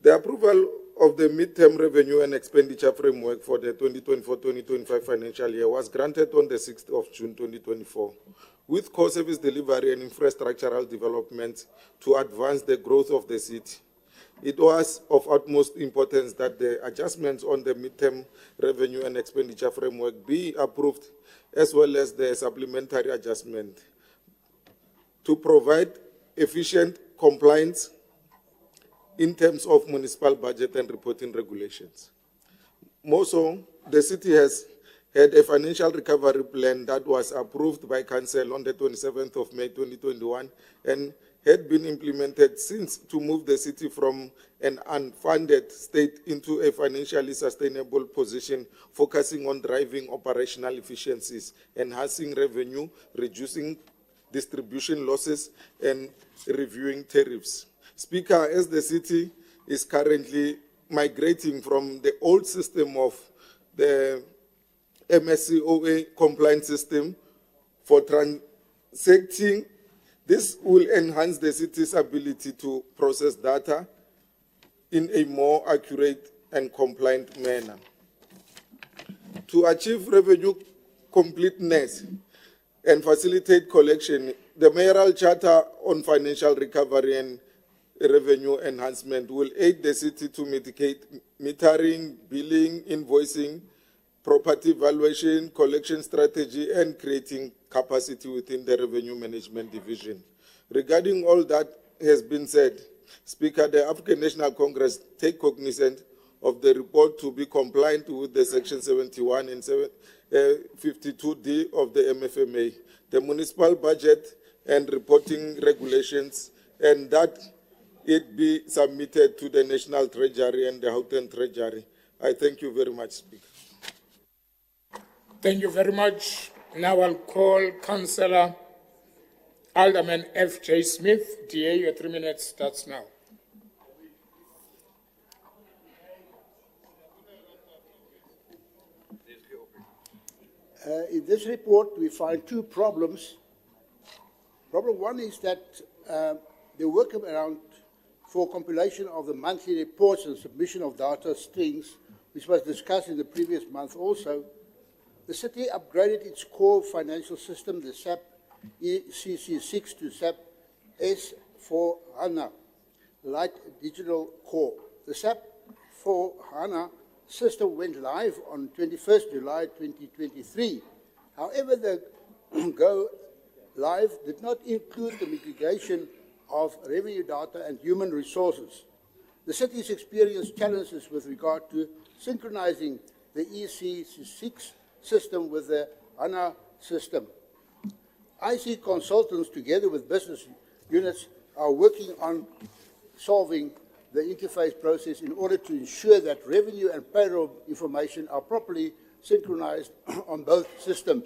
the approval of the midterm revenue and expenditure framework for the 2024-2025 financial year was granted on the 6th of June 2024, with core service delivery and infrastructural development to advance the growth of the city. It was of utmost importance that the adjustments on the midterm revenue and expenditure framework be approved, as well as the supplementary adjustment to provide efficient compliance in terms of municipal budget and reporting regulations. More so, the city has had a financial recovery plan that was approved by Council on the 27th of May 2021 and had been implemented since to move the city from an unfunded state into a financially sustainable position, focusing on driving operational efficiencies, enhancing revenue, reducing distribution losses, and reviewing tariffs. Speaker, as the city is currently migrating from the old system of the MSCOA compliance system for transacting, this will enhance the city's ability to process data in a more accurate and compliant manner. To achieve revenue completeness and facilitate collection, the Mayoral Charter on Financial Recovery and Revenue Enhancement will aid the city to mitigate metering, billing, invoicing, property valuation, collection strategy, and creating capacity within the Revenue Management Division. Regarding all that has been said, Speaker, the African National Congress take cognizance of the report to be compliant with the Section 71 and 52D of the MFMA, the municipal budget and reporting regulations, and that it be submitted to the National Treasury and the Gauteng Treasury. I thank you very much, Speaker. Thank you very much. Now I'll call Councillor Alderman F.J. Smith. DA, your 3 minutes starts now. In this report, we find two problems. Problem one is that the workaround for compilation of the monthly reports and submission of data strings, which was discussed in the previous month also, the city upgraded its core financial system, the SAP ECC6 to SAP S4HANA, Light Digital Core. The SAP 4 HANA system went live on 21st July 2023. However, the go live did not include the mitigation of revenue data and human resources. The city's experienced challenges with regard to synchronizing the ECC6 system with the HANA system. IC consultants, together with business units, are working on solving the interface process in order to ensure that revenue and payroll information are properly synchronized on both systems.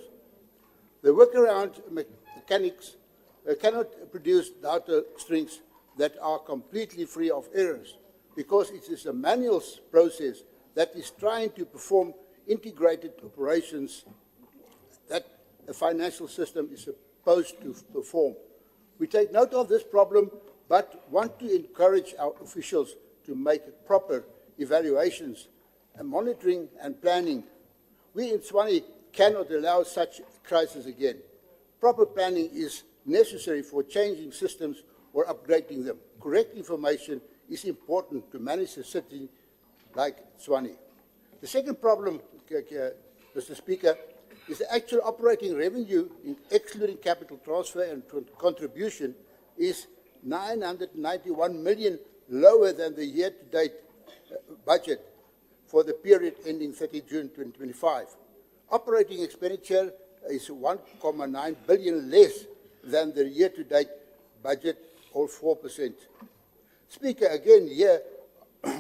The workaround mechanics cannot produce data strings that are completely free of errors, because it is a manual process that is trying to perform integrated operations that a financial system is supposed to perform. We take note of this problem, but want to encourage our officials to make proper evaluations and monitoring and planning. We in Tshwane cannot allow such crisis again. Proper planning is necessary for changing systems or upgrading them. Correct information is important to manage a city like Tshwane. The second problem, Mr. Speaker, is the actual operating revenue, excluding capital transfer and contribution, is 991 million lower than the year-to-date budget for the period ending 30 June 2025. Operating expenditure is 1.9 billion less than the year-to-date budget, or 4%. Speaker, again here,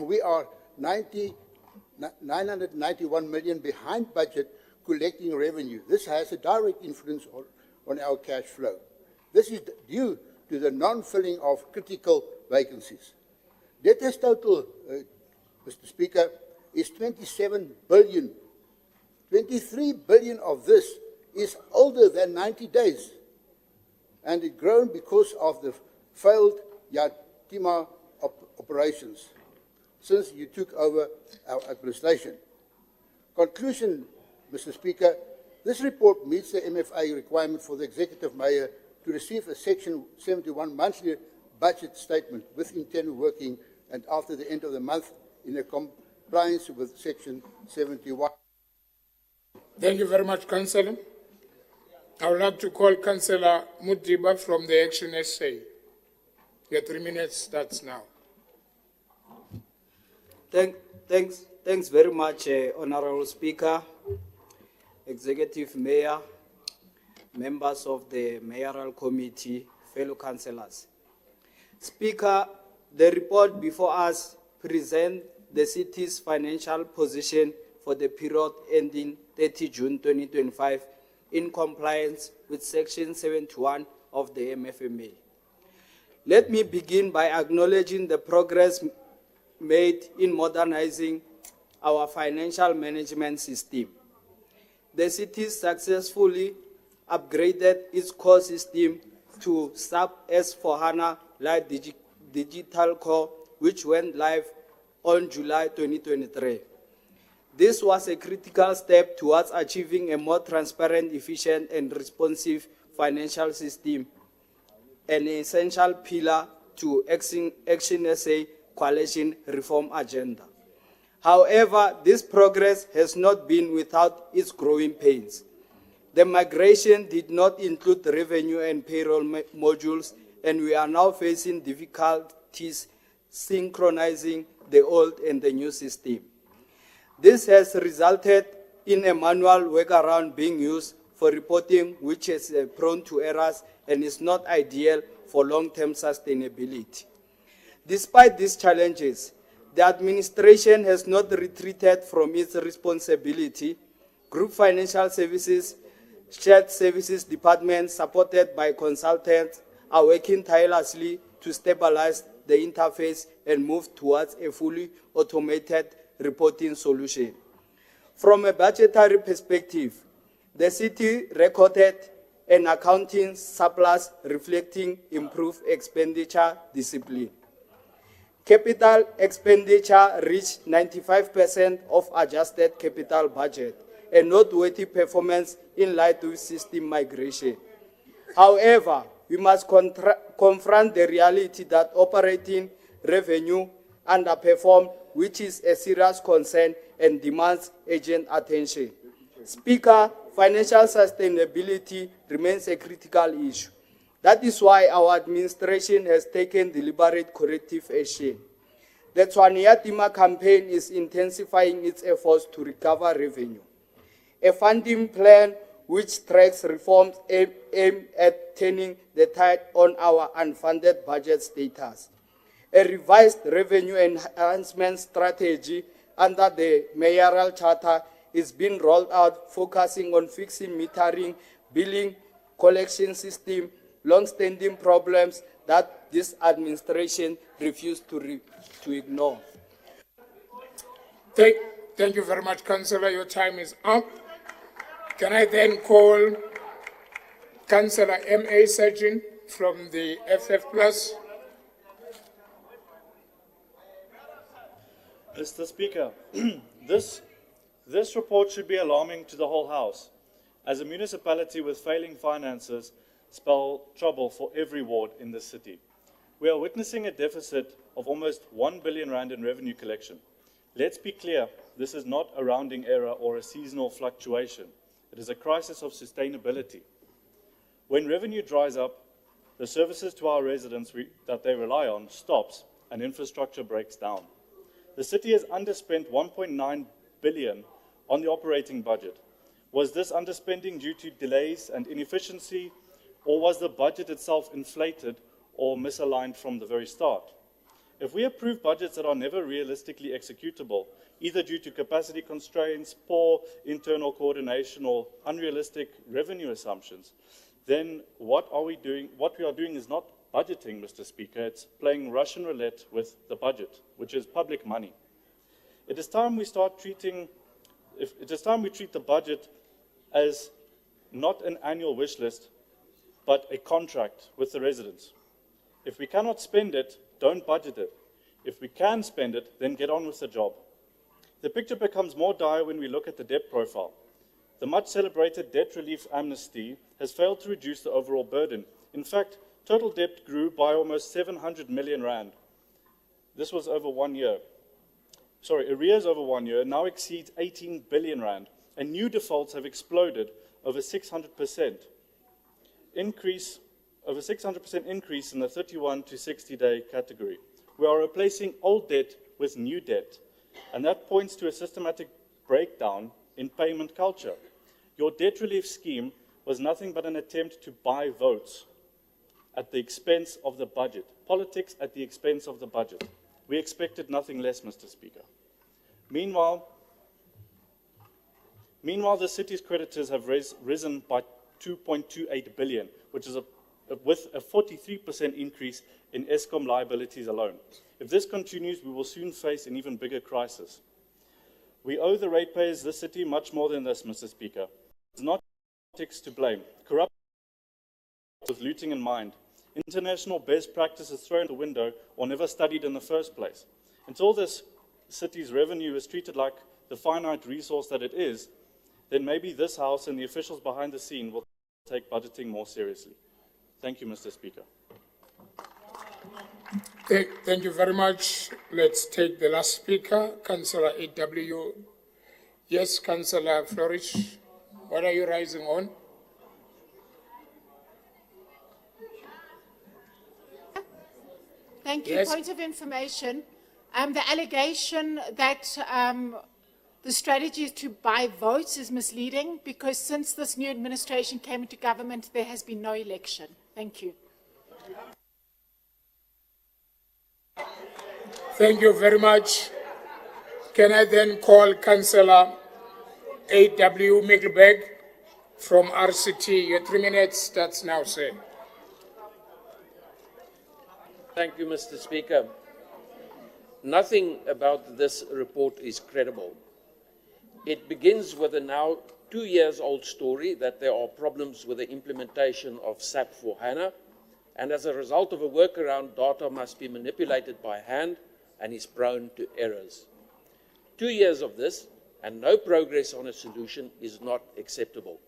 we are 991 million behind budget collecting revenue. This has a direct influence on our cash flow. This is due to the non-filling of critical vacancies. Debtors total, Mr. Speaker, is 27 billion. 23 billion of this is older than 90 days, and it grown because of the failed Yatima operations since you took over our administration. Conclusion, Mr. Speaker, This report meets the MFA requirement for the Executive Mayor to receive a Section 71 monthly budget statement within 10 working and after the end of the month in compliance with Section 71. Thank you very much, Councillor. I would like to call Councillor Mutiba from the Action SA. Your 3 minutes starts now. Thanks very much, Honorable Speaker, Executive Mayor, members of the Mayoral Committee, fellow councillors. Speaker, the report before us presents the city's financial position for the period ending 30 June 2025 in compliance with Section 71 of the MFMA. Let me begin by acknowledging the progress made in modernizing our financial management system. The city successfully upgraded its core system to SAP S4HANA Light Digital Core, which went live on July 2023. This was a critical step towards achieving a more transparent, efficient, and responsive financial system, an essential pillar to Action SA coalition reform agenda. However, this progress has not been without its growing pains. The migration did not include revenue and payroll modules, and we are now facing difficulties synchronizing the old and the new system. This has resulted in a manual workaround being used for reporting, which is prone to errors and is not ideal for long-term sustainability. Despite these challenges, the administration has not retreated from its responsibility. Group Financial Services, Shared Services Department, supported by consultants, are working tirelessly to stabilize the interface and move towards a fully automated reporting solution. From a budgetary perspective, the city recorded an accounting surplus reflecting improved expenditure discipline. Capital expenditure reached 95% of adjusted capital budget, a noteworthy performance in light of system migration. However, we must confront the reality that operating revenue underperformed, which is a serious concern and demands urgent attention. Speaker, financial sustainability remains a critical issue. That is why our administration has taken deliberate corrective action. The Tshwaniyatima campaign is intensifying its efforts to recover revenue. A funding plan which tracks reforms aimed at turning the tide on our unfunded budget status. A revised revenue enhancement strategy under the Mayoral Charter is being rolled out, focusing on fixing metering, billing, collection system, long-standing problems that this administration refused to ignore. Thank you very much, Councillor. Your time is up. Can I then call Councillor M.A. Sajin from the FF Plus? Mr. Speaker, this report should be alarming to the whole House, as a municipality with failing finances spell trouble for every ward in the city. We are witnessing a deficit of almost 1 billion rand in revenue collection. Let's be clear, this is not a rounding error or a seasonal fluctuation. It is a crisis of sustainability. When revenue dries up, the services to our residents that they rely on stops and infrastructure breaks down. The city has underspent 1.9 billion on the operating budget. Was this underspending due to delays and inefficiency, or was the budget itself inflated or misaligned from the very start? If we approve budgets that are never realistically executable, either due to capacity constraints, poor internal coordination, or unrealistic revenue assumptions, then what we are doing is not budgeting, Mr. Speaker. It's playing Russian roulette with the budget, which is public money. It is time we treat the budget as not an annual wish list, but a contract with the residents. If we cannot spend it, don't budget it. If we can spend it, then get on with the job. The picture becomes more dire when we look at the debt profile. The much celebrated debt relief amnesty has failed to reduce the overall burden. In fact, total debt grew by almost 700 million rand. This was over 1 year. Arrears over 1 year now exceeds 18 billion rand, and new defaults have exploded over 600% increase in the 31 to 60 day category. We are replacing old debt with new debt, and that points to a systematic breakdown in payment culture. Your debt relief scheme was nothing but an attempt to buy votes at the expense of the budget. Politics at the expense of the budget. We expected nothing less, Mr. Speaker. Meanwhile, the city's creditors have risen by 2.28 billion, which is with a 43% increase in Eskom liabilities alone. If this continues, we will soon face an even bigger crisis. We owe the ratepayers this city much more than this, Mr. Speaker. It's not politics to blame. Corruption with looting in mind. International best practices thrown out the window or never studied in the first place. Until this city's revenue is treated like the finite resource that it is, then maybe this House and the officials behind the scene will take budgeting more seriously. Thank you, Mr. Speaker. Thank you very much. Let's take the last speaker, Councillor A.W. Yes, Councillor Flourish, what are you rising on? Thank you. Yes. Point of information. The allegation that the strategy is to buy votes is misleading because since this new administration came into government, there has been no election. Thank you. Thank you very much. Can I then call Councillor A.W. Mickelberg from RCT? Your 3 minutes starts now, sir. Thank you, Mr. Speaker. Nothing about this report is credible. It begins with a now 2 years old story that there are problems with the implementation of SAP for HANA, and as a result of a workaround, data must be manipulated by hand and is prone to errors. 2 years of this and no progress on a solution is not acceptable.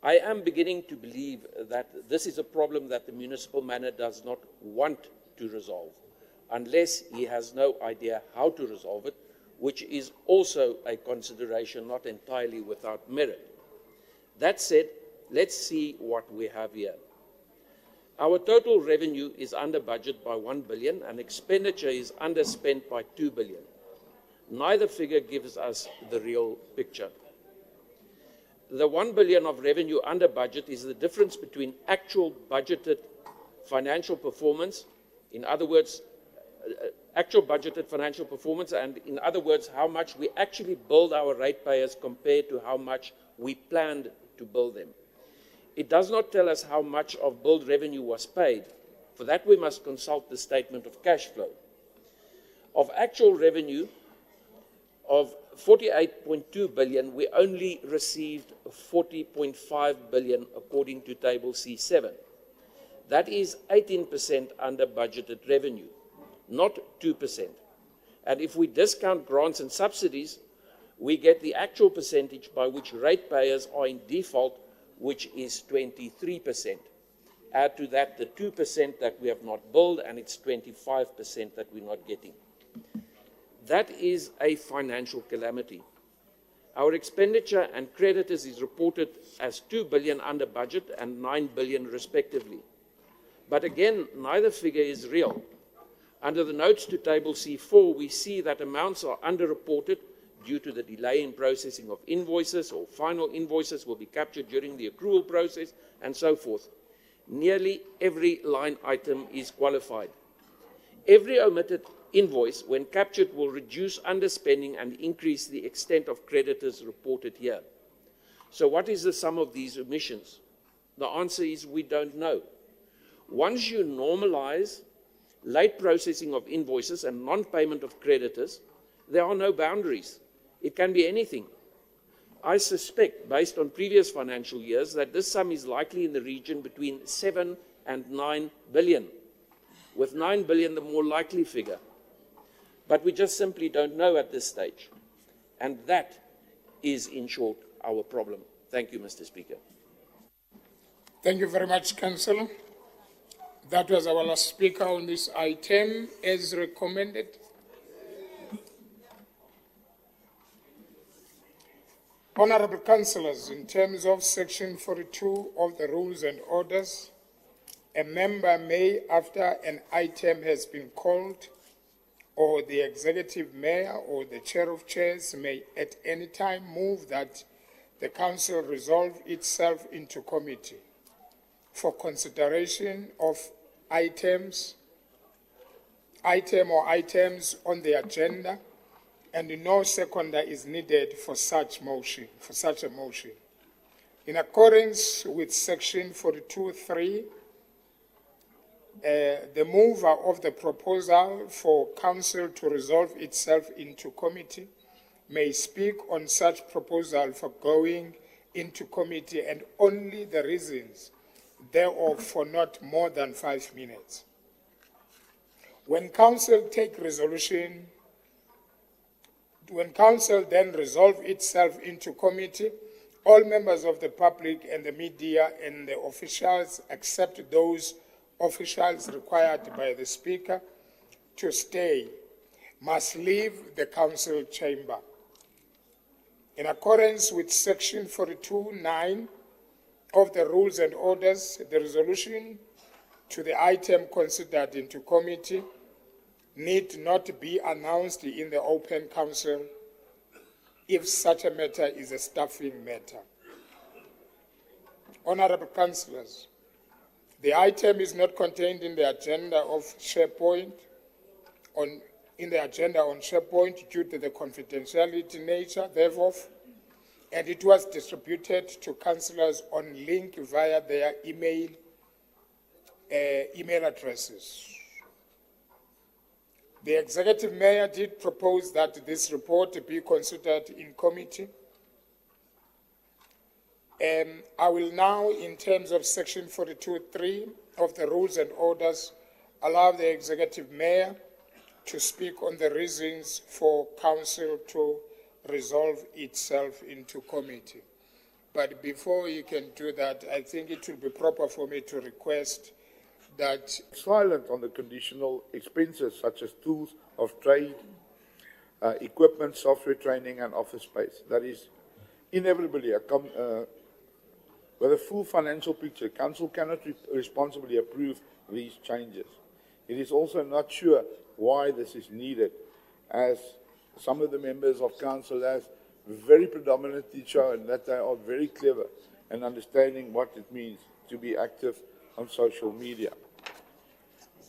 I am beginning to believe that this is a problem that the municipal manager does not want to resolve, unless he has no idea how to resolve it, which is also a consideration not entirely without merit. That said, let's see what we have here. Our total revenue is under budget by 1 billion and expenditure is underspent by 2 billion. Neither figure gives us the real picture. The 1 billion of revenue under budget is the difference between actual budgeted financial performance, in other words, actual budgeted financial performance, and in other words, how much we actually billed our ratepayers compared to how much we planned to bill them. It does not tell us how much of billed revenue was paid. For that, we must consult the statement of cash flow. Of actual revenue of 48.2 billion, we only received 40.5 billion according to table C7. That is 18% under budgeted revenue, not 2%. And if we discount grants and subsidies, we get the actual percentage by which ratepayers are in default, which is 23%. Add to that the 2% that we have not billed, and it's 25% that we're not getting. That is a financial calamity. Our expenditure and creditors is reported as 2 billion under budget and 9 billion respectively. But again, neither figure is real. Under the notes to table C4, we see that amounts are underreported due to the delay in processing of invoices, or final invoices will be captured during the accrual process, and so forth. Nearly every line item is qualified. Every omitted invoice, when captured, will reduce underspending and increase the extent of creditors reported here. So what is the sum of these omissions? The answer is we don't know. Once you normalize late processing of invoices and non-payment of creditors, there are no boundaries. It can be anything. I suspect, based on previous financial years, that this sum is likely in the region between 7 and 9 billion, with 9 billion the more likely figure. But we just simply don't know at this stage. And that is, in short, our problem. Thank you, Mr. Speaker. Thank you very much, Councillor. That was our last speaker on this item, as recommended. Honourable Councillors, in terms of Section 42 of the Rules and Orders, a member may, after an item has been called, or the executive mayor or the chair of chairs may at any time move that the council resolve itself into committee for consideration of items on the agenda, and no seconder is needed for such a motion. In accordance with Section 42(3), the mover of the proposal for council to resolve itself into committee may speak on such proposal for going into committee and only the reasons thereof for not more than 5 minutes. When council then resolve itself into committee, all members of the public and the media and the officials, except those officials required by the Speaker to stay, must leave the council chamber. In accordance with Section 42(9) of the Rules and Orders, the resolution to the item considered into committee need not be announced in the open council if such a matter is a staffing matter. Honourable Councillors, the item is not contained in the agenda of SharePoint on SharePoint due to the confidentiality nature thereof, and it was distributed to councillors on link via their email addresses. The executive mayor did propose that this report be considered in committee. I will now, in terms of Section 42(3) of the Rules and Orders, allow the executive mayor to speak on the reasons for council to resolve itself into committee. But before you can do that, I think it will be proper for me to request that silent on the conditional expenses such as tools of trade, equipment, software training, and office space. That is inevitably with a full financial picture. Council cannot responsibly approve these changes. It is also not sure why this is needed, as some of the members of council have very predominantly shown that they are very clever in understanding what it means to be active on social media.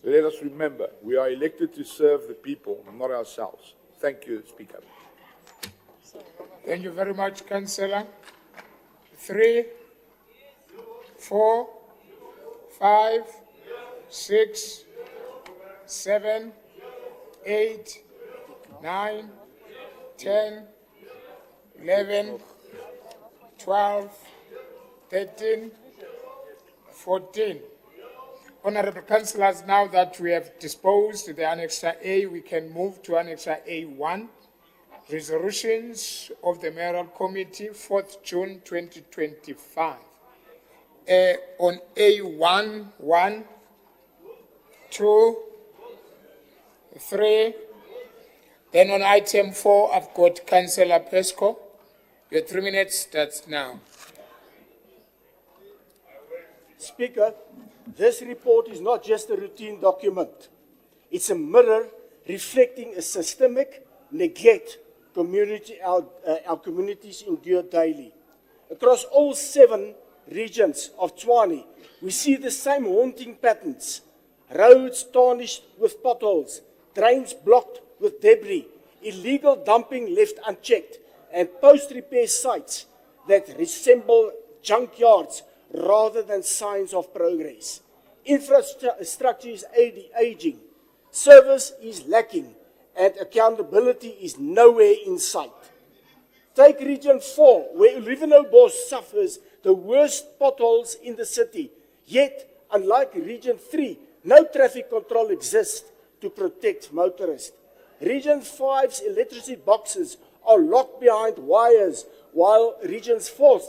Let us remember, we are elected to serve the people, not ourselves. Thank you, Speaker. Thank you very much, Councillor. 3, 4, 5, 6, 7, 8, 9, 10, 11, 12, 13, 14. Honourable Councillors, now that we have disposed the Annexure A, we can move to Annexure A1, Resolutions of the Mayoral Committee, 4th June 2025. On A1, 1, 2, 3. Then on item 4, I've got Councillor Pesco. Your 3 minutes starts now. Speaker, this report is not just a routine document. It's a mirror reflecting a systemic neglect our communities endure daily. Across all 7 regions of Tshwane, we see the same haunting patterns. Roads tarnished with potholes, drains blocked with debris, illegal dumping left unchecked, and post-repair sites that resemble junkyards rather than signs of progress. Infrastructure is aging, service is lacking, and accountability is nowhere in sight. Take Region 4, where Olivenobo suffers the worst potholes in the city. Yet, unlike Region 3, no traffic control exists to protect motorists. Region 5's electricity boxes are locked behind wires while regions 4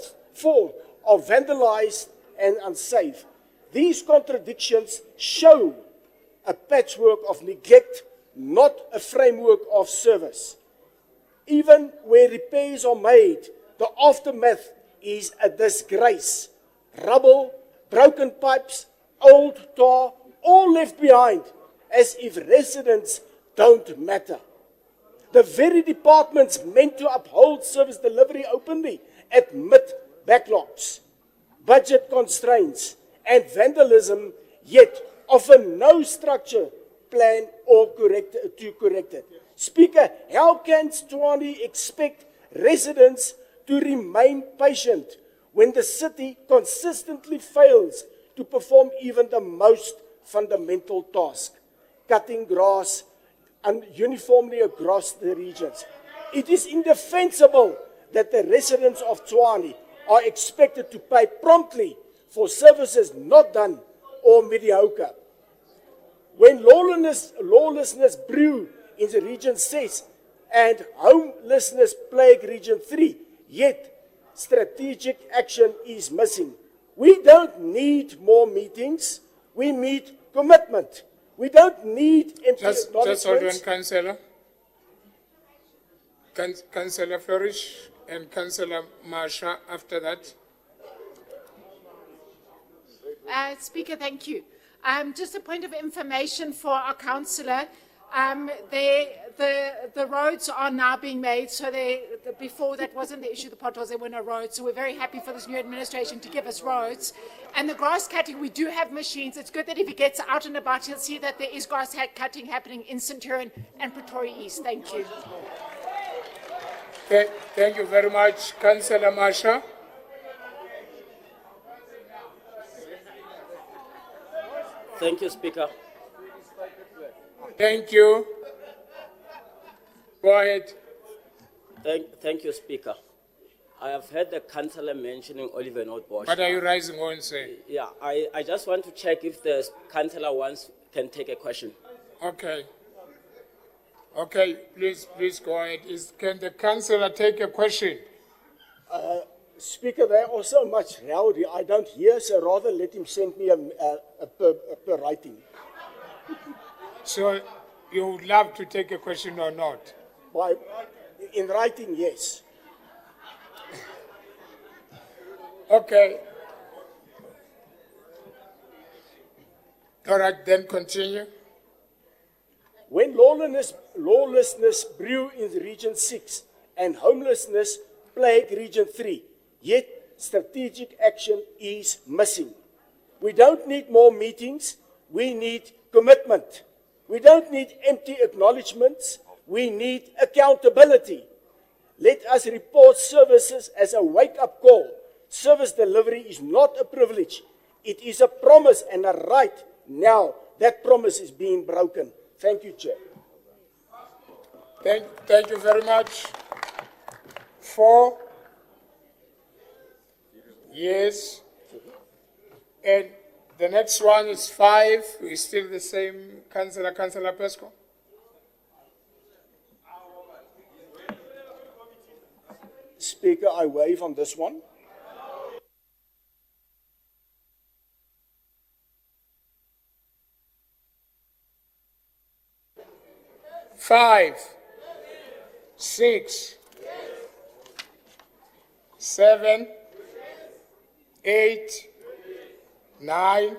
are vandalized and unsafe. These contradictions show a patchwork of neglect, not a framework of service. Even where repairs are made, the aftermath is a disgrace. Rubble, broken pipes, old tar, all left behind, as if residents don't matter. The very departments meant to uphold service delivery openly admit backlogs, budget constraints, and vandalism, yet offer no structure, plan, or to correct it. Speaker, how can Tshwane expect residents to remain patient when the city consistently fails to perform even the most fundamental task, cutting grass uniformly across the regions? It is indefensible that the residents of Tshwane are expected to pay promptly for services not done or mediocre. When lawlessness brew in the region 6 and homelessness plague region 3, yet strategic action is missing. We don't need more meetings, we need commitment. We don't need empty Just hold on, acknowledgements. Councillor. Councillor Flourish and Councillor Marsha after that. Speaker, thank you. Just a point of information for our councillor. The roads are now being made, so before that wasn't the issue, the potholes, there were no roads, so we're very happy for this new administration to give us roads. And the grass cutting, we do have machines. It's good that if he gets out and about, he'll see that there is grass cutting happening in Centurion and Pretoria East. Thank you. Thank you very much, Councillor Marsha. Thank you, Speaker. Thank you. Go ahead. Thank you, Speaker. I have heard the councillor mentioning Oliver Notbosch. What are you rising on, say? Yeah, I just want to check if the councillor can take a question. Okay. Okay, please go ahead. Can the councillor take a question? Speaker, they are so much rowdy, I don't hear, so rather let him send me a per writing. So you would love to take a question or not? In writing, yes. Okay. All right, then continue. When lawlessness brew in the region 6 and homelessness plague region 3, yet strategic action is missing. We don't need more meetings, we need commitment. We don't need empty acknowledgements, we need accountability. Let us report services as a wake-up call. Service delivery is not a privilege, it is a promise and a right. Now, that promise is being broken. Thank you, Chair. Thank you very much. 4. Yes. And the next one is 5. Is still the same, Councillor Pesco? Speaker, I waive on this one. Five, 6, 7, 8, 9.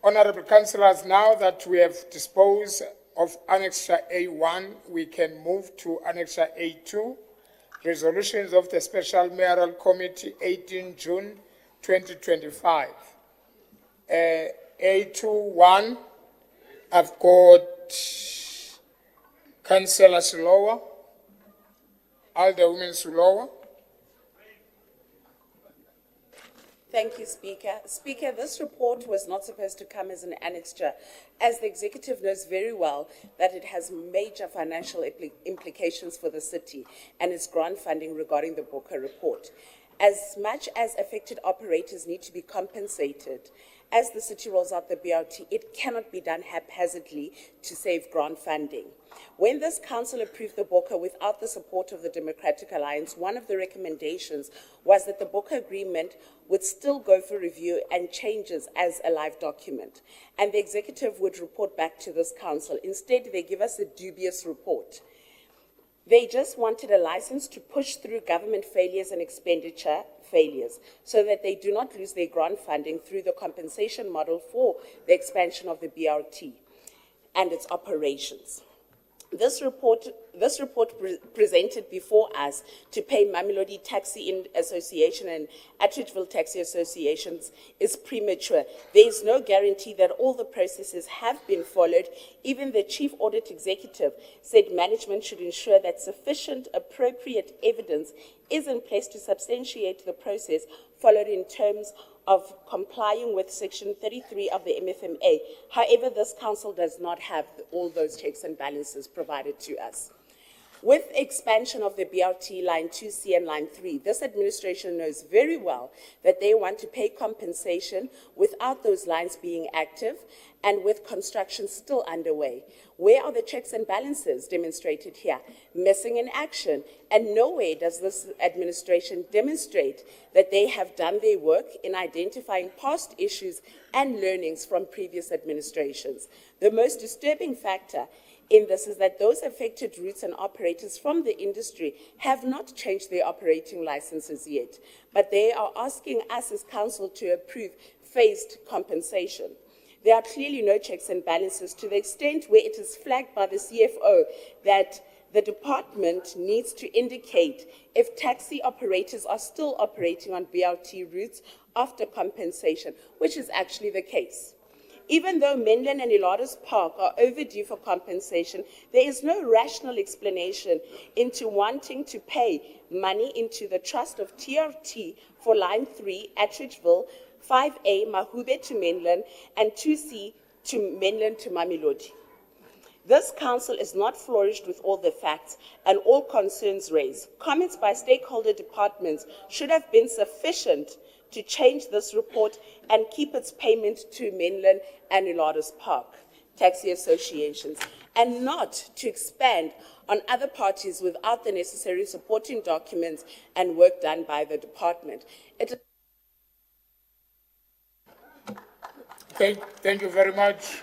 Honorable councillors, now that we have disposed of Annexure A1, we can move to Annexure A2, resolutions of the Special Mayoral Committee, 18 June 2025. A2-1, I've got Councillor Sulowa, Alderwoman Sulowa. Thank you, Speaker. Speaker, this report was not supposed to come as an annexure, as the executive knows very well that it has major financial implications for the city and its grant funding regarding the Booker report. As much as affected operators need to be compensated as the city rolls out the BRT, it cannot be done haphazardly to save grant funding. When this council approved the BOCA without the support of the Democratic Alliance, one of the recommendations was that the BOCA agreement would still go for review and changes as a live document, and the executive would report back to this council. Instead, they give us a dubious report. They just wanted a license to push through government failures and expenditure failures so that they do not lose their grant funding through the compensation model for the expansion of the BRT and its operations. This report presented before us to pay Mamelodi Taxi Association and Attridgeville Taxi Associations is premature. There is no guarantee that all the processes have been followed. Even the chief audit executive said management should ensure that sufficient appropriate evidence is in place to substantiate the process followed in terms of complying with Section 33 of the MFMA. However, this council does not have all those checks and balances provided to us. With expansion of the BRT Line 2C and Line 3, this administration knows very well that they want to pay compensation without those lines being active and with construction still underway. Where are the checks and balances demonstrated here? Missing in action, and nowhere does this administration demonstrate that they have done their work in identifying past issues and learnings from previous administrations. The most disturbing factor in this is that those affected routes and operators from the industry have not changed their operating licenses yet, but they are asking us as council to approve phased compensation. There are clearly no checks and balances to the extent where it is flagged by the CFO that the department needs to indicate if taxi operators are still operating on BRT routes after compensation, which is actually the case. Even though Menlyn and Ilaris Park are overdue for compensation, there is no rational explanation into wanting to pay money into the trust of TRT for Line 3, Attridgeville, 5A, Mahube to Menlyn, and 2C to Menlyn to Mamelodi. This council is not flourished with all the facts and all concerns raised. Comments by stakeholder departments should have been sufficient to change this report and keep its payment to Menlyn and Ilaris Park taxi associations, and not to expand on other parties without the necessary supporting documents and work done by the department. Thank you very much.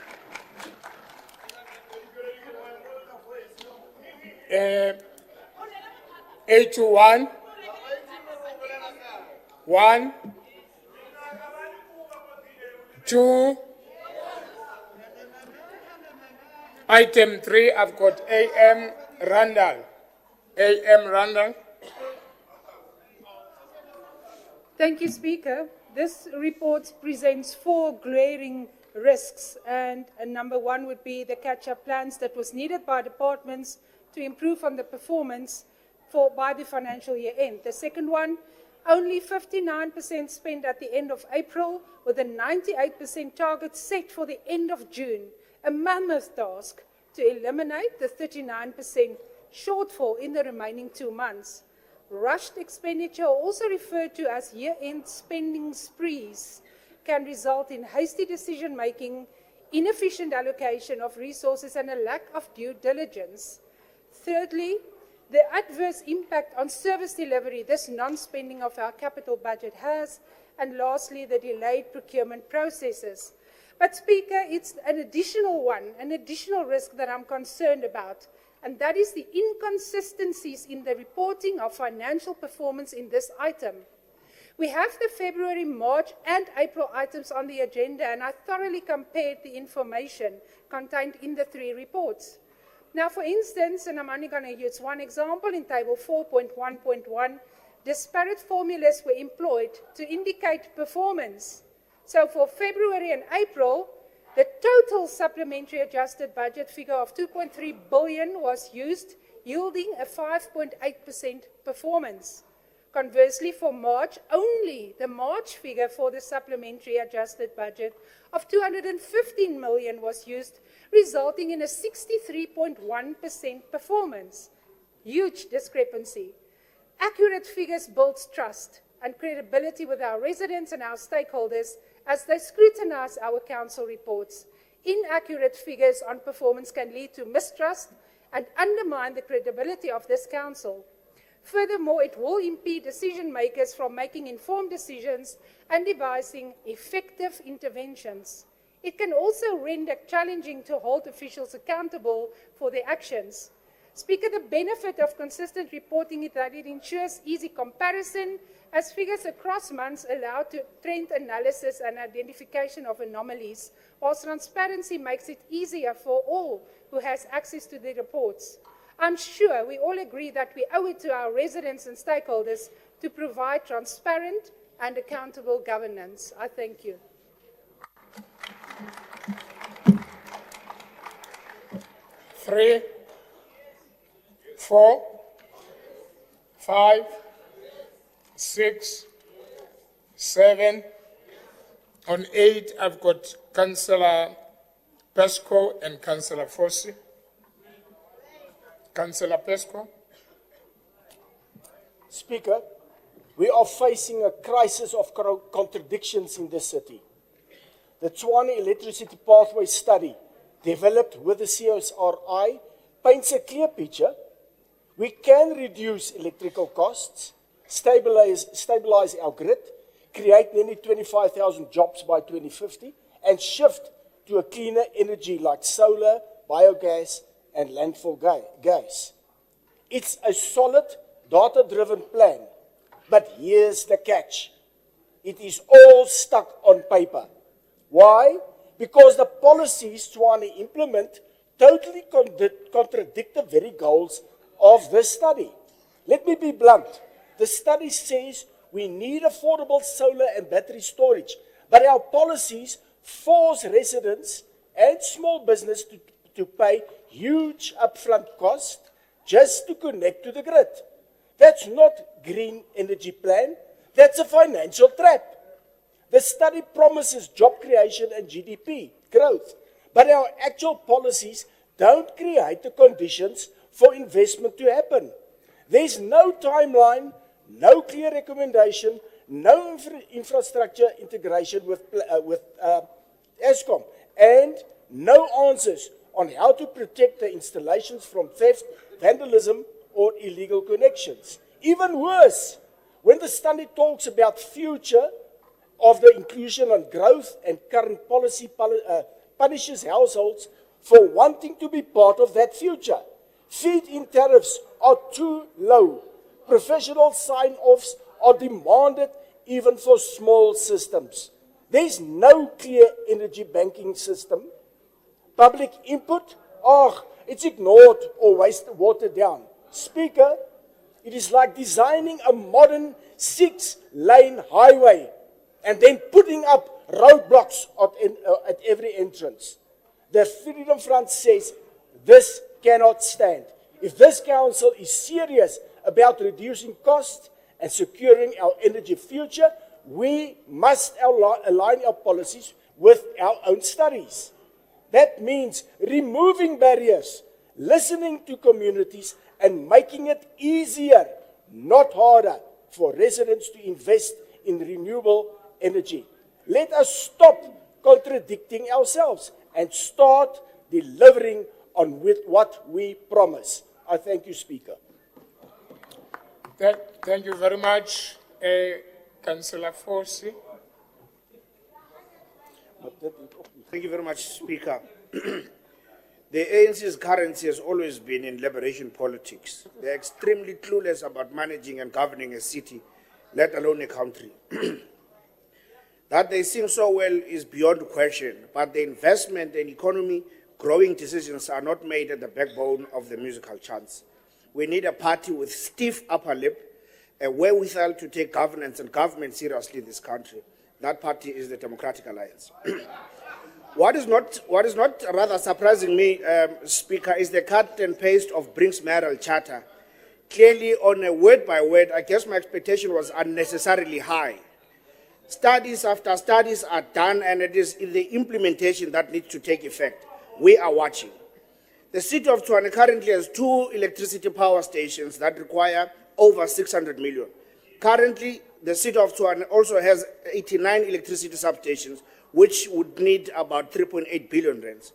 821. 1, 2. Item 3, I've got AM Randall. AM Randall. Thank you, Speaker. This report presents 4 glaring risks, and number 1 would be the catch-up plans that was needed by departments to improve on the performance by the financial year end. The second one, only 59% spent at the end of April, with a 98% target set for the end of June, a mammoth task to eliminate the 39% shortfall in the remaining 2 months. Rushed expenditure, also referred to as year-end spending sprees, can result in hasty decision-making, inefficient allocation of resources, and a lack of due diligence. Thirdly, the adverse impact on service delivery this non-spending of our capital budget has, and lastly, the delayed procurement processes. But Speaker, it's an additional risk that I'm concerned about, and that is the inconsistencies in the reporting of financial performance in this item. We have the February, March, and April items on the agenda, and I thoroughly compared the information contained in the 3 reports. Now, for instance, and I'm only going to use one example, in table 4.1.1, disparate formulas were employed to indicate performance. So for February and April, the total supplementary adjusted budget figure of 2.3 billion was used, yielding a 5.8% performance. Conversely, for March, only the March figure for the supplementary adjusted budget of 215 million was used, resulting in a 63.1% performance. Huge discrepancy. Accurate figures builds trust and credibility with our residents and our stakeholders, as they scrutinize our council reports. Inaccurate figures on performance can lead to mistrust and undermine the credibility of this council. Furthermore, it will impede decision makers from making informed decisions and devising effective interventions. It can also render challenging to hold officials accountable for their actions. Speaker, the benefit of consistent reporting is that it ensures easy comparison, as figures across months allow trend analysis and identification of anomalies, whilst transparency makes it easier for all who has access to the reports. I'm sure we all agree that we owe it to our residents and stakeholders to provide transparent and accountable governance. I thank you. 3, 4, 5, 6, 7. On 8, I've got Councillor Pesco and Councillor Fossey. Councillor Pesco. Speaker, we are facing a crisis of contradictions in this city. The Tshwane Electricity Pathway Study, developed with the CSRI, paints a clear picture. We can reduce electrical costs, stabilize our grid, create nearly 25,000 jobs by 2050, and shift to a cleaner energy like solar, biogas, and landfill gas. It's a solid, data-driven plan, but here's the catch. It is all stuck on paper. Why? Because the policies Tshwane implement totally contradict the very goals of this study. Let me be blunt. The study says we need affordable solar and battery storage, but our policies force residents and small business to pay huge upfront costs just to connect to the grid. That's not green energy plan. That's a financial trap. The study promises job creation and GDP growth, but our actual policies don't create the conditions for investment to happen. There's no timeline, no clear recommendation, no infrastructure integration with Eskom, and no answers on how to protect the installations from theft, vandalism, or illegal connections. Even worse, when the study talks about future of the inclusion and growth and current policy punishes households for wanting to be part of that future. Feed-in tariffs are too low. Professional sign-offs are demanded even for small systems. There's no clear energy banking system. Public input, it's ignored or watered down. Speaker, it is like designing a modern 6-lane highway and then putting up roadblocks at every entrance. The Freedom Front says this cannot stand. If this council is serious about reducing costs and securing our energy future, we must align our policies with our own studies. That means removing barriers, listening to communities, and making it easier, not harder, for residents to invest in renewable energy. Let us stop contradicting ourselves and start delivering on what we promise. I thank you, Speaker. Thank you very much, Councillor Fossey. Thank you very much, Speaker. The ANC's currency has always been in liberation politics. They're extremely clueless about managing and governing a city, let alone a country. That they sing so well is beyond question, but the investment and economy growing decisions are not made at the backbone of the musical chants. We need a party with stiff upper lip, a wherewithal to take governance and government seriously in this country. That party is the Democratic Alliance. What is not rather surprising me, Speaker, is the cut and paste of Brink's Mayoral Charter. Clearly, on a word by word, I guess my expectation was unnecessarily high. Studies after studies are done, and it is in the implementation that needs to take effect. We are watching. The city of Tshwane currently has 2 electricity power stations that require over 600 million. Currently, the city of Tshwane also has 89 electricity substations, which would need about 3.8 billion rands.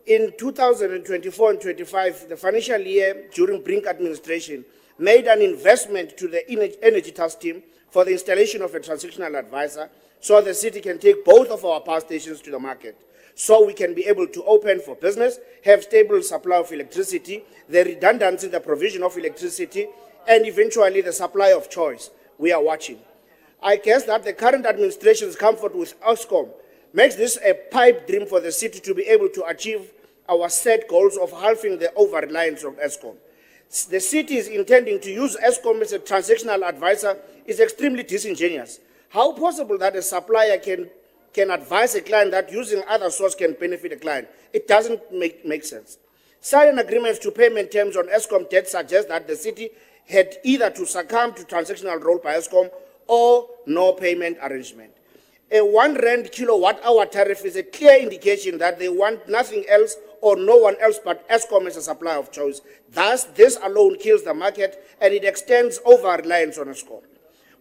In 2024 and 25, the financial year during Brink administration made an investment to the energy task team for the installation of a transactional advisor so the city can take both of our power stations to the market. So we can be able to open for business, have stable supply of electricity, the redundancy in the provision of electricity, and eventually the supply of choice. We are watching. I guess that the current administration's comfort with Eskom makes this a pipe dream for the city to be able to achieve our set goals of halving the over-reliance of Eskom. The city is intending to use Eskom as a transactional advisor is extremely disingenuous. How possible that a supplier can advise a client that using other source can benefit a client? It doesn't make sense. Certain agreements to payment terms on Eskom debt suggest that the city had either to succumb to transactional role by Eskom or no payment arrangement. A 1 rand kilowatt hour tariff is a clear indication that they want nothing else or no one else but Eskom as a supplier of choice. Thus, this alone kills the market and it extends over-reliance on Eskom.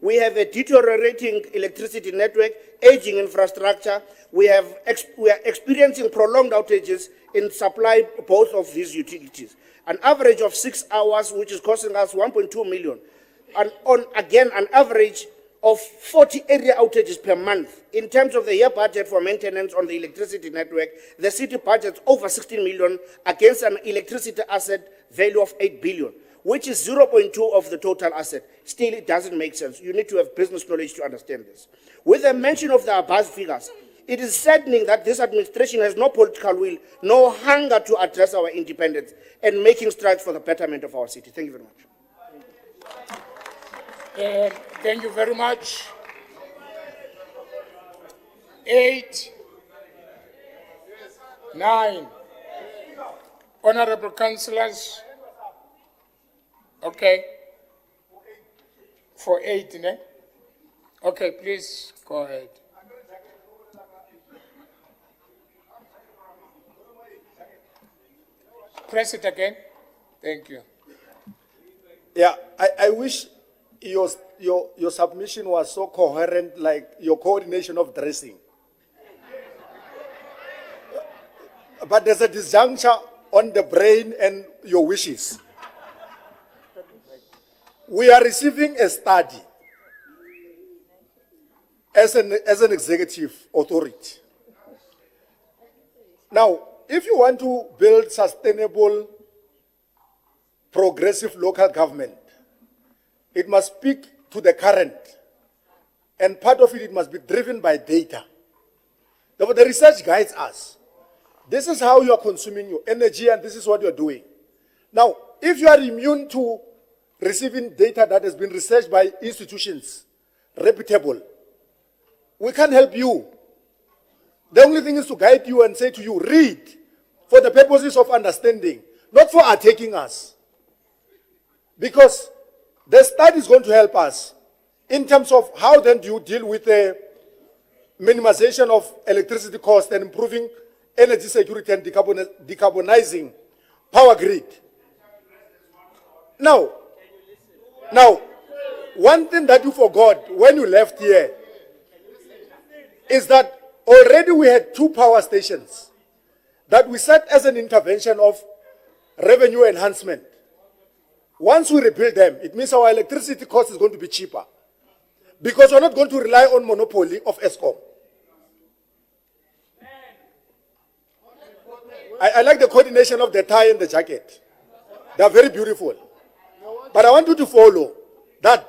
We have a deteriorating electricity network, aging infrastructure. We are experiencing prolonged outages in supply both of these utilities. An average of 6 hours, which is costing us 1.2 million. And an average of 40 area outages per month. In terms of the year budget for maintenance on the electricity network, the city budgets over 16 million against an electricity asset value of 8 billion, which is 0.2 of the total asset. Still, it doesn't make sense. You need to have business knowledge to understand this. With the mention of the above figures, it is saddening that this administration has no political will, no hunger to address our independence and making strides for the betterment of our city. Thank you very much. Thank you very much. 8, 9. Honorable councillors. Okay. For 8, ne? Okay, please go ahead. Press it again. Thank you. Yeah, I wish your submission was so coherent like your coordination of dressing. But there's a disjuncture on the brain and your wishes. We are receiving a study as an executive authority. Now, if you want to build sustainable, progressive local government, it must speak to the current. And part of it must be driven by data. Therefore, the research guides us. This is how you are consuming your energy and this is what you are doing. Now, if you are immune to receiving data that has been researched by institutions, reputable, we can't help you. The only thing is to guide you and say to you, read for the purposes of understanding, not for attacking us. Because the study is going to help us in terms of how then do you deal with the minimization of electricity cost and improving energy security and decarbonizing power grid. Now, one thing that you forgot when you left here is that already we had 2 power stations that we set as an intervention of revenue enhancement. Once we rebuild them, it means our electricity cost is going to be cheaper because we're not going to rely on monopoly of Eskom. I like the coordination of the tie and the jacket. They are very beautiful. But I want you to follow that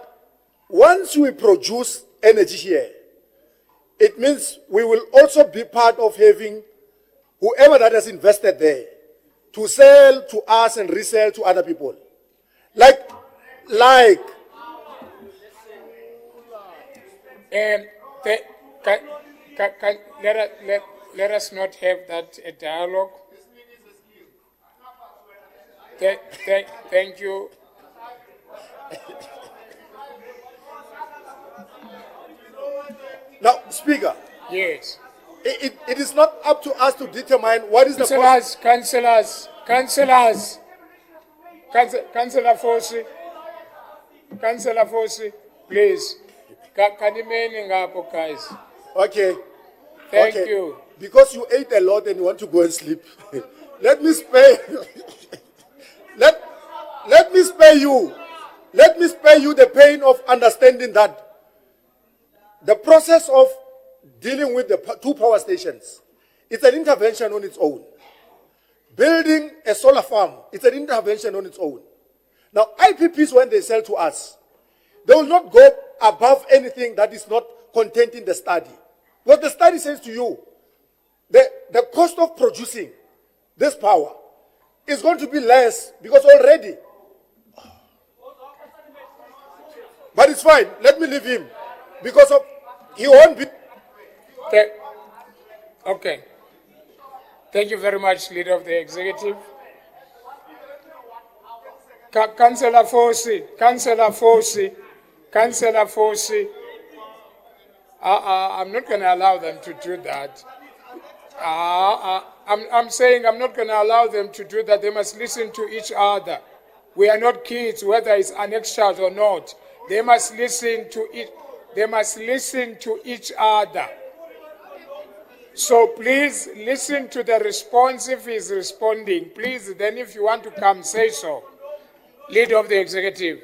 once we produce energy here, it means we will also be part of having whoever that has invested there to sell to us and resell to other people. Let us not have that a dialogue. Thank you. Now, Speaker. Yes. It is not up to us to determine what is the councillors, Councillor Fosi, please. Kanimeni ngapo, guys. Okay. Thank Okay. you. Because you ate a lot and you want to go and sleep. Let me spare let me spare you. Let me spare you the pain of understanding that the process of dealing with the two power stations, it's an intervention on its own. Building a solar farm, it's an intervention on its own. Now, IPPs, when they sell to us, they will not go above anything that is not contained in the study. What the study says to you, the cost of producing this power is going to be less because already. But it's fine. Let me leave him because of he won't be. Okay. Thank you very much, Leader of the Executive. Councillor Fosi, Councillor Fosi, Councillor Fosi. I'm not going to allow them to do that. I'm saying I'm not going to allow them to do that. They must listen to each other. We are not kids, whether it's annexed charge or not. They must listen to it. They must listen to each other. So please listen to the response if he's responding. Please, then if you want to come, say so. Leader of the Executive.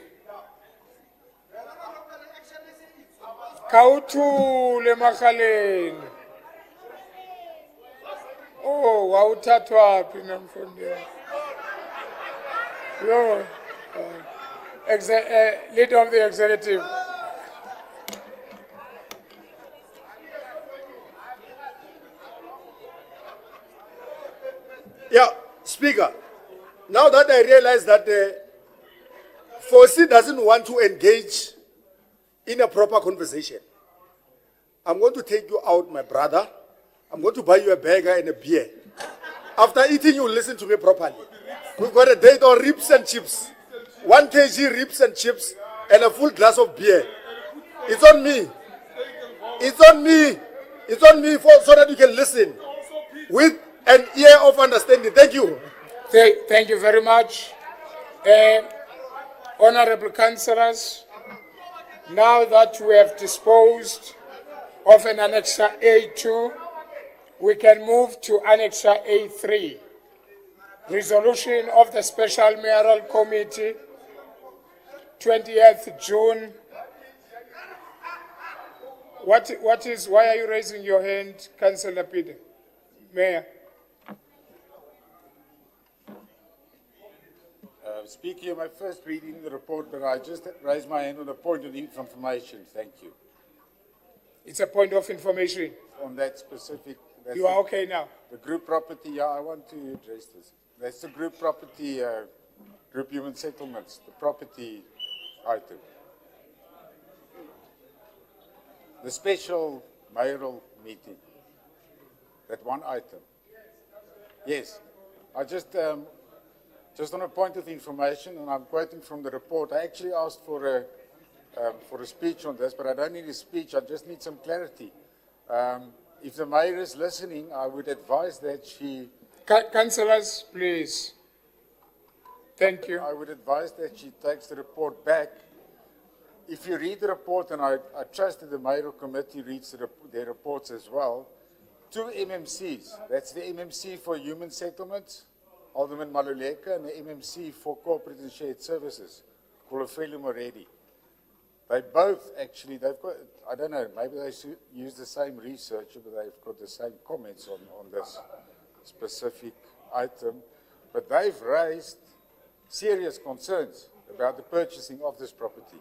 Kauthule Makhaleni. Oh, wawuthathwa phi namfondini. Yo. Leader of the Executive. Yeah, Speaker. Now that I realize that Fosi doesn't want to engage in a proper conversation, I'm going to take you out, my brother. I'm going to buy you a burger and a beer. After eating, you listen to me properly. We've got a date on ribs and chips. 1 kg ribs and chips and a full glass of beer. It's on me. It's on me. It's on me so that you can listen with an ear of understanding. Thank you. Thank you very much. Honorable councillors, now that we have disposed of an Annexure A2, we can move to Annexure A3. Resolution of the Special Mayoral Committee, 20th June. Why are you raising your hand, Councillor Peter? Mayor. Speaker, my first reading the report, but I just raised my hand on a point of information. Thank you. It's a point of information. On that specific. You are okay now? The group property, yeah, I want to address this. That's the group property, group human settlements, the property item. The special mayoral meeting, that one item. Yes, I just on a point of information, and I'm quoting from the report, I actually asked for a speech on this, but I don't need a speech, I just need some clarity. If the mayor is listening, I would advise that she... Councillors, please. Thank you. I would advise that she takes the report back. If you read the report, and I trust that the mayoral committee reads their reports as well, 2 MMCs, that's the MMC for human settlements, Alderman Maluleka, and the MMC for corporate and shared services, Kolofelo Moredi. They both actually, they've got, I don't know, maybe they should use the same researcher, but they've got the same comments on this specific item. But they've raised serious concerns about the purchasing of this property.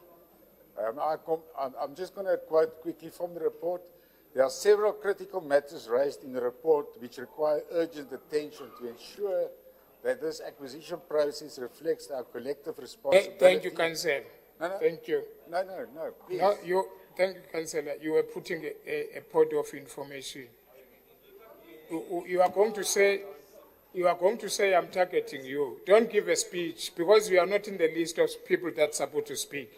I'm just going to quote quickly from the report. There are several critical matters raised in the report which require urgent attention to ensure that this acquisition process reflects our collective responsibility. Thank you, Councillor. No. Thank you. No, please. No, thank you, Councillor. You were putting a point of information. You are going to say I'm targeting you. Don't give a speech because you are not in the list of people that's supposed to speak.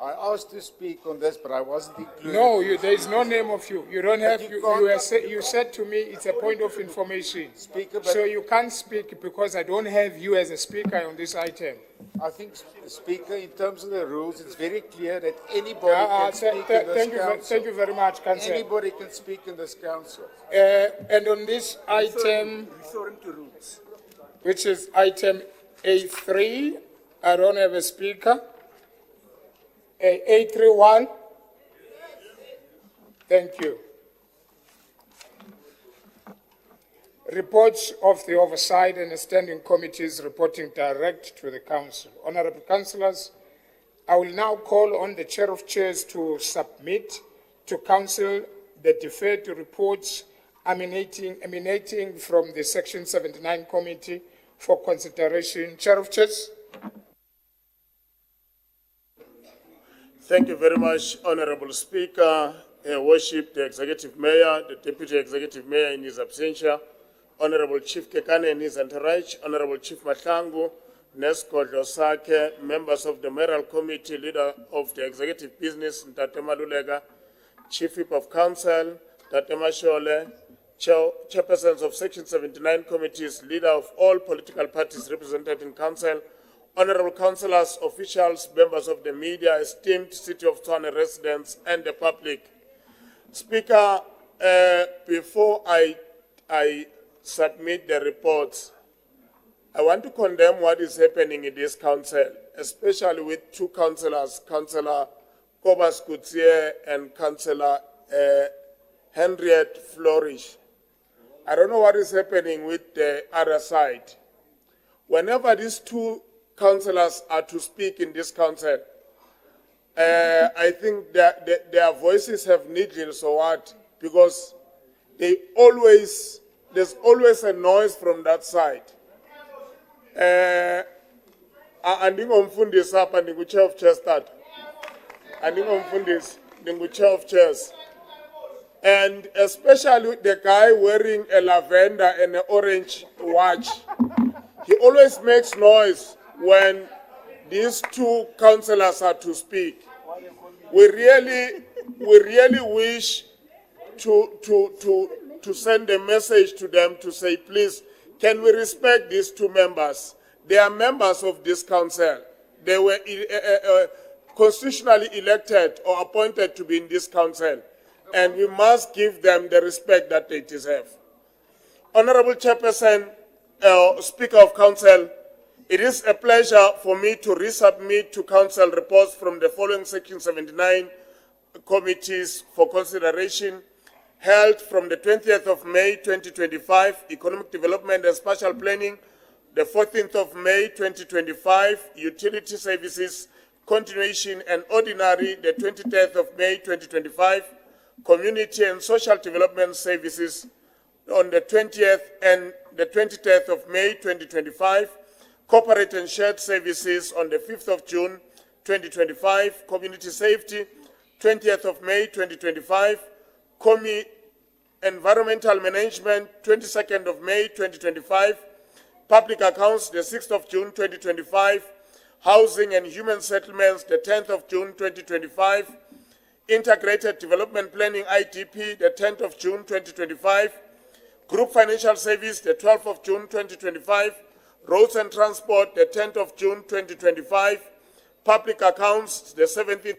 I asked to speak on this, but I wasn't included. No, there is no name of you. You don't have, But you said to me it's a point of information. Speaker, but- So you can't speak because I don't have you as a speaker on this item. I think, Speaker, in terms of the rules, it's very clear that anybody can speak in this council. Thank you very much, Councillor. Anybody can speak in this council. And on this item, Referring to rules. which is item A3, I don't have a speaker. A31. Thank you. Reports of the Oversight and Standing Committees reporting direct to the Council. Honourable Councillors, I will now call on the Chair of Chairs to submit to Council the deferred reports emanating from the Section 79 Committee for consideration. Chair of Chairs. Thank you very much, Honorable Speaker. Worship the Executive Mayor, the Deputy Executive Mayor in his absentia, Honorable Chief Kekane and his entourage, Honorable Chief Mahlangu, Nesco Dosake, members of the Mayoral Committee, leader of the Executive Business, Ntate Malulega, Chief Whip of Council, Ntate Mashole, chairpersons of Section 79 committees, leader of all political parties represented in Council, Honorable Councillors, officials, members of the media, esteemed City of Tshwane residents, and the public. Speaker, before I submit the reports, I want to condemn what is happening in this council, especially with two councillors, Councillor Kobas Kutsier and Councillor Henriette Flourish. I don't know what is happening with the other side. Whenever these two councillors are to speak in this council, I think that their voices have needles or what, because there's always a noise from that side. Andingomfundisi apha ndingu-chair of chairs tata. Andingomfundisi, ndingu-chair of chairs. And especially the guy wearing a lavender and an orange watch. He always makes noise when these two councillors are to speak. We really wish to send a message to them to say, please, can we respect these two members? They are members of this council. They were constitutionally elected or appointed to be in this council, and we must give them the respect that they deserve. Honorable Chairperson, Speaker of Council, it is a pleasure for me to resubmit to Council reports from the following Section 79 committees for consideration, held from the 20th of May 2025, Economic Development and Spatial Planning, the 14th of May 2025, Utility Services, Continuation and Ordinary, the 23rd of May 2025, Community and Social Development Services, on the 20th and the 23rd of May 2025, Corporate and Shared Services on the 5th of June 2025, Community Safety, 20th of May 2025, Environmental Management, 22nd of May 2025, Public Accounts, the 6th of June 2025, Housing and Human Settlements, the 10th of June 2025, Integrated Development Planning, IDP, the 10th of June 2025, Group Financial Service, the 12th of June 2025, Roads and Transport, the 10th of June 2025, Public Accounts, the 17th.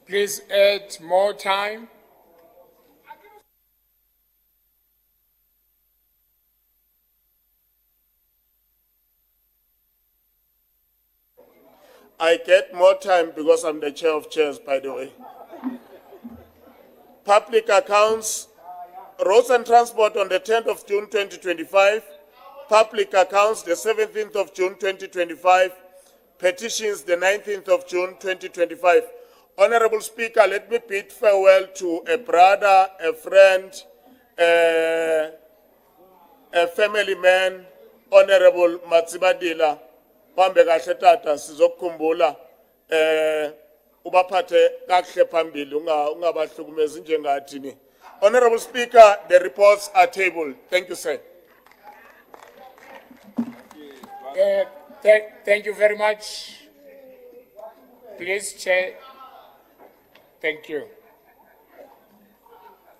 Please add more time. I get more time because I'm the chair of chairs, by the way. Public Accounts, Roads and Transport on the 10th of June 2025, Public Accounts the 17th of June 2025, Petitions the 19th of June 2025. Honorable Speaker, let me bid farewell to a brother, a friend, a family man, Honorable Matsibadila. Pambe kahle tata sizokukhumbula ubaphathe kahle phambili ungabahlukumezi njengathi ni. Honorable Speaker, the reports are tabled. Thank you, sir. Thank you very much. Please, Chair. Thank you.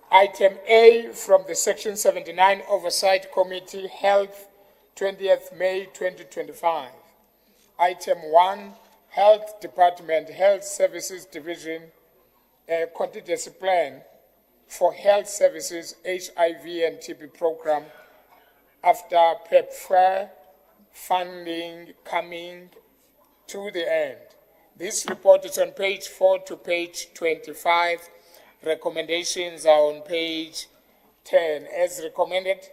Item A from the Section 79 Oversight Committee, Health, 20th May 2025. Item 1, Health Department, Health Services Division, Contingency Plan for Health Services, HIV and TB Program after PEPFAR funding coming to the end. This report is on page 4 to page 25. Recommendations are on page 10. As recommended,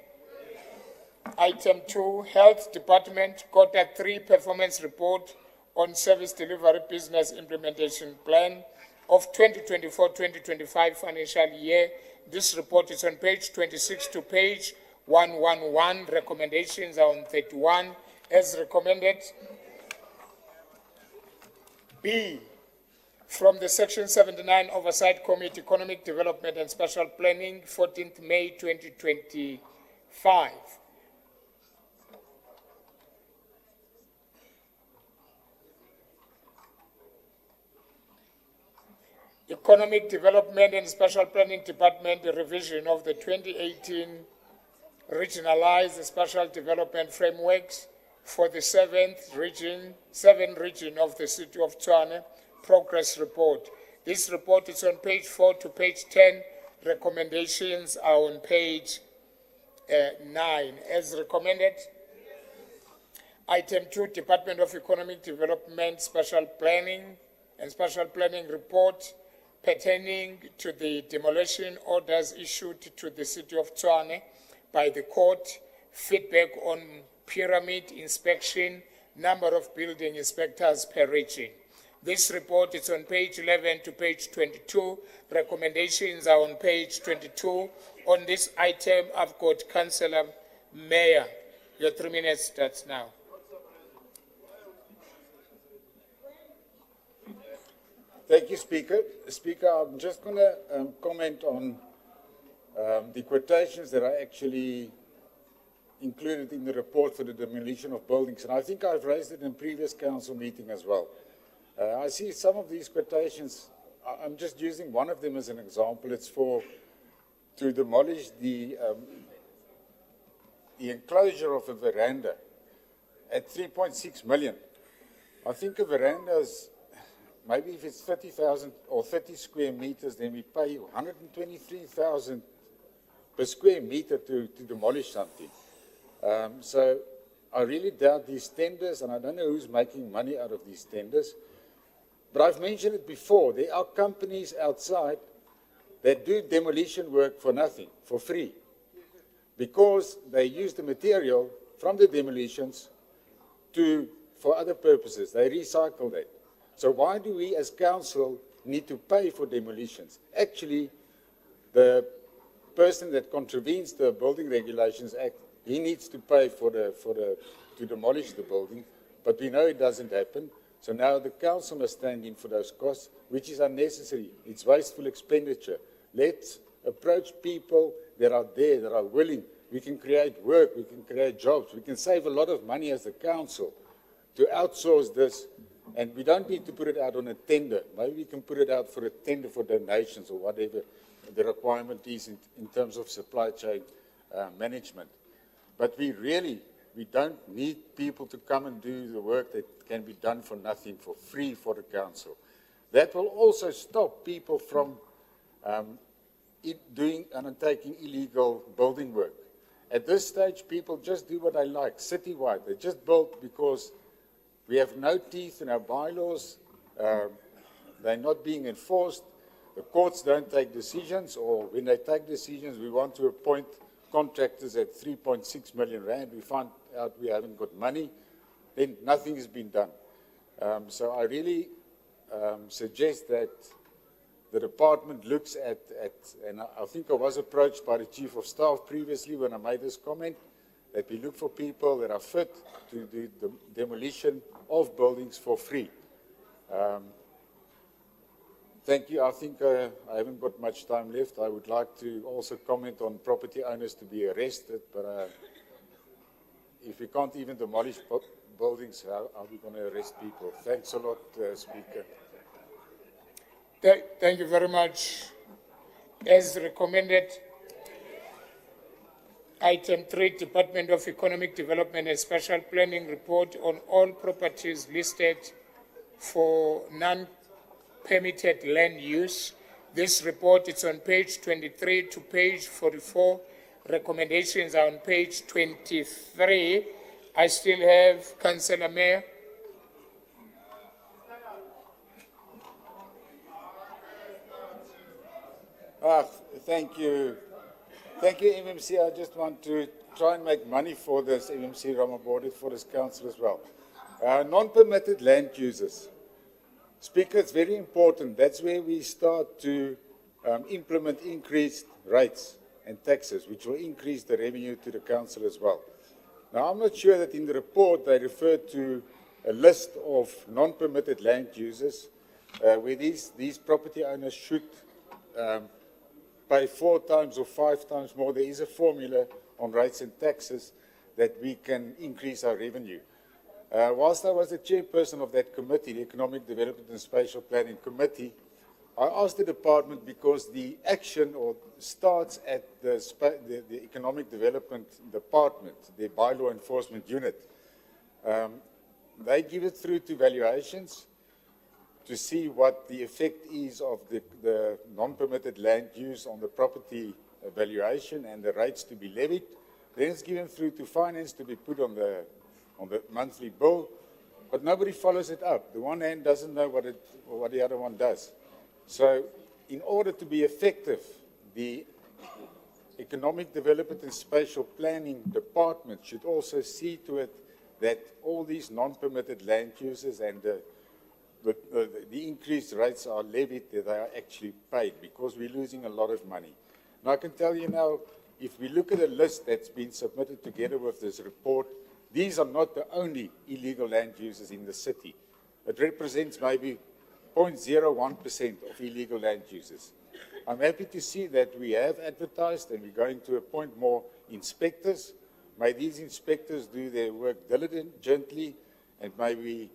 Item 2, Health Department, Quarter 3 Performance Report on Service Delivery Business Implementation Plan of 2024-2025 financial year. This report is on page 26 to page 111. Recommendations are on 31. As recommended, B, from the Section 79 Oversight Committee, Economic Development and Special Planning, 14th May 2025. Economic Development and Special Planning Department, the revision of the 2018 Regionalized Special Development Frameworks for the seven region of the City of Tshwane, Progress Report. This report is on page 4 to page 10. Recommendations are on page 9. As recommended, Item 2, Department of Economic Development, Special Planning and Special Planning Report pertaining to the demolition orders issued to the City of Tshwane by the court, feedback on pyramid inspection, number of building inspectors per region. This report is on page 11 to page 22. Recommendations are on page 22. On this item, I've got Councillor Mayor. Your 3 minutes starts now. Thank you, Speaker. Speaker, I'm just going to comment on the quotations that are actually included in the report for the demolition of buildings. And I think I've raised it in a previous council meeting as well. I see some of these quotations, I'm just using one of them as an example. It's to demolish the enclosure of a veranda at 3.6 million. I think a veranda is, maybe if it's 30,000 or 30 square meters, then we pay 123,000 per square meter to demolish something. So I really doubt these tenders, and I don't know who's making money out of these tenders. But I've mentioned it before, there are companies outside that do demolition work for nothing, for free, because they use the material from the demolitions for other purposes. They recycle that. So why do we as council need to pay for demolitions? Actually, the person that contravenes the Building Regulations Act, he needs to pay to demolish the building, but we know it doesn't happen. So now the council must stand in for those costs, which is unnecessary. It's wasteful expenditure. Let's approach people that are there, that are willing. We can create work, we can create jobs, we can save a lot of money as a council to outsource this, and we don't need to put it out on a tender. Maybe we can put it out for a tender for donations or whatever the requirement is in terms of supply chain management. But we don't need people to come and do the work that can be done for nothing, for free for the council. That will also stop people from undertaking illegal building work. At this stage, people just do what they like, citywide. They just build because we have no teeth in our bylaws. They're not being enforced. The courts don't take decisions, or when they take decisions, we want to appoint contractors at 3.6 million rand. We find out we haven't got money, then nothing has been done. So I really suggest that the department looks at, and I think I was approached by the Chief of Staff previously when I made this comment, that we look for people that are fit to do the demolition of buildings for free. Thank you. I think I haven't got much time left. I would like to also comment on property owners to be arrested, but if we can't even demolish buildings, how are we going to arrest people? Thanks a lot, Speaker. Thank you very much. As recommended, item 3, Department of Economic Development and Special Planning report on all properties listed for non-permitted land use. This report is on page 23 to page 44. Recommendations are on page 23. I still have Councillor Mayor. Thank you. Thank you, MMC. I just want to try and make money for this, MMC Ramabodi, for this council as well. Non-permitted land users. Speaker, it's very important. That's where we start to implement increased rates and taxes, which will increase the revenue to the council as well. Now, I'm not sure that in the report they refer to a list of non-permitted land users where these property owners should pay 4 times or 5 times more. There is a formula on rates and taxes that we can increase our revenue. Whilst I was the chairperson of that committee, the Economic Development and Spatial Planning Committee, I asked the department, because the action starts at the Economic Development Department, the bylaw enforcement unit. They give it through to valuations to see what the effect is of the non-permitted land use on the property valuation and the rates to be levied. Then it's given through to finance to be put on the monthly bill, but nobody follows it up. The one hand doesn't know what the other one does. So in order to be effective, the Economic Development and Spatial Planning Department should also see to it that all these non-permitted land uses and the increased rates are levied, that they are actually paid, because we're losing a lot of money. Now, I can tell you now, if we look at a list that's been submitted together with this report, these are not the only illegal land users in the city. It represents maybe 0.01% of illegal land users. I'm happy to see that we have advertised and we're going to appoint more inspectors. May these inspectors do their work diligently, and may we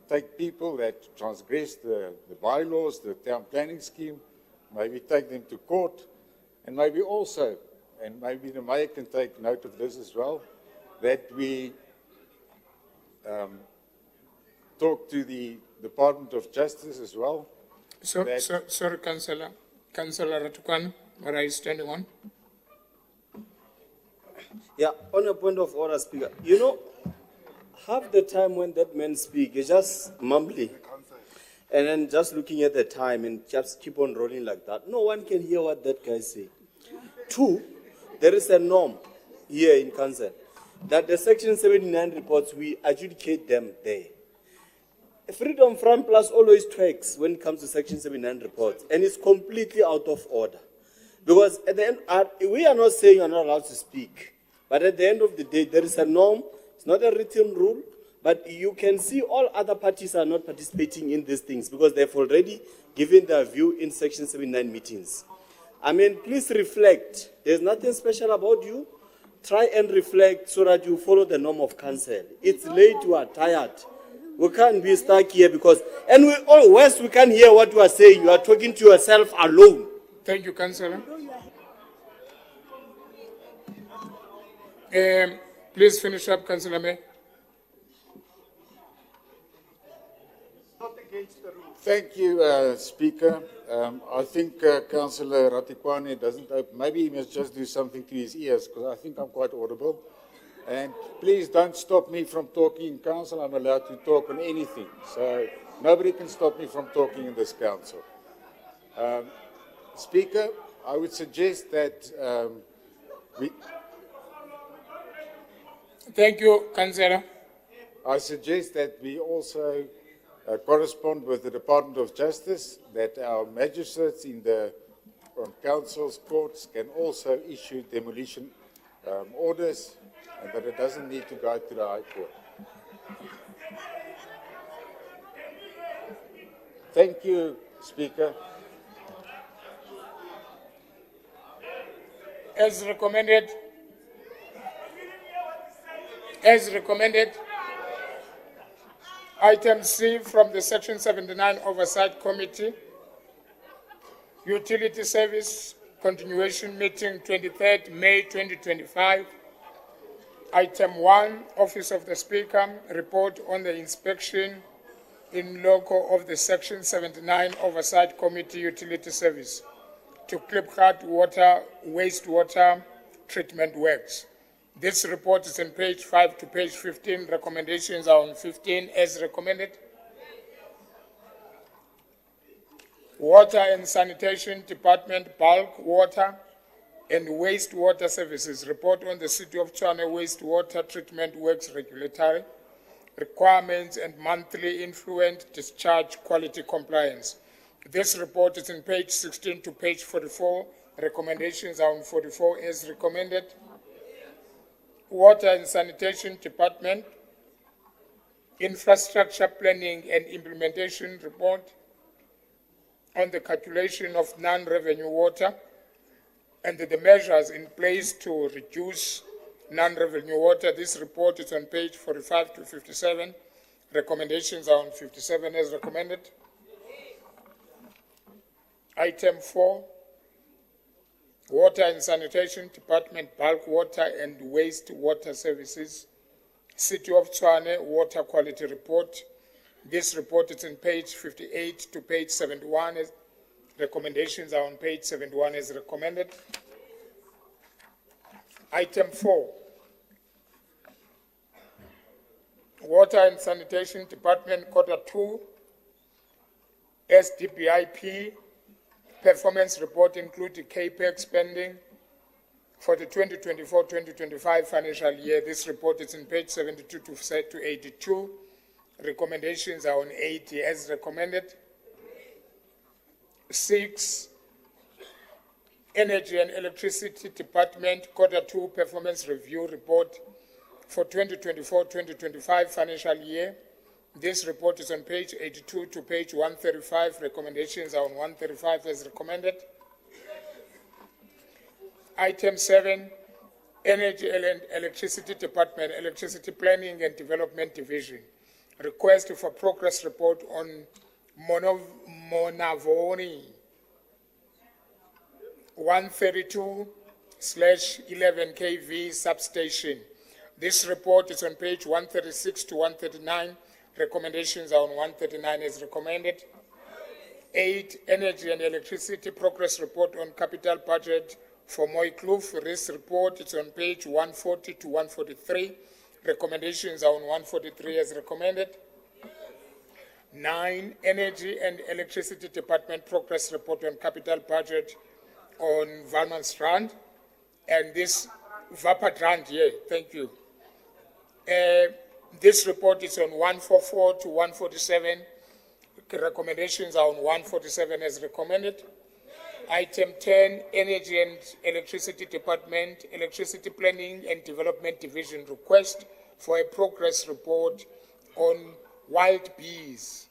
take people that transgress the bylaws, the town planning scheme, maybe take them to court, and maybe also, and maybe the mayor can take note of this as well, that we talk to the Department of Justice as well. Sorry, Councillor. Councillor Ratukwana, where are you standing on? Yeah, on a point of order, Speaker. You know, half the time when that man speaks, he's just mumbling. And then just looking at the time and just keep on rolling like that. No one can hear what that guy say. 2, there is a norm here in council that the Section 79 reports, we adjudicate them there. Freedom Front Plus always tracks when it comes to Section 79 reports, and it's completely out of order. Because at the end, we are not saying you're not allowed to speak, but at the end of the day, there is a norm. It's not a written rule, but you can see all other parties are not participating in these things because they've already given their view in Section 79 meetings. I mean, please reflect. There's nothing special about you. Try and reflect so that you follow the norm of council. It's late, you are tired. We can't be stuck here because, and we always, we can't hear what you are saying. You are talking to yourself alone. Thank you, Councillor. Please finish up, Councillor May. Thank you, Speaker. I think Councillor Ratikwane doesn't open. Maybe he must just do something to his ears, because I think I'm quite audible. And please don't stop me from talking in council. I'm allowed to talk on anything. So nobody can stop me from talking in this council. Speaker, I would suggest that we... Thank you, Councillor. I suggest that we also correspond with the Department of Justice, that our magistrates on council's courts can also issue demolition orders, and that it doesn't need to go to the High Court. Thank you, Speaker. As recommended, Item C from the Section 79 Oversight Committee, Utility Service Continuation Meeting, 23rd May 2025. Item 1, Office of the Speaker, report on the inspection in loco of the Section 79 Oversight Committee Utility Service to Klipgat water, wastewater treatment works. This report is on page 5 to page 15. Recommendations are on 15 as recommended. Water and Sanitation Department, bulk water and wastewater services report on the City of Tshwane wastewater treatment works regulatory requirements and monthly influent discharge quality compliance. This report is in page 16 to page 44. Recommendations are on 44 as recommended. Water and Sanitation Department, Infrastructure Planning and Implementation report on the calculation of non-revenue water and the measures in place to reduce non-revenue water. This report is on page 45 to 57. Recommendations are on 57 as recommended. Item 4, Water and Sanitation Department, bulk water and wastewater services, City of Tshwane water quality report. This report is on page 58 to page 71. Recommendations are on page 71 as recommended. Item 4, Water and Sanitation Department, Quarter 2, SDBIP, performance report including CAPEX spending for the 2024-2025 financial year. This report is in page 72 to 82. Recommendations are on 80 as recommended. 6, Energy and Electricity Department, Quarter 2 performance review report for 2024-2025 financial year. This report is on page 82 to page 135. Recommendations are on 135 as recommended. Item 7, Energy and Electricity Department, Electricity Planning and Development Division. Request for progress report on Monavoni 132/11 kV substation. This report is on page 136 to 139. Recommendations are on 139 as recommended. 8, Energy and Electricity Progress Report on Capital Budget for Mooikloof. This report is on page 140 to 143. Recommendations are on 143 as recommended. 9, Energy and Electricity Department Progress Report on Capital Budget on Valmanstrand. And this Vapadrand here, thank you. This report is on 144 to 147. Recommendations are on 147 as recommended. Item 10, Energy and Electricity Department, Electricity Planning and Development Division request for a progress report on wild bees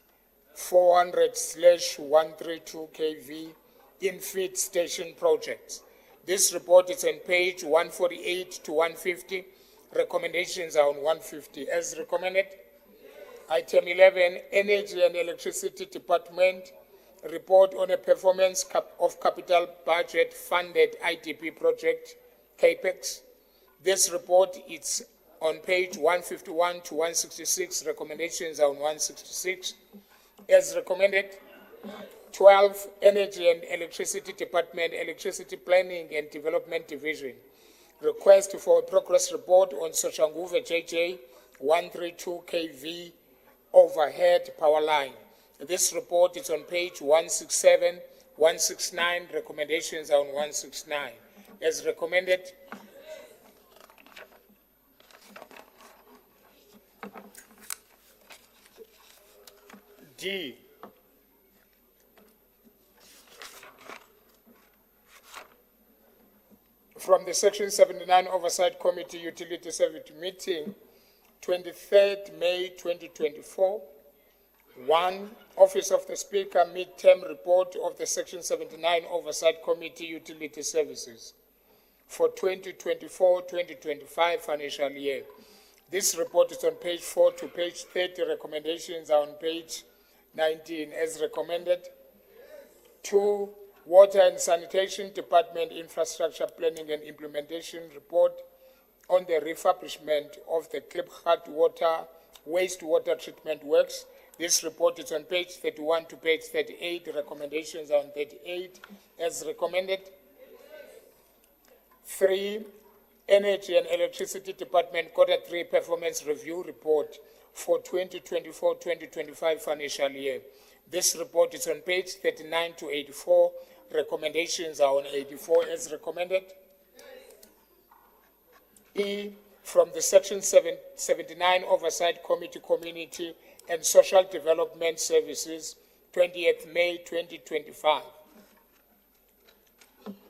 400/132 kV in-feed station projects. This report is on page 148 to 150. Recommendations are on 150 as recommended. Item 11, Energy and Electricity Department report on a performance of capital budget funded IDP project CAPEX. This report is on page 151 to 166. Recommendations are on 166 as recommended. 12, Energy and Electricity Department, Electricity Planning and Development Division. Request for a progress report on Soshanguve JJ 132 kV overhead power line. This report is on page 167, 169. Recommendations are on 169 as recommended. D, from the Section 79 Oversight Committee Utility Service Meeting, 23rd May 2024. 1, Office of the Speaker Mid-Term Report of the Section 79 Oversight Committee Utility Services for 2024-2025 financial year. This report is on page 4 to page 30. Recommendations are on page 19 as recommended. 2, Water and Sanitation Department Infrastructure Planning and Implementation Report on the refurbishment of the Klipgat wastewater treatment works. This report is on page 31 to page 38. Recommendations are on 38 as recommended. 3, Energy and Electricity Department Quarter 3 Performance Review Report for 2024-2025 financial year. This report is on page 39 to 84. Recommendations are on 84 as recommended. E, from the Section 79 Oversight Committee, Community and Social Development Services, 20th May 2025.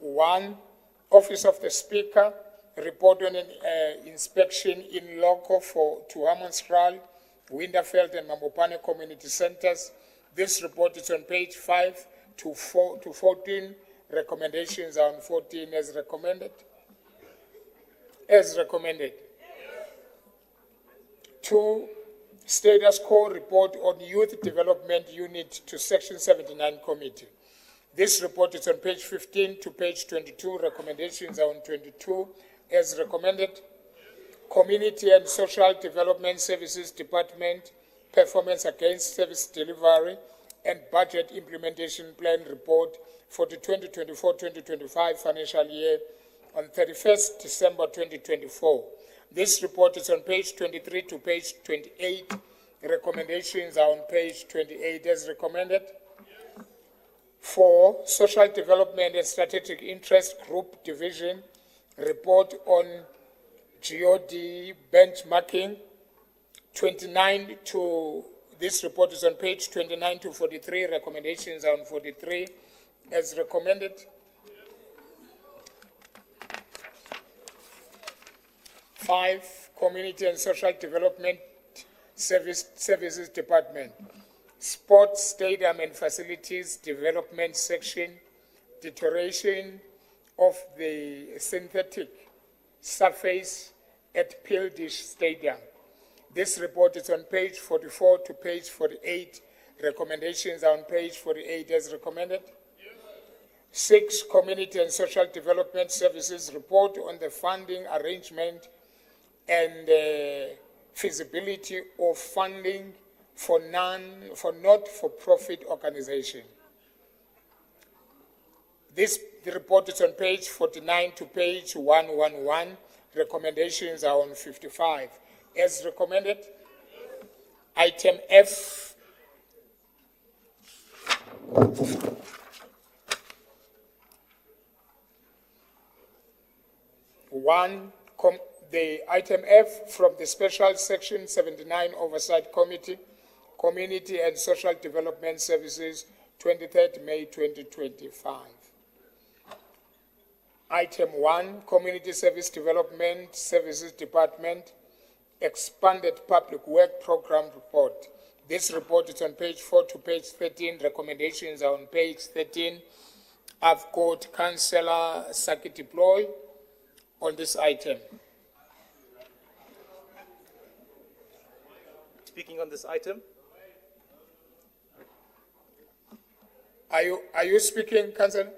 1, Office of the Speaker, report on an inspection in loco to Hammanskraal, Winterveld and Mambopane community centers. This report is on page 5 to 14. Recommendations are on 14 as recommended. As recommended. 2, Status Quo report on Youth Development Unit to Section 79 Committee. This report is on page 15 to page 22. Recommendations are on 22 as recommended. Community and Social Development Services Department Performance Against Service Delivery and Budget Implementation Plan Report for the 2024-2025 financial year on 31st December 2024. This report is on page 23 to page 28. Recommendations are on page 28 as recommended. 4, Social Development and Strategic Interest Group Division report on GOD benchmarking. 29 to this report is on page 29 to 43. Recommendations are on 43 as recommended. 5, Community and Social Development Services Department, Sports Stadium and Facilities Development Section, deterioration of the synthetic surface at Pildish Stadium. This report is on page 44 to page 48. Recommendations are on page 48 as recommended. 6, Community and Social Development Services report on the funding arrangement and feasibility of funding for not-for-profit organization. The report is on page 49 to page 111. Recommendations are on 55. As recommended, item F. The item F from the Special Section 79 Oversight Committee, Community and Social Development Services, 23rd May 2025. Item 1, Community Service Development Services Department, Expanded Public Work Program Report. This report is on page 4 to page 13. Recommendations are on page 13. I've got Councillor Saki Deploy on this item. Speaking on this item. Are you speaking, Councillor?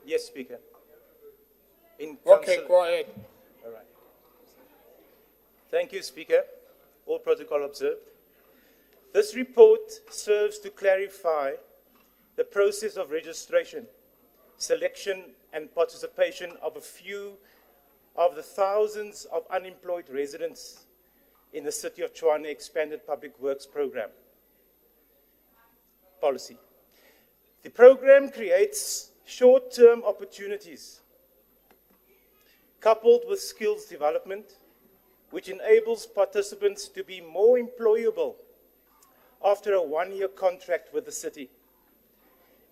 Yes, Speaker. Okay, go ahead. All right. Thank you, Speaker. All protocol observed. This report serves to clarify the process of registration, selection, and participation of a few of the thousands of unemployed residents in the City of Tshwane Expanded Public Works Program policy. The program creates short-term opportunities coupled with skills development, which enables participants to be more employable after a one-year contract with the city.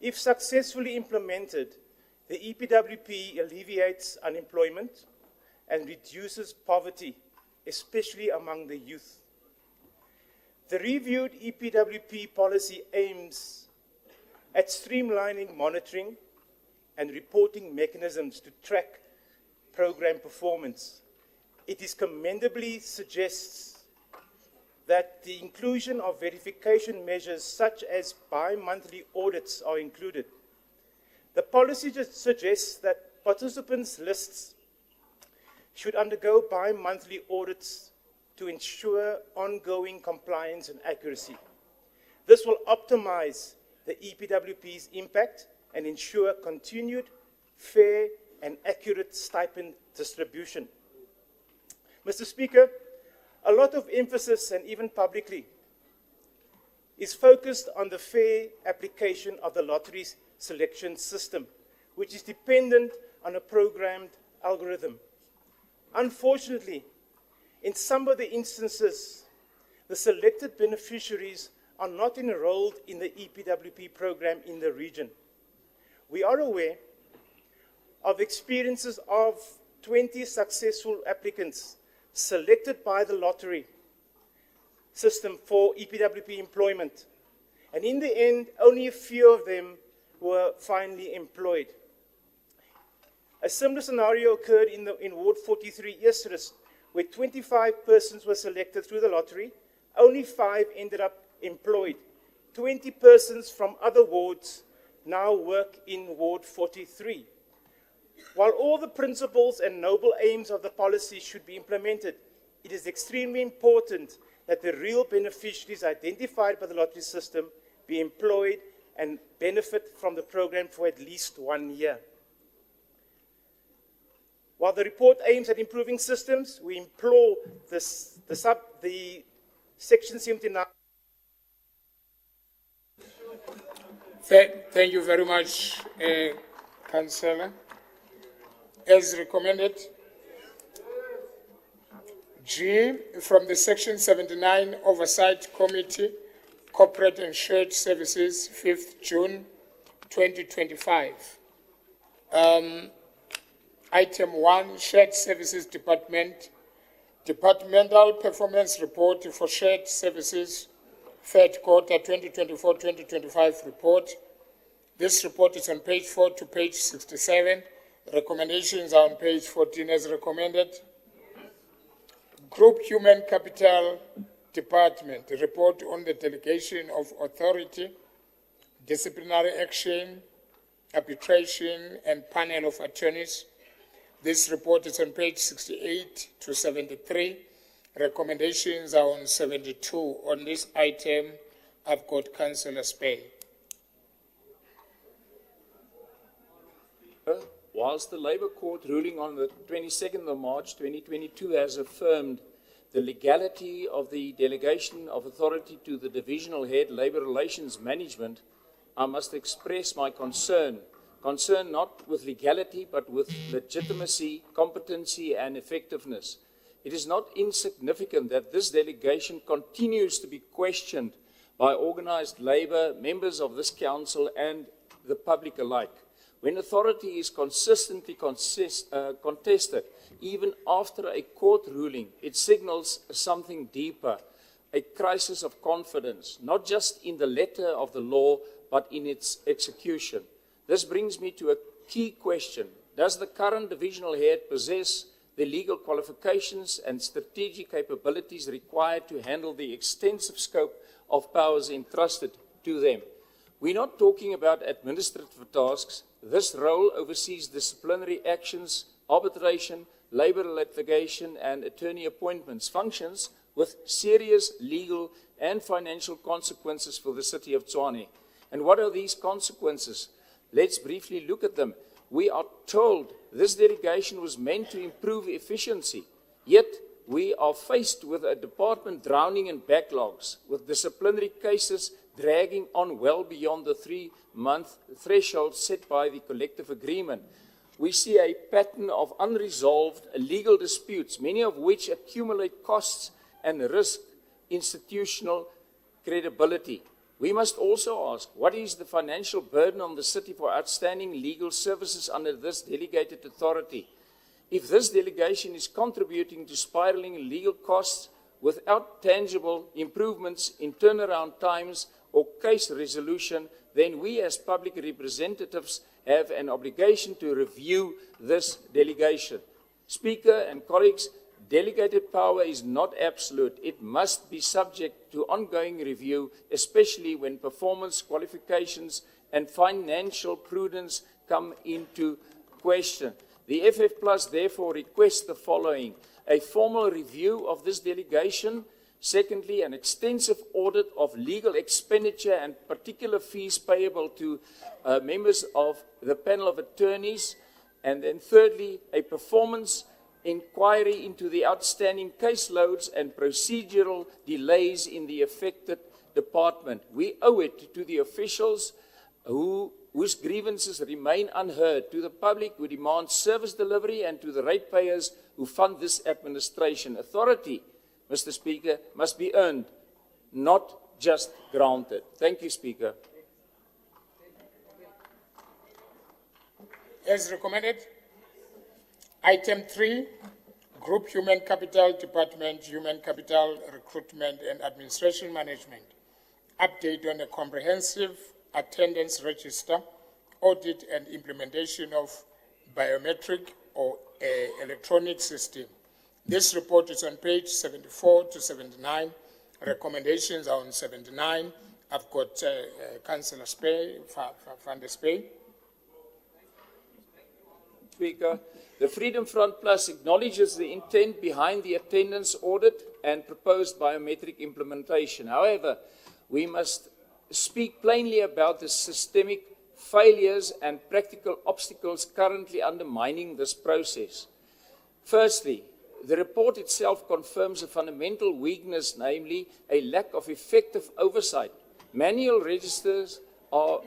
If successfully implemented, the EPWP alleviates unemployment and reduces poverty, especially among the youth. The reviewed EPWP policy aims at streamlining monitoring and reporting mechanisms to track program performance it is commendably suggests that the inclusion of verification measures such as bi-monthly audits are included. The policy just suggests that participants' lists should undergo bi-monthly audits to ensure ongoing compliance and accuracy. This will optimize the EPWP's impact and ensure continued, fair, and accurate stipend distribution. Mr. Speaker, a lot of emphasis, and even publicly, is focused on the fair application of the lottery's selection system, which is dependent on a programmed algorithm. Unfortunately, in some of the instances, the selected beneficiaries are not enrolled in the EPWP program in the region. We are aware of experiences of 20 successful applicants selected by the lottery system for EPWP employment. And in the end, only a few of them were finally employed. A similar scenario occurred in Ward 43 yesterday, where 25 persons were selected through the lottery, only 5 ended up employed. 20 persons from other wards now work in Ward 43. While all the principles and noble aims of the policy should be implemented, it is extremely important that the real beneficiaries identified by the lottery system be employed and benefit from the program for at least 1 year. While the report aims at improving systems, we implore the Section 79. Thank you very much, Councillor. As recommended, G, from the Section 79 Oversight Committee, Corporate and Shared Services, 5th June 2025. Item 1, Shared Services Department, Departmental Performance Report for Shared Services, 3rd quarter 2024-2025 report. This report is on page 4 to page 67. Recommendations are on page 14 as recommended. Group Human Capital Department, report on the delegation of authority, disciplinary action, arbitration, and panel of attorneys. This report is on page 68 to 73. Recommendations are on 72. On this item, I've got Councillor Spey. Whilst the Labour Court ruling on the 22nd of March 2022 has affirmed the legality of the delegation of authority to the Divisional Head Labour Relations Management, I must express my concern not with legality but with legitimacy, competency and effectiveness. It is not insignificant that this delegation continues to be questioned by organised labour, members of this council and the public alike. When authority is consistently contested, even after a court ruling, it signals something deeper, a crisis of confidence, not just in the letter of the law, but in its execution. This brings me to a key question. Does the current divisional head possess the legal qualifications and strategic capabilities required to handle the extensive scope of powers entrusted to them? We're not talking about administrative tasks. This role oversees disciplinary actions, arbitration, labour litigation, and attorney appointments, functions with serious legal and financial consequences for the city of Tshwane. And what are these consequences? Let's briefly look at them. We are told this delegation was meant to improve efficiency, yet we are faced with a department drowning in backlogs, with disciplinary cases dragging on well beyond the 3-month threshold set by the collective agreement. We see a pattern of unresolved legal disputes, many of which accumulate costs and risk institutional credibility. We must also ask, what is the financial burden on the city for outstanding legal services under this delegated authority? If this delegation is contributing to spiraling legal costs without tangible improvements in turnaround times or case resolution, then we as public representatives have an obligation to review this delegation. Speaker and colleagues, Delegated power is not absolute. It must be subject to ongoing review, especially when performance, qualifications, and financial prudence come into question. The FF Plus therefore requests the following: a formal review of this delegation. Secondly, an extensive audit of legal expenditure and particular fees payable to members of the panel of attorneys. And then thirdly, a performance inquiry into the outstanding caseloads and procedural delays in the affected department. We owe it to the officials whose grievances remain unheard, to the public who demand service delivery, and to the ratepayers who fund this administration. Authority, Mr. Speaker, must be earned, not just granted. Thank you, Speaker. As recommended. Item 3, Group Human Capital Department, Human Capital Recruitment and Administration Management. Update on a comprehensive attendance register, audit and implementation of biometric or electronic system. This report is on page 74 to 79. Recommendations are on 79. I've got Councillor Van der Spey. Speaker, the Freedom Front Plus acknowledges the intent behind the attendance audit and proposed biometric implementation. However, we must speak plainly about the systemic failures and practical obstacles currently undermining this process. Firstly, the report itself confirms a fundamental weakness, namely a lack of effective oversight. Manual registers are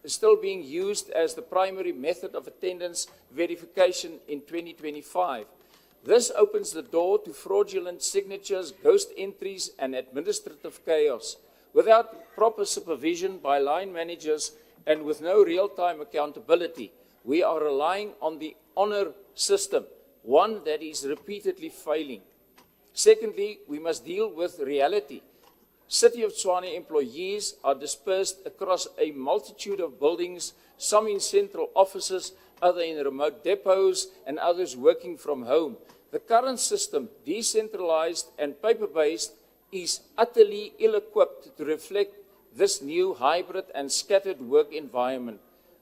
still being used as the primary method of attendance verification in 2025. This opens the door to fraudulent signatures, ghost entries, and administrative chaos. Without proper supervision by line managers and with no real-time accountability, we are relying on the honour system, one that is repeatedly failing. Secondly, we must deal with reality. City of Tshwane employees are dispersed across a multitude of buildings, some in central offices, others in remote depots, and others working from home. The current system, decentralized and paper-based, is utterly ill-equipped to reflect this new hybrid and scattered work environment.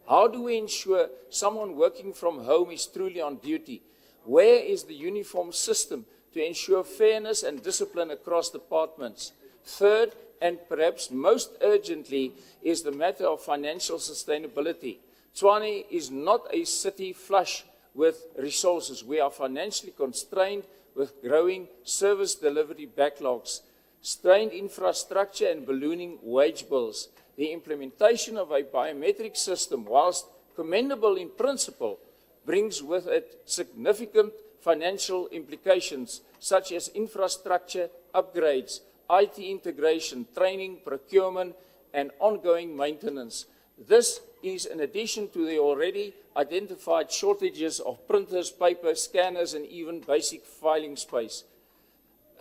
How do we ensure someone working from home is truly on duty? Where is the uniform system to ensure fairness and discipline across departments? Third, and perhaps most urgently, is the matter of financial sustainability. Tshwane is not a city flush with resources. We are financially constrained with growing service delivery backlogs, strained infrastructure, and ballooning wage bills. The implementation of a biometric system, whilst commendable in principle, brings with it significant financial implications such as infrastructure upgrades, IT integration, training, procurement, and ongoing maintenance. This is in addition to the already identified shortages of printers, paper, scanners, and even basic filing space.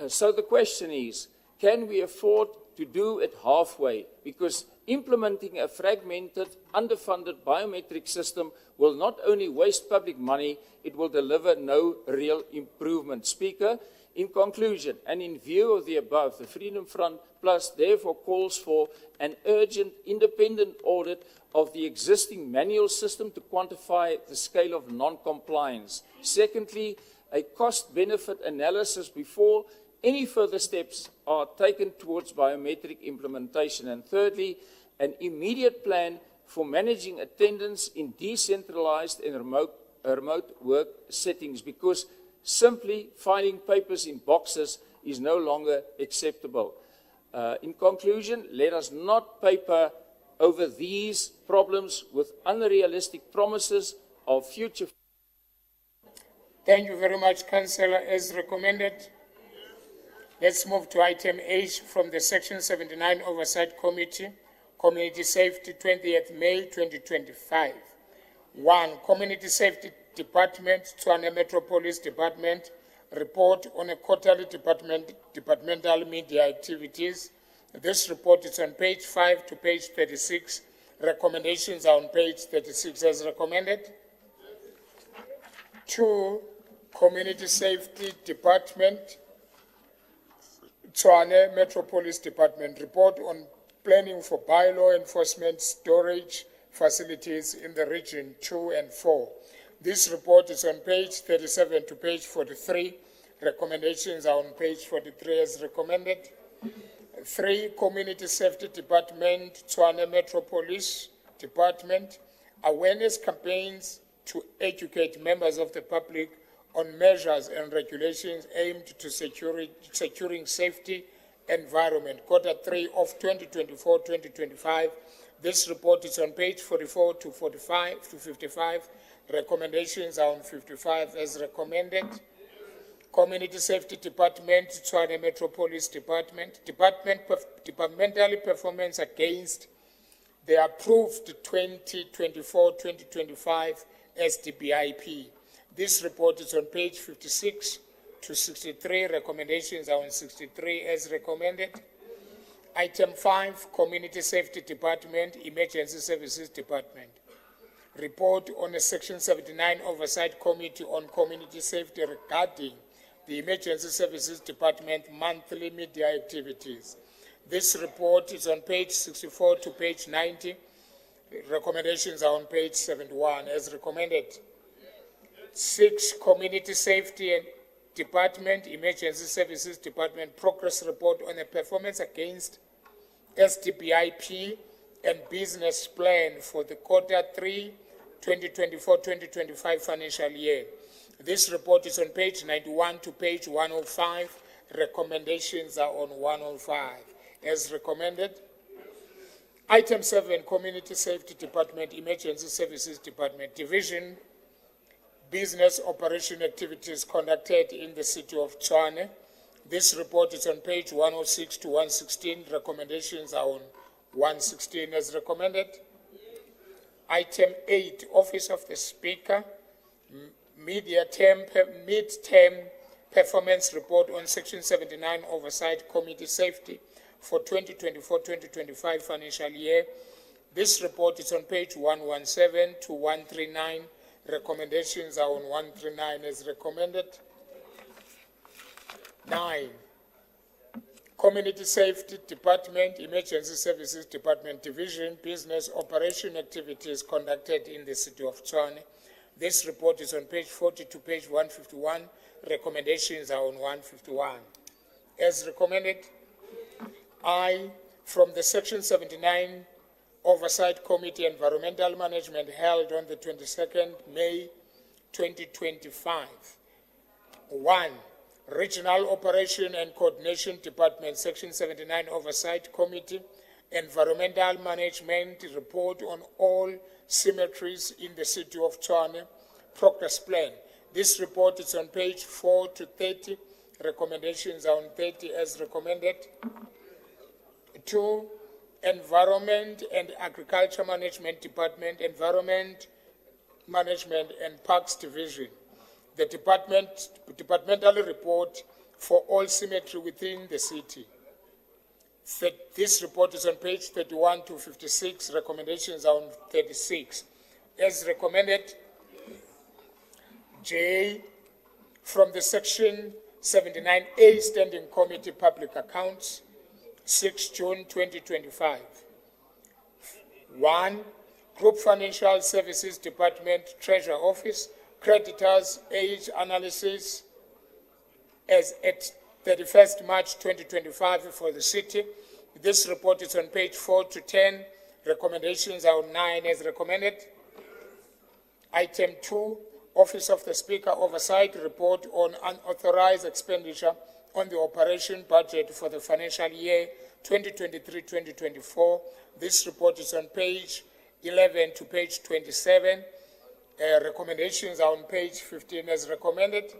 So the question is, can we afford to do it halfway? Because implementing a fragmented, underfunded biometric system will not only waste public money, it will deliver no real improvement. Speaker, in conclusion, and in view of the above, the Freedom Front Plus therefore calls for an urgent independent audit of the existing manual system to quantify the scale of non-compliance. Secondly, a cost-benefit analysis before any further steps are taken towards biometric implementation. And thirdly, an immediate plan for managing attendance in decentralized and remote work settings, because simply filing papers in boxes is no longer acceptable. In conclusion, let us not paper over these problems with unrealistic promises of future. Thank you very much, Councillor. As recommended, let's move to item H from the Section 79 Oversight Committee, Community Safety, 20th May 2025. 1. Community Safety Department, Tshwane Metropolis Department, report on a quarterly departmental media activities. This report is on page 5 to page 36. Recommendations are on page 36 as recommended. 2. Community Safety Department, Tshwane Metropolis Department, report on planning for bylaw enforcement storage facilities in the region 2 and 4. This report is on page 37 to page 43. Recommendations are on page 43 as recommended. 3, Community Safety Department, Tshwane Metropolis Department, awareness campaigns to educate members of the public on measures and regulations aimed to securing safety environment. Q3 of 2024-2025. This report is on page 44 to 45 to 55. Recommendations are on 55 as recommended. Community Safety Department, Tshwane Metropolis Department, departmental performance against the approved 2024-2025 SDBIP. This report is on page 56 to 63. Recommendations are on 63 as recommended. Item 5, Community Safety Department, Emergency Services Department. Report on a Section 79 Oversight Committee on Community Safety regarding the Emergency Services Department monthly media activities. This report is on page 64 to page 90. Recommendations are on page 71 as recommended. 6, Community Safety and Department, Emergency Services Department, progress report on a performance against SDBIP and business plan for the Q3 2024-2025 financial year. This report is on page 91 to page 105. Recommendations are on 105 as recommended. Item 7, Community Safety Department, Emergency Services Department, Division, business operation activities conducted in the city of Tshwane. This report is on page 106 to 116. Recommendations are on 116 as recommended. Item 8, Office of the Speaker, mid-term performance report on Section 79 Oversight Committee Safety for 2024-2025 financial year. This report is on page 117 to 139. Recommendations are on 139 as recommended. 9, Community Safety Department, Emergency Services Department Division, business operation activities conducted in the city of Tshwane. This report is on page 40 to page 151. Recommendations are on 151. As recommended, I, from the Section 79 Oversight Committee Environmental Management held on the 22nd May 2025. 1, Regional Operation and Coordination Department, Section 79 Oversight Committee, Environmental Management report on all cemeteries in the city of Tshwane, progress plan. This report is on page 4 to 30. Recommendations are on 30 as recommended. 2, Environment and Agriculture Management Department, Environment Management and Parks Division. The departmental report for all cemetery within the city. This report is on page 31 to 56. Recommendations are on 36. As recommended, J, from the Section 79A Standing Committee Public Accounts, 6 June 2025. 1, Group Financial Services Department, Treasury Office, Creditors Age Analysis as at 31st March 2025 for the city. This report is on page 4 to 10. Recommendations are on 9 as recommended. Item 2, Office of the Speaker Oversight Report on Unauthorized Expenditure on the Operation Budget for the financial year 2023-2024. This report is on page 11 to page 27. Recommendations are on page 15 as recommended.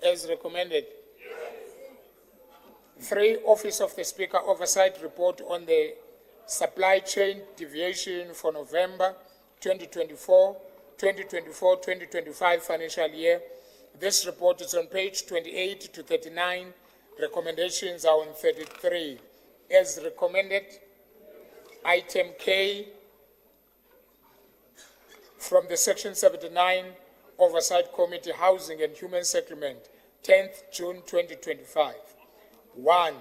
As recommended. 3, Office of the Speaker Oversight Report on the Supply Chain Deviation for November 2024-2025 financial year. This report is on page 28 to 39. Recommendations are on 33. As recommended. Item K, from the Section 79 Oversight Committee, Housing and Human Settlement, 10th June 2025. 1.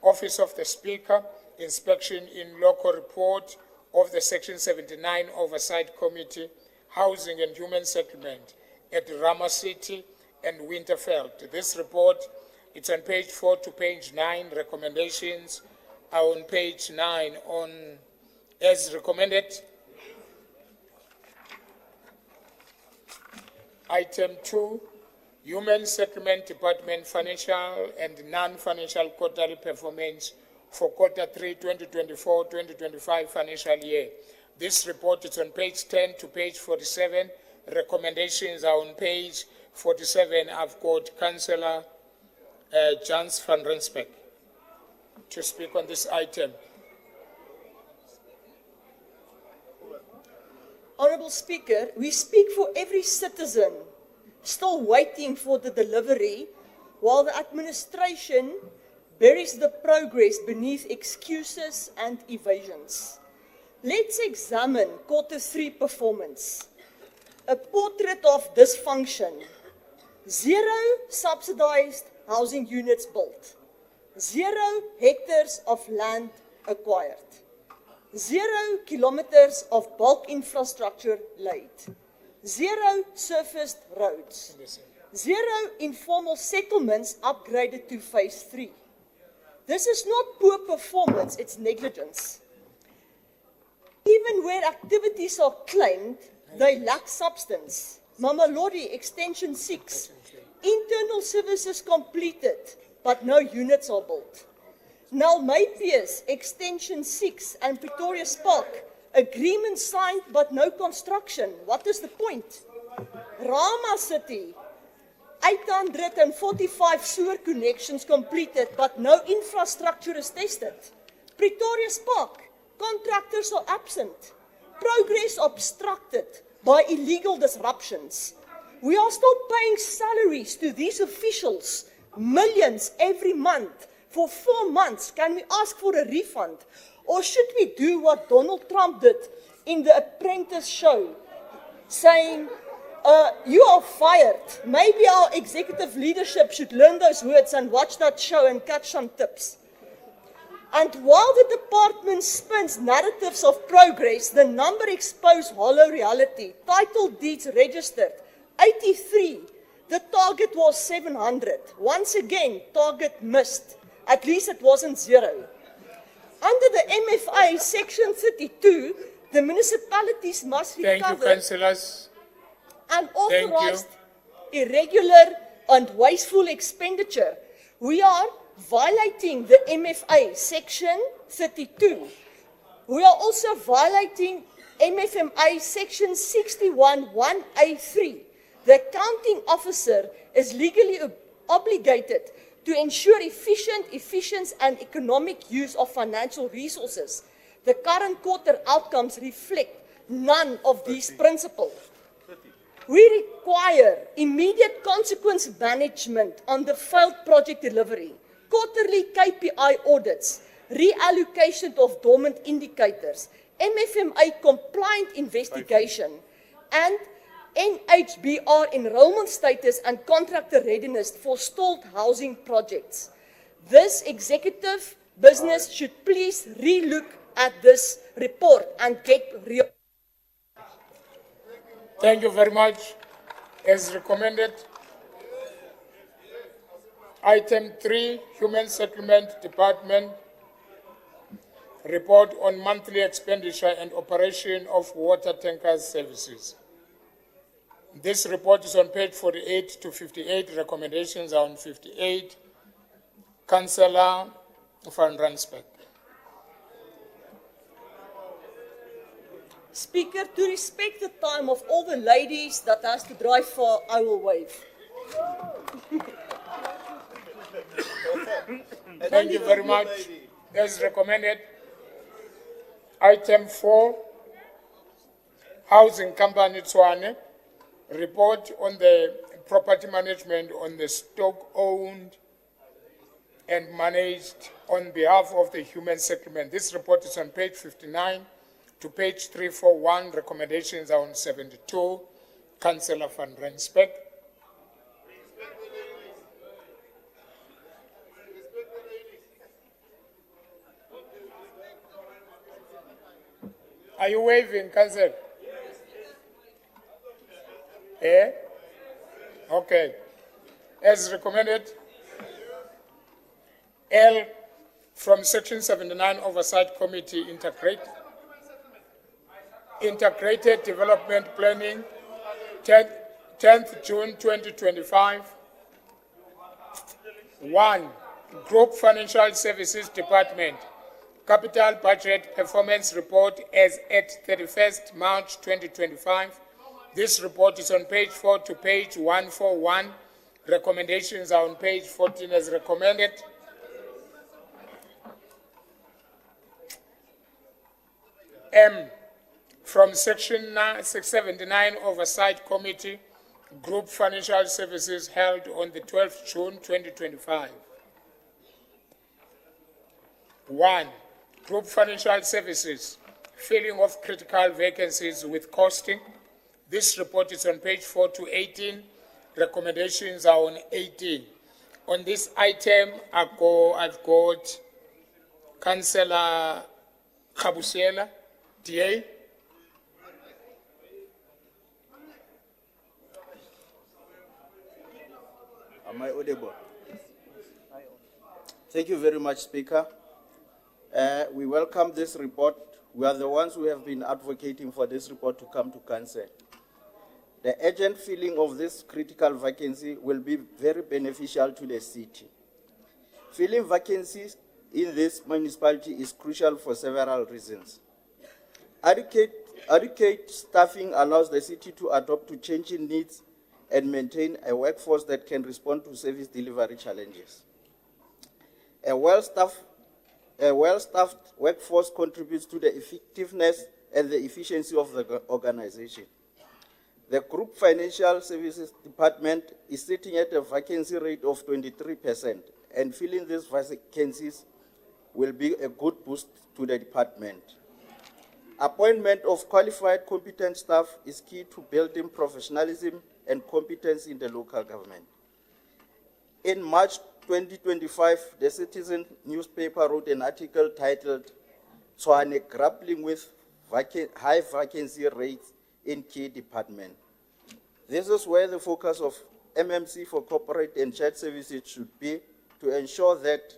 Office of the Speaker, inspection in local report of the Section 79 Oversight Committee, Housing and Human Settlement at Rama City and Winterfeld. This report, it's on page 4 to page 9. Recommendations are on page 9 on as recommended. Item 2, Human Settlement Department Financial and Non-Financial Quarterly Performance for Quarter 3, 2024-2025 financial year. This report is on page 10 to page 47. Recommendations are on page 47. I've got Councillor Jans van Rensbeck to speak on this item. Honourable Speaker, we speak for every citizen still waiting for the delivery while the administration buries the progress beneath excuses and evasions. Let's examine Quarter 3 performance. A portrait of dysfunction. 0 subsidised housing units built. 0 hectares of land acquired. 0 kilometres of bulk infrastructure laid. 0 surfaced roads. 0 informal settlements upgraded to phase 3. This is not poor performance, it's negligence. Even where activities are claimed, they lack substance. Mamalodi Extension 6, internal services completed, but no units are built. Nalmapius Extension 6 and Pretoria Park, agreement signed but no construction. What is the point? Rama City, 845 sewer connections completed but no infrastructure is tested. Pretoria Park, contractors are absent. Progress obstructed by illegal disruptions. We are still paying salaries to these officials, millions every month. For 4 months, can we ask for a refund? Or should we do what Donald Trump did in the Apprentice show, saying, you are fired. Maybe our executive leadership should learn those words and watch that show and catch some tips. And while the department spins narratives of progress, the number exposed hollow reality. Title deeds registered, 83. The target was 700. Once again, target missed. At least it wasn't 0. Under the MFA, Section 32, the municipalities must recover Thank you, councillors. unauthorized, irregular and wasteful expenditure. We are violating the MFA, Section 32. We are also violating MFMA, Section 61, 1A3. The accounting officer is legally obligated to ensure efficient and economic use of financial resources. The current quarter outcomes reflect none of these principles. We require immediate consequence management on the failed project delivery, quarterly KPI audits, reallocation of dormant indicators, MFMA compliant investigation, and NHBR enrollment status and contractor readiness for stalled housing projects. This executive business should please relook at this report and get real. Thank you very much. As recommended, item 3, Human Settlement Department, report on monthly expenditure and operation of water tankers services. This report is on page 48 to 58. Recommendations are on 58. Councillor van Rensbeck. Speaker, to respect the time of all the ladies that has to drive far, I will wave. Thank you very much. As recommended, item 4, Housing Company Tshwane, report on the property management on the stock owned and managed on behalf of the human settlement. This report is on page 59 to page 341. Recommendations are on 72. Councillor van Rensburg. Are you waving, Councillor? Eh? Okay. As recommended, L from Section 79 Oversight Committee Integrated Development Planning, 10th June 2025. 1. Group Financial Services Department, Capital Budget Performance Report as at 31st March 2025. This report is on page 4 to page 141. Recommendations are on page 14 as recommended. M. From Section 679 Oversight Committee, Group Financial Services held on the 12th June 2025. 1. Group Financial Services, filling of critical vacancies with costing. This report is on page 4 to 18. Recommendations are on 18. On this item, I've got Councillor Kabusela, DA. Am I audible? Thank you very much, Speaker. We welcome this report. We are the ones who have been advocating for this report to come to council. The urgent filling of this critical vacancy will be very beneficial to the city. Filling vacancies in this municipality is crucial for several reasons. Adequate staffing allows the city to adapt to changing needs and maintain a workforce that can respond to service delivery challenges. A well-staffed workforce contributes to the effectiveness and the efficiency of the organization. The Group Financial Services Department is sitting at a vacancy rate of 23%, and filling these vacancies will be a good boost to the department. Appointment of qualified, competent staff is key to building professionalism and competence in the local government. In March 2025, the Citizen newspaper wrote an article titled "Tshwane Grappling with High Vacancy Rates in Key Department." This is where the focus of MMC for Corporate and Shared Services should be, to ensure that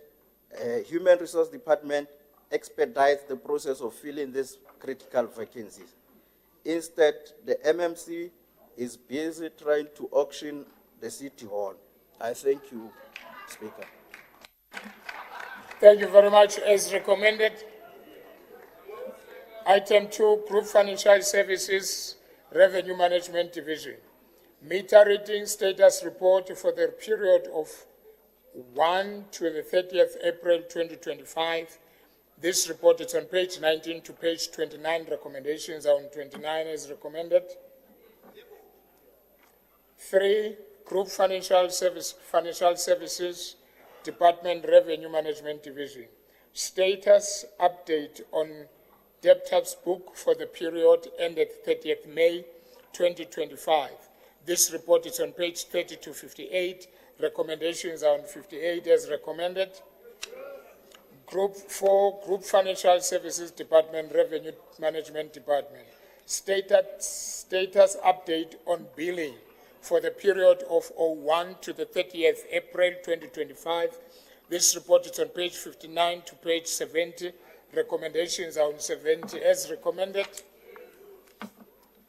Human Resource Department expedites the process of filling these critical vacancies. Instead, the MMC is busy trying to auction the City Hall. I thank you, Speaker. Thank you very much. As recommended, item 2, Group Financial Services Revenue Management Division. Meter reading status report for the period of 1 to the 30th April 2025. This report is on page 19 to page 29. Recommendations are on 29 as recommended. 3, Group Financial Services Department Revenue Management Division. Status update on debtors book for the period ended 30th May 2025. This report is on page 30 to 58. Recommendations are on 58 as recommended. Group 4, Group Financial Services Department Revenue Management Department. Status update on billing for the period of 01 to the 30th April 2025. This report is on page 59 to page 70. Recommendations are on 70 as recommended.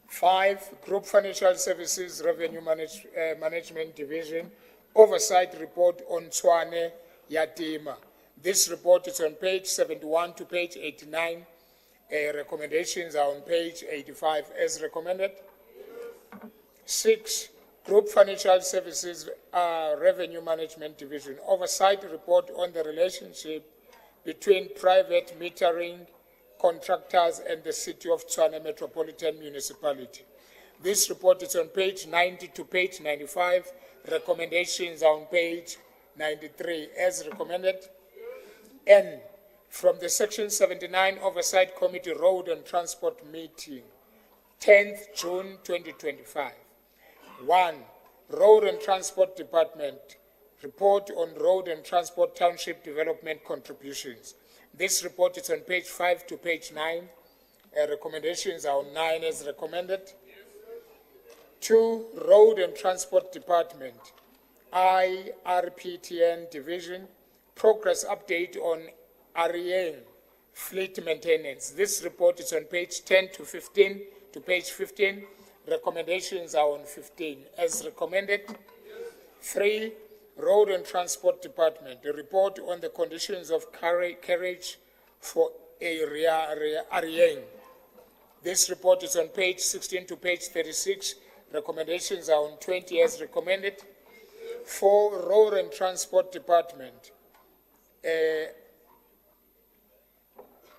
5, Group Financial Services Revenue Management Division Oversight Report on Tshwane Yatima. This report is on page 71 to page 89. Recommendations are on page 85 as recommended. 6, Group Financial Services Revenue Management Division Oversight Report on the relationship between private metering contractors and the City of Tshwane Metropolitan Municipality. This report is on page 90 to page 95. Recommendations are on page 93 as recommended. N, From the Section 79 Oversight Committee Road and Transport meeting, 10th June 2025. 1. Road and Transport Department report on Road and Transport Township Development contributions. This report is on page 5 to page 9. Recommendations are on 9 as recommended. 2. Road and Transport Department, IRPTN Division, progress update on REN fleet maintenance. This report is on page 10 to 15 to page 15. Recommendations are on 15 as recommended. 3. Road and Transport Department, a report on the conditions of carriage for REN. This report is on page 16 to page 36. Recommendations are on 20 as recommended. 4. Road and Transport Department,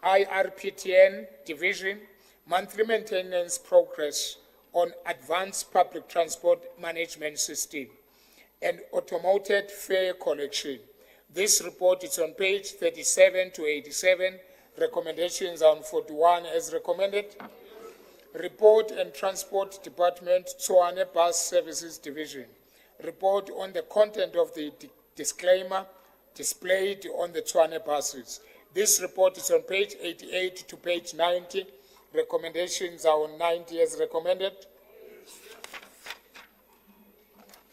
IRPTN Division, monthly maintenance progress on advanced public transport management system and automated fare collection. This report is on page 37 to 87. Recommendations are on 41 as recommended. Report and Transport Department, Tshwane Bus Services Division. Report on the content of the disclaimer displayed on the Tshwane buses. This report is on page 88 to page 90. Recommendations are on 90 as recommended.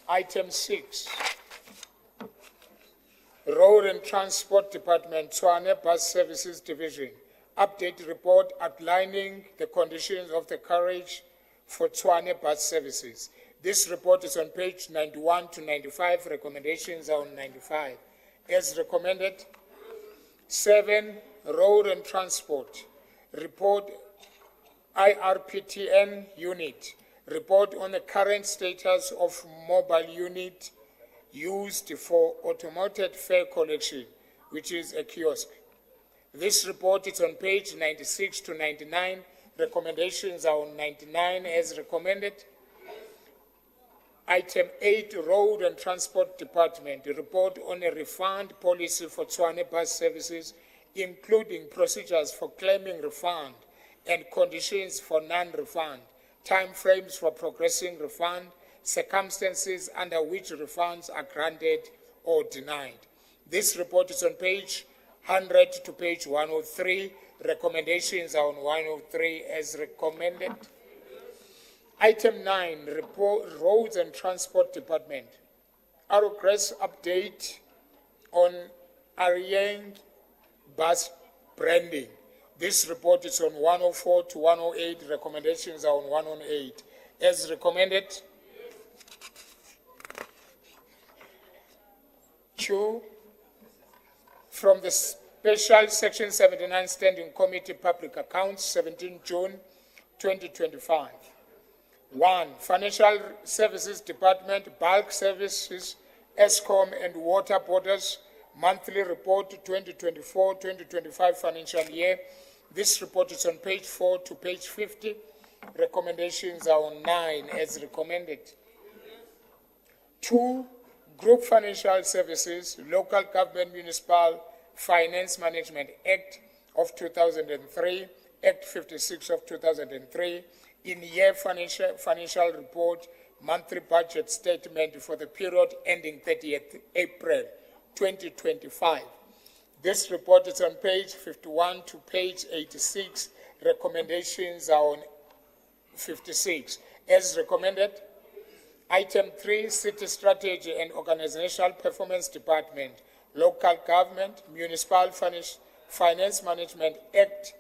Item 6. Road and Transport Department, Tshwane Bus Services Division. Update report outlining the conditions of the carriage for Tshwane Bus Services. This report is on page 91 to 95. Recommendations are on 95 as recommended. 7. Road and Transport report, IRPTN unit. Report on the current status of mobile unit used for automated fare collection, which is a kiosk. This report is on page 96 to 99. Recommendations are on 99 as recommended. Item 8, Road and Transport Department, report on a refund policy for Tshwane Bus Services, including procedures for claiming refund and conditions for non-refund, timeframes for progressing refund, circumstances under which refunds are granted or denied. This report is on page 100 to page 103. Recommendations are on 103 as recommended. Item 9, report, Roads and Transport Department. Progress update on REN bus branding. This report is on 104 to 108. Recommendations are on 108 as recommended. 2. From the Special Section 79 Standing Committee Public Accounts, 17 June 2025. 1. Financial Services Department, Bulk Services, ESCOM and Water Borders, Monthly Report 2024-2025 financial year. This report is on page 4 to page 50. Recommendations are on 9 as recommended. 2. Group Financial Services, Local Government Municipal Finance Management Act of 2003, Act 56 of 2003, in-year financial report, monthly budget statement for the period ending 30th April 2025. This report is on page 51 to page 86. Recommendations are on 56. As recommended, Item 3, City Strategy and Organizational Performance Department, Local Government, Municipal Finance Management Act,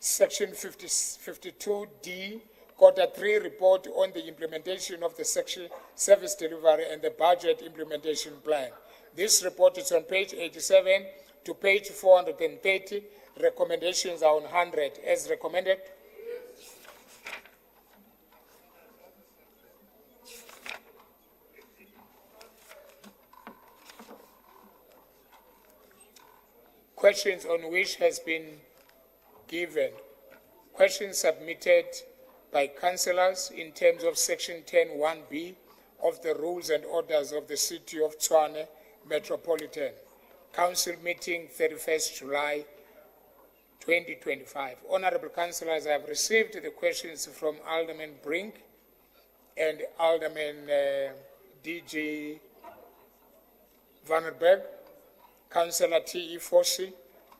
Section 52D, Quarter 3 report on the implementation of the section service delivery and the budget implementation plan. This report is on page 87 to page 430. Recommendations are on 100 as recommended. Questions on which has been given. Questions submitted by councillors in terms of Section 10(1)(b) of the Rules and Orders of the City of Tshwane Metropolitan. Council meeting 31st July 2025. Honorable Councillors, I have received the questions from Alderman Brink and Alderman DG Vandenberg, Councillor T.E. Fossey,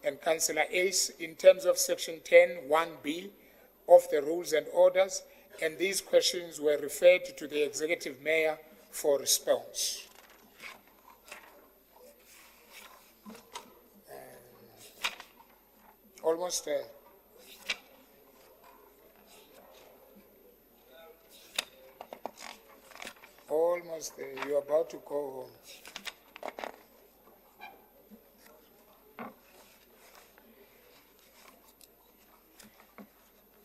and Councillor Ace in terms of Section 10(1)(b) of the Rules and Orders, and these questions were referred to the Executive Mayor for response. Almost there. Almost there. You're about to go home.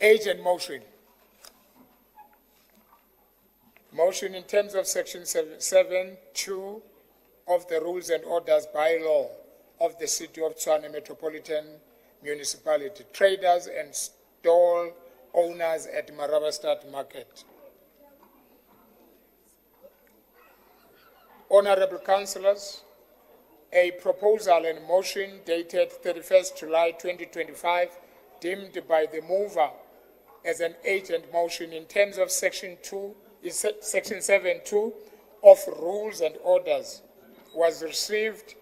Age and motion. Motion in terms of Section 7(2) of the Rules and Orders bylaw of the City of Tshwane Metropolitan Municipality, traders and stall owners at Marabastad Market. Honorable Councillors, a proposal and motion dated 31st July 2025, deemed by the mover as an agent motion in terms of Section 7(2) of Rules and Orders, was received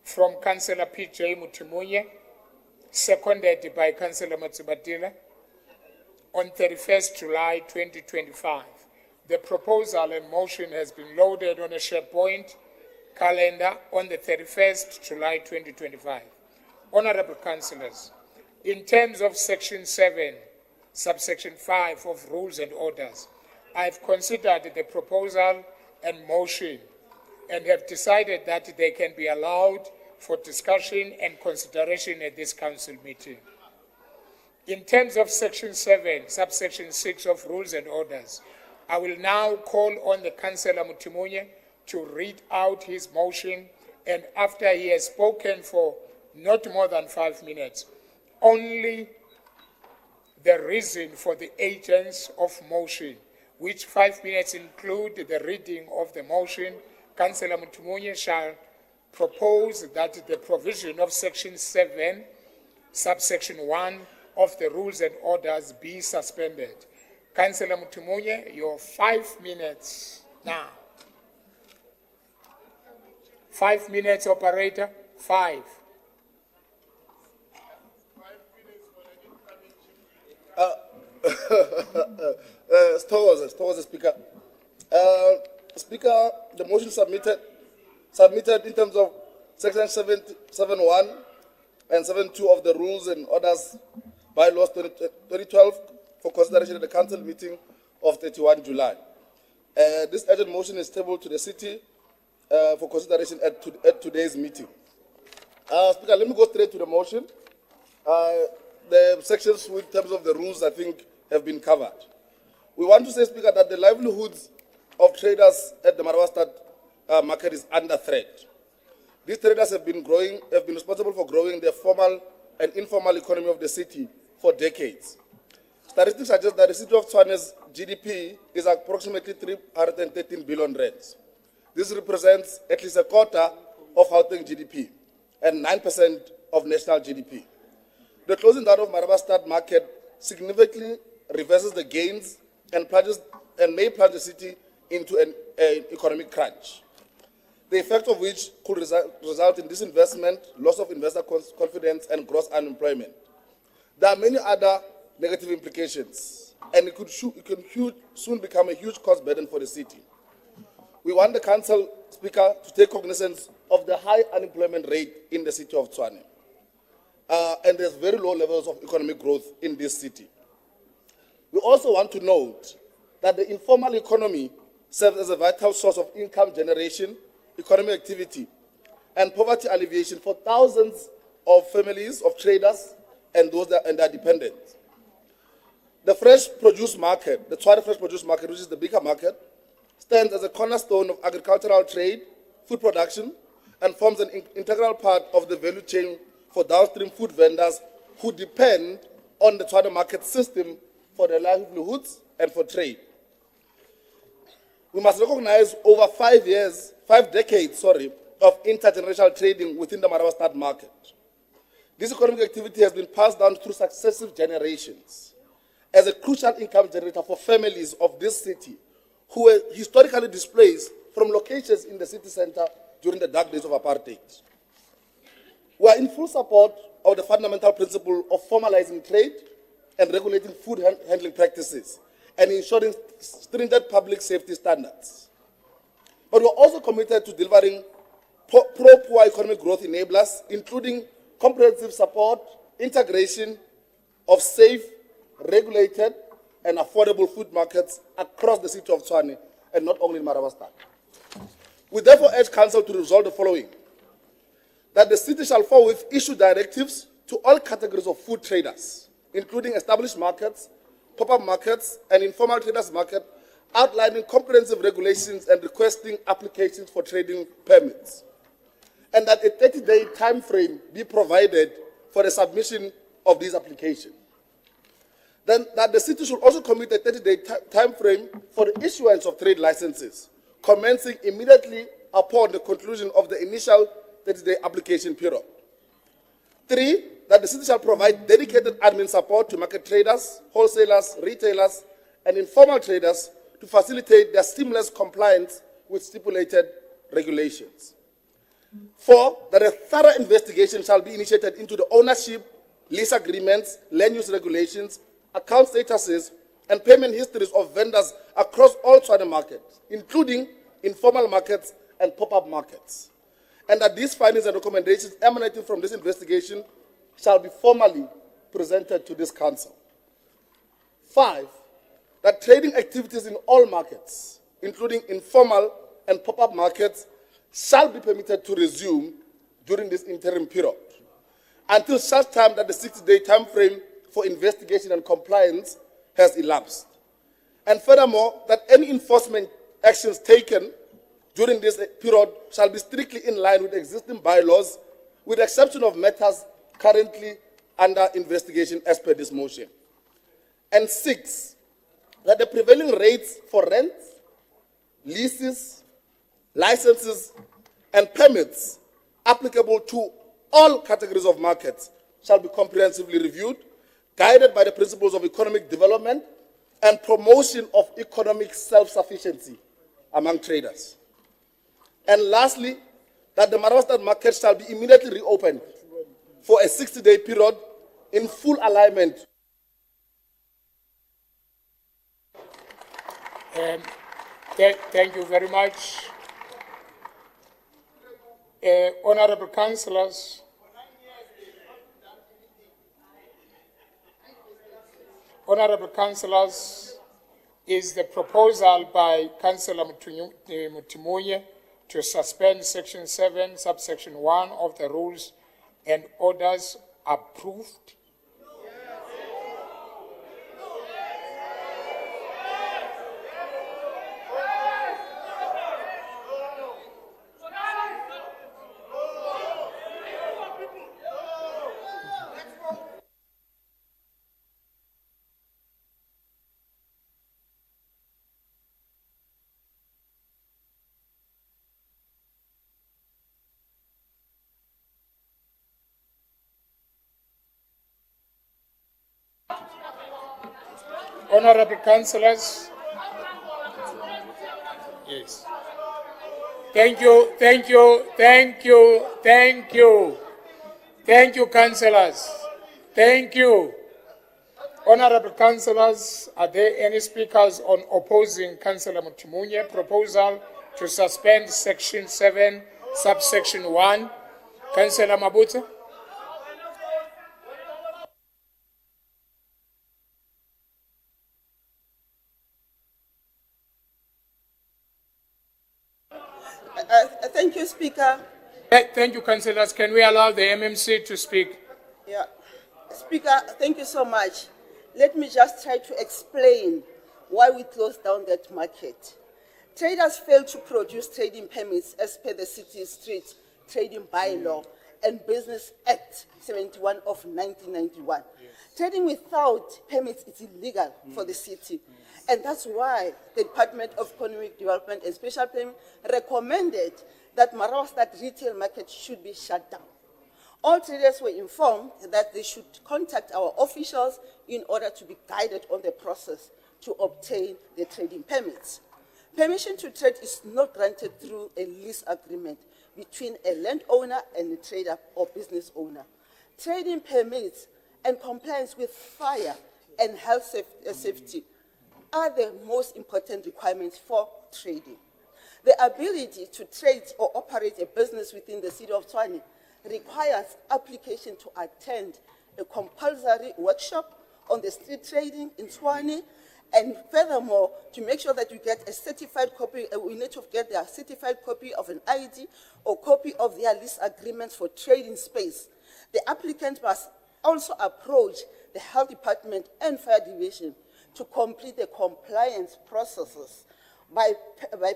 from Councillor P.J. Mutimunye, seconded by Councillor Matsubatila, on 31st July 2025. The proposal and motion has been loaded on a SharePoint calendar on the 31st July 2025. Honorable Councillors, in terms of Section 7, subsection 5 of Rules and Orders, I have considered the proposal and motion and have decided that they can be allowed for discussion and consideration at this council meeting. In terms of Section 7, subsection 6 of Rules and Orders, I will now call on the Councillor Mutimunye to read out his motion, and after he has spoken for not more than 5 minutes, only the reason for the agents of motion, which 5 minutes include the reading of the motion, Councillor Mutimunye shall propose that the provision of Section 7, subsection 1 of the Rules and Orders be suspended. Councillor Mutimunye, your 5 minutes now. 5 minutes, operator. 5. Speaker. Speaker, the motion submitted in terms of Section 7(1) and 7(2) of the Rules and Orders bylaws 2012 for consideration at the council meeting of 31 July. This urgent motion is tabled to the city for consideration at today's meeting. Speaker, let me go straight to the motion. The sections in terms of the rules, I think, have been covered. We want to say, Speaker, that the livelihoods of traders at the Marabastad market is under threat. These traders have been responsible for growing the formal and informal economy of the city for decades. Statistics suggest that the city of Tshwane's GDP is approximately 313 billion rands. This represents at least a quarter of Gauteng GDP and 9% of national GDP. The closing down of Marabastad market significantly reverses the gains and may plunge the city into an economic crunch, the effect of which could result in disinvestment, loss of investor confidence, and gross unemployment. There are many other negative implications, and it could soon become a huge cost burden for the city. We want the council, Speaker, to take cognizance of the high unemployment rate in the city of Tshwane. And there's very low levels of economic growth in this city. We also want to note that the informal economy serves as a vital source of income generation, economic activity, and poverty alleviation for thousands of families of traders and those that and their dependents. The fresh produce market, the Tshwane fresh produce market, which is the bigger market, stands as a cornerstone of agricultural trade, food production, and forms an integral part of the value chain for downstream food vendors who depend on the Tshwane market system for their livelihoods and for trade. We must recognize over 5 decades of intergenerational trading within the Marabastad market. This economic activity has been passed down through successive generations as a crucial income generator for families of this city who were historically displaced from locations in the city center during the dark days of apartheid. We are in full support of the fundamental principle of formalizing trade and regulating food handling practices and ensuring stringent public safety standards. But we are also committed to delivering pro-poor economic growth enablers, including comprehensive support, integration of safe, regulated, and affordable food markets across the city of Tshwane, and not only in Marabastad. We therefore urge Council to resolve the following: that the city shall forthwith issue directives to all categories of food traders, including established markets, pop-up markets, and informal traders market, outlining comprehensive regulations and requesting applications for trading permits, and that a 30-day time frame be provided for the submission of these applications. Then that the city should also commit a 30-day time frame for the issuance of trade licenses, commencing immediately upon the conclusion of the initial 30-day application period. 3, that the city shall provide dedicated admin support to market traders, wholesalers, retailers, and informal traders to facilitate their seamless compliance with stipulated regulations. 4, that a thorough investigation shall be initiated into the ownership, lease agreements, land use regulations, account statuses, and payment histories of vendors across all Tshwane markets, including informal markets and pop-up markets. And that these findings and recommendations emanating from this investigation shall be formally presented to this council. 5, that trading activities in all markets, including informal and pop-up markets, shall be permitted to resume during this interim period until such time that the 60-day time frame for investigation and compliance has elapsed. And furthermore, that any enforcement actions taken during this period shall be strictly in line with existing bylaws, with the exception of matters currently under investigation as per this motion. And 6, that the prevailing rates for rents, leases, licenses, and permits applicable to all categories of markets shall be comprehensively reviewed, guided by the principles of economic development and promotion of economic self-sufficiency among traders. And lastly, that the Marabastad market shall be immediately reopened for a 60-day period in full alignment. Thank you very much. Honorable councillors, is the proposal by Councillor Mutimunye to suspend Section 7, subsection 1 of the rules and orders approved? Honorable councillors. Yes. Thank you, councillors. Thank you. Honorable councillors, are there any speakers on opposing Councillor Mutimunye proposal to suspend Section 7, subsection 1? Councillor Mabuza? Thank you, Speaker. Thank you, councillors. Can we allow the MMC to speak? Yeah. Speaker, thank you so much. Let me just try to explain why we closed down that market. Traders failed to produce trading permits as per the City Street Trading Bylaw and Business Act 71 of 1991. Yes. Trading without permits is illegal for the city. And that's why the Department of Economic Development and Special Planning recommended that Marawastad retail market should be shut down. All traders were informed that they should contact our officials in order to be guided on the process to obtain the trading permits. Permission to trade is not granted through a lease agreement between a landowner and a trader or business owner. Trading permits and compliance with fire and health safety are the most important requirements for trading. The ability to trade or operate a business within the city of Tshwane requires application to attend a compulsory workshop on the street trading in Tshwane, and furthermore, to make sure that you get a certified copy, we need to get their certified copy of an ID or copy of their lease agreements for trading space. The applicant must also approach the health department and fire division to complete the compliance processes by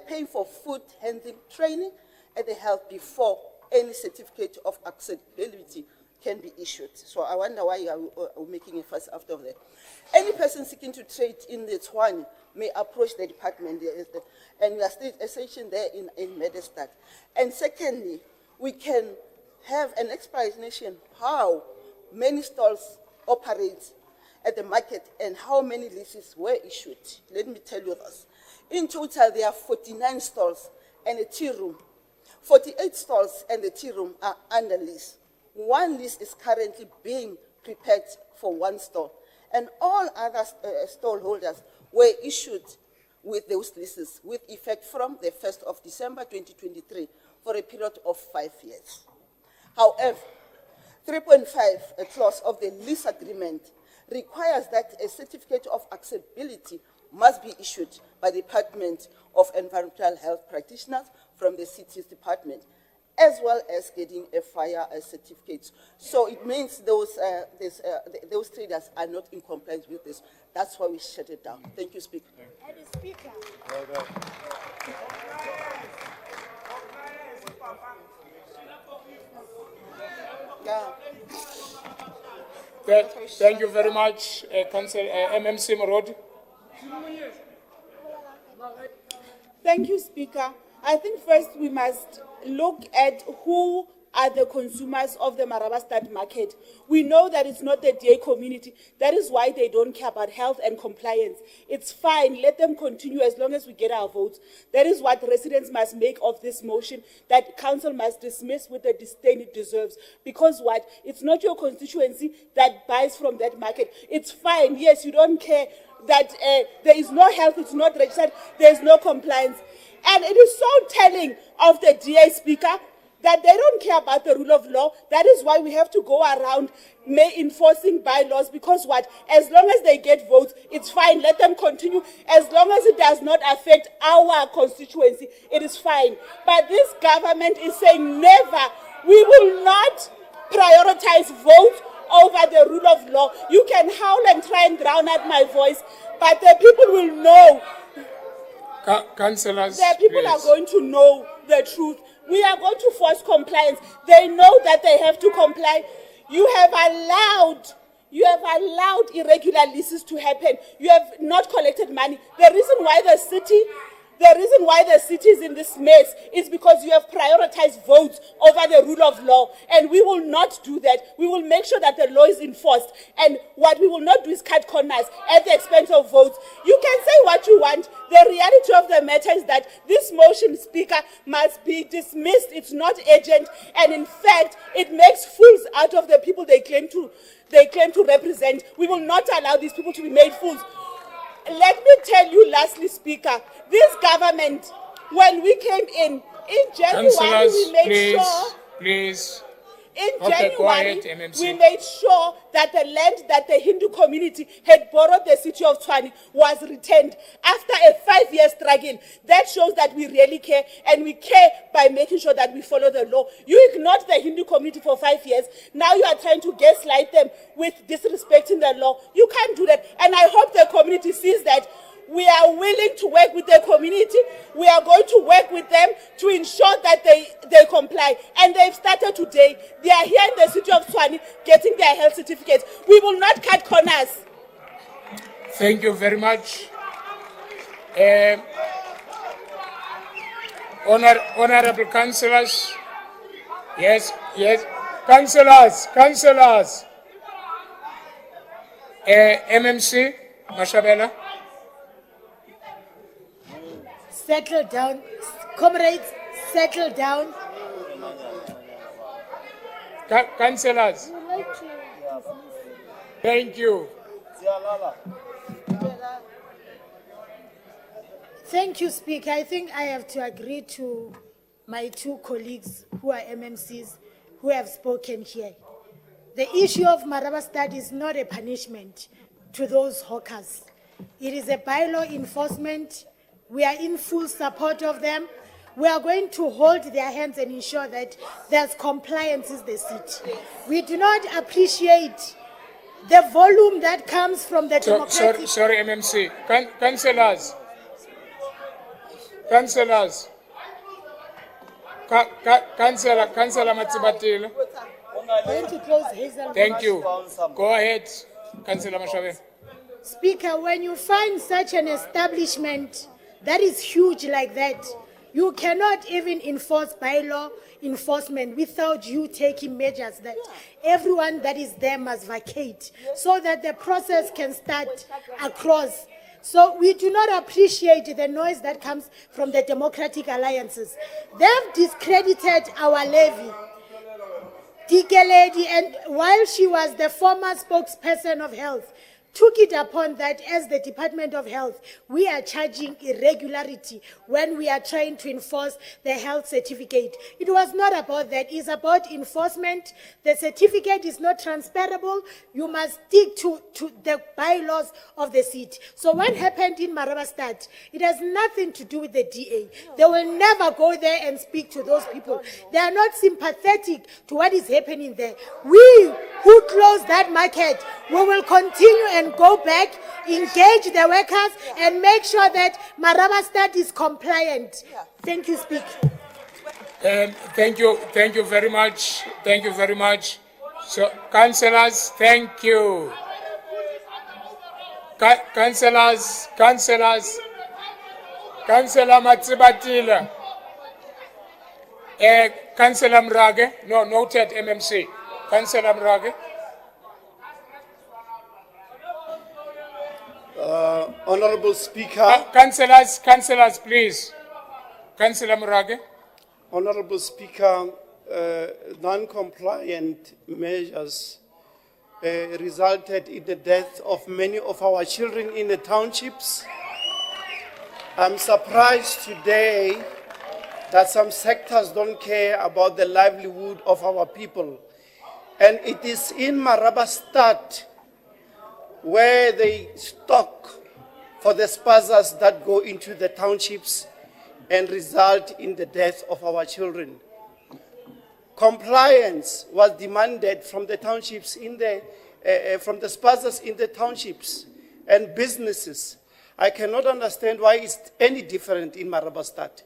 paying for food handling training at the health before any certificate of acceptability can be issued. So I wonder why you are making a fuss after that. Any person seeking to trade in the Tshwane may approach the department, and we are still a station there in Medestad. And secondly, we can have an explanation how many stalls operate at the market and how many leases were issued. Let me tell you this. In total, there are 49 stalls and a tea room. 48 stalls and the tea room are under lease. One lease is currently being prepared for one stall, and all other stall holders were issued with those leases with effect from the 1st of December 2023 for a period of 5 years. However, 3.5, a clause of the lease agreement, requires that a certificate of acceptability must be issued by the Department of Environmental Health Practitioners from the city's department, as well as getting a fire certificate. So it means those traders are not in compliance with this. That's why we shut it down. Thank you, Speaker. Speaker. Thank you very much, Council MMC Morodi. Thank you, Speaker. I think first we must look at who are the consumers of the Marawastad market. We know that it's not the DA community. That is why they don't care about health and compliance. It's fine. Let them continue as long as we get our votes. That is what residents must make of this motion, that council must dismiss with the disdain it deserves. Because what? It's not your constituency that buys from that market. It's fine. Yes, you don't care that there is no health, it's not registered, there's no compliance. And it is so telling of the DA, Speaker, that they don't care about the rule of law. That is why we have to go around enforcing bylaws, because what? As long as they get votes, it's fine. Let them continue. As long as it does not affect our constituency, it is fine. But this government is saying never. We will not prioritize votes over the rule of law. You can howl and try and drown out my voice, but the people will know. Councillors, the people please. are going to know the truth. We are going to force compliance. They know that they have to comply. You have allowed irregular leases to happen. You have not collected money. The reason why the city is in this mess is because you have prioritized votes over the rule of law, and we will not do that. We will make sure that the law is enforced, and what we will not do is cut corners at the expense of votes. You can say what you want. The reality of the matter is that this motion, Speaker, must be dismissed. It's not urgent, and in fact, it makes fools out of the people they claim to represent. We will not allow these people to be made fools. Let me tell you lastly, Speaker, this government, when we came in January, we made Please. In Okay, go January, ahead, MMC. we made sure that the land that the Hindu community had borrowed the city of Tshwane was returned after a 5-year struggle. That shows that we really care, and we care by making sure that we follow the law. You ignored the Hindu community for 5 years. Now you are trying to gaslight them with disrespecting the law. You can't do that, and I hope the community sees that. We are willing to work with the community. We are going to work with them to ensure that they comply. And they've started today. They are here in the city of Tshwane getting their health certificates. We will not cut corners. Thank you very much. Honorable councillors. Yes, yes. Councillors. MMC, Mashabela. Settle down. Comrades, settle down. Councillors. Thank you. Thank you, Speaker. I think I have to agree to my two colleagues who are MMCs who have spoken here. The issue of Marabastad is not a punishment to those hawkers. It is a bylaw enforcement. We are in full support of them. We are going to hold their hands and ensure that there's compliance in the city. We do not appreciate the volume that comes from the democratic... Sorry, MMC. Councillors. Councillors. Councillor Matsibatile. Going to close Hazel. Thank you. Go ahead, Councillor Mashabe. Speaker, when you find such an establishment that is huge like that, you cannot even enforce bylaw enforcement without you taking measures that everyone that is there must vacate so that the process can start across. So we do not appreciate the noise that comes from the democratic alliances. They've discredited our levy. Dike Lady, and while she was the former spokesperson of health, took it upon that as the Department of Health, we are charging irregularity when we are trying to enforce the health certificate. It was not about that. It's about enforcement. The certificate is not transferable. You must stick to the bylaws of the city. So what happened in Marabastad, it has nothing to do with the DA. They will never go there and speak to those people. They are not sympathetic to what is happening there. We who closed that market, we will continue and go back, engage the workers, and make sure that Marabastad is compliant. Thank you, Speaker. Thank you very much. Thank you very much. So, councillors, thank you. Councillors, Councillor Matsibatila. Councillor Mrage, no, noted MMC. Councillor Mrage. Honorable Speaker. Councillors, please. Councillor Mrage. Honorable Speaker, non-compliant measures resulted in the death of many of our children in the townships. I'm surprised today that some sectors don't care about the livelihood of our people. And it is in Marabastad where they stock for the spazzers that go into the townships and result in the death of our children. Compliance was demanded from the townships from the spazzers in the townships and businesses. I cannot understand why it's any different in Marabastad.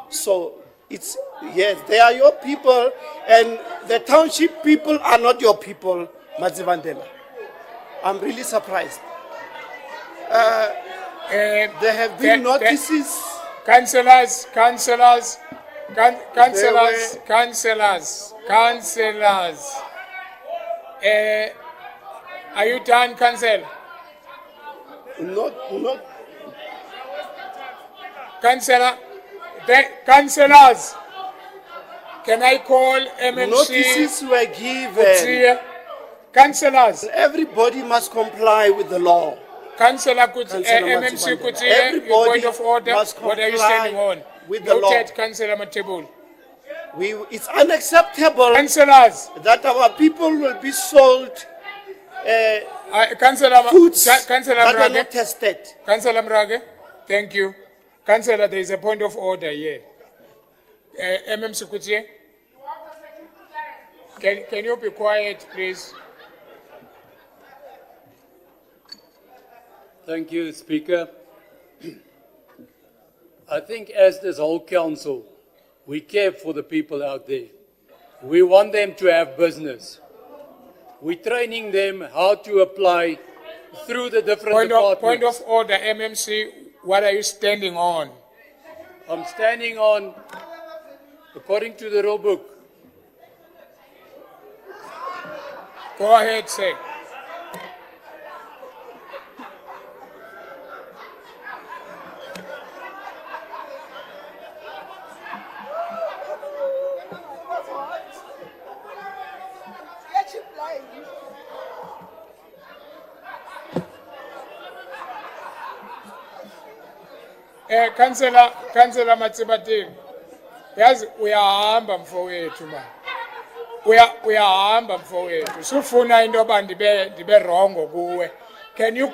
So it's, yes, they are your people and the township people are not your people, Mazivandela. I'm really surprised. There have been notices. Councillors. Are you done, Council? Not. Councillors, can I call MMC? Notices were given. Councillors. Everybody must comply with the law. Councillor MMC Kutie, your point of order. What are you standing on? With the law. Noted, Councillor Matebul. It's unacceptable Councillors, that our people will be sold foods Councillor that are Mrage. not tested. Councillor Mrage, thank you. Councillor, there is a point of order here. MMC Kutie, can you be quiet, please? Thank you, Speaker. I think as this whole council, we care for the people out there. We want them to have business. We're training them how to apply through the different departments. Point of order, MMC, what are you standing on? I'm standing on, according to the rule book. Go ahead, sir. Councillor Matsibateng. Yazi uyahamba mfowethu man. Uyahamba mfowethu. Sufuna into yoba ndibe wrong kuwe. Can you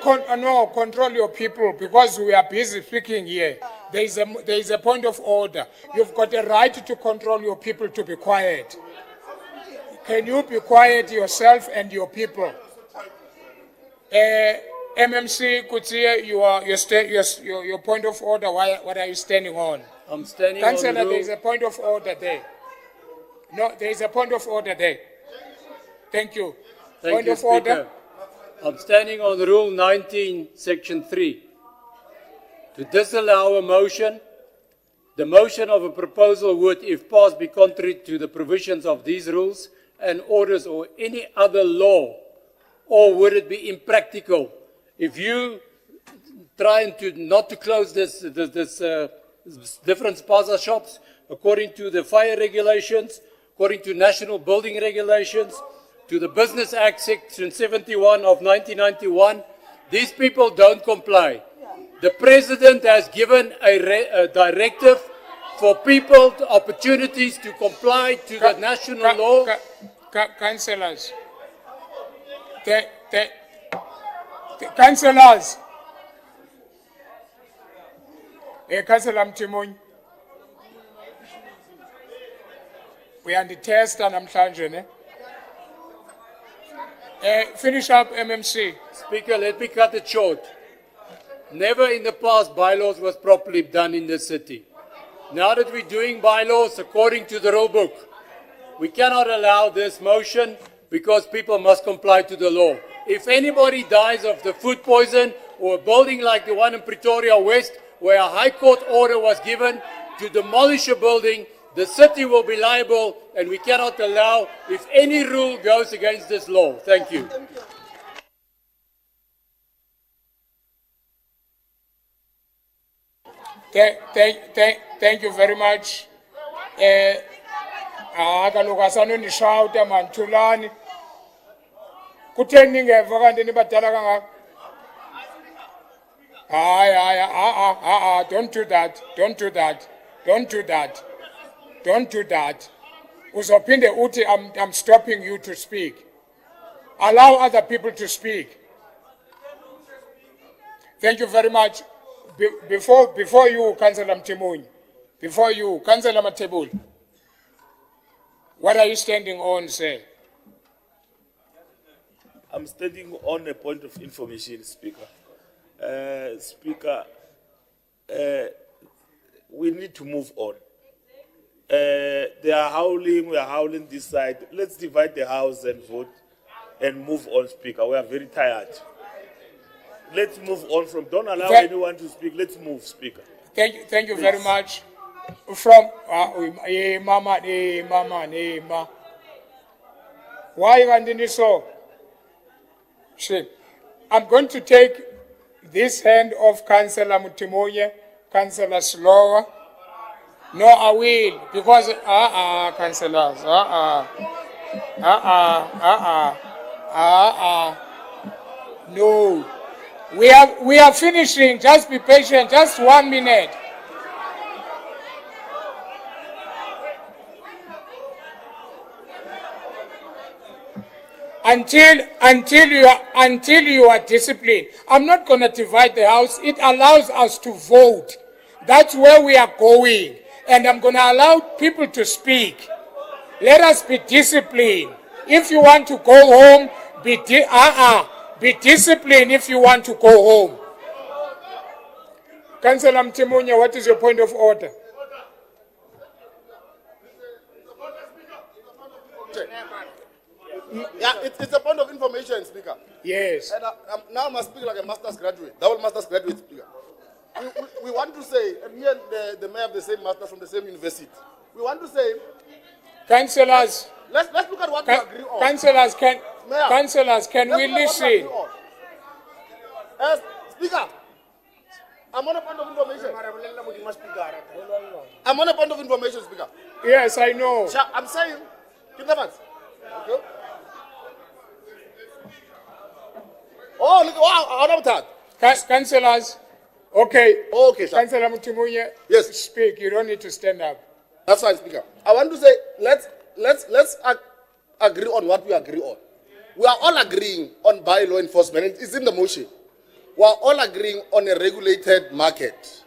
control your people because we are busy speaking here. There is a point of order. You've got a right to control your people to be quiet. Can you be quiet yourself and your people? MMC Kutsiye, your point of order, what are you standing on? I'm standing Councillor, on the there rule. is a point of order there. No, there is a point of order there. Thank you. Thank Point you, of order. Speaker. I'm standing on Rule 19, Section 3. To disallow a motion, the motion of a proposal would, if passed, be contrary to the provisions of these rules and orders or any other law, or would it be impractical? If you trying to not to close this different spaza shops according to the fire regulations, according to national building regulations, to the Business Act Section 71 of 1991, these people don't comply. The President has given a directive for people opportunities to comply to the national law. Councillors. The councillors. Councillor Mtimonyi. We are on the test and I'm challenging. Finish up, MMC. Speaker, let me cut it short. Never in the past bylaws was properly done in the city. Now that we're doing bylaws according to the rule book, we cannot allow this motion because people must comply to the law. If anybody dies of the food poison or a building like the one in Pretoria West, where a High Court order was given to demolish a building, the city will be liable, and we cannot allow if any rule goes against this law. Thank you. Thank you very much. Kaloku asanondishawuta man, thulani. Kutheni ningeva kanti nibadala kangaka? Don't do that. Don't do that. Don't do that. Don't do that. Uzopinde uthi, I'm stopping you to speak. Allow other people to speak. Thank you very much. Before you, Councillor Mtimonyi, before you, Councillor Matebul, what are you standing on, sir? I'm standing on a point of information, Speaker. Speaker, we need to move on. They are howling, we are howling this side. Let's divide the house and vote and move on, Speaker. We are very tired. Let's move on from, don't allow anyone to speak. Let's move, Speaker. Thank you very much. From, mama. Why you so? I'm going to take this hand of Councillor Mutimonye, Councillor Slower. No, I will, because, councillors, no. We are finishing, just be patient, just 1 minute. Until you are disciplined. I'm not going to divide the house. It allows us to vote. That's where we are going. And I'm going to allow people to speak. Let us be disciplined. If you want to go home, be disciplined if you want to go home. Councillor Mtimonye, what is your point of order? Yeah, it's a point of information, Speaker. Yes. And now I must speak like a master's graduate, double master's graduate, Speaker. we want to say, and me and the mayor have the same master from the same university. We want to say, Councillors, let's look at what we agree on. councillors, can Mayor, councillors, can let's we look at what listen? agree on. Speaker, I'm on a point of information. I'm on a point of information, Speaker. Yes, I know. I'm saying, keep the facts. Okay. Oh, look, wow, out of that. Councillors, okay. Okay, sir. Councillor Mutimunye, yes. Speak. You don't need to stand up. That's fine, Speaker. I want to say, let's agree on what we agree on. We are all agreeing on bylaw enforcement. It's in the motion. We are all agreeing on a regulated market.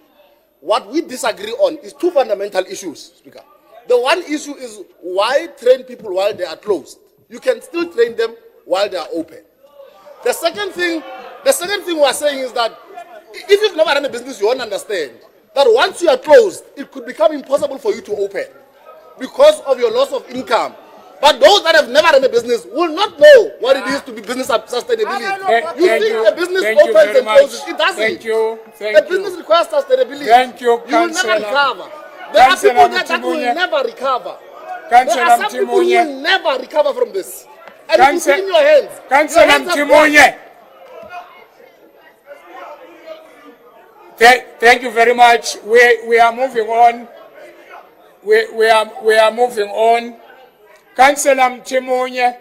What we disagree on is two fundamental issues, Speaker. The one issue is why train people while they are closed. You can still train them while they are open. The second thing we are saying is that if you've never run a business, you won't understand that once you are closed, it could become impossible for you to open because of your loss of income. But those that have never run a business will not know what it is to be business sustainability. You think a business opens and closes. It doesn't. Thank you. A business requires sustainability. Thank you, You will never Councillor. recover. There are people there that will never recover. There are some people who will never recover from this. And it is in your hands. Councillor Your hands are Mtimunye. Thank you very much. We are moving on. We are moving on. Councillor Mtimunye,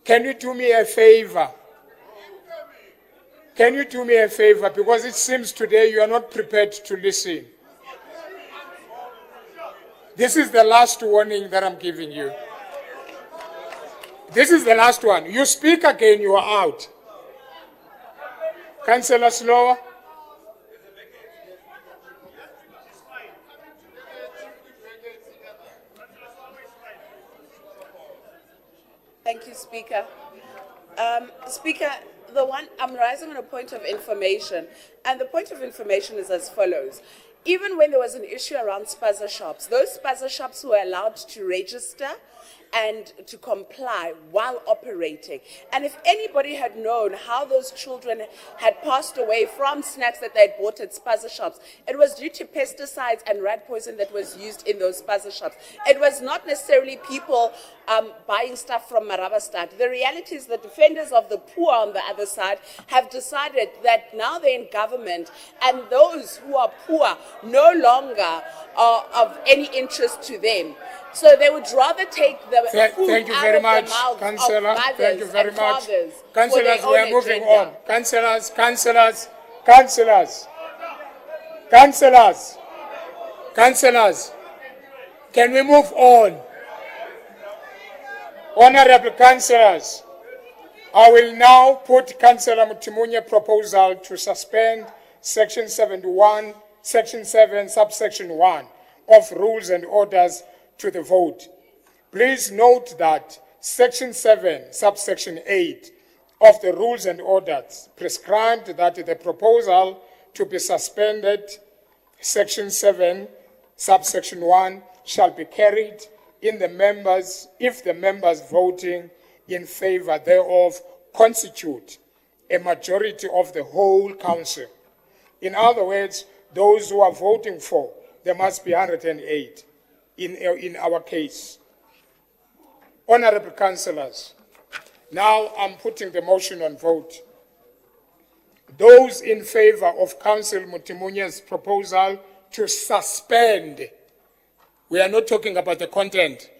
can you do me a favor? Can you do me a favor? Because it seems today you are not prepared to listen. This is the last warning that I'm giving you. This is the last one. You speak again, you are out. Councillor Slower. Thank you, Speaker. Speaker, I'm rising on a point of information, and the point of information is as follows. Even when there was an issue around spaza shops, those spaza shops were allowed to register and to comply while operating. And if anybody had known how those children had passed away from snacks that they had bought at spaza shops, it was due to pesticides and rat poison that was used in those spaza shops. It was not necessarily people buying stuff from Marabastad. The reality is the defenders of the poor on the other side have decided that now they're in government and those who are poor no longer are of any interest to them. So they would rather take the food Thank you out very of much, the mouths Councillor. of mothers Thank you very and much. fathers for Councillors, their we are own moving agenda. on. Councillors, can we move on? Honorable councillors, I will now put Councillor Mutimunye's proposal to suspend Section 71, Section 7, subsection 1 of Rules and Orders to the vote. Please note that Section 7, subsection 8 of the Rules and Orders prescribed that the proposal to be suspended, Section 7, subsection 1, shall be carried in the members if the members voting in favor thereof constitute a majority of the whole council. In other words, those who are voting for, there must be 108 in our case. Honorable councillors, now I'm putting the motion on vote. Those in favor of Councillor Mutimunye's proposal to suspend, we are not talking about the content,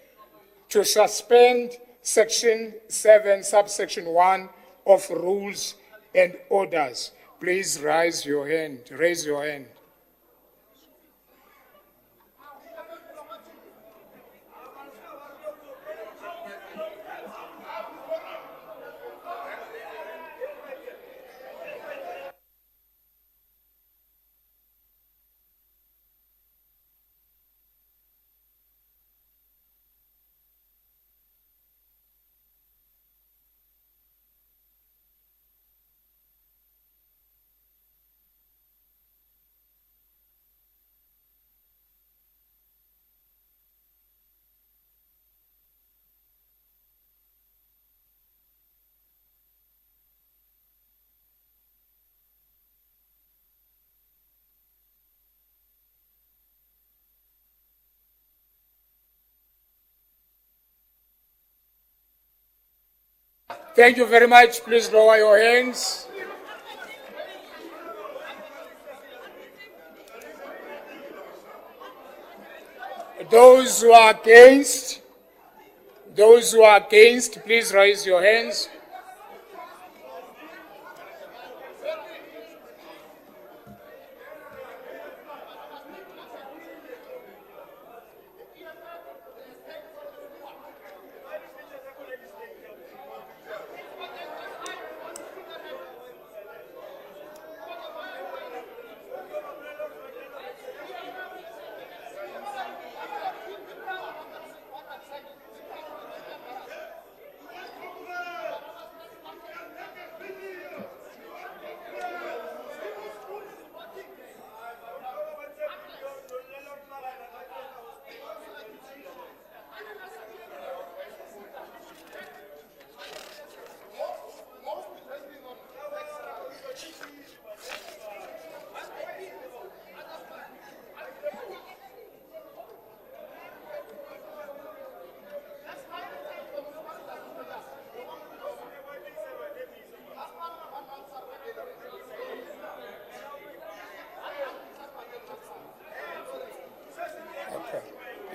to suspend Section 7, subsection 1 of Rules and Orders. Please raise your hand. Raise your hand. Thank you very much. Please lower your hands. Those who are against, please raise your hands.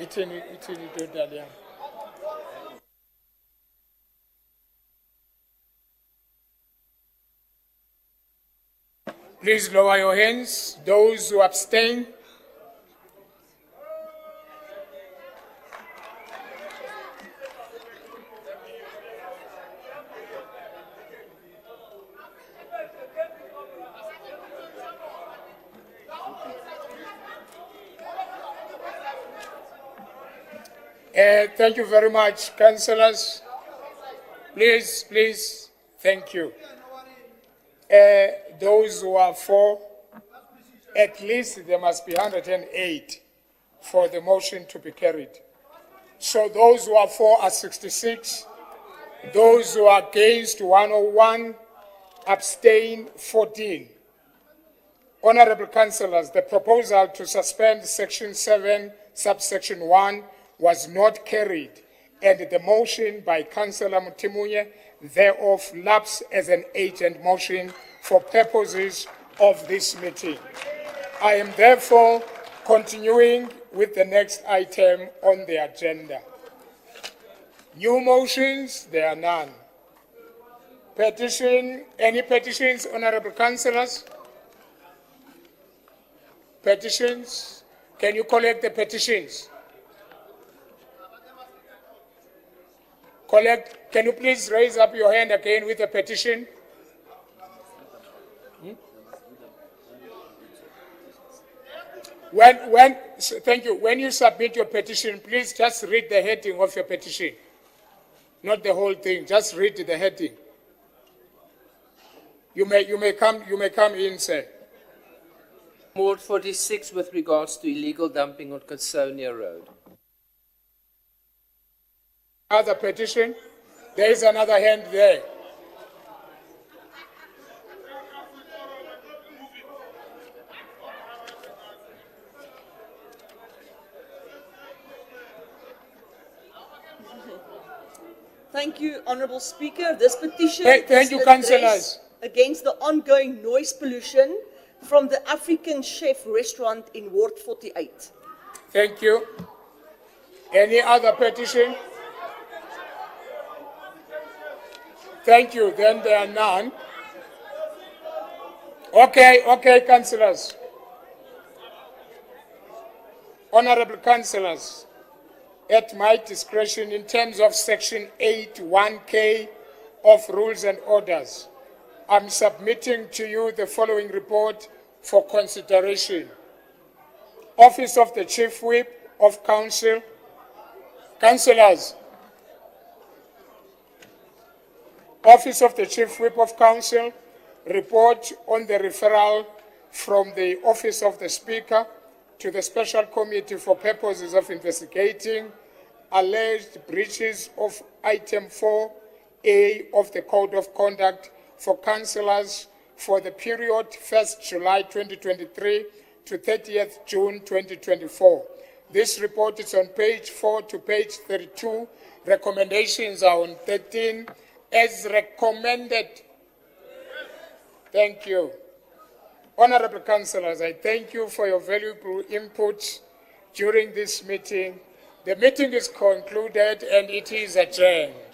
Ithini idoda liyam. Please lower your hands. Those who abstain. Thank you very much, councillors. Please, thank you. Those who are for, at least there must be 108 for the motion to be carried. So those who are for are 66. Those who are against 101, abstain 14. Honorable councillors, the proposal to suspend section 7, subsection 1 was not carried, and the motion by Councillor Mutimunye thereof lapsed as an agent motion for purposes of this meeting. I am therefore continuing with the next item on the agenda. New motions, there are none. Petition, any petitions, honorable councillors? Petitions? Can you collect the petitions? Can you please raise up your hand again with a petition? Thank you. When you submit your petition, please just read the heading of your petition. Not the whole thing, just read the heading. You may come in, sir. Ward 46 with regards to illegal dumping on Casonia Road. Other petition? There is another hand there. Thank you, Honourable Speaker. This petition Thank you, councillors. Against the ongoing noise pollution from the African Chef restaurant in Ward 48. Thank you. Any other petition? Thank you. Then there are none. Okay, councillors. Honourable councillors, at my discretion, in terms of section 8(1)(k) of Rules and Orders, I'm submitting to you the following report for consideration. Office of the Chief Whip of Council. Councillors. Office of the Chief Whip of Council, report on the referral from the Office of the Speaker to the Special Committee for purposes of investigating alleged breaches of Item 4A of the Code of Conduct for councillors for the period 1st July 2023 to 30th June 2024. This report is on page 4 to page 32. Recommendations are on 13, as recommended? Thank you. Honorable councillors, I thank you for your valuable input during this meeting. The meeting is concluded and it is adjourned.